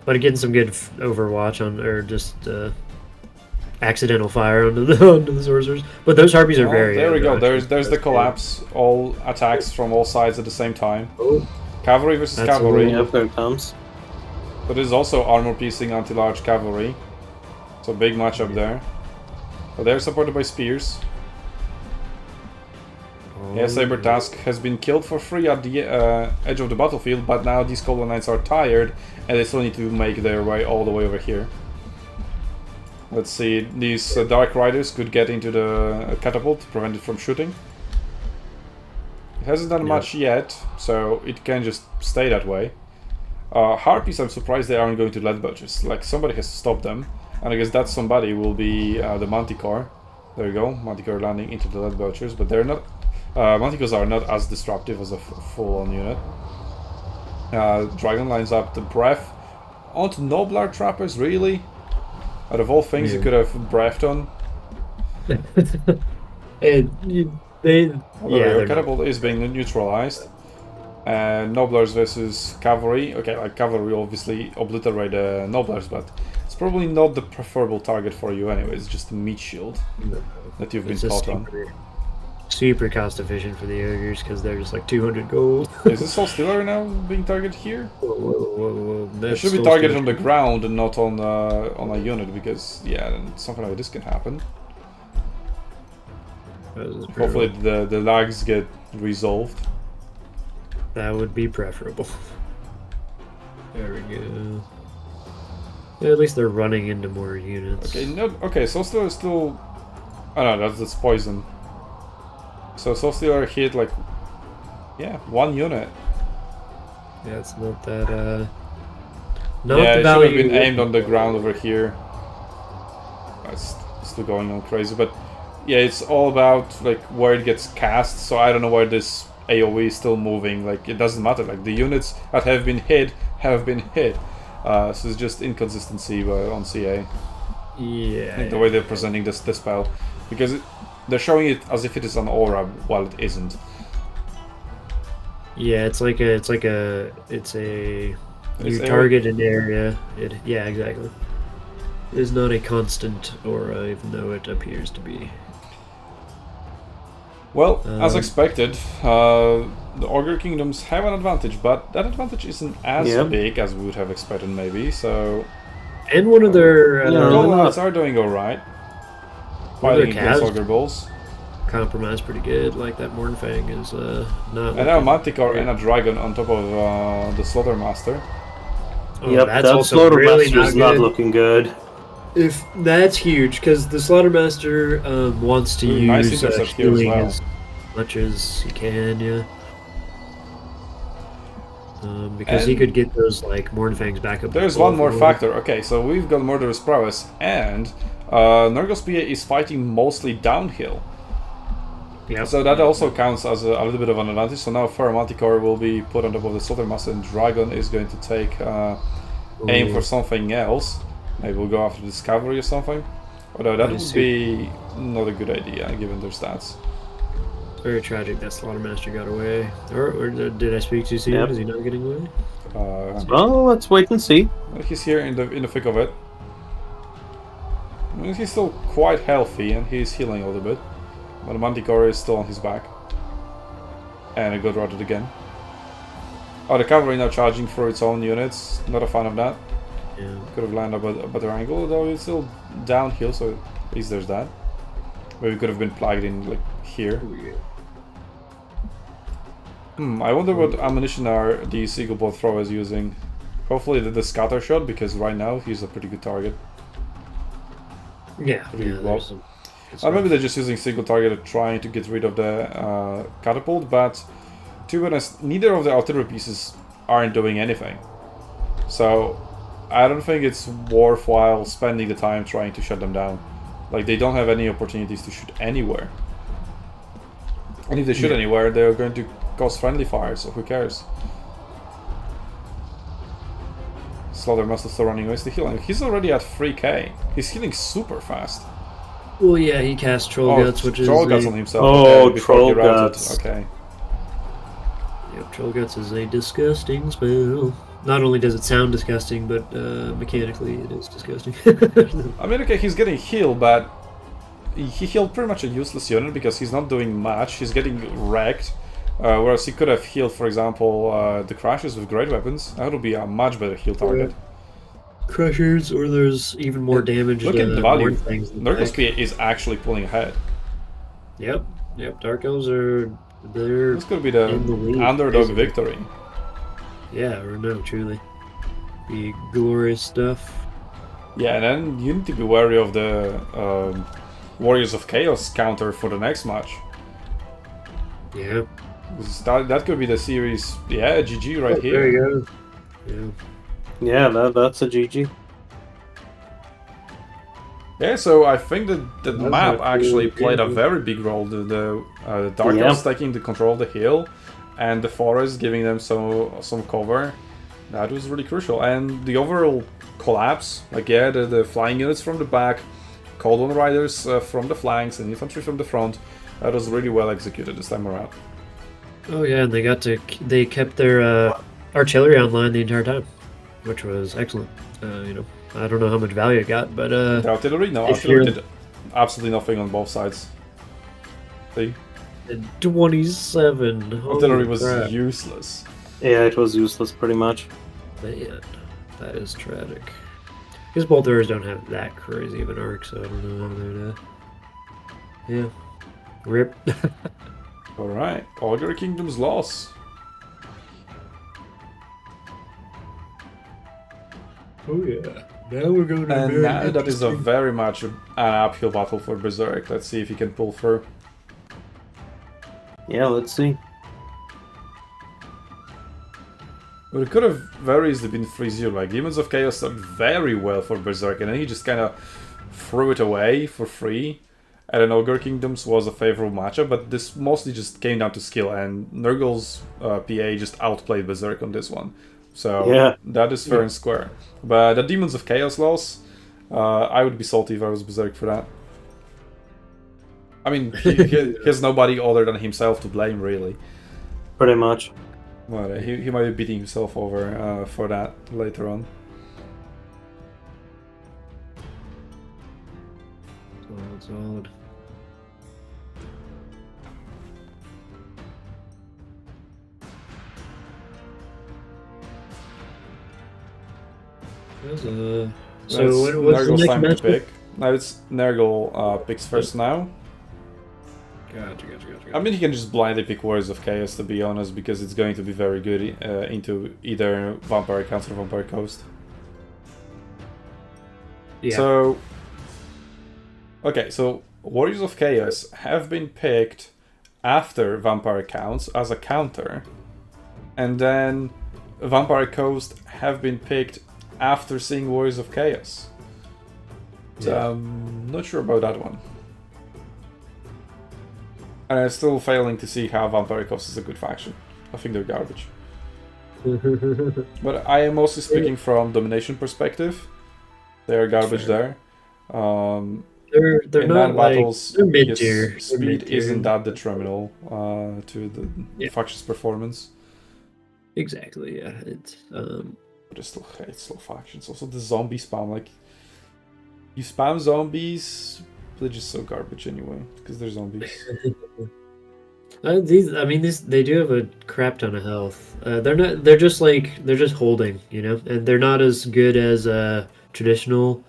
But getting some good overwatch on, or just accidental fire onto the Sorcerers. But those Harpies are very... There we go, there's the collapse. All attacks from all sides at the same time. Cavalry versus cavalry. Yep, there it comes. But there's also armor piercing anti-large cavalry. So big matchup there. But they're supported by spears. Yeah, Sabertooth has been killed for free at the edge of the battlefield, but now these Cold Knights are tired and they still need to make their way all the way over here. Let's see, these Dark Riders could get into the catapult to prevent it from shooting. It hasn't done much yet, so it can just stay that way. Harpies, I'm surprised they aren't going to Lead Belchers. Like, somebody has to stop them. And I guess that somebody will be the Manticore. There you go, Manticore landing into the Lead Belchers, but they're not... Manticores are not as disruptive as a full-on unit. Dragon lines up the Breath onto Noblar Trappers, really? Out of all things you could have breathed on. Their catapult is being neutralized. And Noblars versus Cavalry. Okay, like Cavalry obviously obliterate the Noblars, but it's probably not the preferable target for you anyway. It's just a meat shield that you've been caught on. Super cost efficient for the ogres because they're just like 200 gold. Is this Soul Stealer now being targeted here? Whoa. It should be targeted on the ground and not on a unit, because then something like this can happen. Hopefully the lags get resolved. That would be preferable. There we go. Yeah, at least they're running into more units. Okay, no, okay, Solstice is still... Oh no, that's poison. So Solstice are hit like... Yeah, 1 unit. Yeah, it's not that, not Yeah, the it should value have been you're aimed on the looking ground for. over here. It's still going on crazy, but... Yeah, it's all about like where it gets cast, so I don't know where this AoE is still moving. Like, it doesn't matter, like the units that have been hit have been hit. So it's just inconsistency on CA. Yeah. The way they're presenting this spell. Because they're showing it as if it is an aura, while it isn't. Yeah, it's a you AoE. target an area. Yeah, exactly. It is not a constant aura, even though it appears to be. Well, as expected, the Ogre Kingdoms have an advantage, but that advantage isn't as big as we would have expected, maybe, so... And one of their Goblins are doing alright. Fighting against Ogre Bulls. compromise pretty good. Like that Mornfang is not. And now Manticore and a Dragon on top of the Slaughtermaster. Oh, Yep, that's that also Slaughtermaster really is not looking good. If that's huge, because the Slaughtermaster wants to nice use intercept here as healing well. as much as he can, yeah. Because he could get those like Mornfangs back up. There's one more factor. Okay, so we've got Murderous Prowess, and Nurgle's PA is fighting mostly downhill. Yeah. So that also counts as a little bit of an advantage. So now Manticore will be put on top of the Slaughtermaster, and Dragon is going to take aim for something else. Maybe we'll go after Discovery or something. Although that would be not a good idea, given their stats. Very tragic that Slaughtermaster got away. Or did I speak too soon? Yep. Is he not getting away? Well, let's wait and see. He's here in the thick of it. I mean, he's still quite healthy, and he's healing a little bit. But the Manticore is still on his back. And it got routed again. Oh, the cavalry now charging for its own units. Not a fan of that. Yeah. Could have landed a better angle, though it's still downhill, so at least there's that. Maybe we could have been plugged in, like, here. I wonder what ammunition are the Seagull Bolt Thrower is using. Hopefully the scatter shot, because right now he's a pretty good target. Yeah. Well. Or maybe they're just using single target trying to get rid of the catapult, but to be honest, neither of the artillery pieces aren't doing anything. So I don't think it's worthwhile spending the time trying to shut them down. Like, they don't have any opportunities to shoot anywhere. And if they shoot anywhere, they're going to cause friendly fire, so who cares? Slaughtermaster still running away, still healing. He's already at 3k. He's healing super fast. Well, yeah, he cast Troll Guts, which Troll is Guts on himself. Oh, before Troll he routed. Guts. Okay. Yep, Troll Guts is a disgusting spell. Not only does it sound disgusting, but mechanically it is disgusting. I mean, okay, he's getting healed, but he healed pretty much a useless unit because he's not doing much. He's getting wrecked. Whereas he could have healed, for example, the Crashers with great weapons. That would be a much better heal target. Crushers, or there's even more damage. Look at the value. Nurgle's Back. PA is actually pulling ahead. Yep, Dark Elves are there. This could be the underdog victory. Yeah, or no, truly. Be glorious stuff. Yeah, and then you need to be wary of the Warriors of Chaos counter for the next match. Yeah. That could be the series. Yeah, GG right here. There you go. Yeah. Yeah, that's a GG. Yeah, so I think that the That's map a actually cool played a game. very big role. The Dark Elves taking the control of the hill, and the forest giving them some cover. That was really crucial. And the overall collapse, like, yeah, the flying units from the back, Cold One Riders from the flanks, and infantry from the front. That was really well executed this time around. Oh yeah, and they kept their artillery online the entire time, which was excellent. I don't know how much value it got, but The artillery? No, artillery did absolutely nothing on both sides. See? 27. Artillery was crap. useless. Yeah, it was useless pretty much. Man, that is tragic. His bolt throwers don't have that crazy of an arc, so I don't know how they're. Yeah. Rip. Alright, Ogre Kingdom's loss. Oh yeah. Now we're going to And now that is a very much an uphill battle for Berserk. Let's see if he can pull through. Yeah, let's see. But it could have very easily been 3-0. Like, Demons of Chaos started very well for Berserk, and then he just kind of threw it away for free. And then Ogre Kingdoms was a favorable matchup, but this mostly just came down to skill, and Nurgle's PA just outplayed Berserk on this one. So Yeah. that is fair and square. But the Demons of Chaos loss, I would be salty if I was Berserk for that. I mean, he has nobody other than himself to blame, really. Pretty much. But he might be beating himself over for that later on. Solid. So what's the Nurgle's next time match? to pick. Now it's Nurgle picks first now. Gotcha. I mean, he can just blindly pick Warriors of Chaos, to be honest, because it's going to be very good into either Vampire Council or Vampire Coast. Yeah. So, okay, so Warriors of Chaos have been picked after Vampire Counts as a counter, and then Vampire Coast have been picked after seeing Warriors of Chaos. So I'm not sure about that one. And I'm still failing to see how Vampire Coast is a good faction. I think they're garbage. But I am mostly speaking from domination perspective. They are garbage there. They're in not land battles, they're mid-tier. his speed isn't that detrimental to the faction's performance. Exactly. Yeah. It's But I still hate slow factions. Also the zombie spam, like you spam zombies, they're just so garbage anyway because they're zombies. they do have a crap ton of health. They're just holding, and they're not as good as traditional.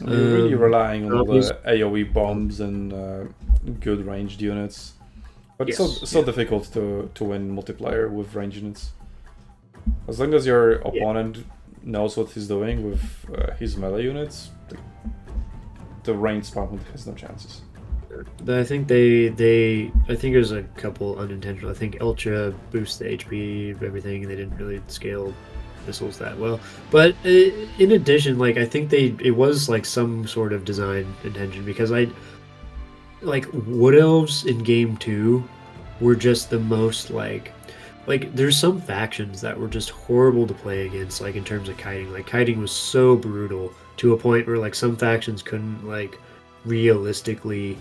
You're really relying on all zombies. the AoE bombs and good ranged units. But it's so difficult to win multiplayer with ranged units. As long as your opponent knows what he's doing with his melee units, the ranged spam has no chances. I think I think there's a couple unintentional. I think Ultra boosts the HP of everything, and they didn't really scale missiles that well. But in addition, I think it was some sort of design intention, because Wood Elves in Game 2 were just the most there's some factions that were just horrible to play against, in terms of kiting. Kiting was so brutal to a point where some factions couldn't realistically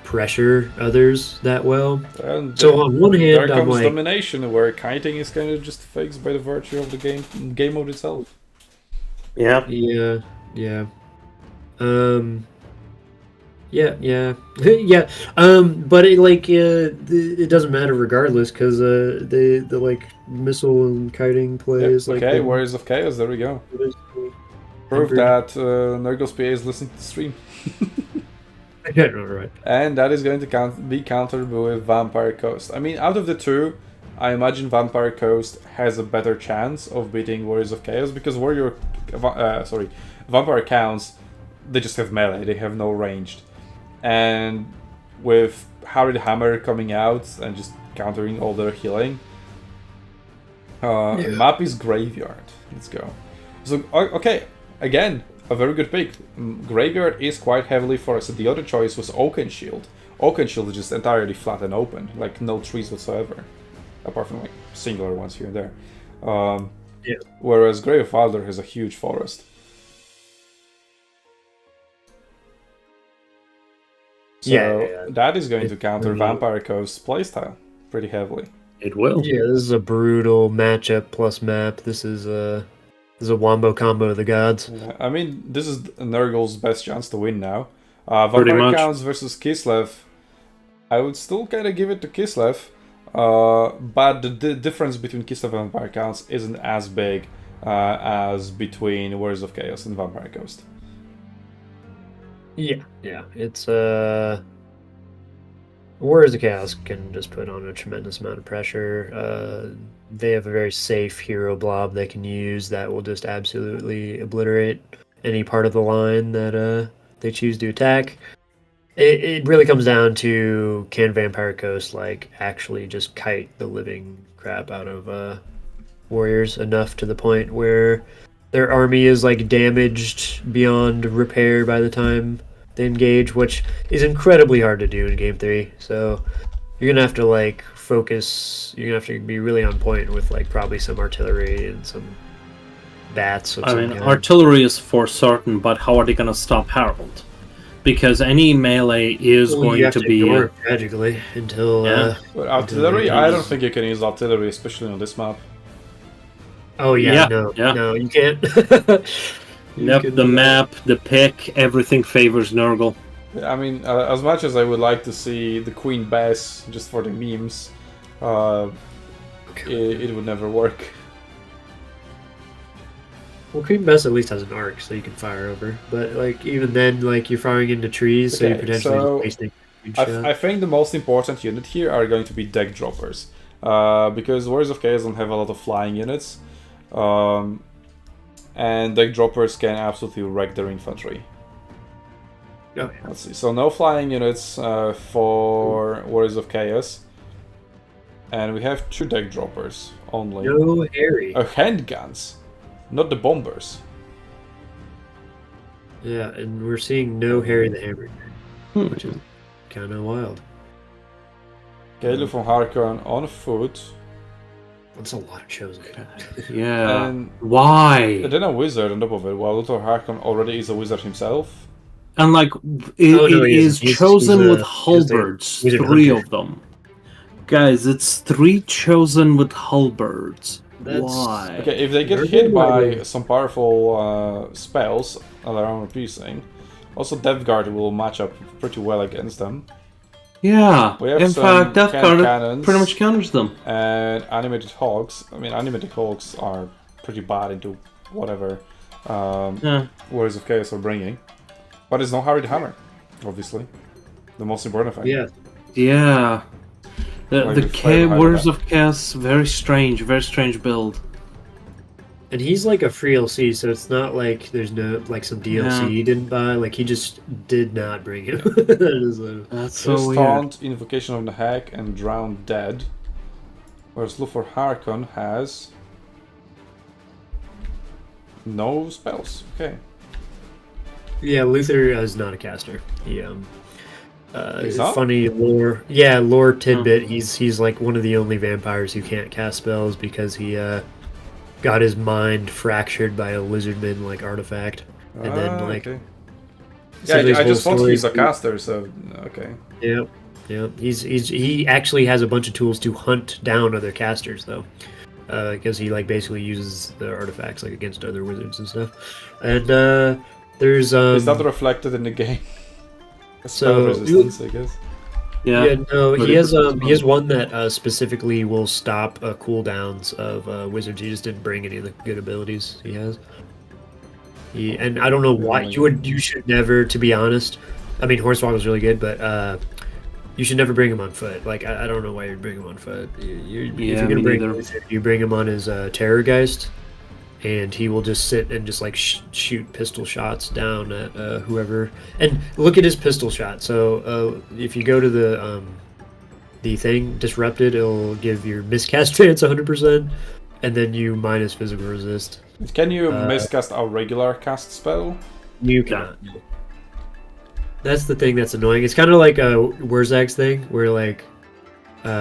pressure others that well. And So on one hand, there I'm comes domination, where kiting is kind of just fixed by the virtue of the game mode itself. Yeah. yeah. Yeah. Yeah. But it doesn't matter regardless, because the missile and kiting plays Okay, Warriors of Chaos, there we go. Proof that Nurgle's PA is listening to the stream. Yeah, no, right. And that is going to be countered with Vampire Coast. I mean, out of the two, I imagine Vampire Coast has a better chance of beating Warriors of Chaos, because Vampire Counts, they just have melee, they have no ranged. And with Harried Hammer coming out and just countering all their healing, map is Graveyard. Let's go. So, okay, again, a very good pick. Graveyard is quite heavily forested. The other choice was Oakenshield. Oakenshield is just entirely flat and open, no trees whatsoever, apart from singular ones here and there. Whereas Grave of Wilder has a huge forest. So that is going to counter Vampire Coast's playstyle pretty heavily. It will. Yeah, this is a brutal matchup plus map. This is a wombo combo of the gods. Yeah, I mean, this is Nurgle's best chance to win now. Vampire Counts versus Kislev. I would still kind of give it to Kislev, but the difference between Kislev and Vampire Counts isn't as big as between Warriors of Chaos and Vampire Coast. Yeah. It's Warriors of Chaos can just put on a tremendous amount of pressure. They have a very safe hero blob they can use that will just absolutely obliterate any part of the line that they choose to attack. It really comes down to, can Vampire Coast like actually just kite the living crap out of warriors enough to the point where their army is like damaged beyond repair by the time they engage, which is incredibly hard to do in Game 3. So you're gonna have to like focus. You're gonna have to be really on point with like probably some artillery and some bats. Of I some mean, kind. artillery is for certain, but how are they going to stop Harold? Because any melee is Well, you going have to to be. ignore it tragically until. Yeah. But artillery, I don't think you can use artillery, especially on this map. Oh yeah, Yeah, no, yeah. no, you can't. You Yep, can the do that. map, the pick, everything favors Nurgle. I mean, as much as I would like to see the Queen Bess just for the memes, it would never work. Well, Queen Bess at least has an arc, so you can fire over. But like even then, like you're firing into trees, so you're Okay, potentially so just wasting. a huge shot. I think the most important unit here are going to be deck droppers, because Warriors of Chaos don't have a lot of flying units, and deck droppers can absolutely wreck their infantry. Oh, yeah. Let's see. So no flying units for Warriors of Chaos, and we have 2 deck droppers only. No Harry. Handguns, not the bombers. Yeah, and we're seeing no Harry the Hammer, Hmm. which is kind of wild. Caleb from Harkon on foot, That's a lot of chosen. Yeah. and Why? then a wizard on top of it. While Luthor Harkon already is a wizard himself. And like, Oh, no, it he is isn't. He's chosen with a halberds, wizard 3 hunter. of them. Guys, it's 3 chosen with halberds. That's- Why? Okay, if they get Nurgle hit by might- some powerful spells that are armor piercing, also Death Guard will match up pretty well against them. Yeah. We have In some fact, Death Guard cannons. pretty much counters them. And animated hogs. I mean, animated hogs are pretty bad into whatever Yeah. Warriors of Chaos are bringing. But it's no Harry the Hammer, obviously. The most important thing. Yeah, Yeah. The, Like the the flavor behind Warriors that. of Chaos, very strange build. and he's like a free LC, so it's not like there's no like some DLC he didn't buy. Like he just did not bring it. That is That's So so weird. Taunt, Invocation of the Hack, and Drown Dead. Whereas Luthor Harkon has no spells. Okay. Yeah, Luther is not a caster. He He's not? funny lore. Yeah, lore tidbit. He's like one of the only vampires who can't cast spells because he got his mind fractured by a lizardman like artifact, and then like okay. so Yeah, these I whole just thought he's a stories- caster, so okay. Yeah, yeah. He actually has a bunch of tools to hunt down other casters though, because he like basically uses the artifacts like against other wizards and stuff. And there's Is that reflected in the game? Spell so- resistance, I guess. Yeah. Yeah, no, But he it has one that specifically will stop cooldowns of wizards. He just didn't bring any of the good abilities he has. And I don't know why you should never, to be honest. I mean, Hornswoggle is really good, but you should never bring him on foot. Like I don't know why you'd bring him on foot. If Yeah, you're gonna me bring neither. Wizard, you bring him on his Terrorgeist, and he will just sit and just like shoot pistol shots down at whoever. And look at his pistol shot. So if you go to the thing disrupted, it'll give your miscast chance 100%, and then you minus physical resist. Can you miscast a regular cast spell? You cannot. That's the thing that's annoying. It's kind of like a Wurzag's thing, where like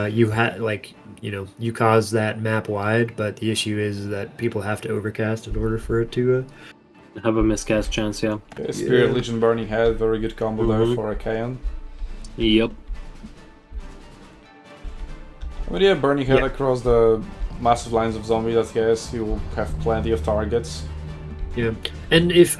you had like you cause that map wide, but the issue is that people have to overcast in order for it to. Have a miscast chance, yeah. Okay, Spirit Yeah. Legion Burning Head, very good combo there for Achaeon. Yep. I mean, yeah, Burning Head Yeah. across the massive lines of zombies, I guess you will have plenty of targets. Yeah, and if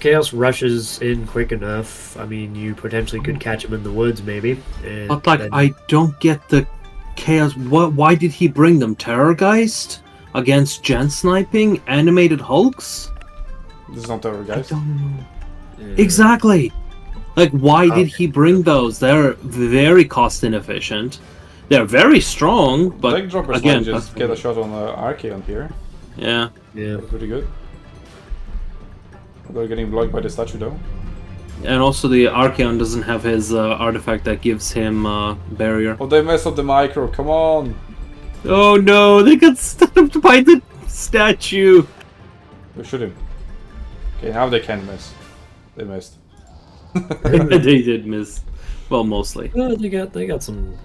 Chaos rushes in quick enough, I mean, you potentially could catch him in the woods, maybe. And But like, then- I don't get the chaos. Why did he bring them? Terrorgeist against gen sniping, animated hulks? This is not over, I guys. don't know. Yeah. Exactly. Like, why did he bring those? They're very cost inefficient. They're very strong, but Deck droppers again, might just get a shot on Archaeon here. yeah. Yeah. Pretty good. They're getting blocked by the statue though. And also the Archaeon doesn't have his artifact that gives him barrier. Oh, they messed up the micro. Come on. Oh no, they got stumped by the statue. We shoot him. Okay, now they can miss. They missed. They did miss. Well, mostly. Well, they got some.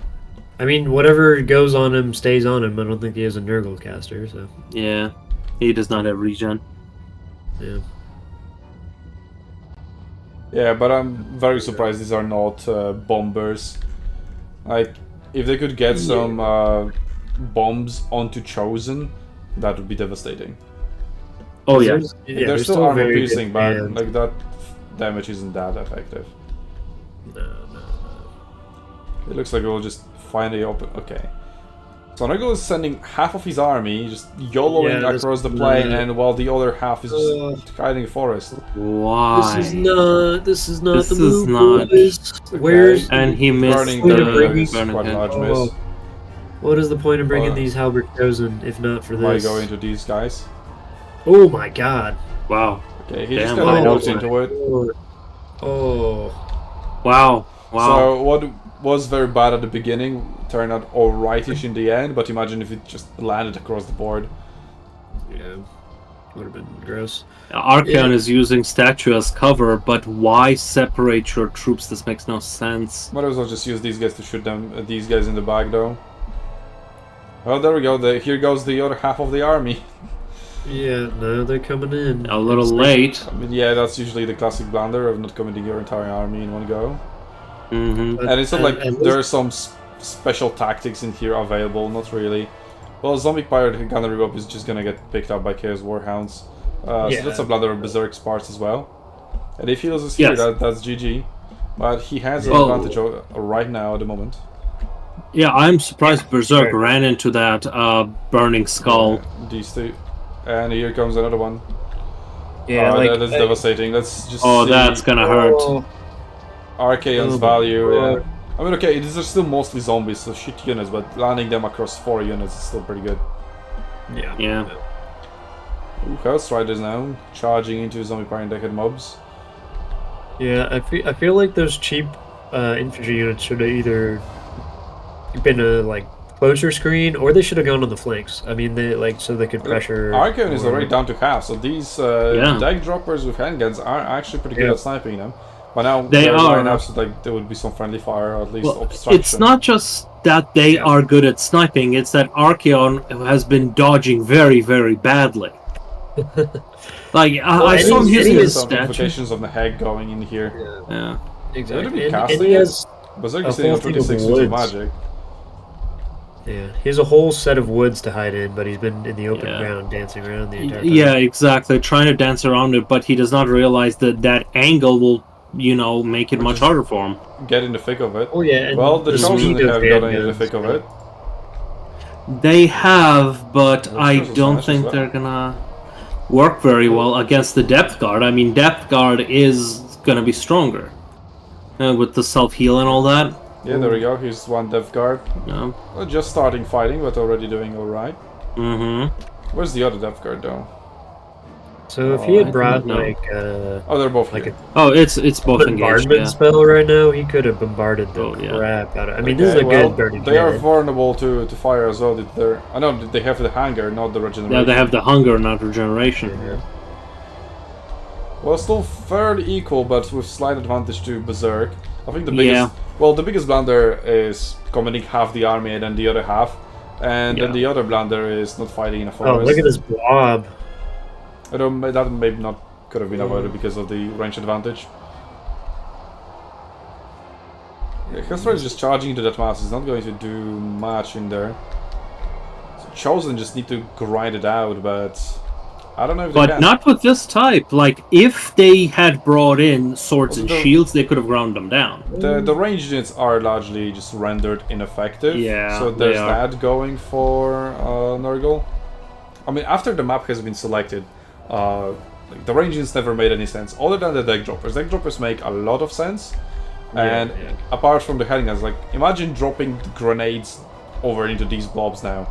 I mean, whatever goes on him stays on him. I don't think he has a Nurgle caster, so Yeah. He does not have regen. yeah. Yeah, but I'm very surprised these are not bombers. Like, if they could get some bombs onto Chosen, that would be devastating. Oh yeah. They're still armor piercing, but like that damage isn't that effective. No. It looks like we'll just finally open. Okay. So Nurgle is sending half of his army, just YOLOing across the plane, and while the other half is just hiding in the forest. Why? This is not This the is move, not- boys. Where's And he missed Burning the the is burning quite a head. large miss. what is the point of bringing these halberd chosen if not for Might this? go into these guys. Oh my god! Wow. Okay, he Damn, just got I knocked know. into it. Oh, Wow. Wow. So what was very bad at the beginning turned out alrightish in the end, but imagine if it just landed across the board. yeah, would have been gross. Archaeon is using statue as cover, but why separate your troops? This makes no sense. Might as well just use these guys to shoot them. These guys in the back, though. Oh, there we go. Here goes the other half of the army. Yeah, no, they're coming in. A little late. I mean, yeah, that's usually the classic blunder of not committing your entire army in one go. Mm-hmm. And it's not like and there are some special tactics in here available. Not really. Well, Zombie Pirate Gunnery Rope is just gonna get picked up by Chaos Warhounds. So that's a blunder of Berserk's parts as well. And if he loses here, that's GG. But he has an advantage right now at the moment. Yeah, I'm surprised Berserk ran into that burning skull. These two. And here comes another one. Yeah, that's devastating. Let's just Oh, see that's gonna hurt. Archaeon's value. Yeah. I mean, okay, these are still mostly zombies, so shit units, but landing them across 4 units is still pretty good. Yeah. Ooh, Chaos Riders now, charging into zombie pirate deckhead mobs. Yeah, I feel like those cheap infantry units should have either been a closer screen, or they should have gone on the flanks. I mean, they so they could pressure. Archaeon is already down to half, so these deck droppers with handguns are actually pretty good at sniping them. But now They they're are. lined up, so there would be some friendly fire, or at least Well, obstruction. it's not just that they are good at sniping, it's that Archaeon has been dodging very, very badly. I saw him using his some statue. implications of the head going in here. Yeah. Exactly. And And he has Berserk a is sitting on whole team of 26 woods. magic. he has a whole set of woods to hide in, but he's been in the open Yeah. ground dancing around the entire time. Yeah, exactly. Trying to dance around it, but he does not realize that that angle will, make it much harder for him. Get in the thick of it. Oh yeah. And Well, the Chosen speed of have gotten in the handguns, thick of it. They have, but Well, I Chosen's don't nice as think well. they're gonna work very well against the Depth Guard. I mean, Depth Guard is gonna be stronger with the self-heal and all that. Yeah, there we go. Here's one Death Guard. Yeah. Just starting fighting, but already doing alright. Mm-hmm. Where's the other Death Guard, though? So if he I had brought don't know. Oh, they're both like here. Oh, it's both engaged. bombardment Yeah. spell right now, he could have bombarded the Oh, yeah. crap out of. I mean, this is a well, good dirty they are kid. vulnerable to fire as well. I know they have the hanger, not the regeneration. Yeah, they have the hunger, not regeneration. Yeah. Well, still fairly equal, but with slight advantage to Berserk. I think the biggest, the biggest blunder is committing half the army and then the other half, and then the other blunder is not fighting in a forest. Oh, look at this blob. Although that maybe not could have been avoided because of the range advantage. Yeah, Hellstar is just charging into that mass. It's not going to do much in there. So Chosen just need to grind it out, but I don't know if they But can. not with this type. Like, if they had brought in swords and The- shields, they could have ground them down. The ranged units are largely just rendered ineffective. Yeah, So they there's are. that going for Nurgle. I mean, after the map has been selected, Like, the ranges never made any sense, other than the deck droppers. Deck droppers make a lot of sense, and apart from the handguns, like imagine dropping the grenades over into these blobs now.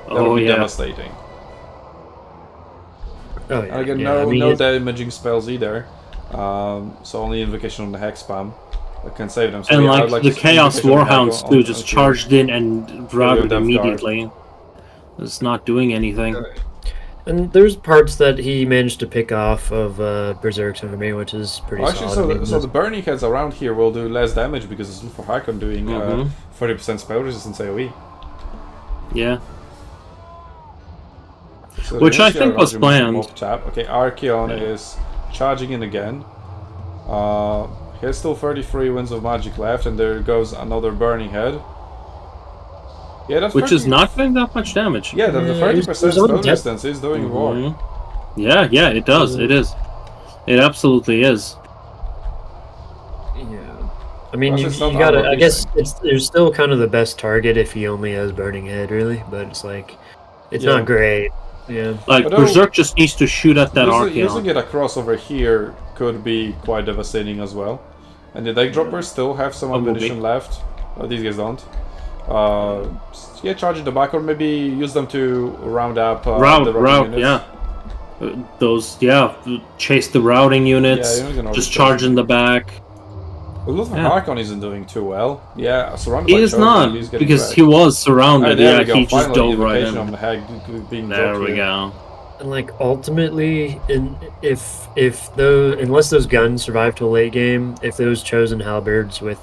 That would be devastating. Oh, And again, no damaging spells either. So only Invocation on the Hex spam that can save them. So And yeah, like, I'd like the to see Chaos Invocation on the Warhounds Hex too on just Shield. charged in and routed Death Guard. immediately. It's not doing anything. And there's parts that he managed to pick off of Berserk's Army, which is pretty Actually, solid. so the burning heads around here will do less damage because it's for Hakon doing 30% spell resistance AoE. Yeah. So Which I initial think was Rajam planned. mob Tap. Okay, Archeon is charging in again. He has still 33 winds of magic left, and there goes another burning head. Yeah, that's Which is not doing that much damage. Yeah, the 30% spell resistance is doing war. Yeah, it does. It is. It absolutely is. Yeah. I mean, Plus you it's not gotta. armor I guess piercing. there's still kind of the best target if he only has Burning Head, really. But it's like, it's Yeah. not great. Yeah. Like, Although- Berserk just needs to shoot at that Using Archeon. it across over here could be quite devastating as well. And the deck droppers still have some ammunition left. Oh, these guys don't. Yeah, charge in the back, or maybe use them to round up the routing units. Yeah. Chase the routing units, Yeah, you can just always charge in the back. Luther Yeah. Hakon isn't doing too well. Yeah, surrounded He by is chosen, not, he's getting because wrecked. he was surrounded. There Yeah, we go. he just Finally, dove right invocation on in. the head being There dropped we here. go. And like ultimately, unless those guns survive to a late game, if those chosen halberds live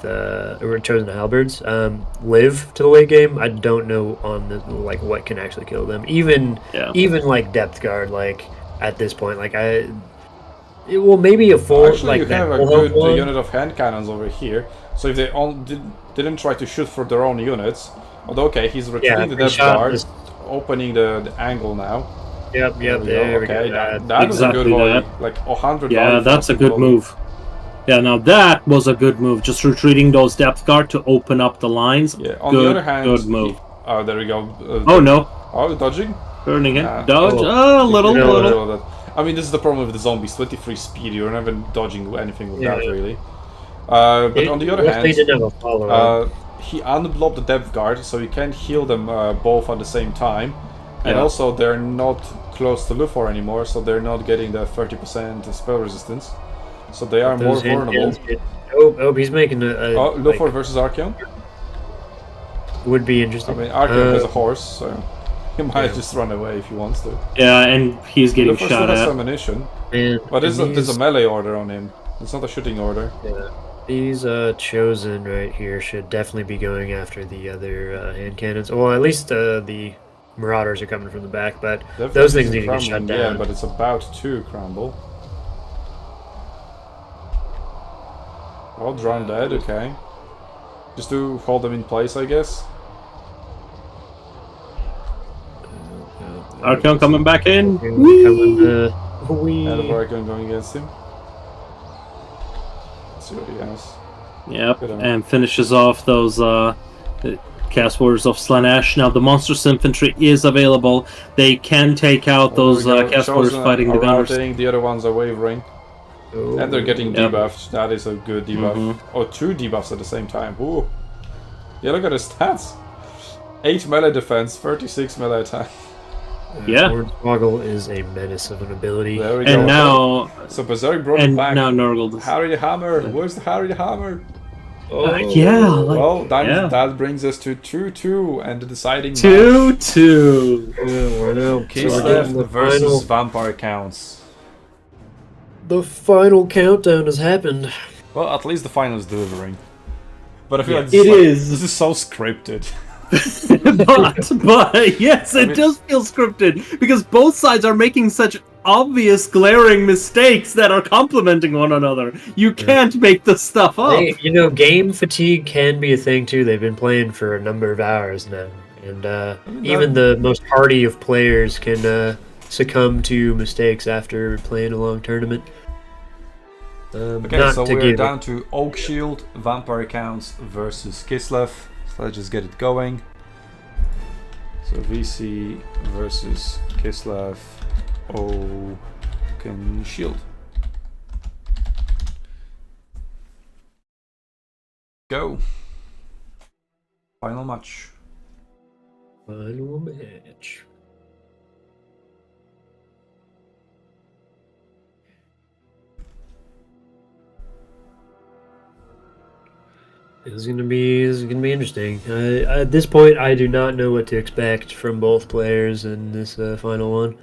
to the late game, I don't know on the like what can actually kill them. Even like depth guard, like at this point, like maybe a full Actually, like you that have a full good health one. unit of hand cannons over here. So if they all didn't try to shoot for their own units, although okay, he's retreating the they depth shot guard, this- opening the angle now. Yep, There we go. there we Okay, go. that was a good Exactly volley. that. Like 100 Yeah, volley that's a for good volley. move. Yeah, now that was a good move. Just retreating those depth guard to open up the lines. Yeah, on good, the other hand, good move. oh, there we go. Oh no, Oh, dodging? burning it. Ah. Dodge. A little. I mean, this is the problem with the zombies. 23 speed, you're never dodging anything with Yeah. that, really. But on the other hand, they didn't have a follow-up. he unblocked the depth guard, so you can heal them both at the same time. And Yeah. also, they're not close to Luthor anymore, so they're not getting the 30% spell resistance. So they are more Those hand vulnerable. cannons he's making Oh, Luthor versus Archeon? would be I interesting. mean, Archeon has a horse, so he might just run away if he wants to. Yeah, and he's getting Luthor still shot has at. some ammunition. And But there's these- a melee order on him. It's not a shooting order. Yeah. These chosen right here should definitely be going after the other hand cannons. Well, at least the marauders are coming from the back, but those things need to get shut down. Yeah, but it's about to crumble. Well, drawn dead, okay. Just to hold them in place, I guess. Archeon coming back in. Coming, And the Archeon going against him. Let's see what he has. Yep, Good on. and finishes off those cast warriors of Slanesh. Now the monstrous infantry is available. They can take out those There we go. cast warriors Chosen fighting the are gunners. routing, the other ones are wavering. Oh. And they're getting Yep. debuffed. That is a good debuff. Mhm. Oh, 2 debuffs at the same time. Ooh. Yeah, look at his stats. 8 melee defense, 36 melee attack. Yeah. Hornswoggle is a menace of an ability. There we go. And now, So Berserk brought it and back. now Nurgle. does- Harry the Hammer. Where's the Harry the Hammer? Yeah, like, Well, yeah. that brings us to 2-2 and the deciding match. 2-2. Kislev versus Vampire Counts. The final countdown has happened. Well, at least the final is delivering. But I feel like It is. This is so scripted. but yes, it does feel scripted because both sides are making such obvious, glaring mistakes that are complementing one another. You can't make this stuff up. Hey, game fatigue can be a thing too. They've been playing for a number of hours now, and even the most hardy of players can succumb to mistakes after playing a long tournament. Okay, not so to we're give down to Oak Shield, Vampire Counts versus Kislev. So let's just get it going. So VC versus Kislev. fucking shield. Go. Final match. Final match. This is gonna be interesting. At this point, I do not know what to expect from both players in this final one.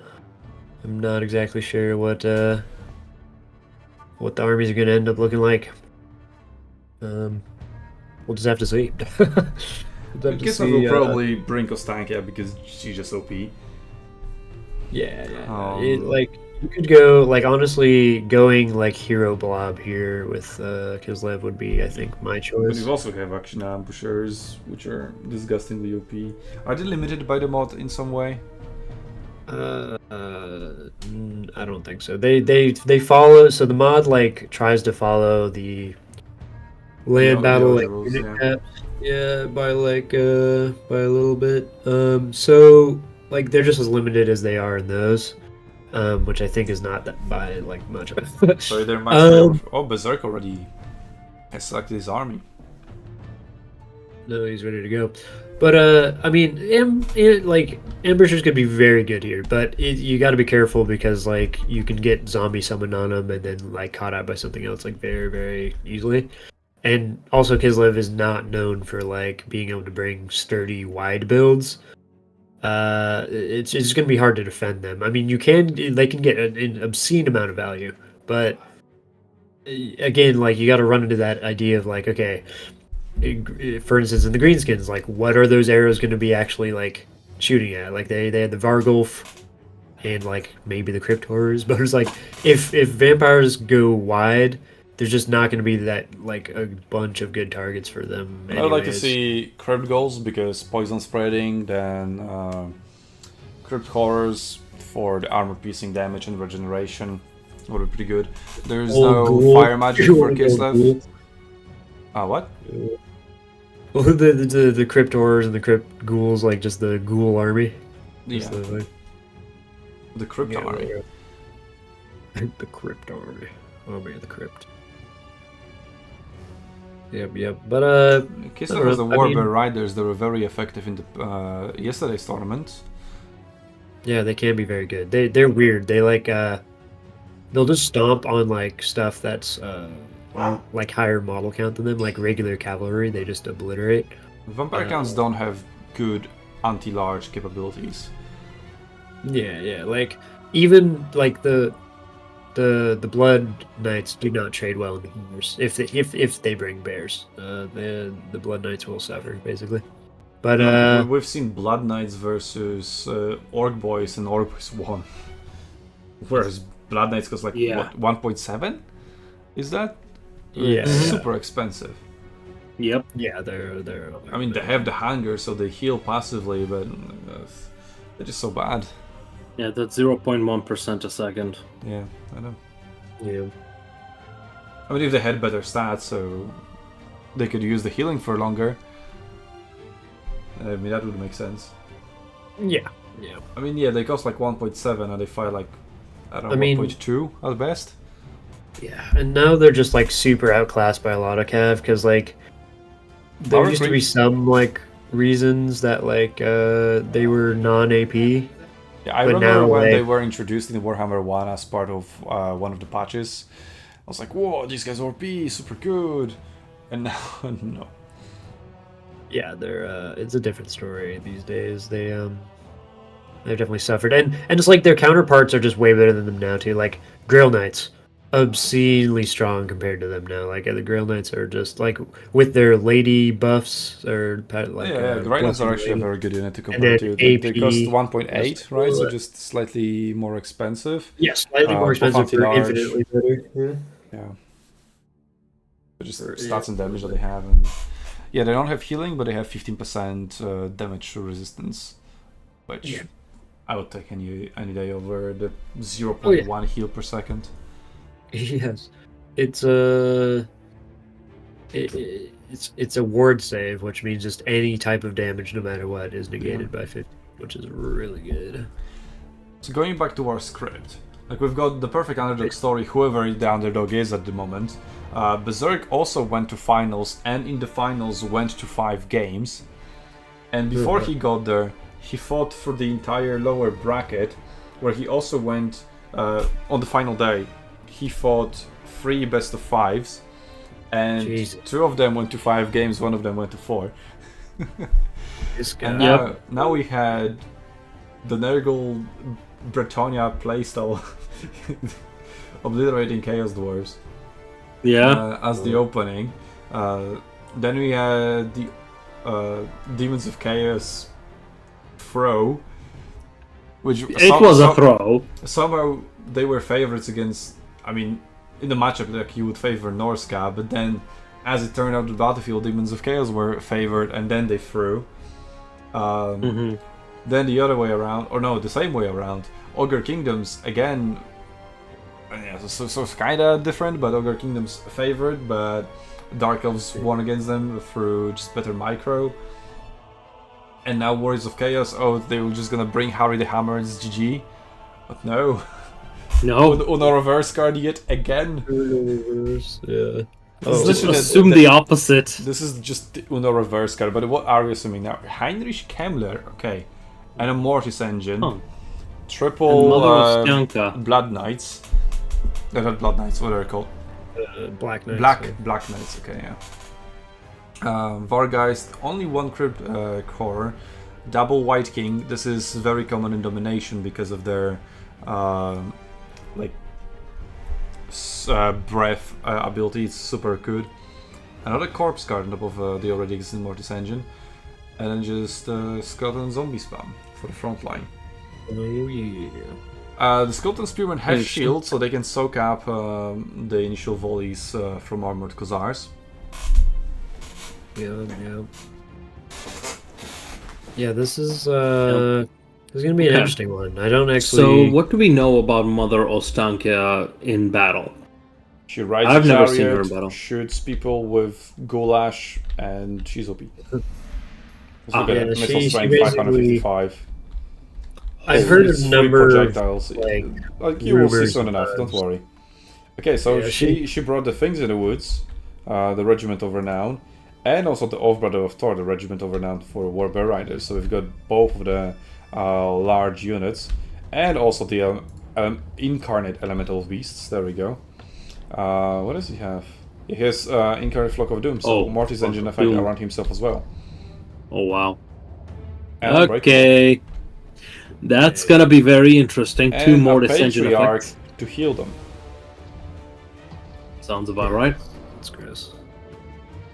I'm not exactly sure what the armies are gonna end up looking like. We'll just have to see. Kislev will probably bring Kostankia because she's just OP. Yeah. Like you could go honestly going like hero blob here with Kislev would be I think my But choice. you also have action ambushers, which are disgustingly OP. Are they limited by the mod in some way? I don't think so. They follow. So the mod like tries to follow the land The battle other like rules, unit yeah. caps. Yeah, by like by a little bit. So like they're just as limited as they are in those. Which I think is not that by like much. So there might be. Oh, Berserk already has selected his army. No, he's ready to go. But I mean, like ambushers could be very good here, but you got to be careful because like you can get zombie summoned on them and then like caught out by something else like very very easily. And also Kislev is not known for like being able to bring sturdy wide builds. It's just gonna be hard to defend them. I mean, they can get an obscene amount of value, but again, like you got to run into that idea of like, okay, for instance, in the Greenskins, like what are those arrows going to be actually like shooting at? Like they had the Vargulf and like maybe the Crypt Horrors, but it's like if vampires go wide, there's just not going to be that like a bunch of good targets for them. I would like to see Crypt Goals because poison spreading, then Crypt Horrors for the armor piercing damage and regeneration would be pretty good. There's no fire magic for Kislev. What? Well, the Crypt Horrors and the Crypt Ghouls, like just the Ghoul army. Yeah. The Crypt army. The Crypt army. Army of the Crypt. Yep. But Kislev has the Warbear Riders that were very effective in the yesterday's tournament. Yeah, they can be very good. They're weird. They like they'll just stomp on like stuff that's like higher model count than them, like regular cavalry. They just obliterate. Vampire counts don't have good anti-large capabilities. Yeah. Like even like the Blood Knights do not trade well in bears. If they bring bears, the Blood Knights will suffer basically. But we've seen Blood Knights versus Orc Boys, and Orc Boys won. Whereas Blood Knights cost like what, 1.7? Is that? Yeah, super expensive. Yep. Yeah, they're. I mean, they have the hunger, so they heal passively, but they're just so bad. Yeah, that's 0.1% a second. Yeah, I know. Yeah. I mean, if they had better stats, so they could use the healing for longer. I mean, that would make sense. Yeah. I mean, yeah, they cost like 1.7 and they fire like, I don't know, 1.2 at best. Yeah, and now they're just like super outclassed by a lot of Cav because like there used to be some like reasons that like they were non-AP. Yeah, I remember when they were introduced in Warhammer 1 as part of one of the patches. I was like, whoa, these guys are OP, super good. And now, no. Yeah, they're it's a different story these days. They've definitely suffered, and it's like their counterparts are just way better than them now too. Like Grail Knights, obscenely strong compared to them now. Like the Grail Knights are just like with their lady buffs or like Grail Knights are actually a very good unit to compare to. They cost 1.8, right? So just slightly more expensive. Yeah, slightly more expensive for infinitely better. Yeah. But just stats and damage that they have, and yeah, they don't have healing, but they have 15% damage resistance, which I would take any day over the 0.1 heal per second. Yes, it's it's a ward save, which means just any type of damage, no matter what, is negated by 50, which is really good. So going back to our script, Like, we've got the perfect underdog story, whoever the underdog is at the moment. Berserk also went to finals, and in the finals went to 5 games. And before he got there, he fought for the entire lower bracket, where he also went on the final day. He fought 3 best of 5s, and Jesus. 2 of them went to 5 games, 1 of them went to 4. This guy. And now we had the Nurgle Bretonnia playstyle obliterating Chaos Dwarfs as the opening. Then we had the Demons of Chaos throw, which It was a throw. Somehow they were favorites against. I mean, in the matchup, like, you would favor Norsca, but then, as it turned out, the battlefield Demons of Chaos were favored, and then they threw. Then the other way around, or no, the same way around. Ogre Kingdoms again. Yeah, so it's kind of different, but Ogre Kingdoms favored, but Dark Elves won against them through just better micro. And now Warriors of Chaos, they were just gonna bring Harry the Hammer and it's GG. But no. No. Uno reverse card yet again. Yeah. This is Assume the opposite. This is just the Uno reverse card, but what are we assuming now? Heinrich Kemmler, okay. And a Mortis engine. Huh. Triple Mother of Stanka. Blood Knights. They're not Blood Knights, what are they called? Black Knights. Black Knights, okay, yeah. Vargeist, only 1 Crypt core. Double White King. This is very common in Domination because of their breath ability. It's super good. Another Corpse card on top of the already existing Mortis engine. And then just Skeleton Zombie spam for the front line. Oh yeah. The Skeleton Spearmen have shield, so they can soak up the initial volleys from Armored Khazars. Yeah. Yeah, this is gonna be an interesting one. I don't actually. So, what do we know about Mother Ostankia in battle? She rides I've a never chariot, seen her in battle. shoots people with Goulash, and she's OP. Let's look at it. Missile she strength basically- 555. I've heard It's a 3 number of projectiles. You will see rumors soon enough. Don't worry. Okay, so Yeah, she brought the Things in the Woods, the Regiment of Renown, and also the Off-Brother of Thor, the Regiment of Renown for Warbear Riders. So we've got both of the large units, and also the Incarnate Elemental Beasts. There we go. What does he have? He has Incarnate Flock of Doom, so Mortis Flock engine of effect Doom. around himself as well. Oh wow. And Okay. That's gonna be very interesting. 2 and more a Ascension Patriarch effects. to heal them. Sounds about right. That's gross.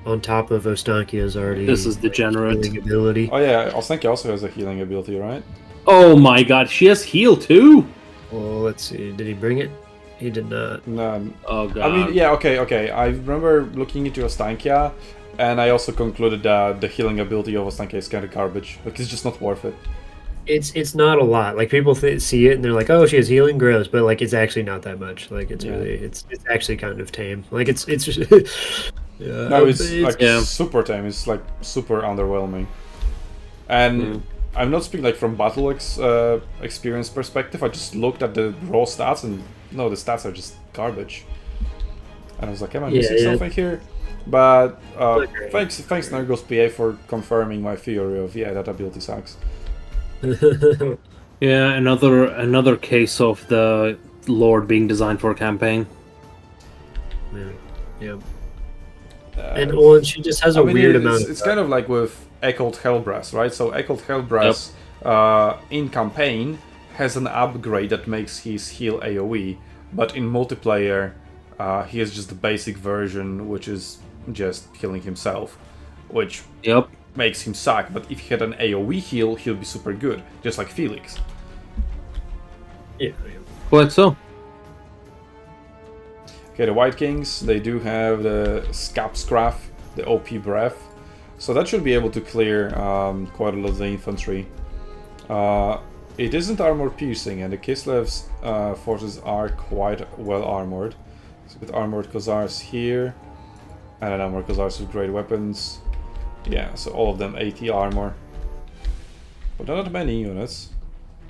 On top of Ostankia's already. This is degenerate. healing ability. Oh yeah, Ostankia also has a healing ability, right? Oh my god, she has heal too? Well, let's see. Did he bring it? He did not. No. Oh god. I mean, yeah, okay. I remember looking into Ostankia, and I also concluded that the healing ability of Ostankia is kind of garbage. Like, it's just not worth it. It's not a lot. Like people see it and they're like, "Oh, she has healing, gross," but like it's actually not that much. Like it's really, it's actually kind of tame. Like it's just. Yeah, No, it's like super tame. It's like super underwhelming. And I'm not speaking like from battle experience perspective. I just looked at the raw stats and no, the stats are just garbage. And I was like, am I missing something here? But thanks Nurgle's PA for confirming my theory of that ability sucks. Yeah, another case of the Lord being designed for a campaign. Yeah. And she just has a weird amount. It's kind of like with Echoed Hellbrass, right? So Echoed Hellbrass in campaign has an upgrade that makes his heal AoE, but in multiplayer he has just the basic version, which is just healing himself, which makes him suck. But if he had an AoE heal, he'll be super good, just like Felix. Yeah. Quite so. Okay, the White Kings, they do have the Scapscraft, the OP Breath, so that should be able to clear quite a lot of the infantry. It isn't armor piercing, and the Kislev's forces are quite well armored. So with armored Khazars here, and then armored Khazars with great weapons. Yeah, so all of them 80 armor. But not many units,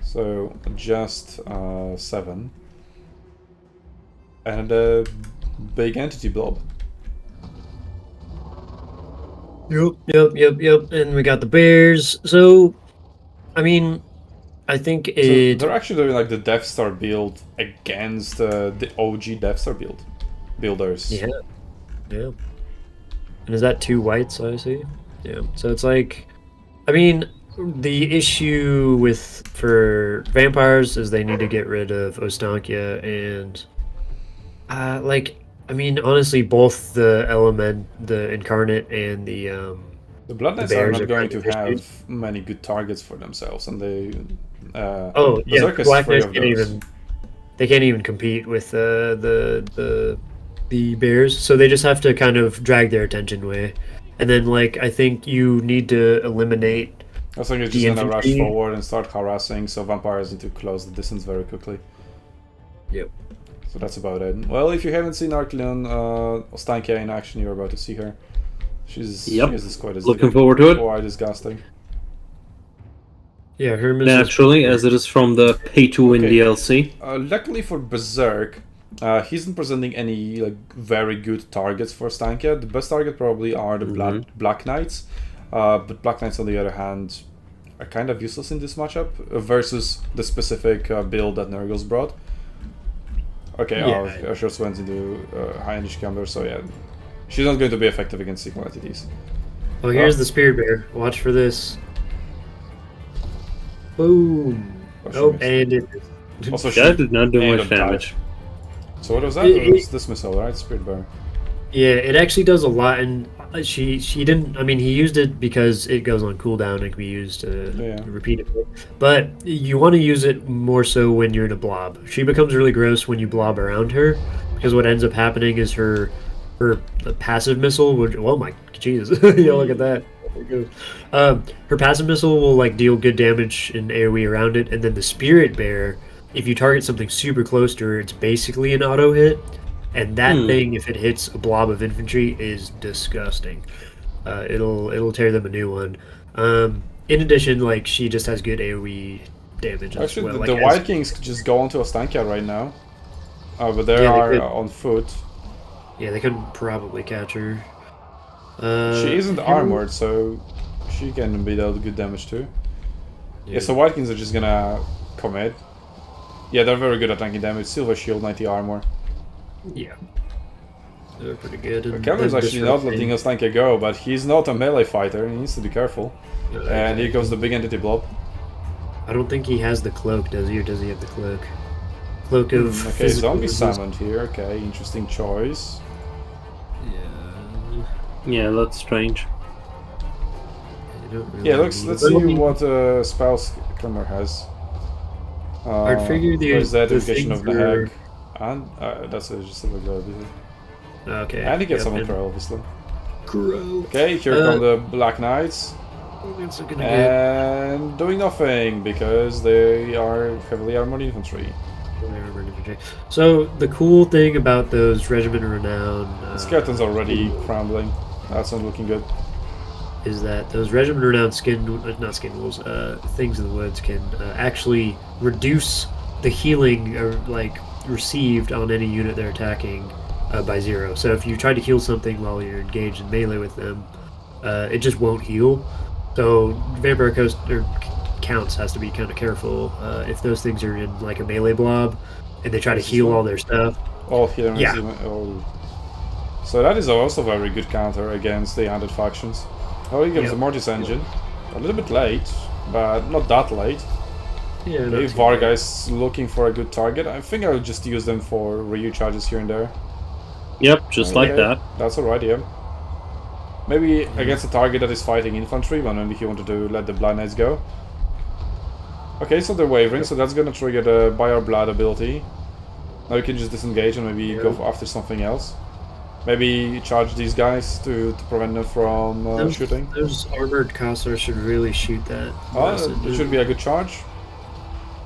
so just 7. And a big entity blob. Yep. And we got the bears. So, I mean, I think So it. they're actually doing like the Death Star build against the OG Death Star builders. Yeah. And is that 2 whites? I see. Yeah. So it's like, I mean, the issue for vampires is they need to get rid of Ostankia and, I mean, honestly, both the incarnate, and the Blood Knights are bears not going to kind of have many good targets for themselves, and they. Oh yeah, Berserk is Black free Knights of can't those. even. They can't even compete with the bears, so they just have to kind of drag their attention away, and then I think you need to eliminate. I think it's the just gonna rush infantry. forward and start harassing, so vampires need to close the distance very quickly. Yep. So that's about it. Well, if you haven't seen Arcleon Ostankia in action, you're about to see her. She is quite Looking forward to it. quite disgusting. Yeah, Hermes. Naturally, as it is from the pay-to-win Okay. DLC. Luckily for Berserk, he isn't presenting any very good targets for Stankia. The best target probably are the Black Knights, but Black Knights on the other hand are kind of useless in this matchup versus the specific build that Nurgle's brought. Okay, Yeah. our shots went into high-end camber, so yeah, she's not going to be effective against equal entities. Oh, here's the spirit bear. Watch for this. Boom. Oh, she Oh, missed. and it. Also, That did not do aimed much on damage. So what was that? It- It was this missile, right? Spirit Bear. Yeah, it actually does a lot, and she didn't. I mean, he used it because it goes on cooldown and can be used Yeah. repeatedly. But you want to use it more so when you're in a blob. She becomes really gross when you blob around her, because what ends up happening is her passive missile would. Oh my Jesus! Yeah, look at that. Her passive missile will deal good damage in AoE around it, and then the spirit bear, if you target something super close to her, it's basically an auto hit. And that thing, if it hits a blob of infantry, is disgusting. It'll tear them a new one. In addition, she just has good AoE damage as Actually, well. the White Kings could just go onto Ostankia right now. But they Yeah, they are could. on foot. Yeah, they could probably catch her. She isn't armored, so she can be dealt good damage too. Yeah, so White Kings are just gonna commit. Yeah, they're very good at tanking damage. Silver shield, 90 armor. Yeah, they're pretty good. And Cameron's then actually not disrupting. letting Ostankia go, but he's not a melee fighter. He needs to be careful. And here goes the big entity blob. I don't think he has the cloak, does he? Or does he have the cloak? Cloak of. Okay, physical zombie resist- summoned here. Okay, interesting choice. Yeah. Yeah, that's strange. I don't really Yeah, let's need- see what spells Clemmer has. I'd figure the- Where's that the Education of things the are- Hag? And that's just a regular ability. Okay. And he gets yep, someone and- pro, obviously. Gross. Okay, here come the Black Knights. That's looking good. And doing nothing because they are heavily armored infantry. So the cool thing about those Regiment of Renown Skeleton's already crumbling. That's not looking good. is that those Regiment of Renown not skin wolves, things in the woods can actually reduce the healing received on any unit they're attacking by 0. So if you try to heal something while you're engaged in melee with them, it just won't heal. So Vampire Counts has to be kind of careful if those things are in a melee blob and they try to This is heal one. all their stuff. Oh, here Yeah. So that is also a very good counter against the Undead factions. Oh, he gives Yep. the Mortis engine. A little bit late, but not that late. Yeah, not Okay, too bad. Vargai's looking for a good target. I think I'll just use them for Ryu charges here and there. Yep, just like Okay, that. That's alright, yeah. Maybe against a target that is fighting infantry, but maybe he wanted to let the Blood Knights go. Okay, so they're wavering, so that's gonna trigger the Buy Our Blood ability. Now you can just disengage and maybe go after something else. Maybe charge these guys to prevent them from shooting. Those armored Cossars should really shoot that. Oh, message. it should be a good charge.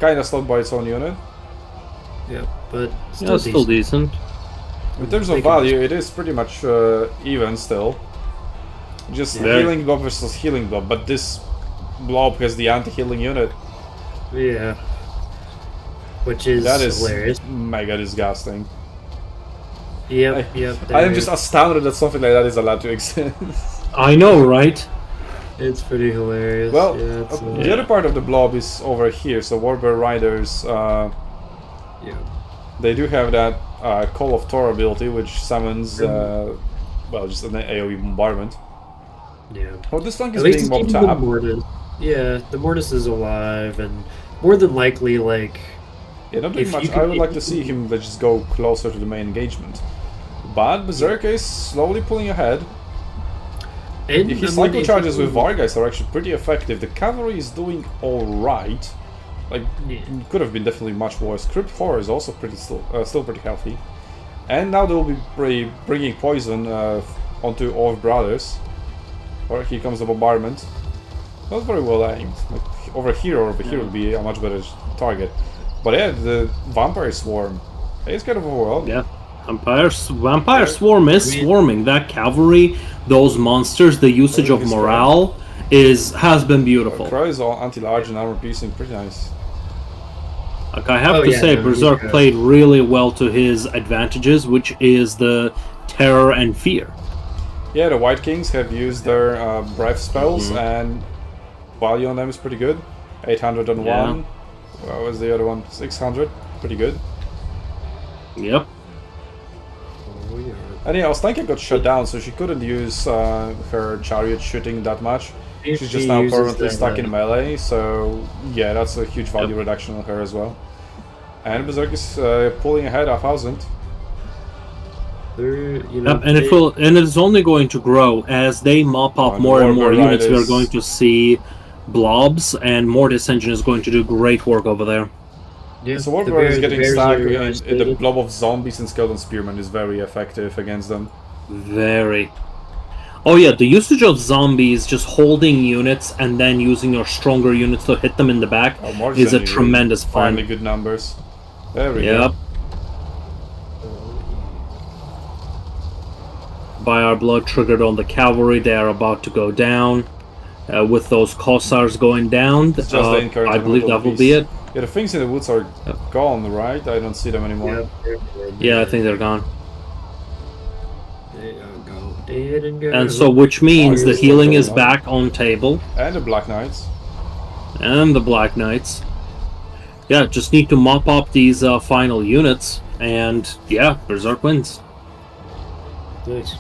Kinda slowed by its own unit. Yeah, but Yeah, still decent. In terms They of can value, it is pretty much even still. Just Yeah. healing blob versus healing blob, but this blob has the anti-healing unit. Yeah. Which is That is hilarious. mega disgusting. Yep, yep. I am just astounded that something like that is allowed to exist. I know, right? It's pretty hilarious. Well, yeah, it's, the other part of the blob is over here. So Warbear Riders, yeah. they do have that Call of Thor ability, which summons, well, just an AoE bombardment. Yeah. Oh, this flank is At least being it's mob keeping the tapped. Mortis. Yeah, the Mortis is alive, and more than likely, like. Yeah, not doing If much. you I could- would like to see him just go closer to the main engagement. But Berserker is slowly pulling ahead. And, His I mean, cycle if charges you- with Vargeist are actually pretty effective. The cavalry is doing alright. Like, Yeah. it could have been definitely much worse. Crypt Horror is also still pretty healthy. And now they'll be bringing poison onto all brothers. Or here comes the bombardment. Not very well aimed. Like, over here would be a much better target. But yeah, the Vampire Swarm is kind of overwhelmed. Yeah. Vampire Swarm is swarming. That cavalry, those monsters, the usage of Everything is morale has been beautiful. Crow is all anti-large and armor piercing, pretty nice. Like, I have Oh, to yeah, say, no, Berserk he's, played really well to his advantages, which is the terror and fear. Yeah, the White Kings have used their breath spells, Mm-hmm. and value on them is pretty good. 801. Yeah. What was the other one? 600. Pretty good. Yep. Oh, yeah. And yeah, Ostanka got shut down, so she couldn't use her chariot shooting that much. If She's just she now uses permanently that, stuck in melee, so yeah, that's a huge value reduction on her as well. And Berserk is pulling ahead 1,000. They're, you know, Yep, and it's only going to grow as they mop up And more and more Warbear units. We are Riders. going to see blobs, and Mortis Engine is going to do great work over there. yeah, So the Warbear bears- is the getting bears stuck are in the isolated. blob of zombies, and Skeleton Spearman is very effective against them. Very. Oh yeah, the usage of zombies, just holding units and then using your stronger units to hit them in the back Oh, Mortis is a Engine tremendous finally plan. good numbers. There we Yep. go. By our blood triggered on the cavalry, they are about to go down. With those Cossars going down, It's just the incurrent I believe that will be it. Yeah, the things in the woods are gone, right? I don't see them anymore. Yep, they're Yeah, I think they're gone. They go dead and go. And so, which means Oh, the you're healing still is going on. back on table, And the Black Knights. and the Black Knights. Yeah, just need to mop up these final units, and yeah, Berserk wins. Nice.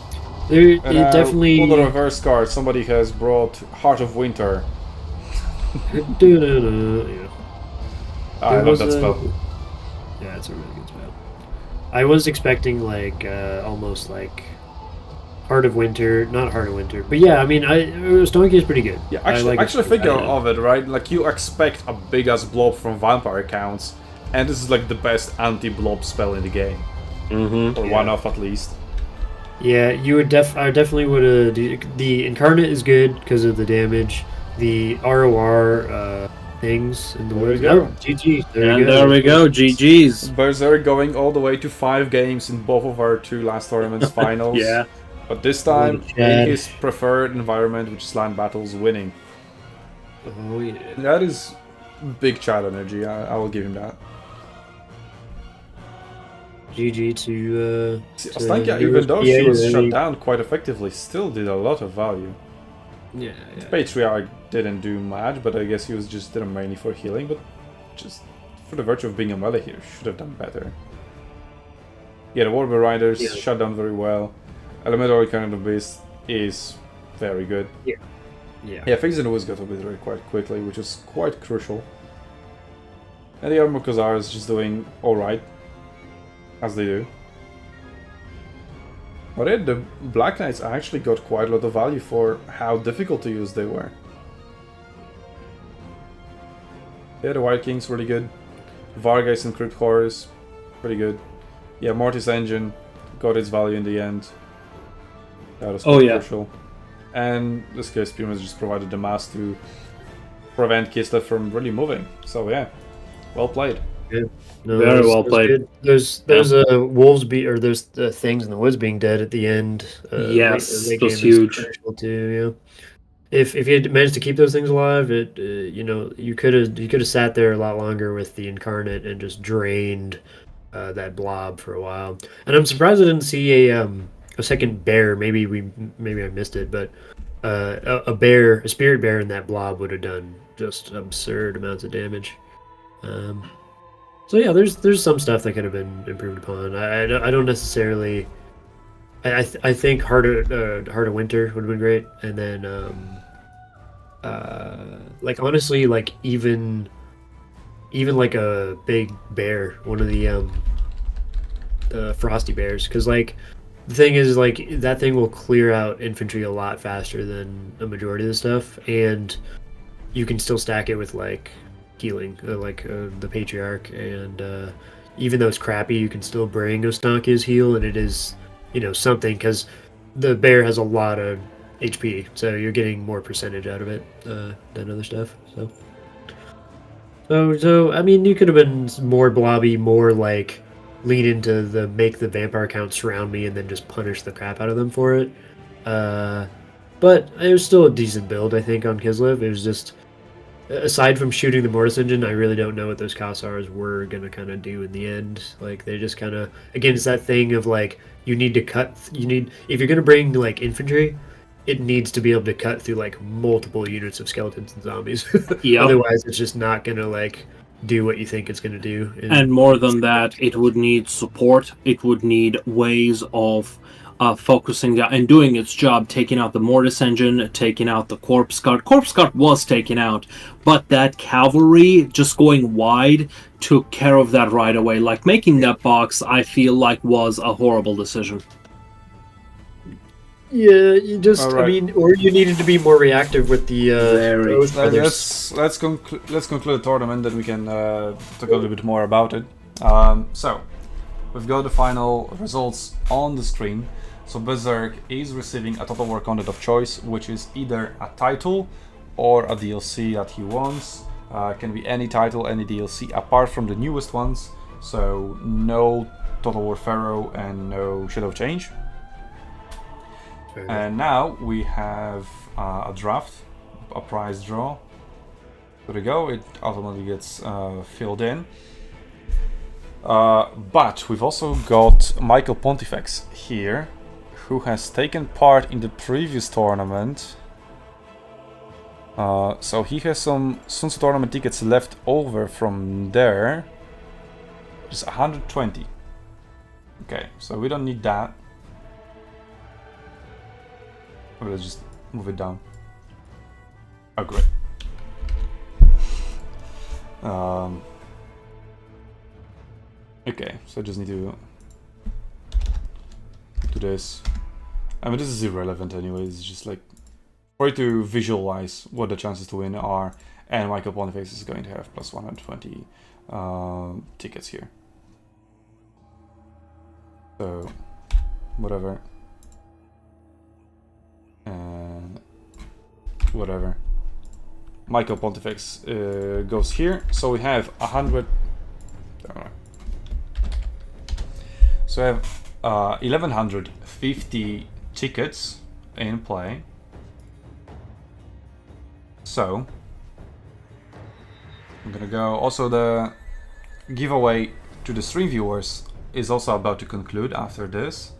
They're And it definitely. on the reverse card, somebody has brought Heart of Winter. Yeah. I There love was that a- spell. Yeah, it's a really good spell. I was expecting like almost like Heart of Winter, not Heart of Winter, but yeah, I mean, Stonky is pretty good. Yeah, I actually, like it. think I- of it, right? Like, you expect a big ass blob from vampire counts, and this is like the best anti-blob spell in the game. Mm-hmm. Or one of, at least. Yeah, you would I definitely would have. The Incarnate is good because of the damage. The ROR things in the There woods. we go. Oh, GG. And there we go, GG's. Berserk going all the way to 5 games in both of our 2 last tournaments finals. Yeah. But this time, Holy in shit. his preferred environment, which is land battles, winning. Oh yeah. That is big child energy, I will give him that. GG to. See, to Ostanka, yours. even though Yeah, she was yeah, shut yeah. down quite effectively, still did a lot of value. Yeah, yeah. Patriarch didn't do much, but I guess he was just did it mainly for healing, but just for the virtue of being a melee here, should have done better. Yeah, the Warbear Riders Yeah. shut down very well. Elemental kind of Beast is very good. Yeah. Yeah, things in the woods got obliterated quite quickly, which is quite crucial. And the Armor Khazar is just doing alright, as they do. But yeah, the Black Knights actually got quite a lot of value for how difficult to use they were. Yeah, the White King's really good. Vargeist and Crypt Horrors, pretty good. Yeah, Mortis Engine got its value in the end. That was quite crucial. And this guy Spearman just provided the mass to prevent Kislev from really moving. So yeah, well played. No, Very there's- well there's played. good- There's wolves or there's things in the woods being dead at the end. Yes, late that's game is huge. crucial too. Yeah. If you had managed to keep those things alive, it you could have sat there a lot longer with the Incarnate and just drained that blob for a while, and I'm surprised I didn't see a second bear. Maybe I missed it, but a bear, a spirit bear in that blob would have done just absurd amounts of damage. So yeah, there's some stuff that could have been improved upon. I don't necessarily. I think Heart of Winter would have been great, and then like honestly, like even like a big bear, one of the frosty bears, because like the thing is like that thing will clear out infantry a lot faster than a majority of the stuff, and you can still stack it with like healing, the Patriarch, and even though it's crappy, you can still bring Ostankia's heal, and it is, you know, something, because the bear has a lot of HP, so you're getting more percentage out of it than other stuff. So I mean, you could have been more blobby, more like lean into the make the vampire count surround me and then just punish the crap out of them for it. But it was still a decent build, I think, on Kislev. It was just, aside from shooting the Mortis engine, I really don't know what those Kossars were going to kind of do in the end. Like, they just kind of, again, it's that thing of like, you need to cut, if you're going to bring like infantry, it needs to be able to cut through like multiple units of skeletons and zombies. Yeah. Otherwise, it's just not going to like do what you think it's going to do. And more than that, it would need support. It would need ways of focusing that and doing its job, taking out the Mortis engine, taking out the Corpse Guard. Corpse Guard was taken out, but that cavalry just going wide took care of that right away. Like, making that box, I feel like, was a horrible decision. Yeah, you just, right. I mean, or you needed to be more reactive with the Let's conclude the tournament, then we can talk a little bit more about it. So we've got the final results on the screen. So Berserk is receiving a total war content of choice, which is either a title or a DLC that he wants. Can be any title, any DLC, apart from the newest ones. So no Total War Pharaoh and no Shadow of Change. And now we have a draft, a prize draw. There we go, it automatically gets filled in. But we've also got Michael Pontifex here, who has taken part in the previous tournament. So he has some SUNTZU tournament tickets left over from there. Just 120. Okay, so we don't need that. Let's just move it down. Oh, great. Okay, so I just need to do this. I mean, this is irrelevant anyway. It's just like for you to visualize what the chances to win are. And Michael Pontifex is going to have plus 120 tickets here. So, whatever. Whatever. Michael Pontifex goes here. So we have 100. So I have 1150 tickets in play. So I'm gonna go. Also, the giveaway to the stream viewers is also about to conclude after this.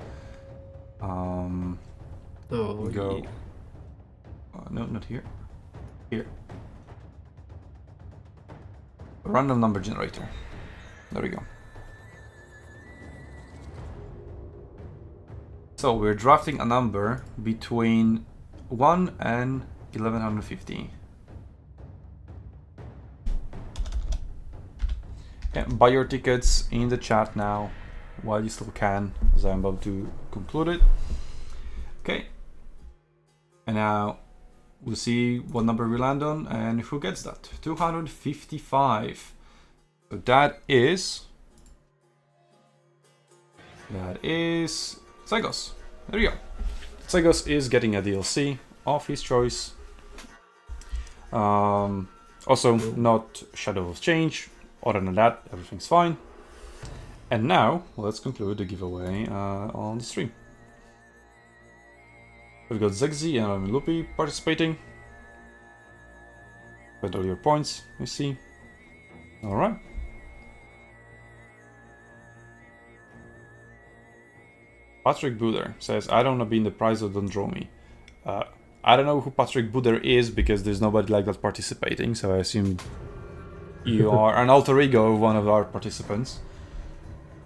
Oh, go. yeah. No, not here. Here. Random number generator. There we go. So we're drafting a number between 1 and 1150. Yeah, buy your tickets in the chat now while you still can, as I'm about to conclude it. Okay. And now we'll see what number we land on and who gets that. 255. So that is Zegos. There you go. Zegos is getting a DLC of his choice. Also not Shadow of Change. Other than that, everything's fine. And now let's conclude the giveaway on the stream. We've got Zegzi and Lupi participating. With all your points, I see. Alright. Patrick Buder says, I don't want to be in the prize of Don't Draw Me. I don't know who Patrick Buder is because there's nobody like that participating, so I assume you are an alter ego of one of our participants.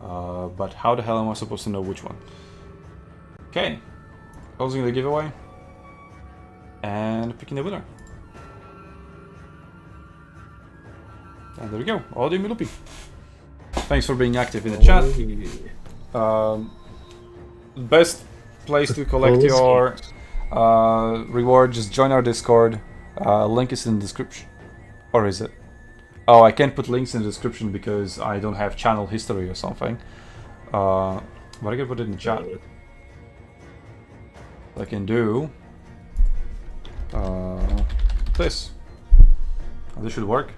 But how the hell am I supposed to know which one? Okay, closing the giveaway and picking the winner. And there we go, Audio Milupi. Thanks for being active in the chat. Best place to collect your reward, just join our Discord. Link is in the description. Or is it? Oh, I can't put links in the description because I don't have channel history or something. But I can put it in the chat. I can do this. Oh, this should work.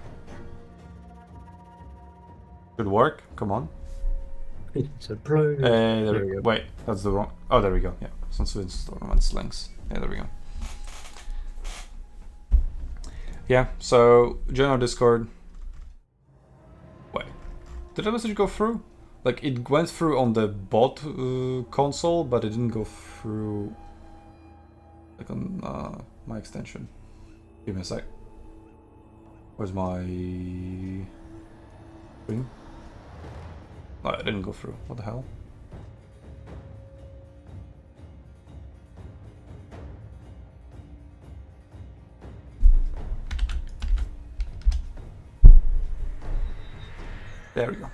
Should work. Come on. Surprise. There we go. Wait, that's the wrong. Oh, there we go. Yeah, SUNTZU Tournaments links. Yeah, there we go. Yeah, so join our Discord. Wait, did the message go through? Like, it went through on the bot console, but it didn't go through like on my extension. Give me a sec. Where's my thing? Oh, it didn't go through. What the hell? There we go.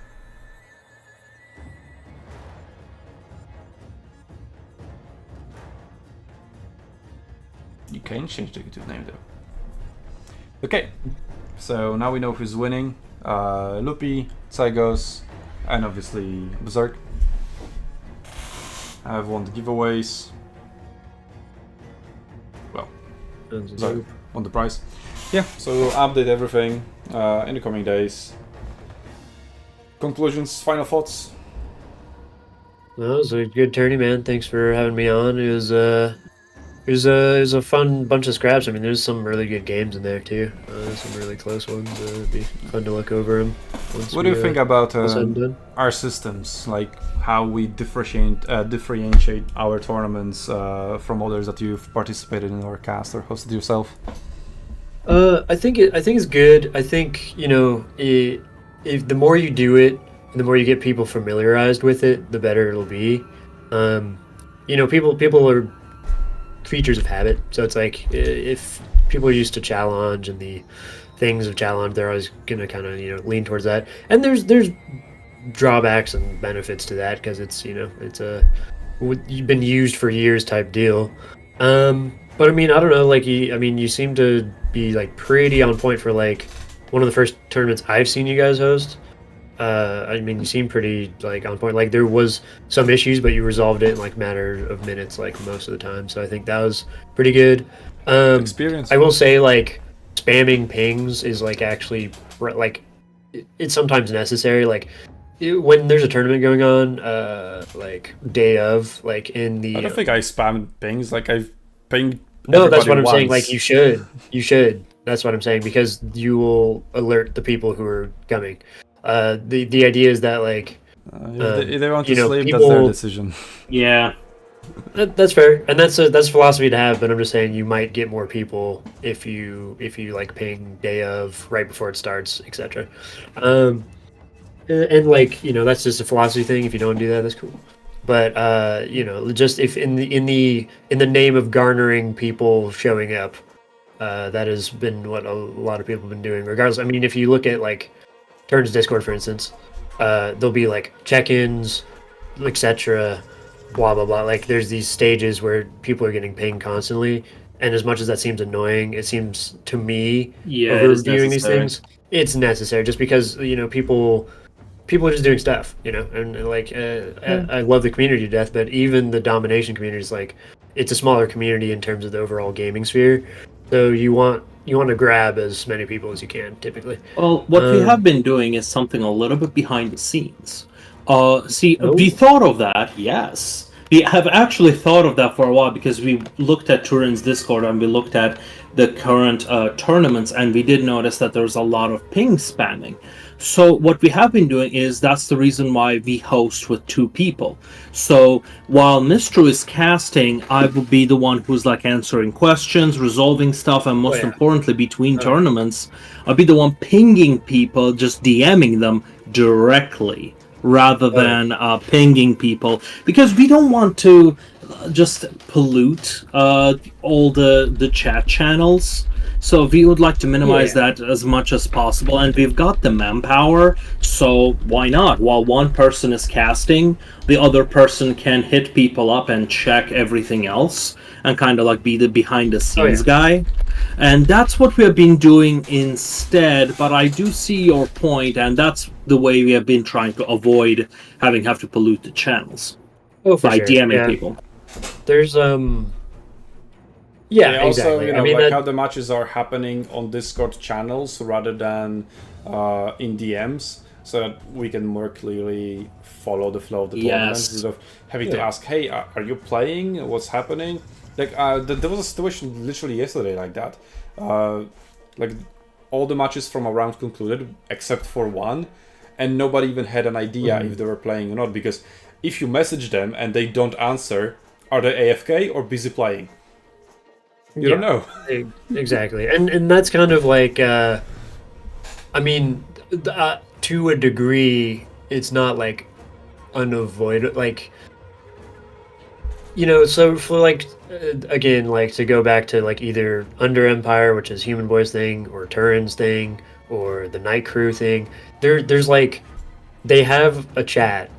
You can change the YouTube name though. Okay, so now we know who's winning. Lupi, Zygos, and obviously Berserk. I have won the giveaways. Well, sorry, won the prize. Yeah, so we'll update everything in the coming days. Conclusions, final thoughts? Well, it was a good tourney, man. Thanks for having me on. It was a fun bunch of scraps. I mean, there's some really good games in there too. Some really close ones. It'd be fun to look over them. What do you think about our systems, like how we differentiate our tournaments from others that you've participated in or cast or hosted yourself? I think it's good. I think, you know, if the more you do it, and the more you get people familiarized with it, the better it'll be. You know, people are creatures of habit, so it's like if people are used to challenge and the things of challenge, they're always gonna kind of, you know, lean towards that. And there's drawbacks and benefits to that because it's, you know, it's you've been used for years type deal. But I mean, I don't know, like you seem to be like pretty on point for like one of the first tournaments I've seen you guys host. I mean, you seem pretty like on point. Like there was some issues, but you resolved it in like a matter of minutes, like most of the time. So I think that was pretty good. Experience. I will say, like, spamming pings is like actually like it's sometimes necessary. Like when there's a tournament going on, like day of, like in the. I don't think I spammed pings. Like I've pinged. No, that's what I'm saying. once. Like you should. That's what I'm saying, because you will alert the people who are coming. The idea is that, like, if they want to you know, sleep, people, that's their decision. Yeah. That's fair, and that's a philosophy to have. But I'm just saying you might get more people if you like ping day of, right before it starts, etc. And like, you know, that's just a philosophy thing. If you don't do that, that's cool. But you know, just if in the name of garnering people showing up, that has been what a lot of people have been doing. Regardless, I mean, if you look at like Turns Discord, for instance, there'll be like check-ins, etc. Blah blah blah. Like there's these stages where people are getting pinged constantly, and as much as that seems annoying, it seems to me, overviewing these things, it's necessary. Just because, you know, people are just doing stuff, you know, and like I love the community to death, but even the domination community is like, it's a smaller community in terms of the overall gaming sphere. So you want to grab as many people as you can, typically. Well, what we have been doing is something a little bit behind the scenes. We thought of that, yes. We have actually thought of that for a while, because we looked at Turin's Discord and we looked at the current tournaments, and we did notice that there's a lot of ping spamming. So what we have been doing is that's the reason why we host with 2 people. So while Mistru is casting, I will be the one who's like answering questions, resolving stuff, and most yeah. importantly, between Oh. tournaments, I'll be the one pinging people, just DMing them directly rather than pinging people, because we don't want to just pollute all the chat channels. So we would like to minimize that as much as possible, and we've got the manpower, so why not? While one person is casting, the other person can hit people up and check everything else, and kind of like be the behind the scenes guy. And that's what we have been doing instead, but I do see your point, and that's the way we have been trying to avoid have to pollute the channels by DMing people. There's Yeah, also, exactly. you know, I mean, like how the matches are happening on Discord channels rather than in DMs, so that we can more clearly follow the flow of the tournament instead of having to ask, hey, are you playing? What's happening? Like, there was a situation literally yesterday like that. Like, all the matches from a round concluded, except for one, and nobody even had an idea if they were playing or not, because if you message them and they don't answer, are they AFK or busy playing? You don't know. Exactly. And that's kind of like, I mean, to a degree, it's not like unavoidable. Like, you know, so for like, again, like to go back to like either Under Empire, which is Human Boys thing, or Turin's thing, or the Night Crew thing, there's like, they have a chat.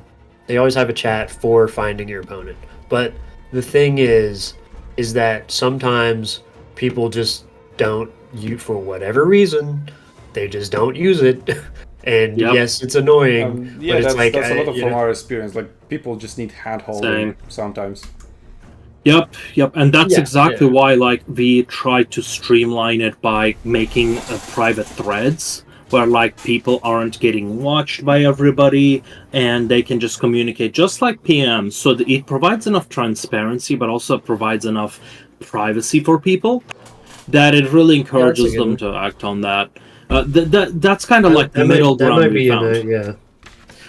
They always have a chat for finding your opponent. But the thing is that sometimes people just don't, for whatever reason, they just don't use it. And yes, it's annoying. Yeah, but it's that's a lot of from our experience. Like, people just need hand-holding sometimes. Yep, and that's exactly why, like, we try to streamline it by making private threads where, like, people aren't getting watched by everybody, and they can just communicate just like PM. So that it provides enough transparency, but also provides enough privacy for people that it really encourages them to act on that. That's kind of like the middle ground we found.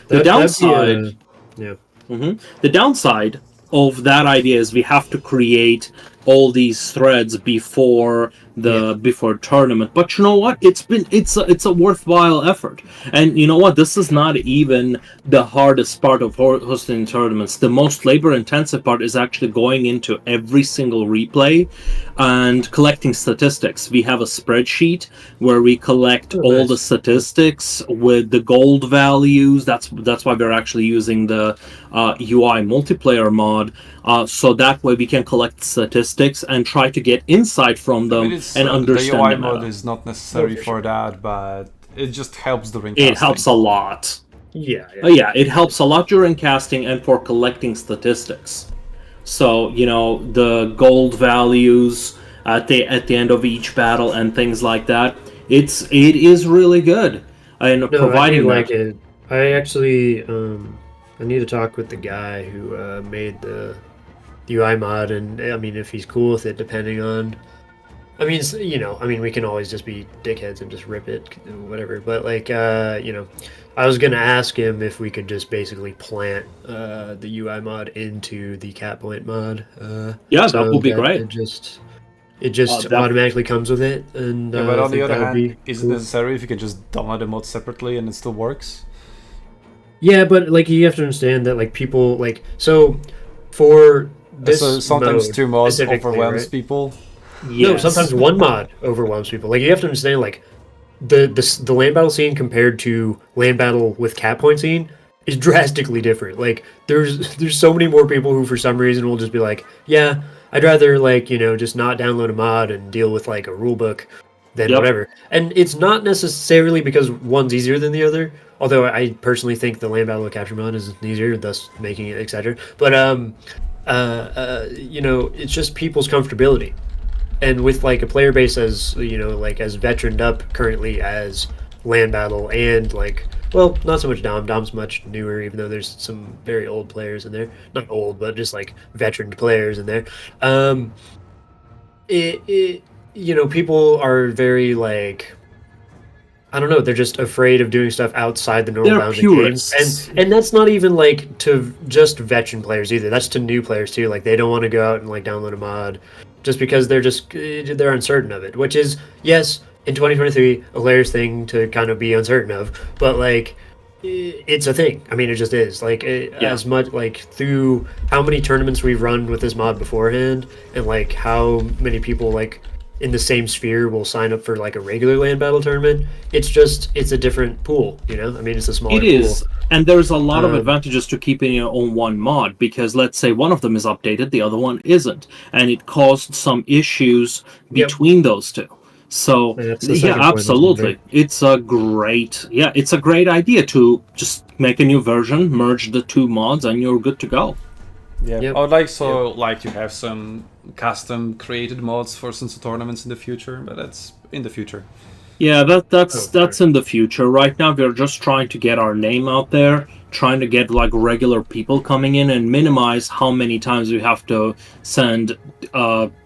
The downside, the downside of that idea is we have to create all these threads before before tournament. But you know what? It's a worthwhile effort. And you know what? This is not even the hardest part of hosting tournaments. The most labor-intensive part is actually going into every single replay and collecting statistics. We have a spreadsheet where we collect all the statistics with the gold values. That's why we're actually using the UI multiplayer mod. So that way we can collect statistics and try to get insight from them and understand the UI them. mode is not necessary for that, but it just helps during casting. It helps a lot. Yeah, it helps a lot during casting and for collecting statistics. So, you know, the gold values at the end of each battle and things like that. It is really good. And providing I like it. I actually I need to talk with the guy who made the UI mod, and I mean, if he's cool with it, depending on. I mean, you know, we can always just be dickheads and just rip it, whatever. But like, you know, I was gonna ask him if we could just basically plant the UI mod into the cat point mod. That would be great. It just automatically comes with it, and but on the other hand, is it necessary if you can just download the mod separately and it still works? Yeah, but like you have to understand that like people like for this sometimes mode, 2 mods overwhelms people. No, sometimes 1 mod overwhelms people. Like you have to understand like the land battle scene compared to land battle with cat point scene is drastically different. Like there's so many more people who for some reason will just be like, yeah, I'd rather like, you know, just not download a mod and deal with like a rule book than whatever. And it's not necessarily because one's easier than the other. Although I personally think the land battle with capture mod is easier, thus making it etc. But you know, it's just people's comfortability. And with like a player base as, you know, like as veteraned up currently as land battle and like, well, not so much Dom's much newer, even though there's some very old players in there. Not old, but just like veteran players in there. You know, people are very like, I don't know. They're just afraid of doing stuff outside the normal They're bounds of the game, purists. and that's not even like to just veteran players either. That's to new players too. Like they don't want to go out and like download a mod just because they're uncertain of it. Which is yes, in 2023, a hilarious thing to kind of be uncertain of, but like it's a thing. I mean, it just is. Like as much like through how many tournaments we've run with this mod beforehand, and like how many people like in the same sphere will sign up for like a regular land battle tournament. It's a different pool, you know. I mean, it's a smaller It is, pool. and there's a lot of advantages to keeping your own one mod, because let's say one of them is updated, the other one isn't, and it caused some issues between those two. So That's the yeah, second point I was absolutely, wondering. it's a great idea to just make a new version, merge the two mods, and you're good to go. Yeah, Yep. I would like to have some custom created mods for SUNTZU tournaments in the future, but that's in the future. Yeah, that's sure. in the future. Right now, we're just trying to get our name out there, trying to get like regular people coming in, and minimize how many times we have to send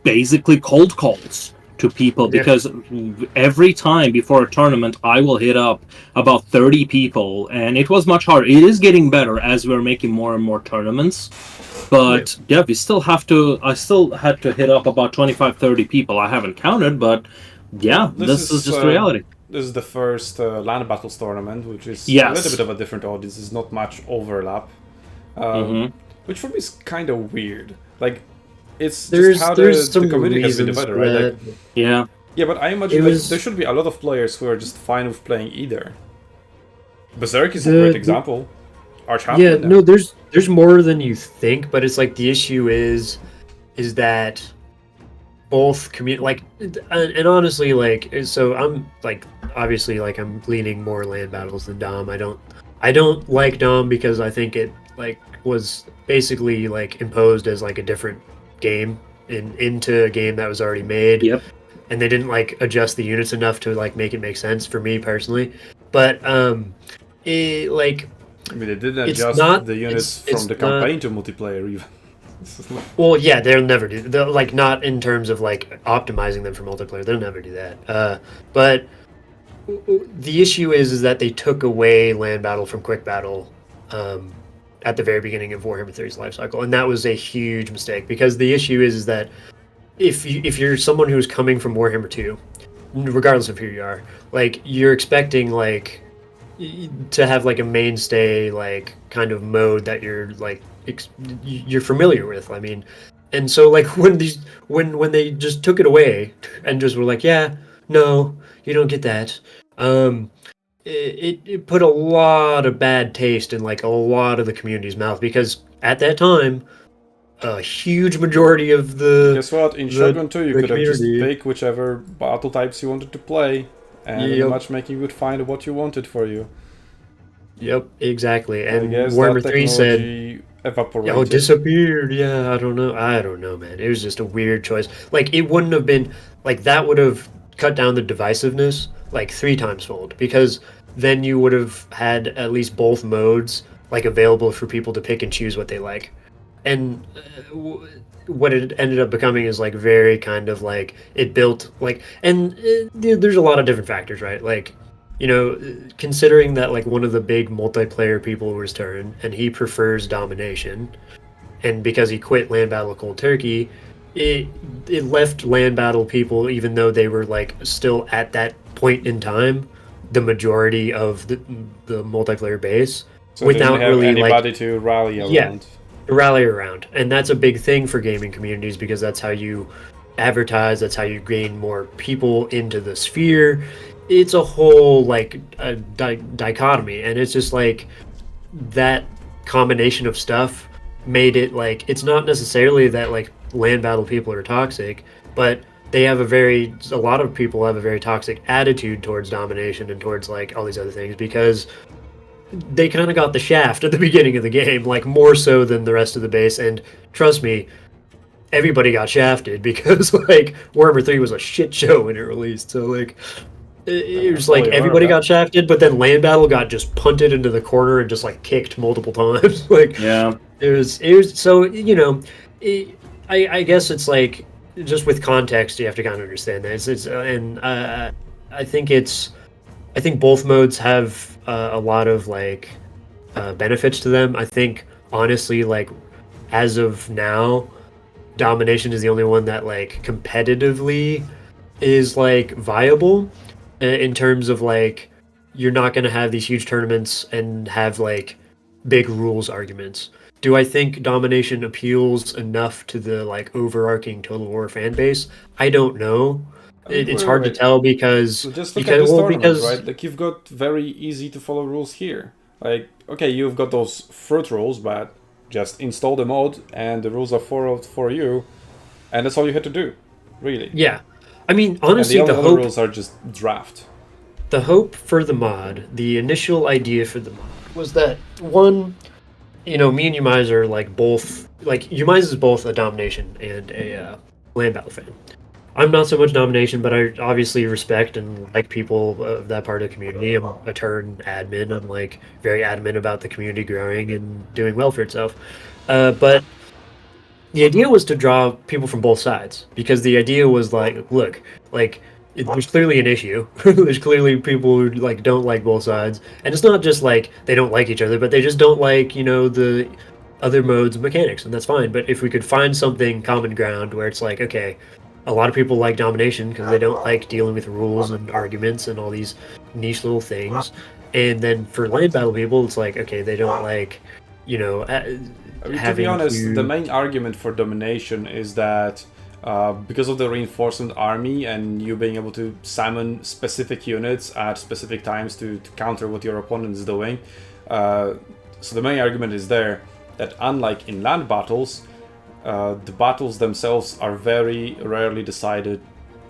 basically cold calls to people. Yeah. Because every time before a tournament, I will hit up about 30 people, and it was much harder. It is getting better as we're making more and more tournaments. But yeah, I still had to hit up about 25, 30 people. I haven't counted, but yeah, this is just the reality. This is the first land battles tournament, which is Yes. a little bit of a different audience. There's not much overlap, which for me is kind of weird. Like, it's There's just how there's the some community has been reasons divided, for right? that. Like, Yeah. yeah, but I imagine It like, was- there should be a lot of players who are just fine with playing either. Berserk is a The- great the- example. Yeah, Archhammer. no, there's more than you think, but it's like the issue is that both and honestly, like, so I'm like obviously like I'm leaning more land battles than Dom. I don't like Dom because I think it like was basically like imposed as like a different game into a game that was already made. Yep. And they didn't like adjust the units enough to like make it make sense for me personally. But like I mean, they didn't it's adjust not- the units it's from the not- campaign to multiplayer even. Well, yeah, they'll never do. They'll, like not in terms of like optimizing them for multiplayer. They'll never do that. But the issue is that they took away land battle from quick battle at the very beginning of Warhammer 3's life cycle, and that was a huge mistake because the issue is that if you're someone who's coming from Warhammer 2, regardless of who you are, like you're expecting like to have like a mainstay like kind of mode that you're like you're familiar with. I mean, and so like when they just took it away and just were like, yeah, no, you don't get that. It put a lot of bad taste in like a lot of the community's mouth because at that time, a huge majority of the Guess what? In the- Shogun 2, you the could have just community- pick whichever battle types you wanted to play, and in Yep. matchmaking would find what you wanted for you. Yep, exactly. I And guess Warhammer that 3 said, technology evaporated. "Oh, disappeared." Yeah, I don't know, man. It was just a weird choice. Like, it wouldn't have been like that. Would have cut down the divisiveness like 3 times fold because then you would have had at least both modes like available for people to pick and choose what they like. And what it ended up becoming is like very kind of like it built like, and there's a lot of different factors, right? Like, you know, considering that like one of the big multiplayer people was Turin and he prefers domination, and because he quit land battle cold turkey, it left land battle people, even though they were like still at that point in time the majority of the multiplayer base, So they without didn't have really anybody like to rally around. Yeah. rally around. And that's a big thing for gaming communities because that's how you advertise, that's how you gain more people into the sphere. It's a whole like a dichotomy, and it's just like that combination of stuff made it like it's not necessarily that like land battle people are toxic, but they have a lot of people have a very toxic attitude towards domination and towards like all these other things because they kind of got the shaft at the beginning of the game, like more so than the rest of the base. And trust me, everybody got shafted because like Warhammer 3 was a shit show when it released. So like it was like fully aware of everybody that. got shafted, but then land battle got just punted into the corner and just like kicked multiple times. Like Yeah. it was so, you know, I guess it's like just with context you have to kind of understand that it's and I think it's I think both modes have a lot of like benefits to them. I think honestly, like as of now, domination is the only one that like competitively is like viable in terms of like you're not going to have these huge tournaments and have like big rules arguments. Do I think domination appeals enough to the like overarching Total War fan base? I don't know. I mean, It's wait, hard to wait. tell because So just look at this well, tournament, because right? Like you've got very easy to follow rules here. Like, okay, you've got those fruit rules, but just install the mod and the rules are for you, and that's all you had to do, really. yeah. I mean, And honestly, the only the other hope rules are just draft. the hope for the mod, the initial idea for the mod was that one, you know, me and Umize are like both like Umize is both a domination and a land battle fan. I'm not so much domination, but I obviously respect and like people of that part of the community. I'm a turn admin. I'm like very adamant about the community growing and doing well for itself. But the idea was to draw people from both sides because the idea was like, look, like there's clearly an issue. There's clearly people who like don't like both sides, and it's not just like they don't like each other, but they just don't like the other modes of mechanics, and that's fine. But if we could find something common ground where it's like, okay, a lot of people like domination because they don't like dealing with rules and arguments and all these niche little things, and then for land battle people, it's like, okay, they don't like, I mean, to be having honest, to- the main argument for domination is that because of the reinforcement army and you being able to summon specific units at specific times to counter what your opponent is doing, so the main argument is there that unlike in land battles, the battles themselves are very rarely decided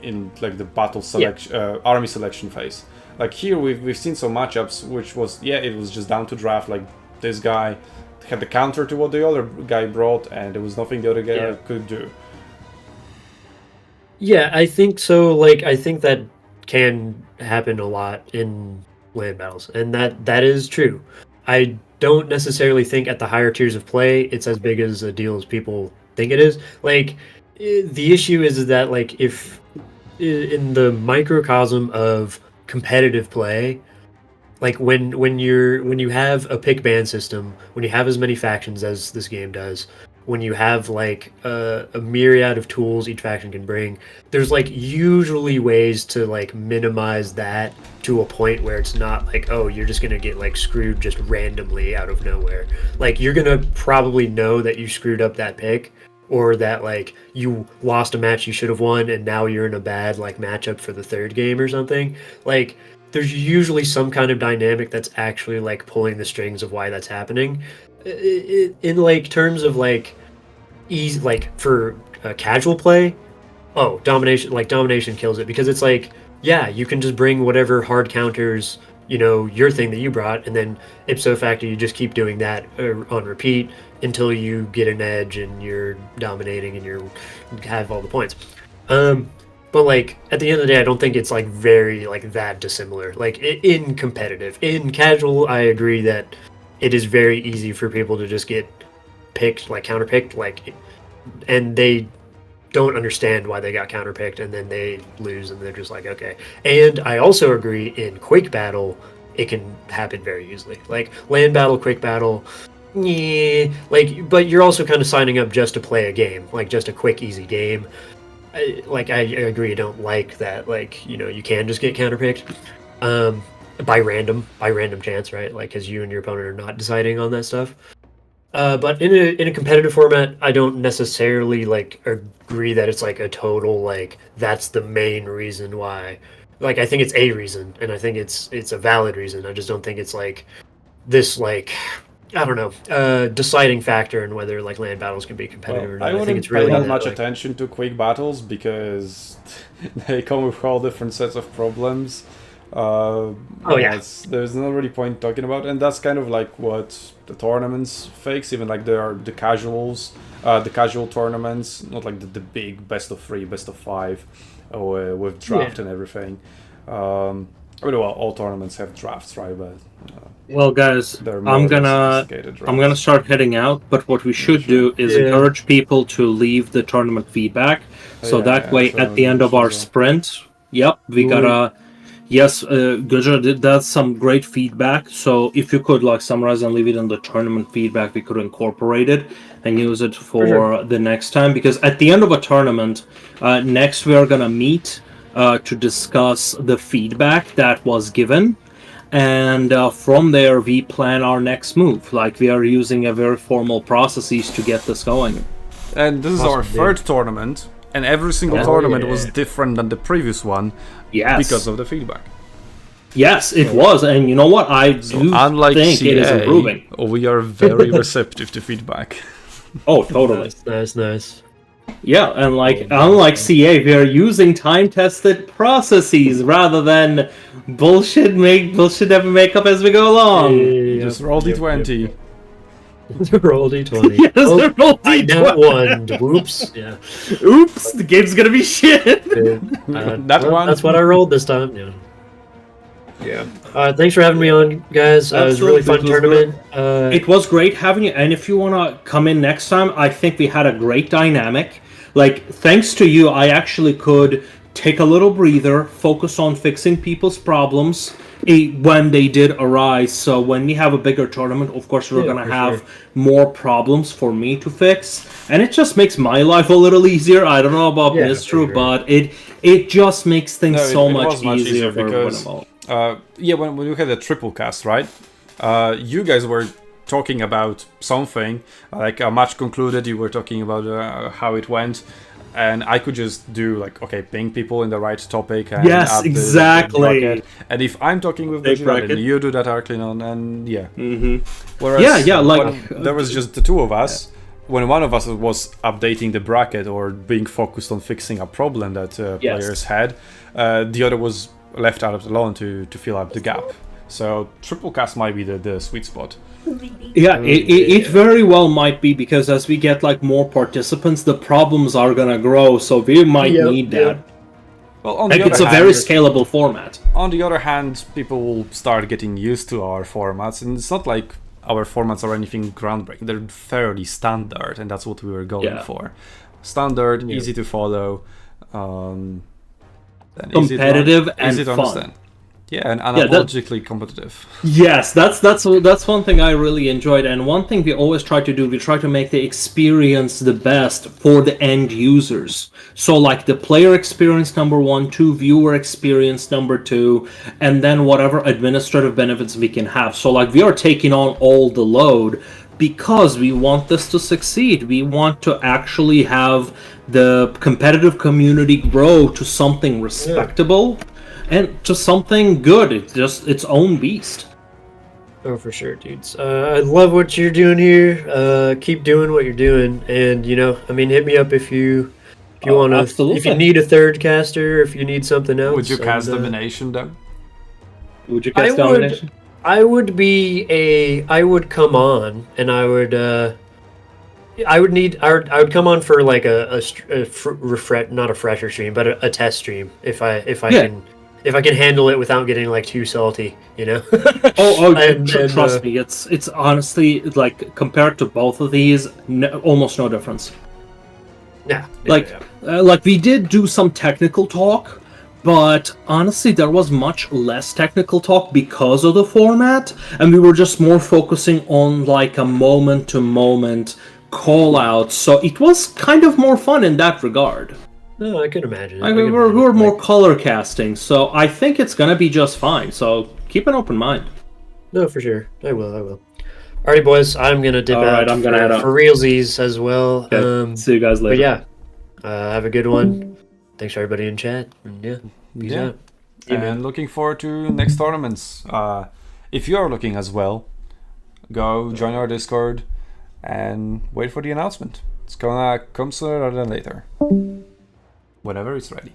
in like the battle selection, army selection phase. Like here, we've seen some matchups which was it was just down to draft. Like this guy had the counter to what the other guy brought, and there was nothing the other guy could do. Yeah, I think so. Like, I think that can happen a lot in land battles, and that is true. I don't necessarily think at the higher tiers of play it's as big as a deal as people think it is. Like, the issue is that like if in the microcosm of competitive play, like when you have a pick ban system, when you have as many factions as this game does, when you have like a myriad of tools each faction can bring, there's like usually ways to like minimize that to a point where it's not like, oh, you're just gonna get like screwed just randomly out of nowhere. Like you're gonna probably know that you screwed up that pick, or that like you lost a match you should have won and now you're in a bad like matchup for the third game or something. Like there's usually some kind of dynamic that's actually like pulling the strings of why that's happening. In like terms of like easy, like for casual play, domination kills it because it's like, yeah, you can just bring whatever hard counters, your thing that you brought, and then ipso facto you just keep doing that on repeat until you get an edge and you're dominating and you have all the points. But like at the end of the day, I don't think it's like very like that dissimilar. Like in competitive, in casual, I agree that it is very easy for people to just get picked, like counterpicked, like, and they don't understand why they got counterpicked, and then they lose, and they're just like, okay. And I also agree in quick battle, it can happen very easily. Like land battle, quick battle, yeah, like, but you're also kind of signing up just to play a game, like just a quick, easy game. I agree. I don't like that. Like, you can just get counterpicked by random chance, right? Like, because you and your opponent are not deciding on that stuff. But in a competitive format, I don't necessarily like agree that it's like a total like that's the main reason why. Like, I think it's a reason, and I think it's a valid reason. I just don't think it's like this like, I don't know, deciding factor in whether like land battles can be competitive or not. I I think wouldn't it's really pay that that, much like, attention to quick battles because they come with all different sets of problems. There's no really point talking about, and that's kind of like what the tournaments fakes. Even like there are the casual tournaments, not like the big best of 3, best of 5, with draft and everything. All tournaments have drafts, right? But well, guys, I'm gonna start heading out. But what we should do is encourage people to leave the tournament feedback, so that way at the end of our sprint, we gotta yes, Gujar, that's some great feedback. So if you could like summarize and leave it in the tournament feedback, we could incorporate it and use it for the next time. Because at the end of a tournament, next we are gonna meet to discuss the feedback that was given. And from there, we plan our next move. Like, we are using a very formal processes to get this going. And this is our third tournament, and every single tournament was different than the previous one. Yes. Because of the feedback. Yes, it was. And you know what? I do Unlike think CA, it is improving. we are very receptive to feedback. Oh, totally. Nice. Yeah, and like unlike CA, we are using time-tested processes rather than bullshit make up as we go along. Just roll d20. Roll d20. Yes, roll I d20. got one. Whoops. Yeah. Oops, the game's gonna be shit. That's what I rolled this time. Yeah. Thanks for having me on, guys. It was a really fun tournament. It was great having you, and if you want to come in next time, I think we had a great dynamic. Like, thanks to you, I actually could take a little breather, focus on fixing people's problems when they did arise. So when we have a bigger tournament, of course, we're going to have more problems for me to fix. And it just makes my life a little easier. I don't know about Mistru, but it just makes things so much easier for because, when we had a triple cast, right? You guys were talking about something, like a match concluded, you were talking about how it went, and I could just do like, okay, ping people in the right topic. And yes, exactly. The and if I'm talking with the then you do that, Arclinon, and Whereas, like there was just the two of us. When one of us was updating the bracket or being focused on fixing a problem that players had, the other was left out alone to fill up the gap. So triple cast might be the sweet spot. Yeah, it very well might be, because as we get like more participants, the problems are gonna grow, so we might need that. Well, on the it's a very scalable format. On the other hand, people will start getting used to our formats, and it's not like our formats are anything groundbreaking. They're fairly standard, and that's what we were going for. Standard, easy to follow, competitive and easy to fun. Understand. Yeah, and unapologetically competitive. Yes, that's one thing I really enjoyed, and one thing we always try to do, we try to make the experience the best for the end users. So like the player experience number 1, 2, viewer experience number 2, and then whatever administrative benefits we can have. So like we are taking on all the load because we want this to succeed. We want to actually have the competitive community grow to something respectable. And to something good. It's just its own beast. Oh, for sure, dudes. I love what you're doing here. Keep doing what you're doing, and hit me up if you want to. Absolutely. If you need a third caster, if you need something else. Would you cast Domination though? Would you cast Domination? I would come on, and I would come on for like not a fresher stream, but a test stream if I can. If I can handle it without getting like too salty, Trust me, it's honestly like compared to both of these, almost no difference. Like we did do some technical talk, but honestly, there was much less technical talk because of the format, and we were just more focusing on like a moment-to-moment call out. So it was kind of more fun in that regard. No, I can imagine. We're more color casting, so I think it's gonna be just fine. So keep an open mind. No, for sure. I will. Alright, boys. I'm gonna dip out. I'm gonna head out for realsies as well. Okay. See you guys later. But have a good one. Thanks for everybody in chat. And peace out. And looking forward to next tournaments. If you are looking as well, go join our Discord and wait for the announcement. It's gonna come sooner rather than later. Whenever it's ready.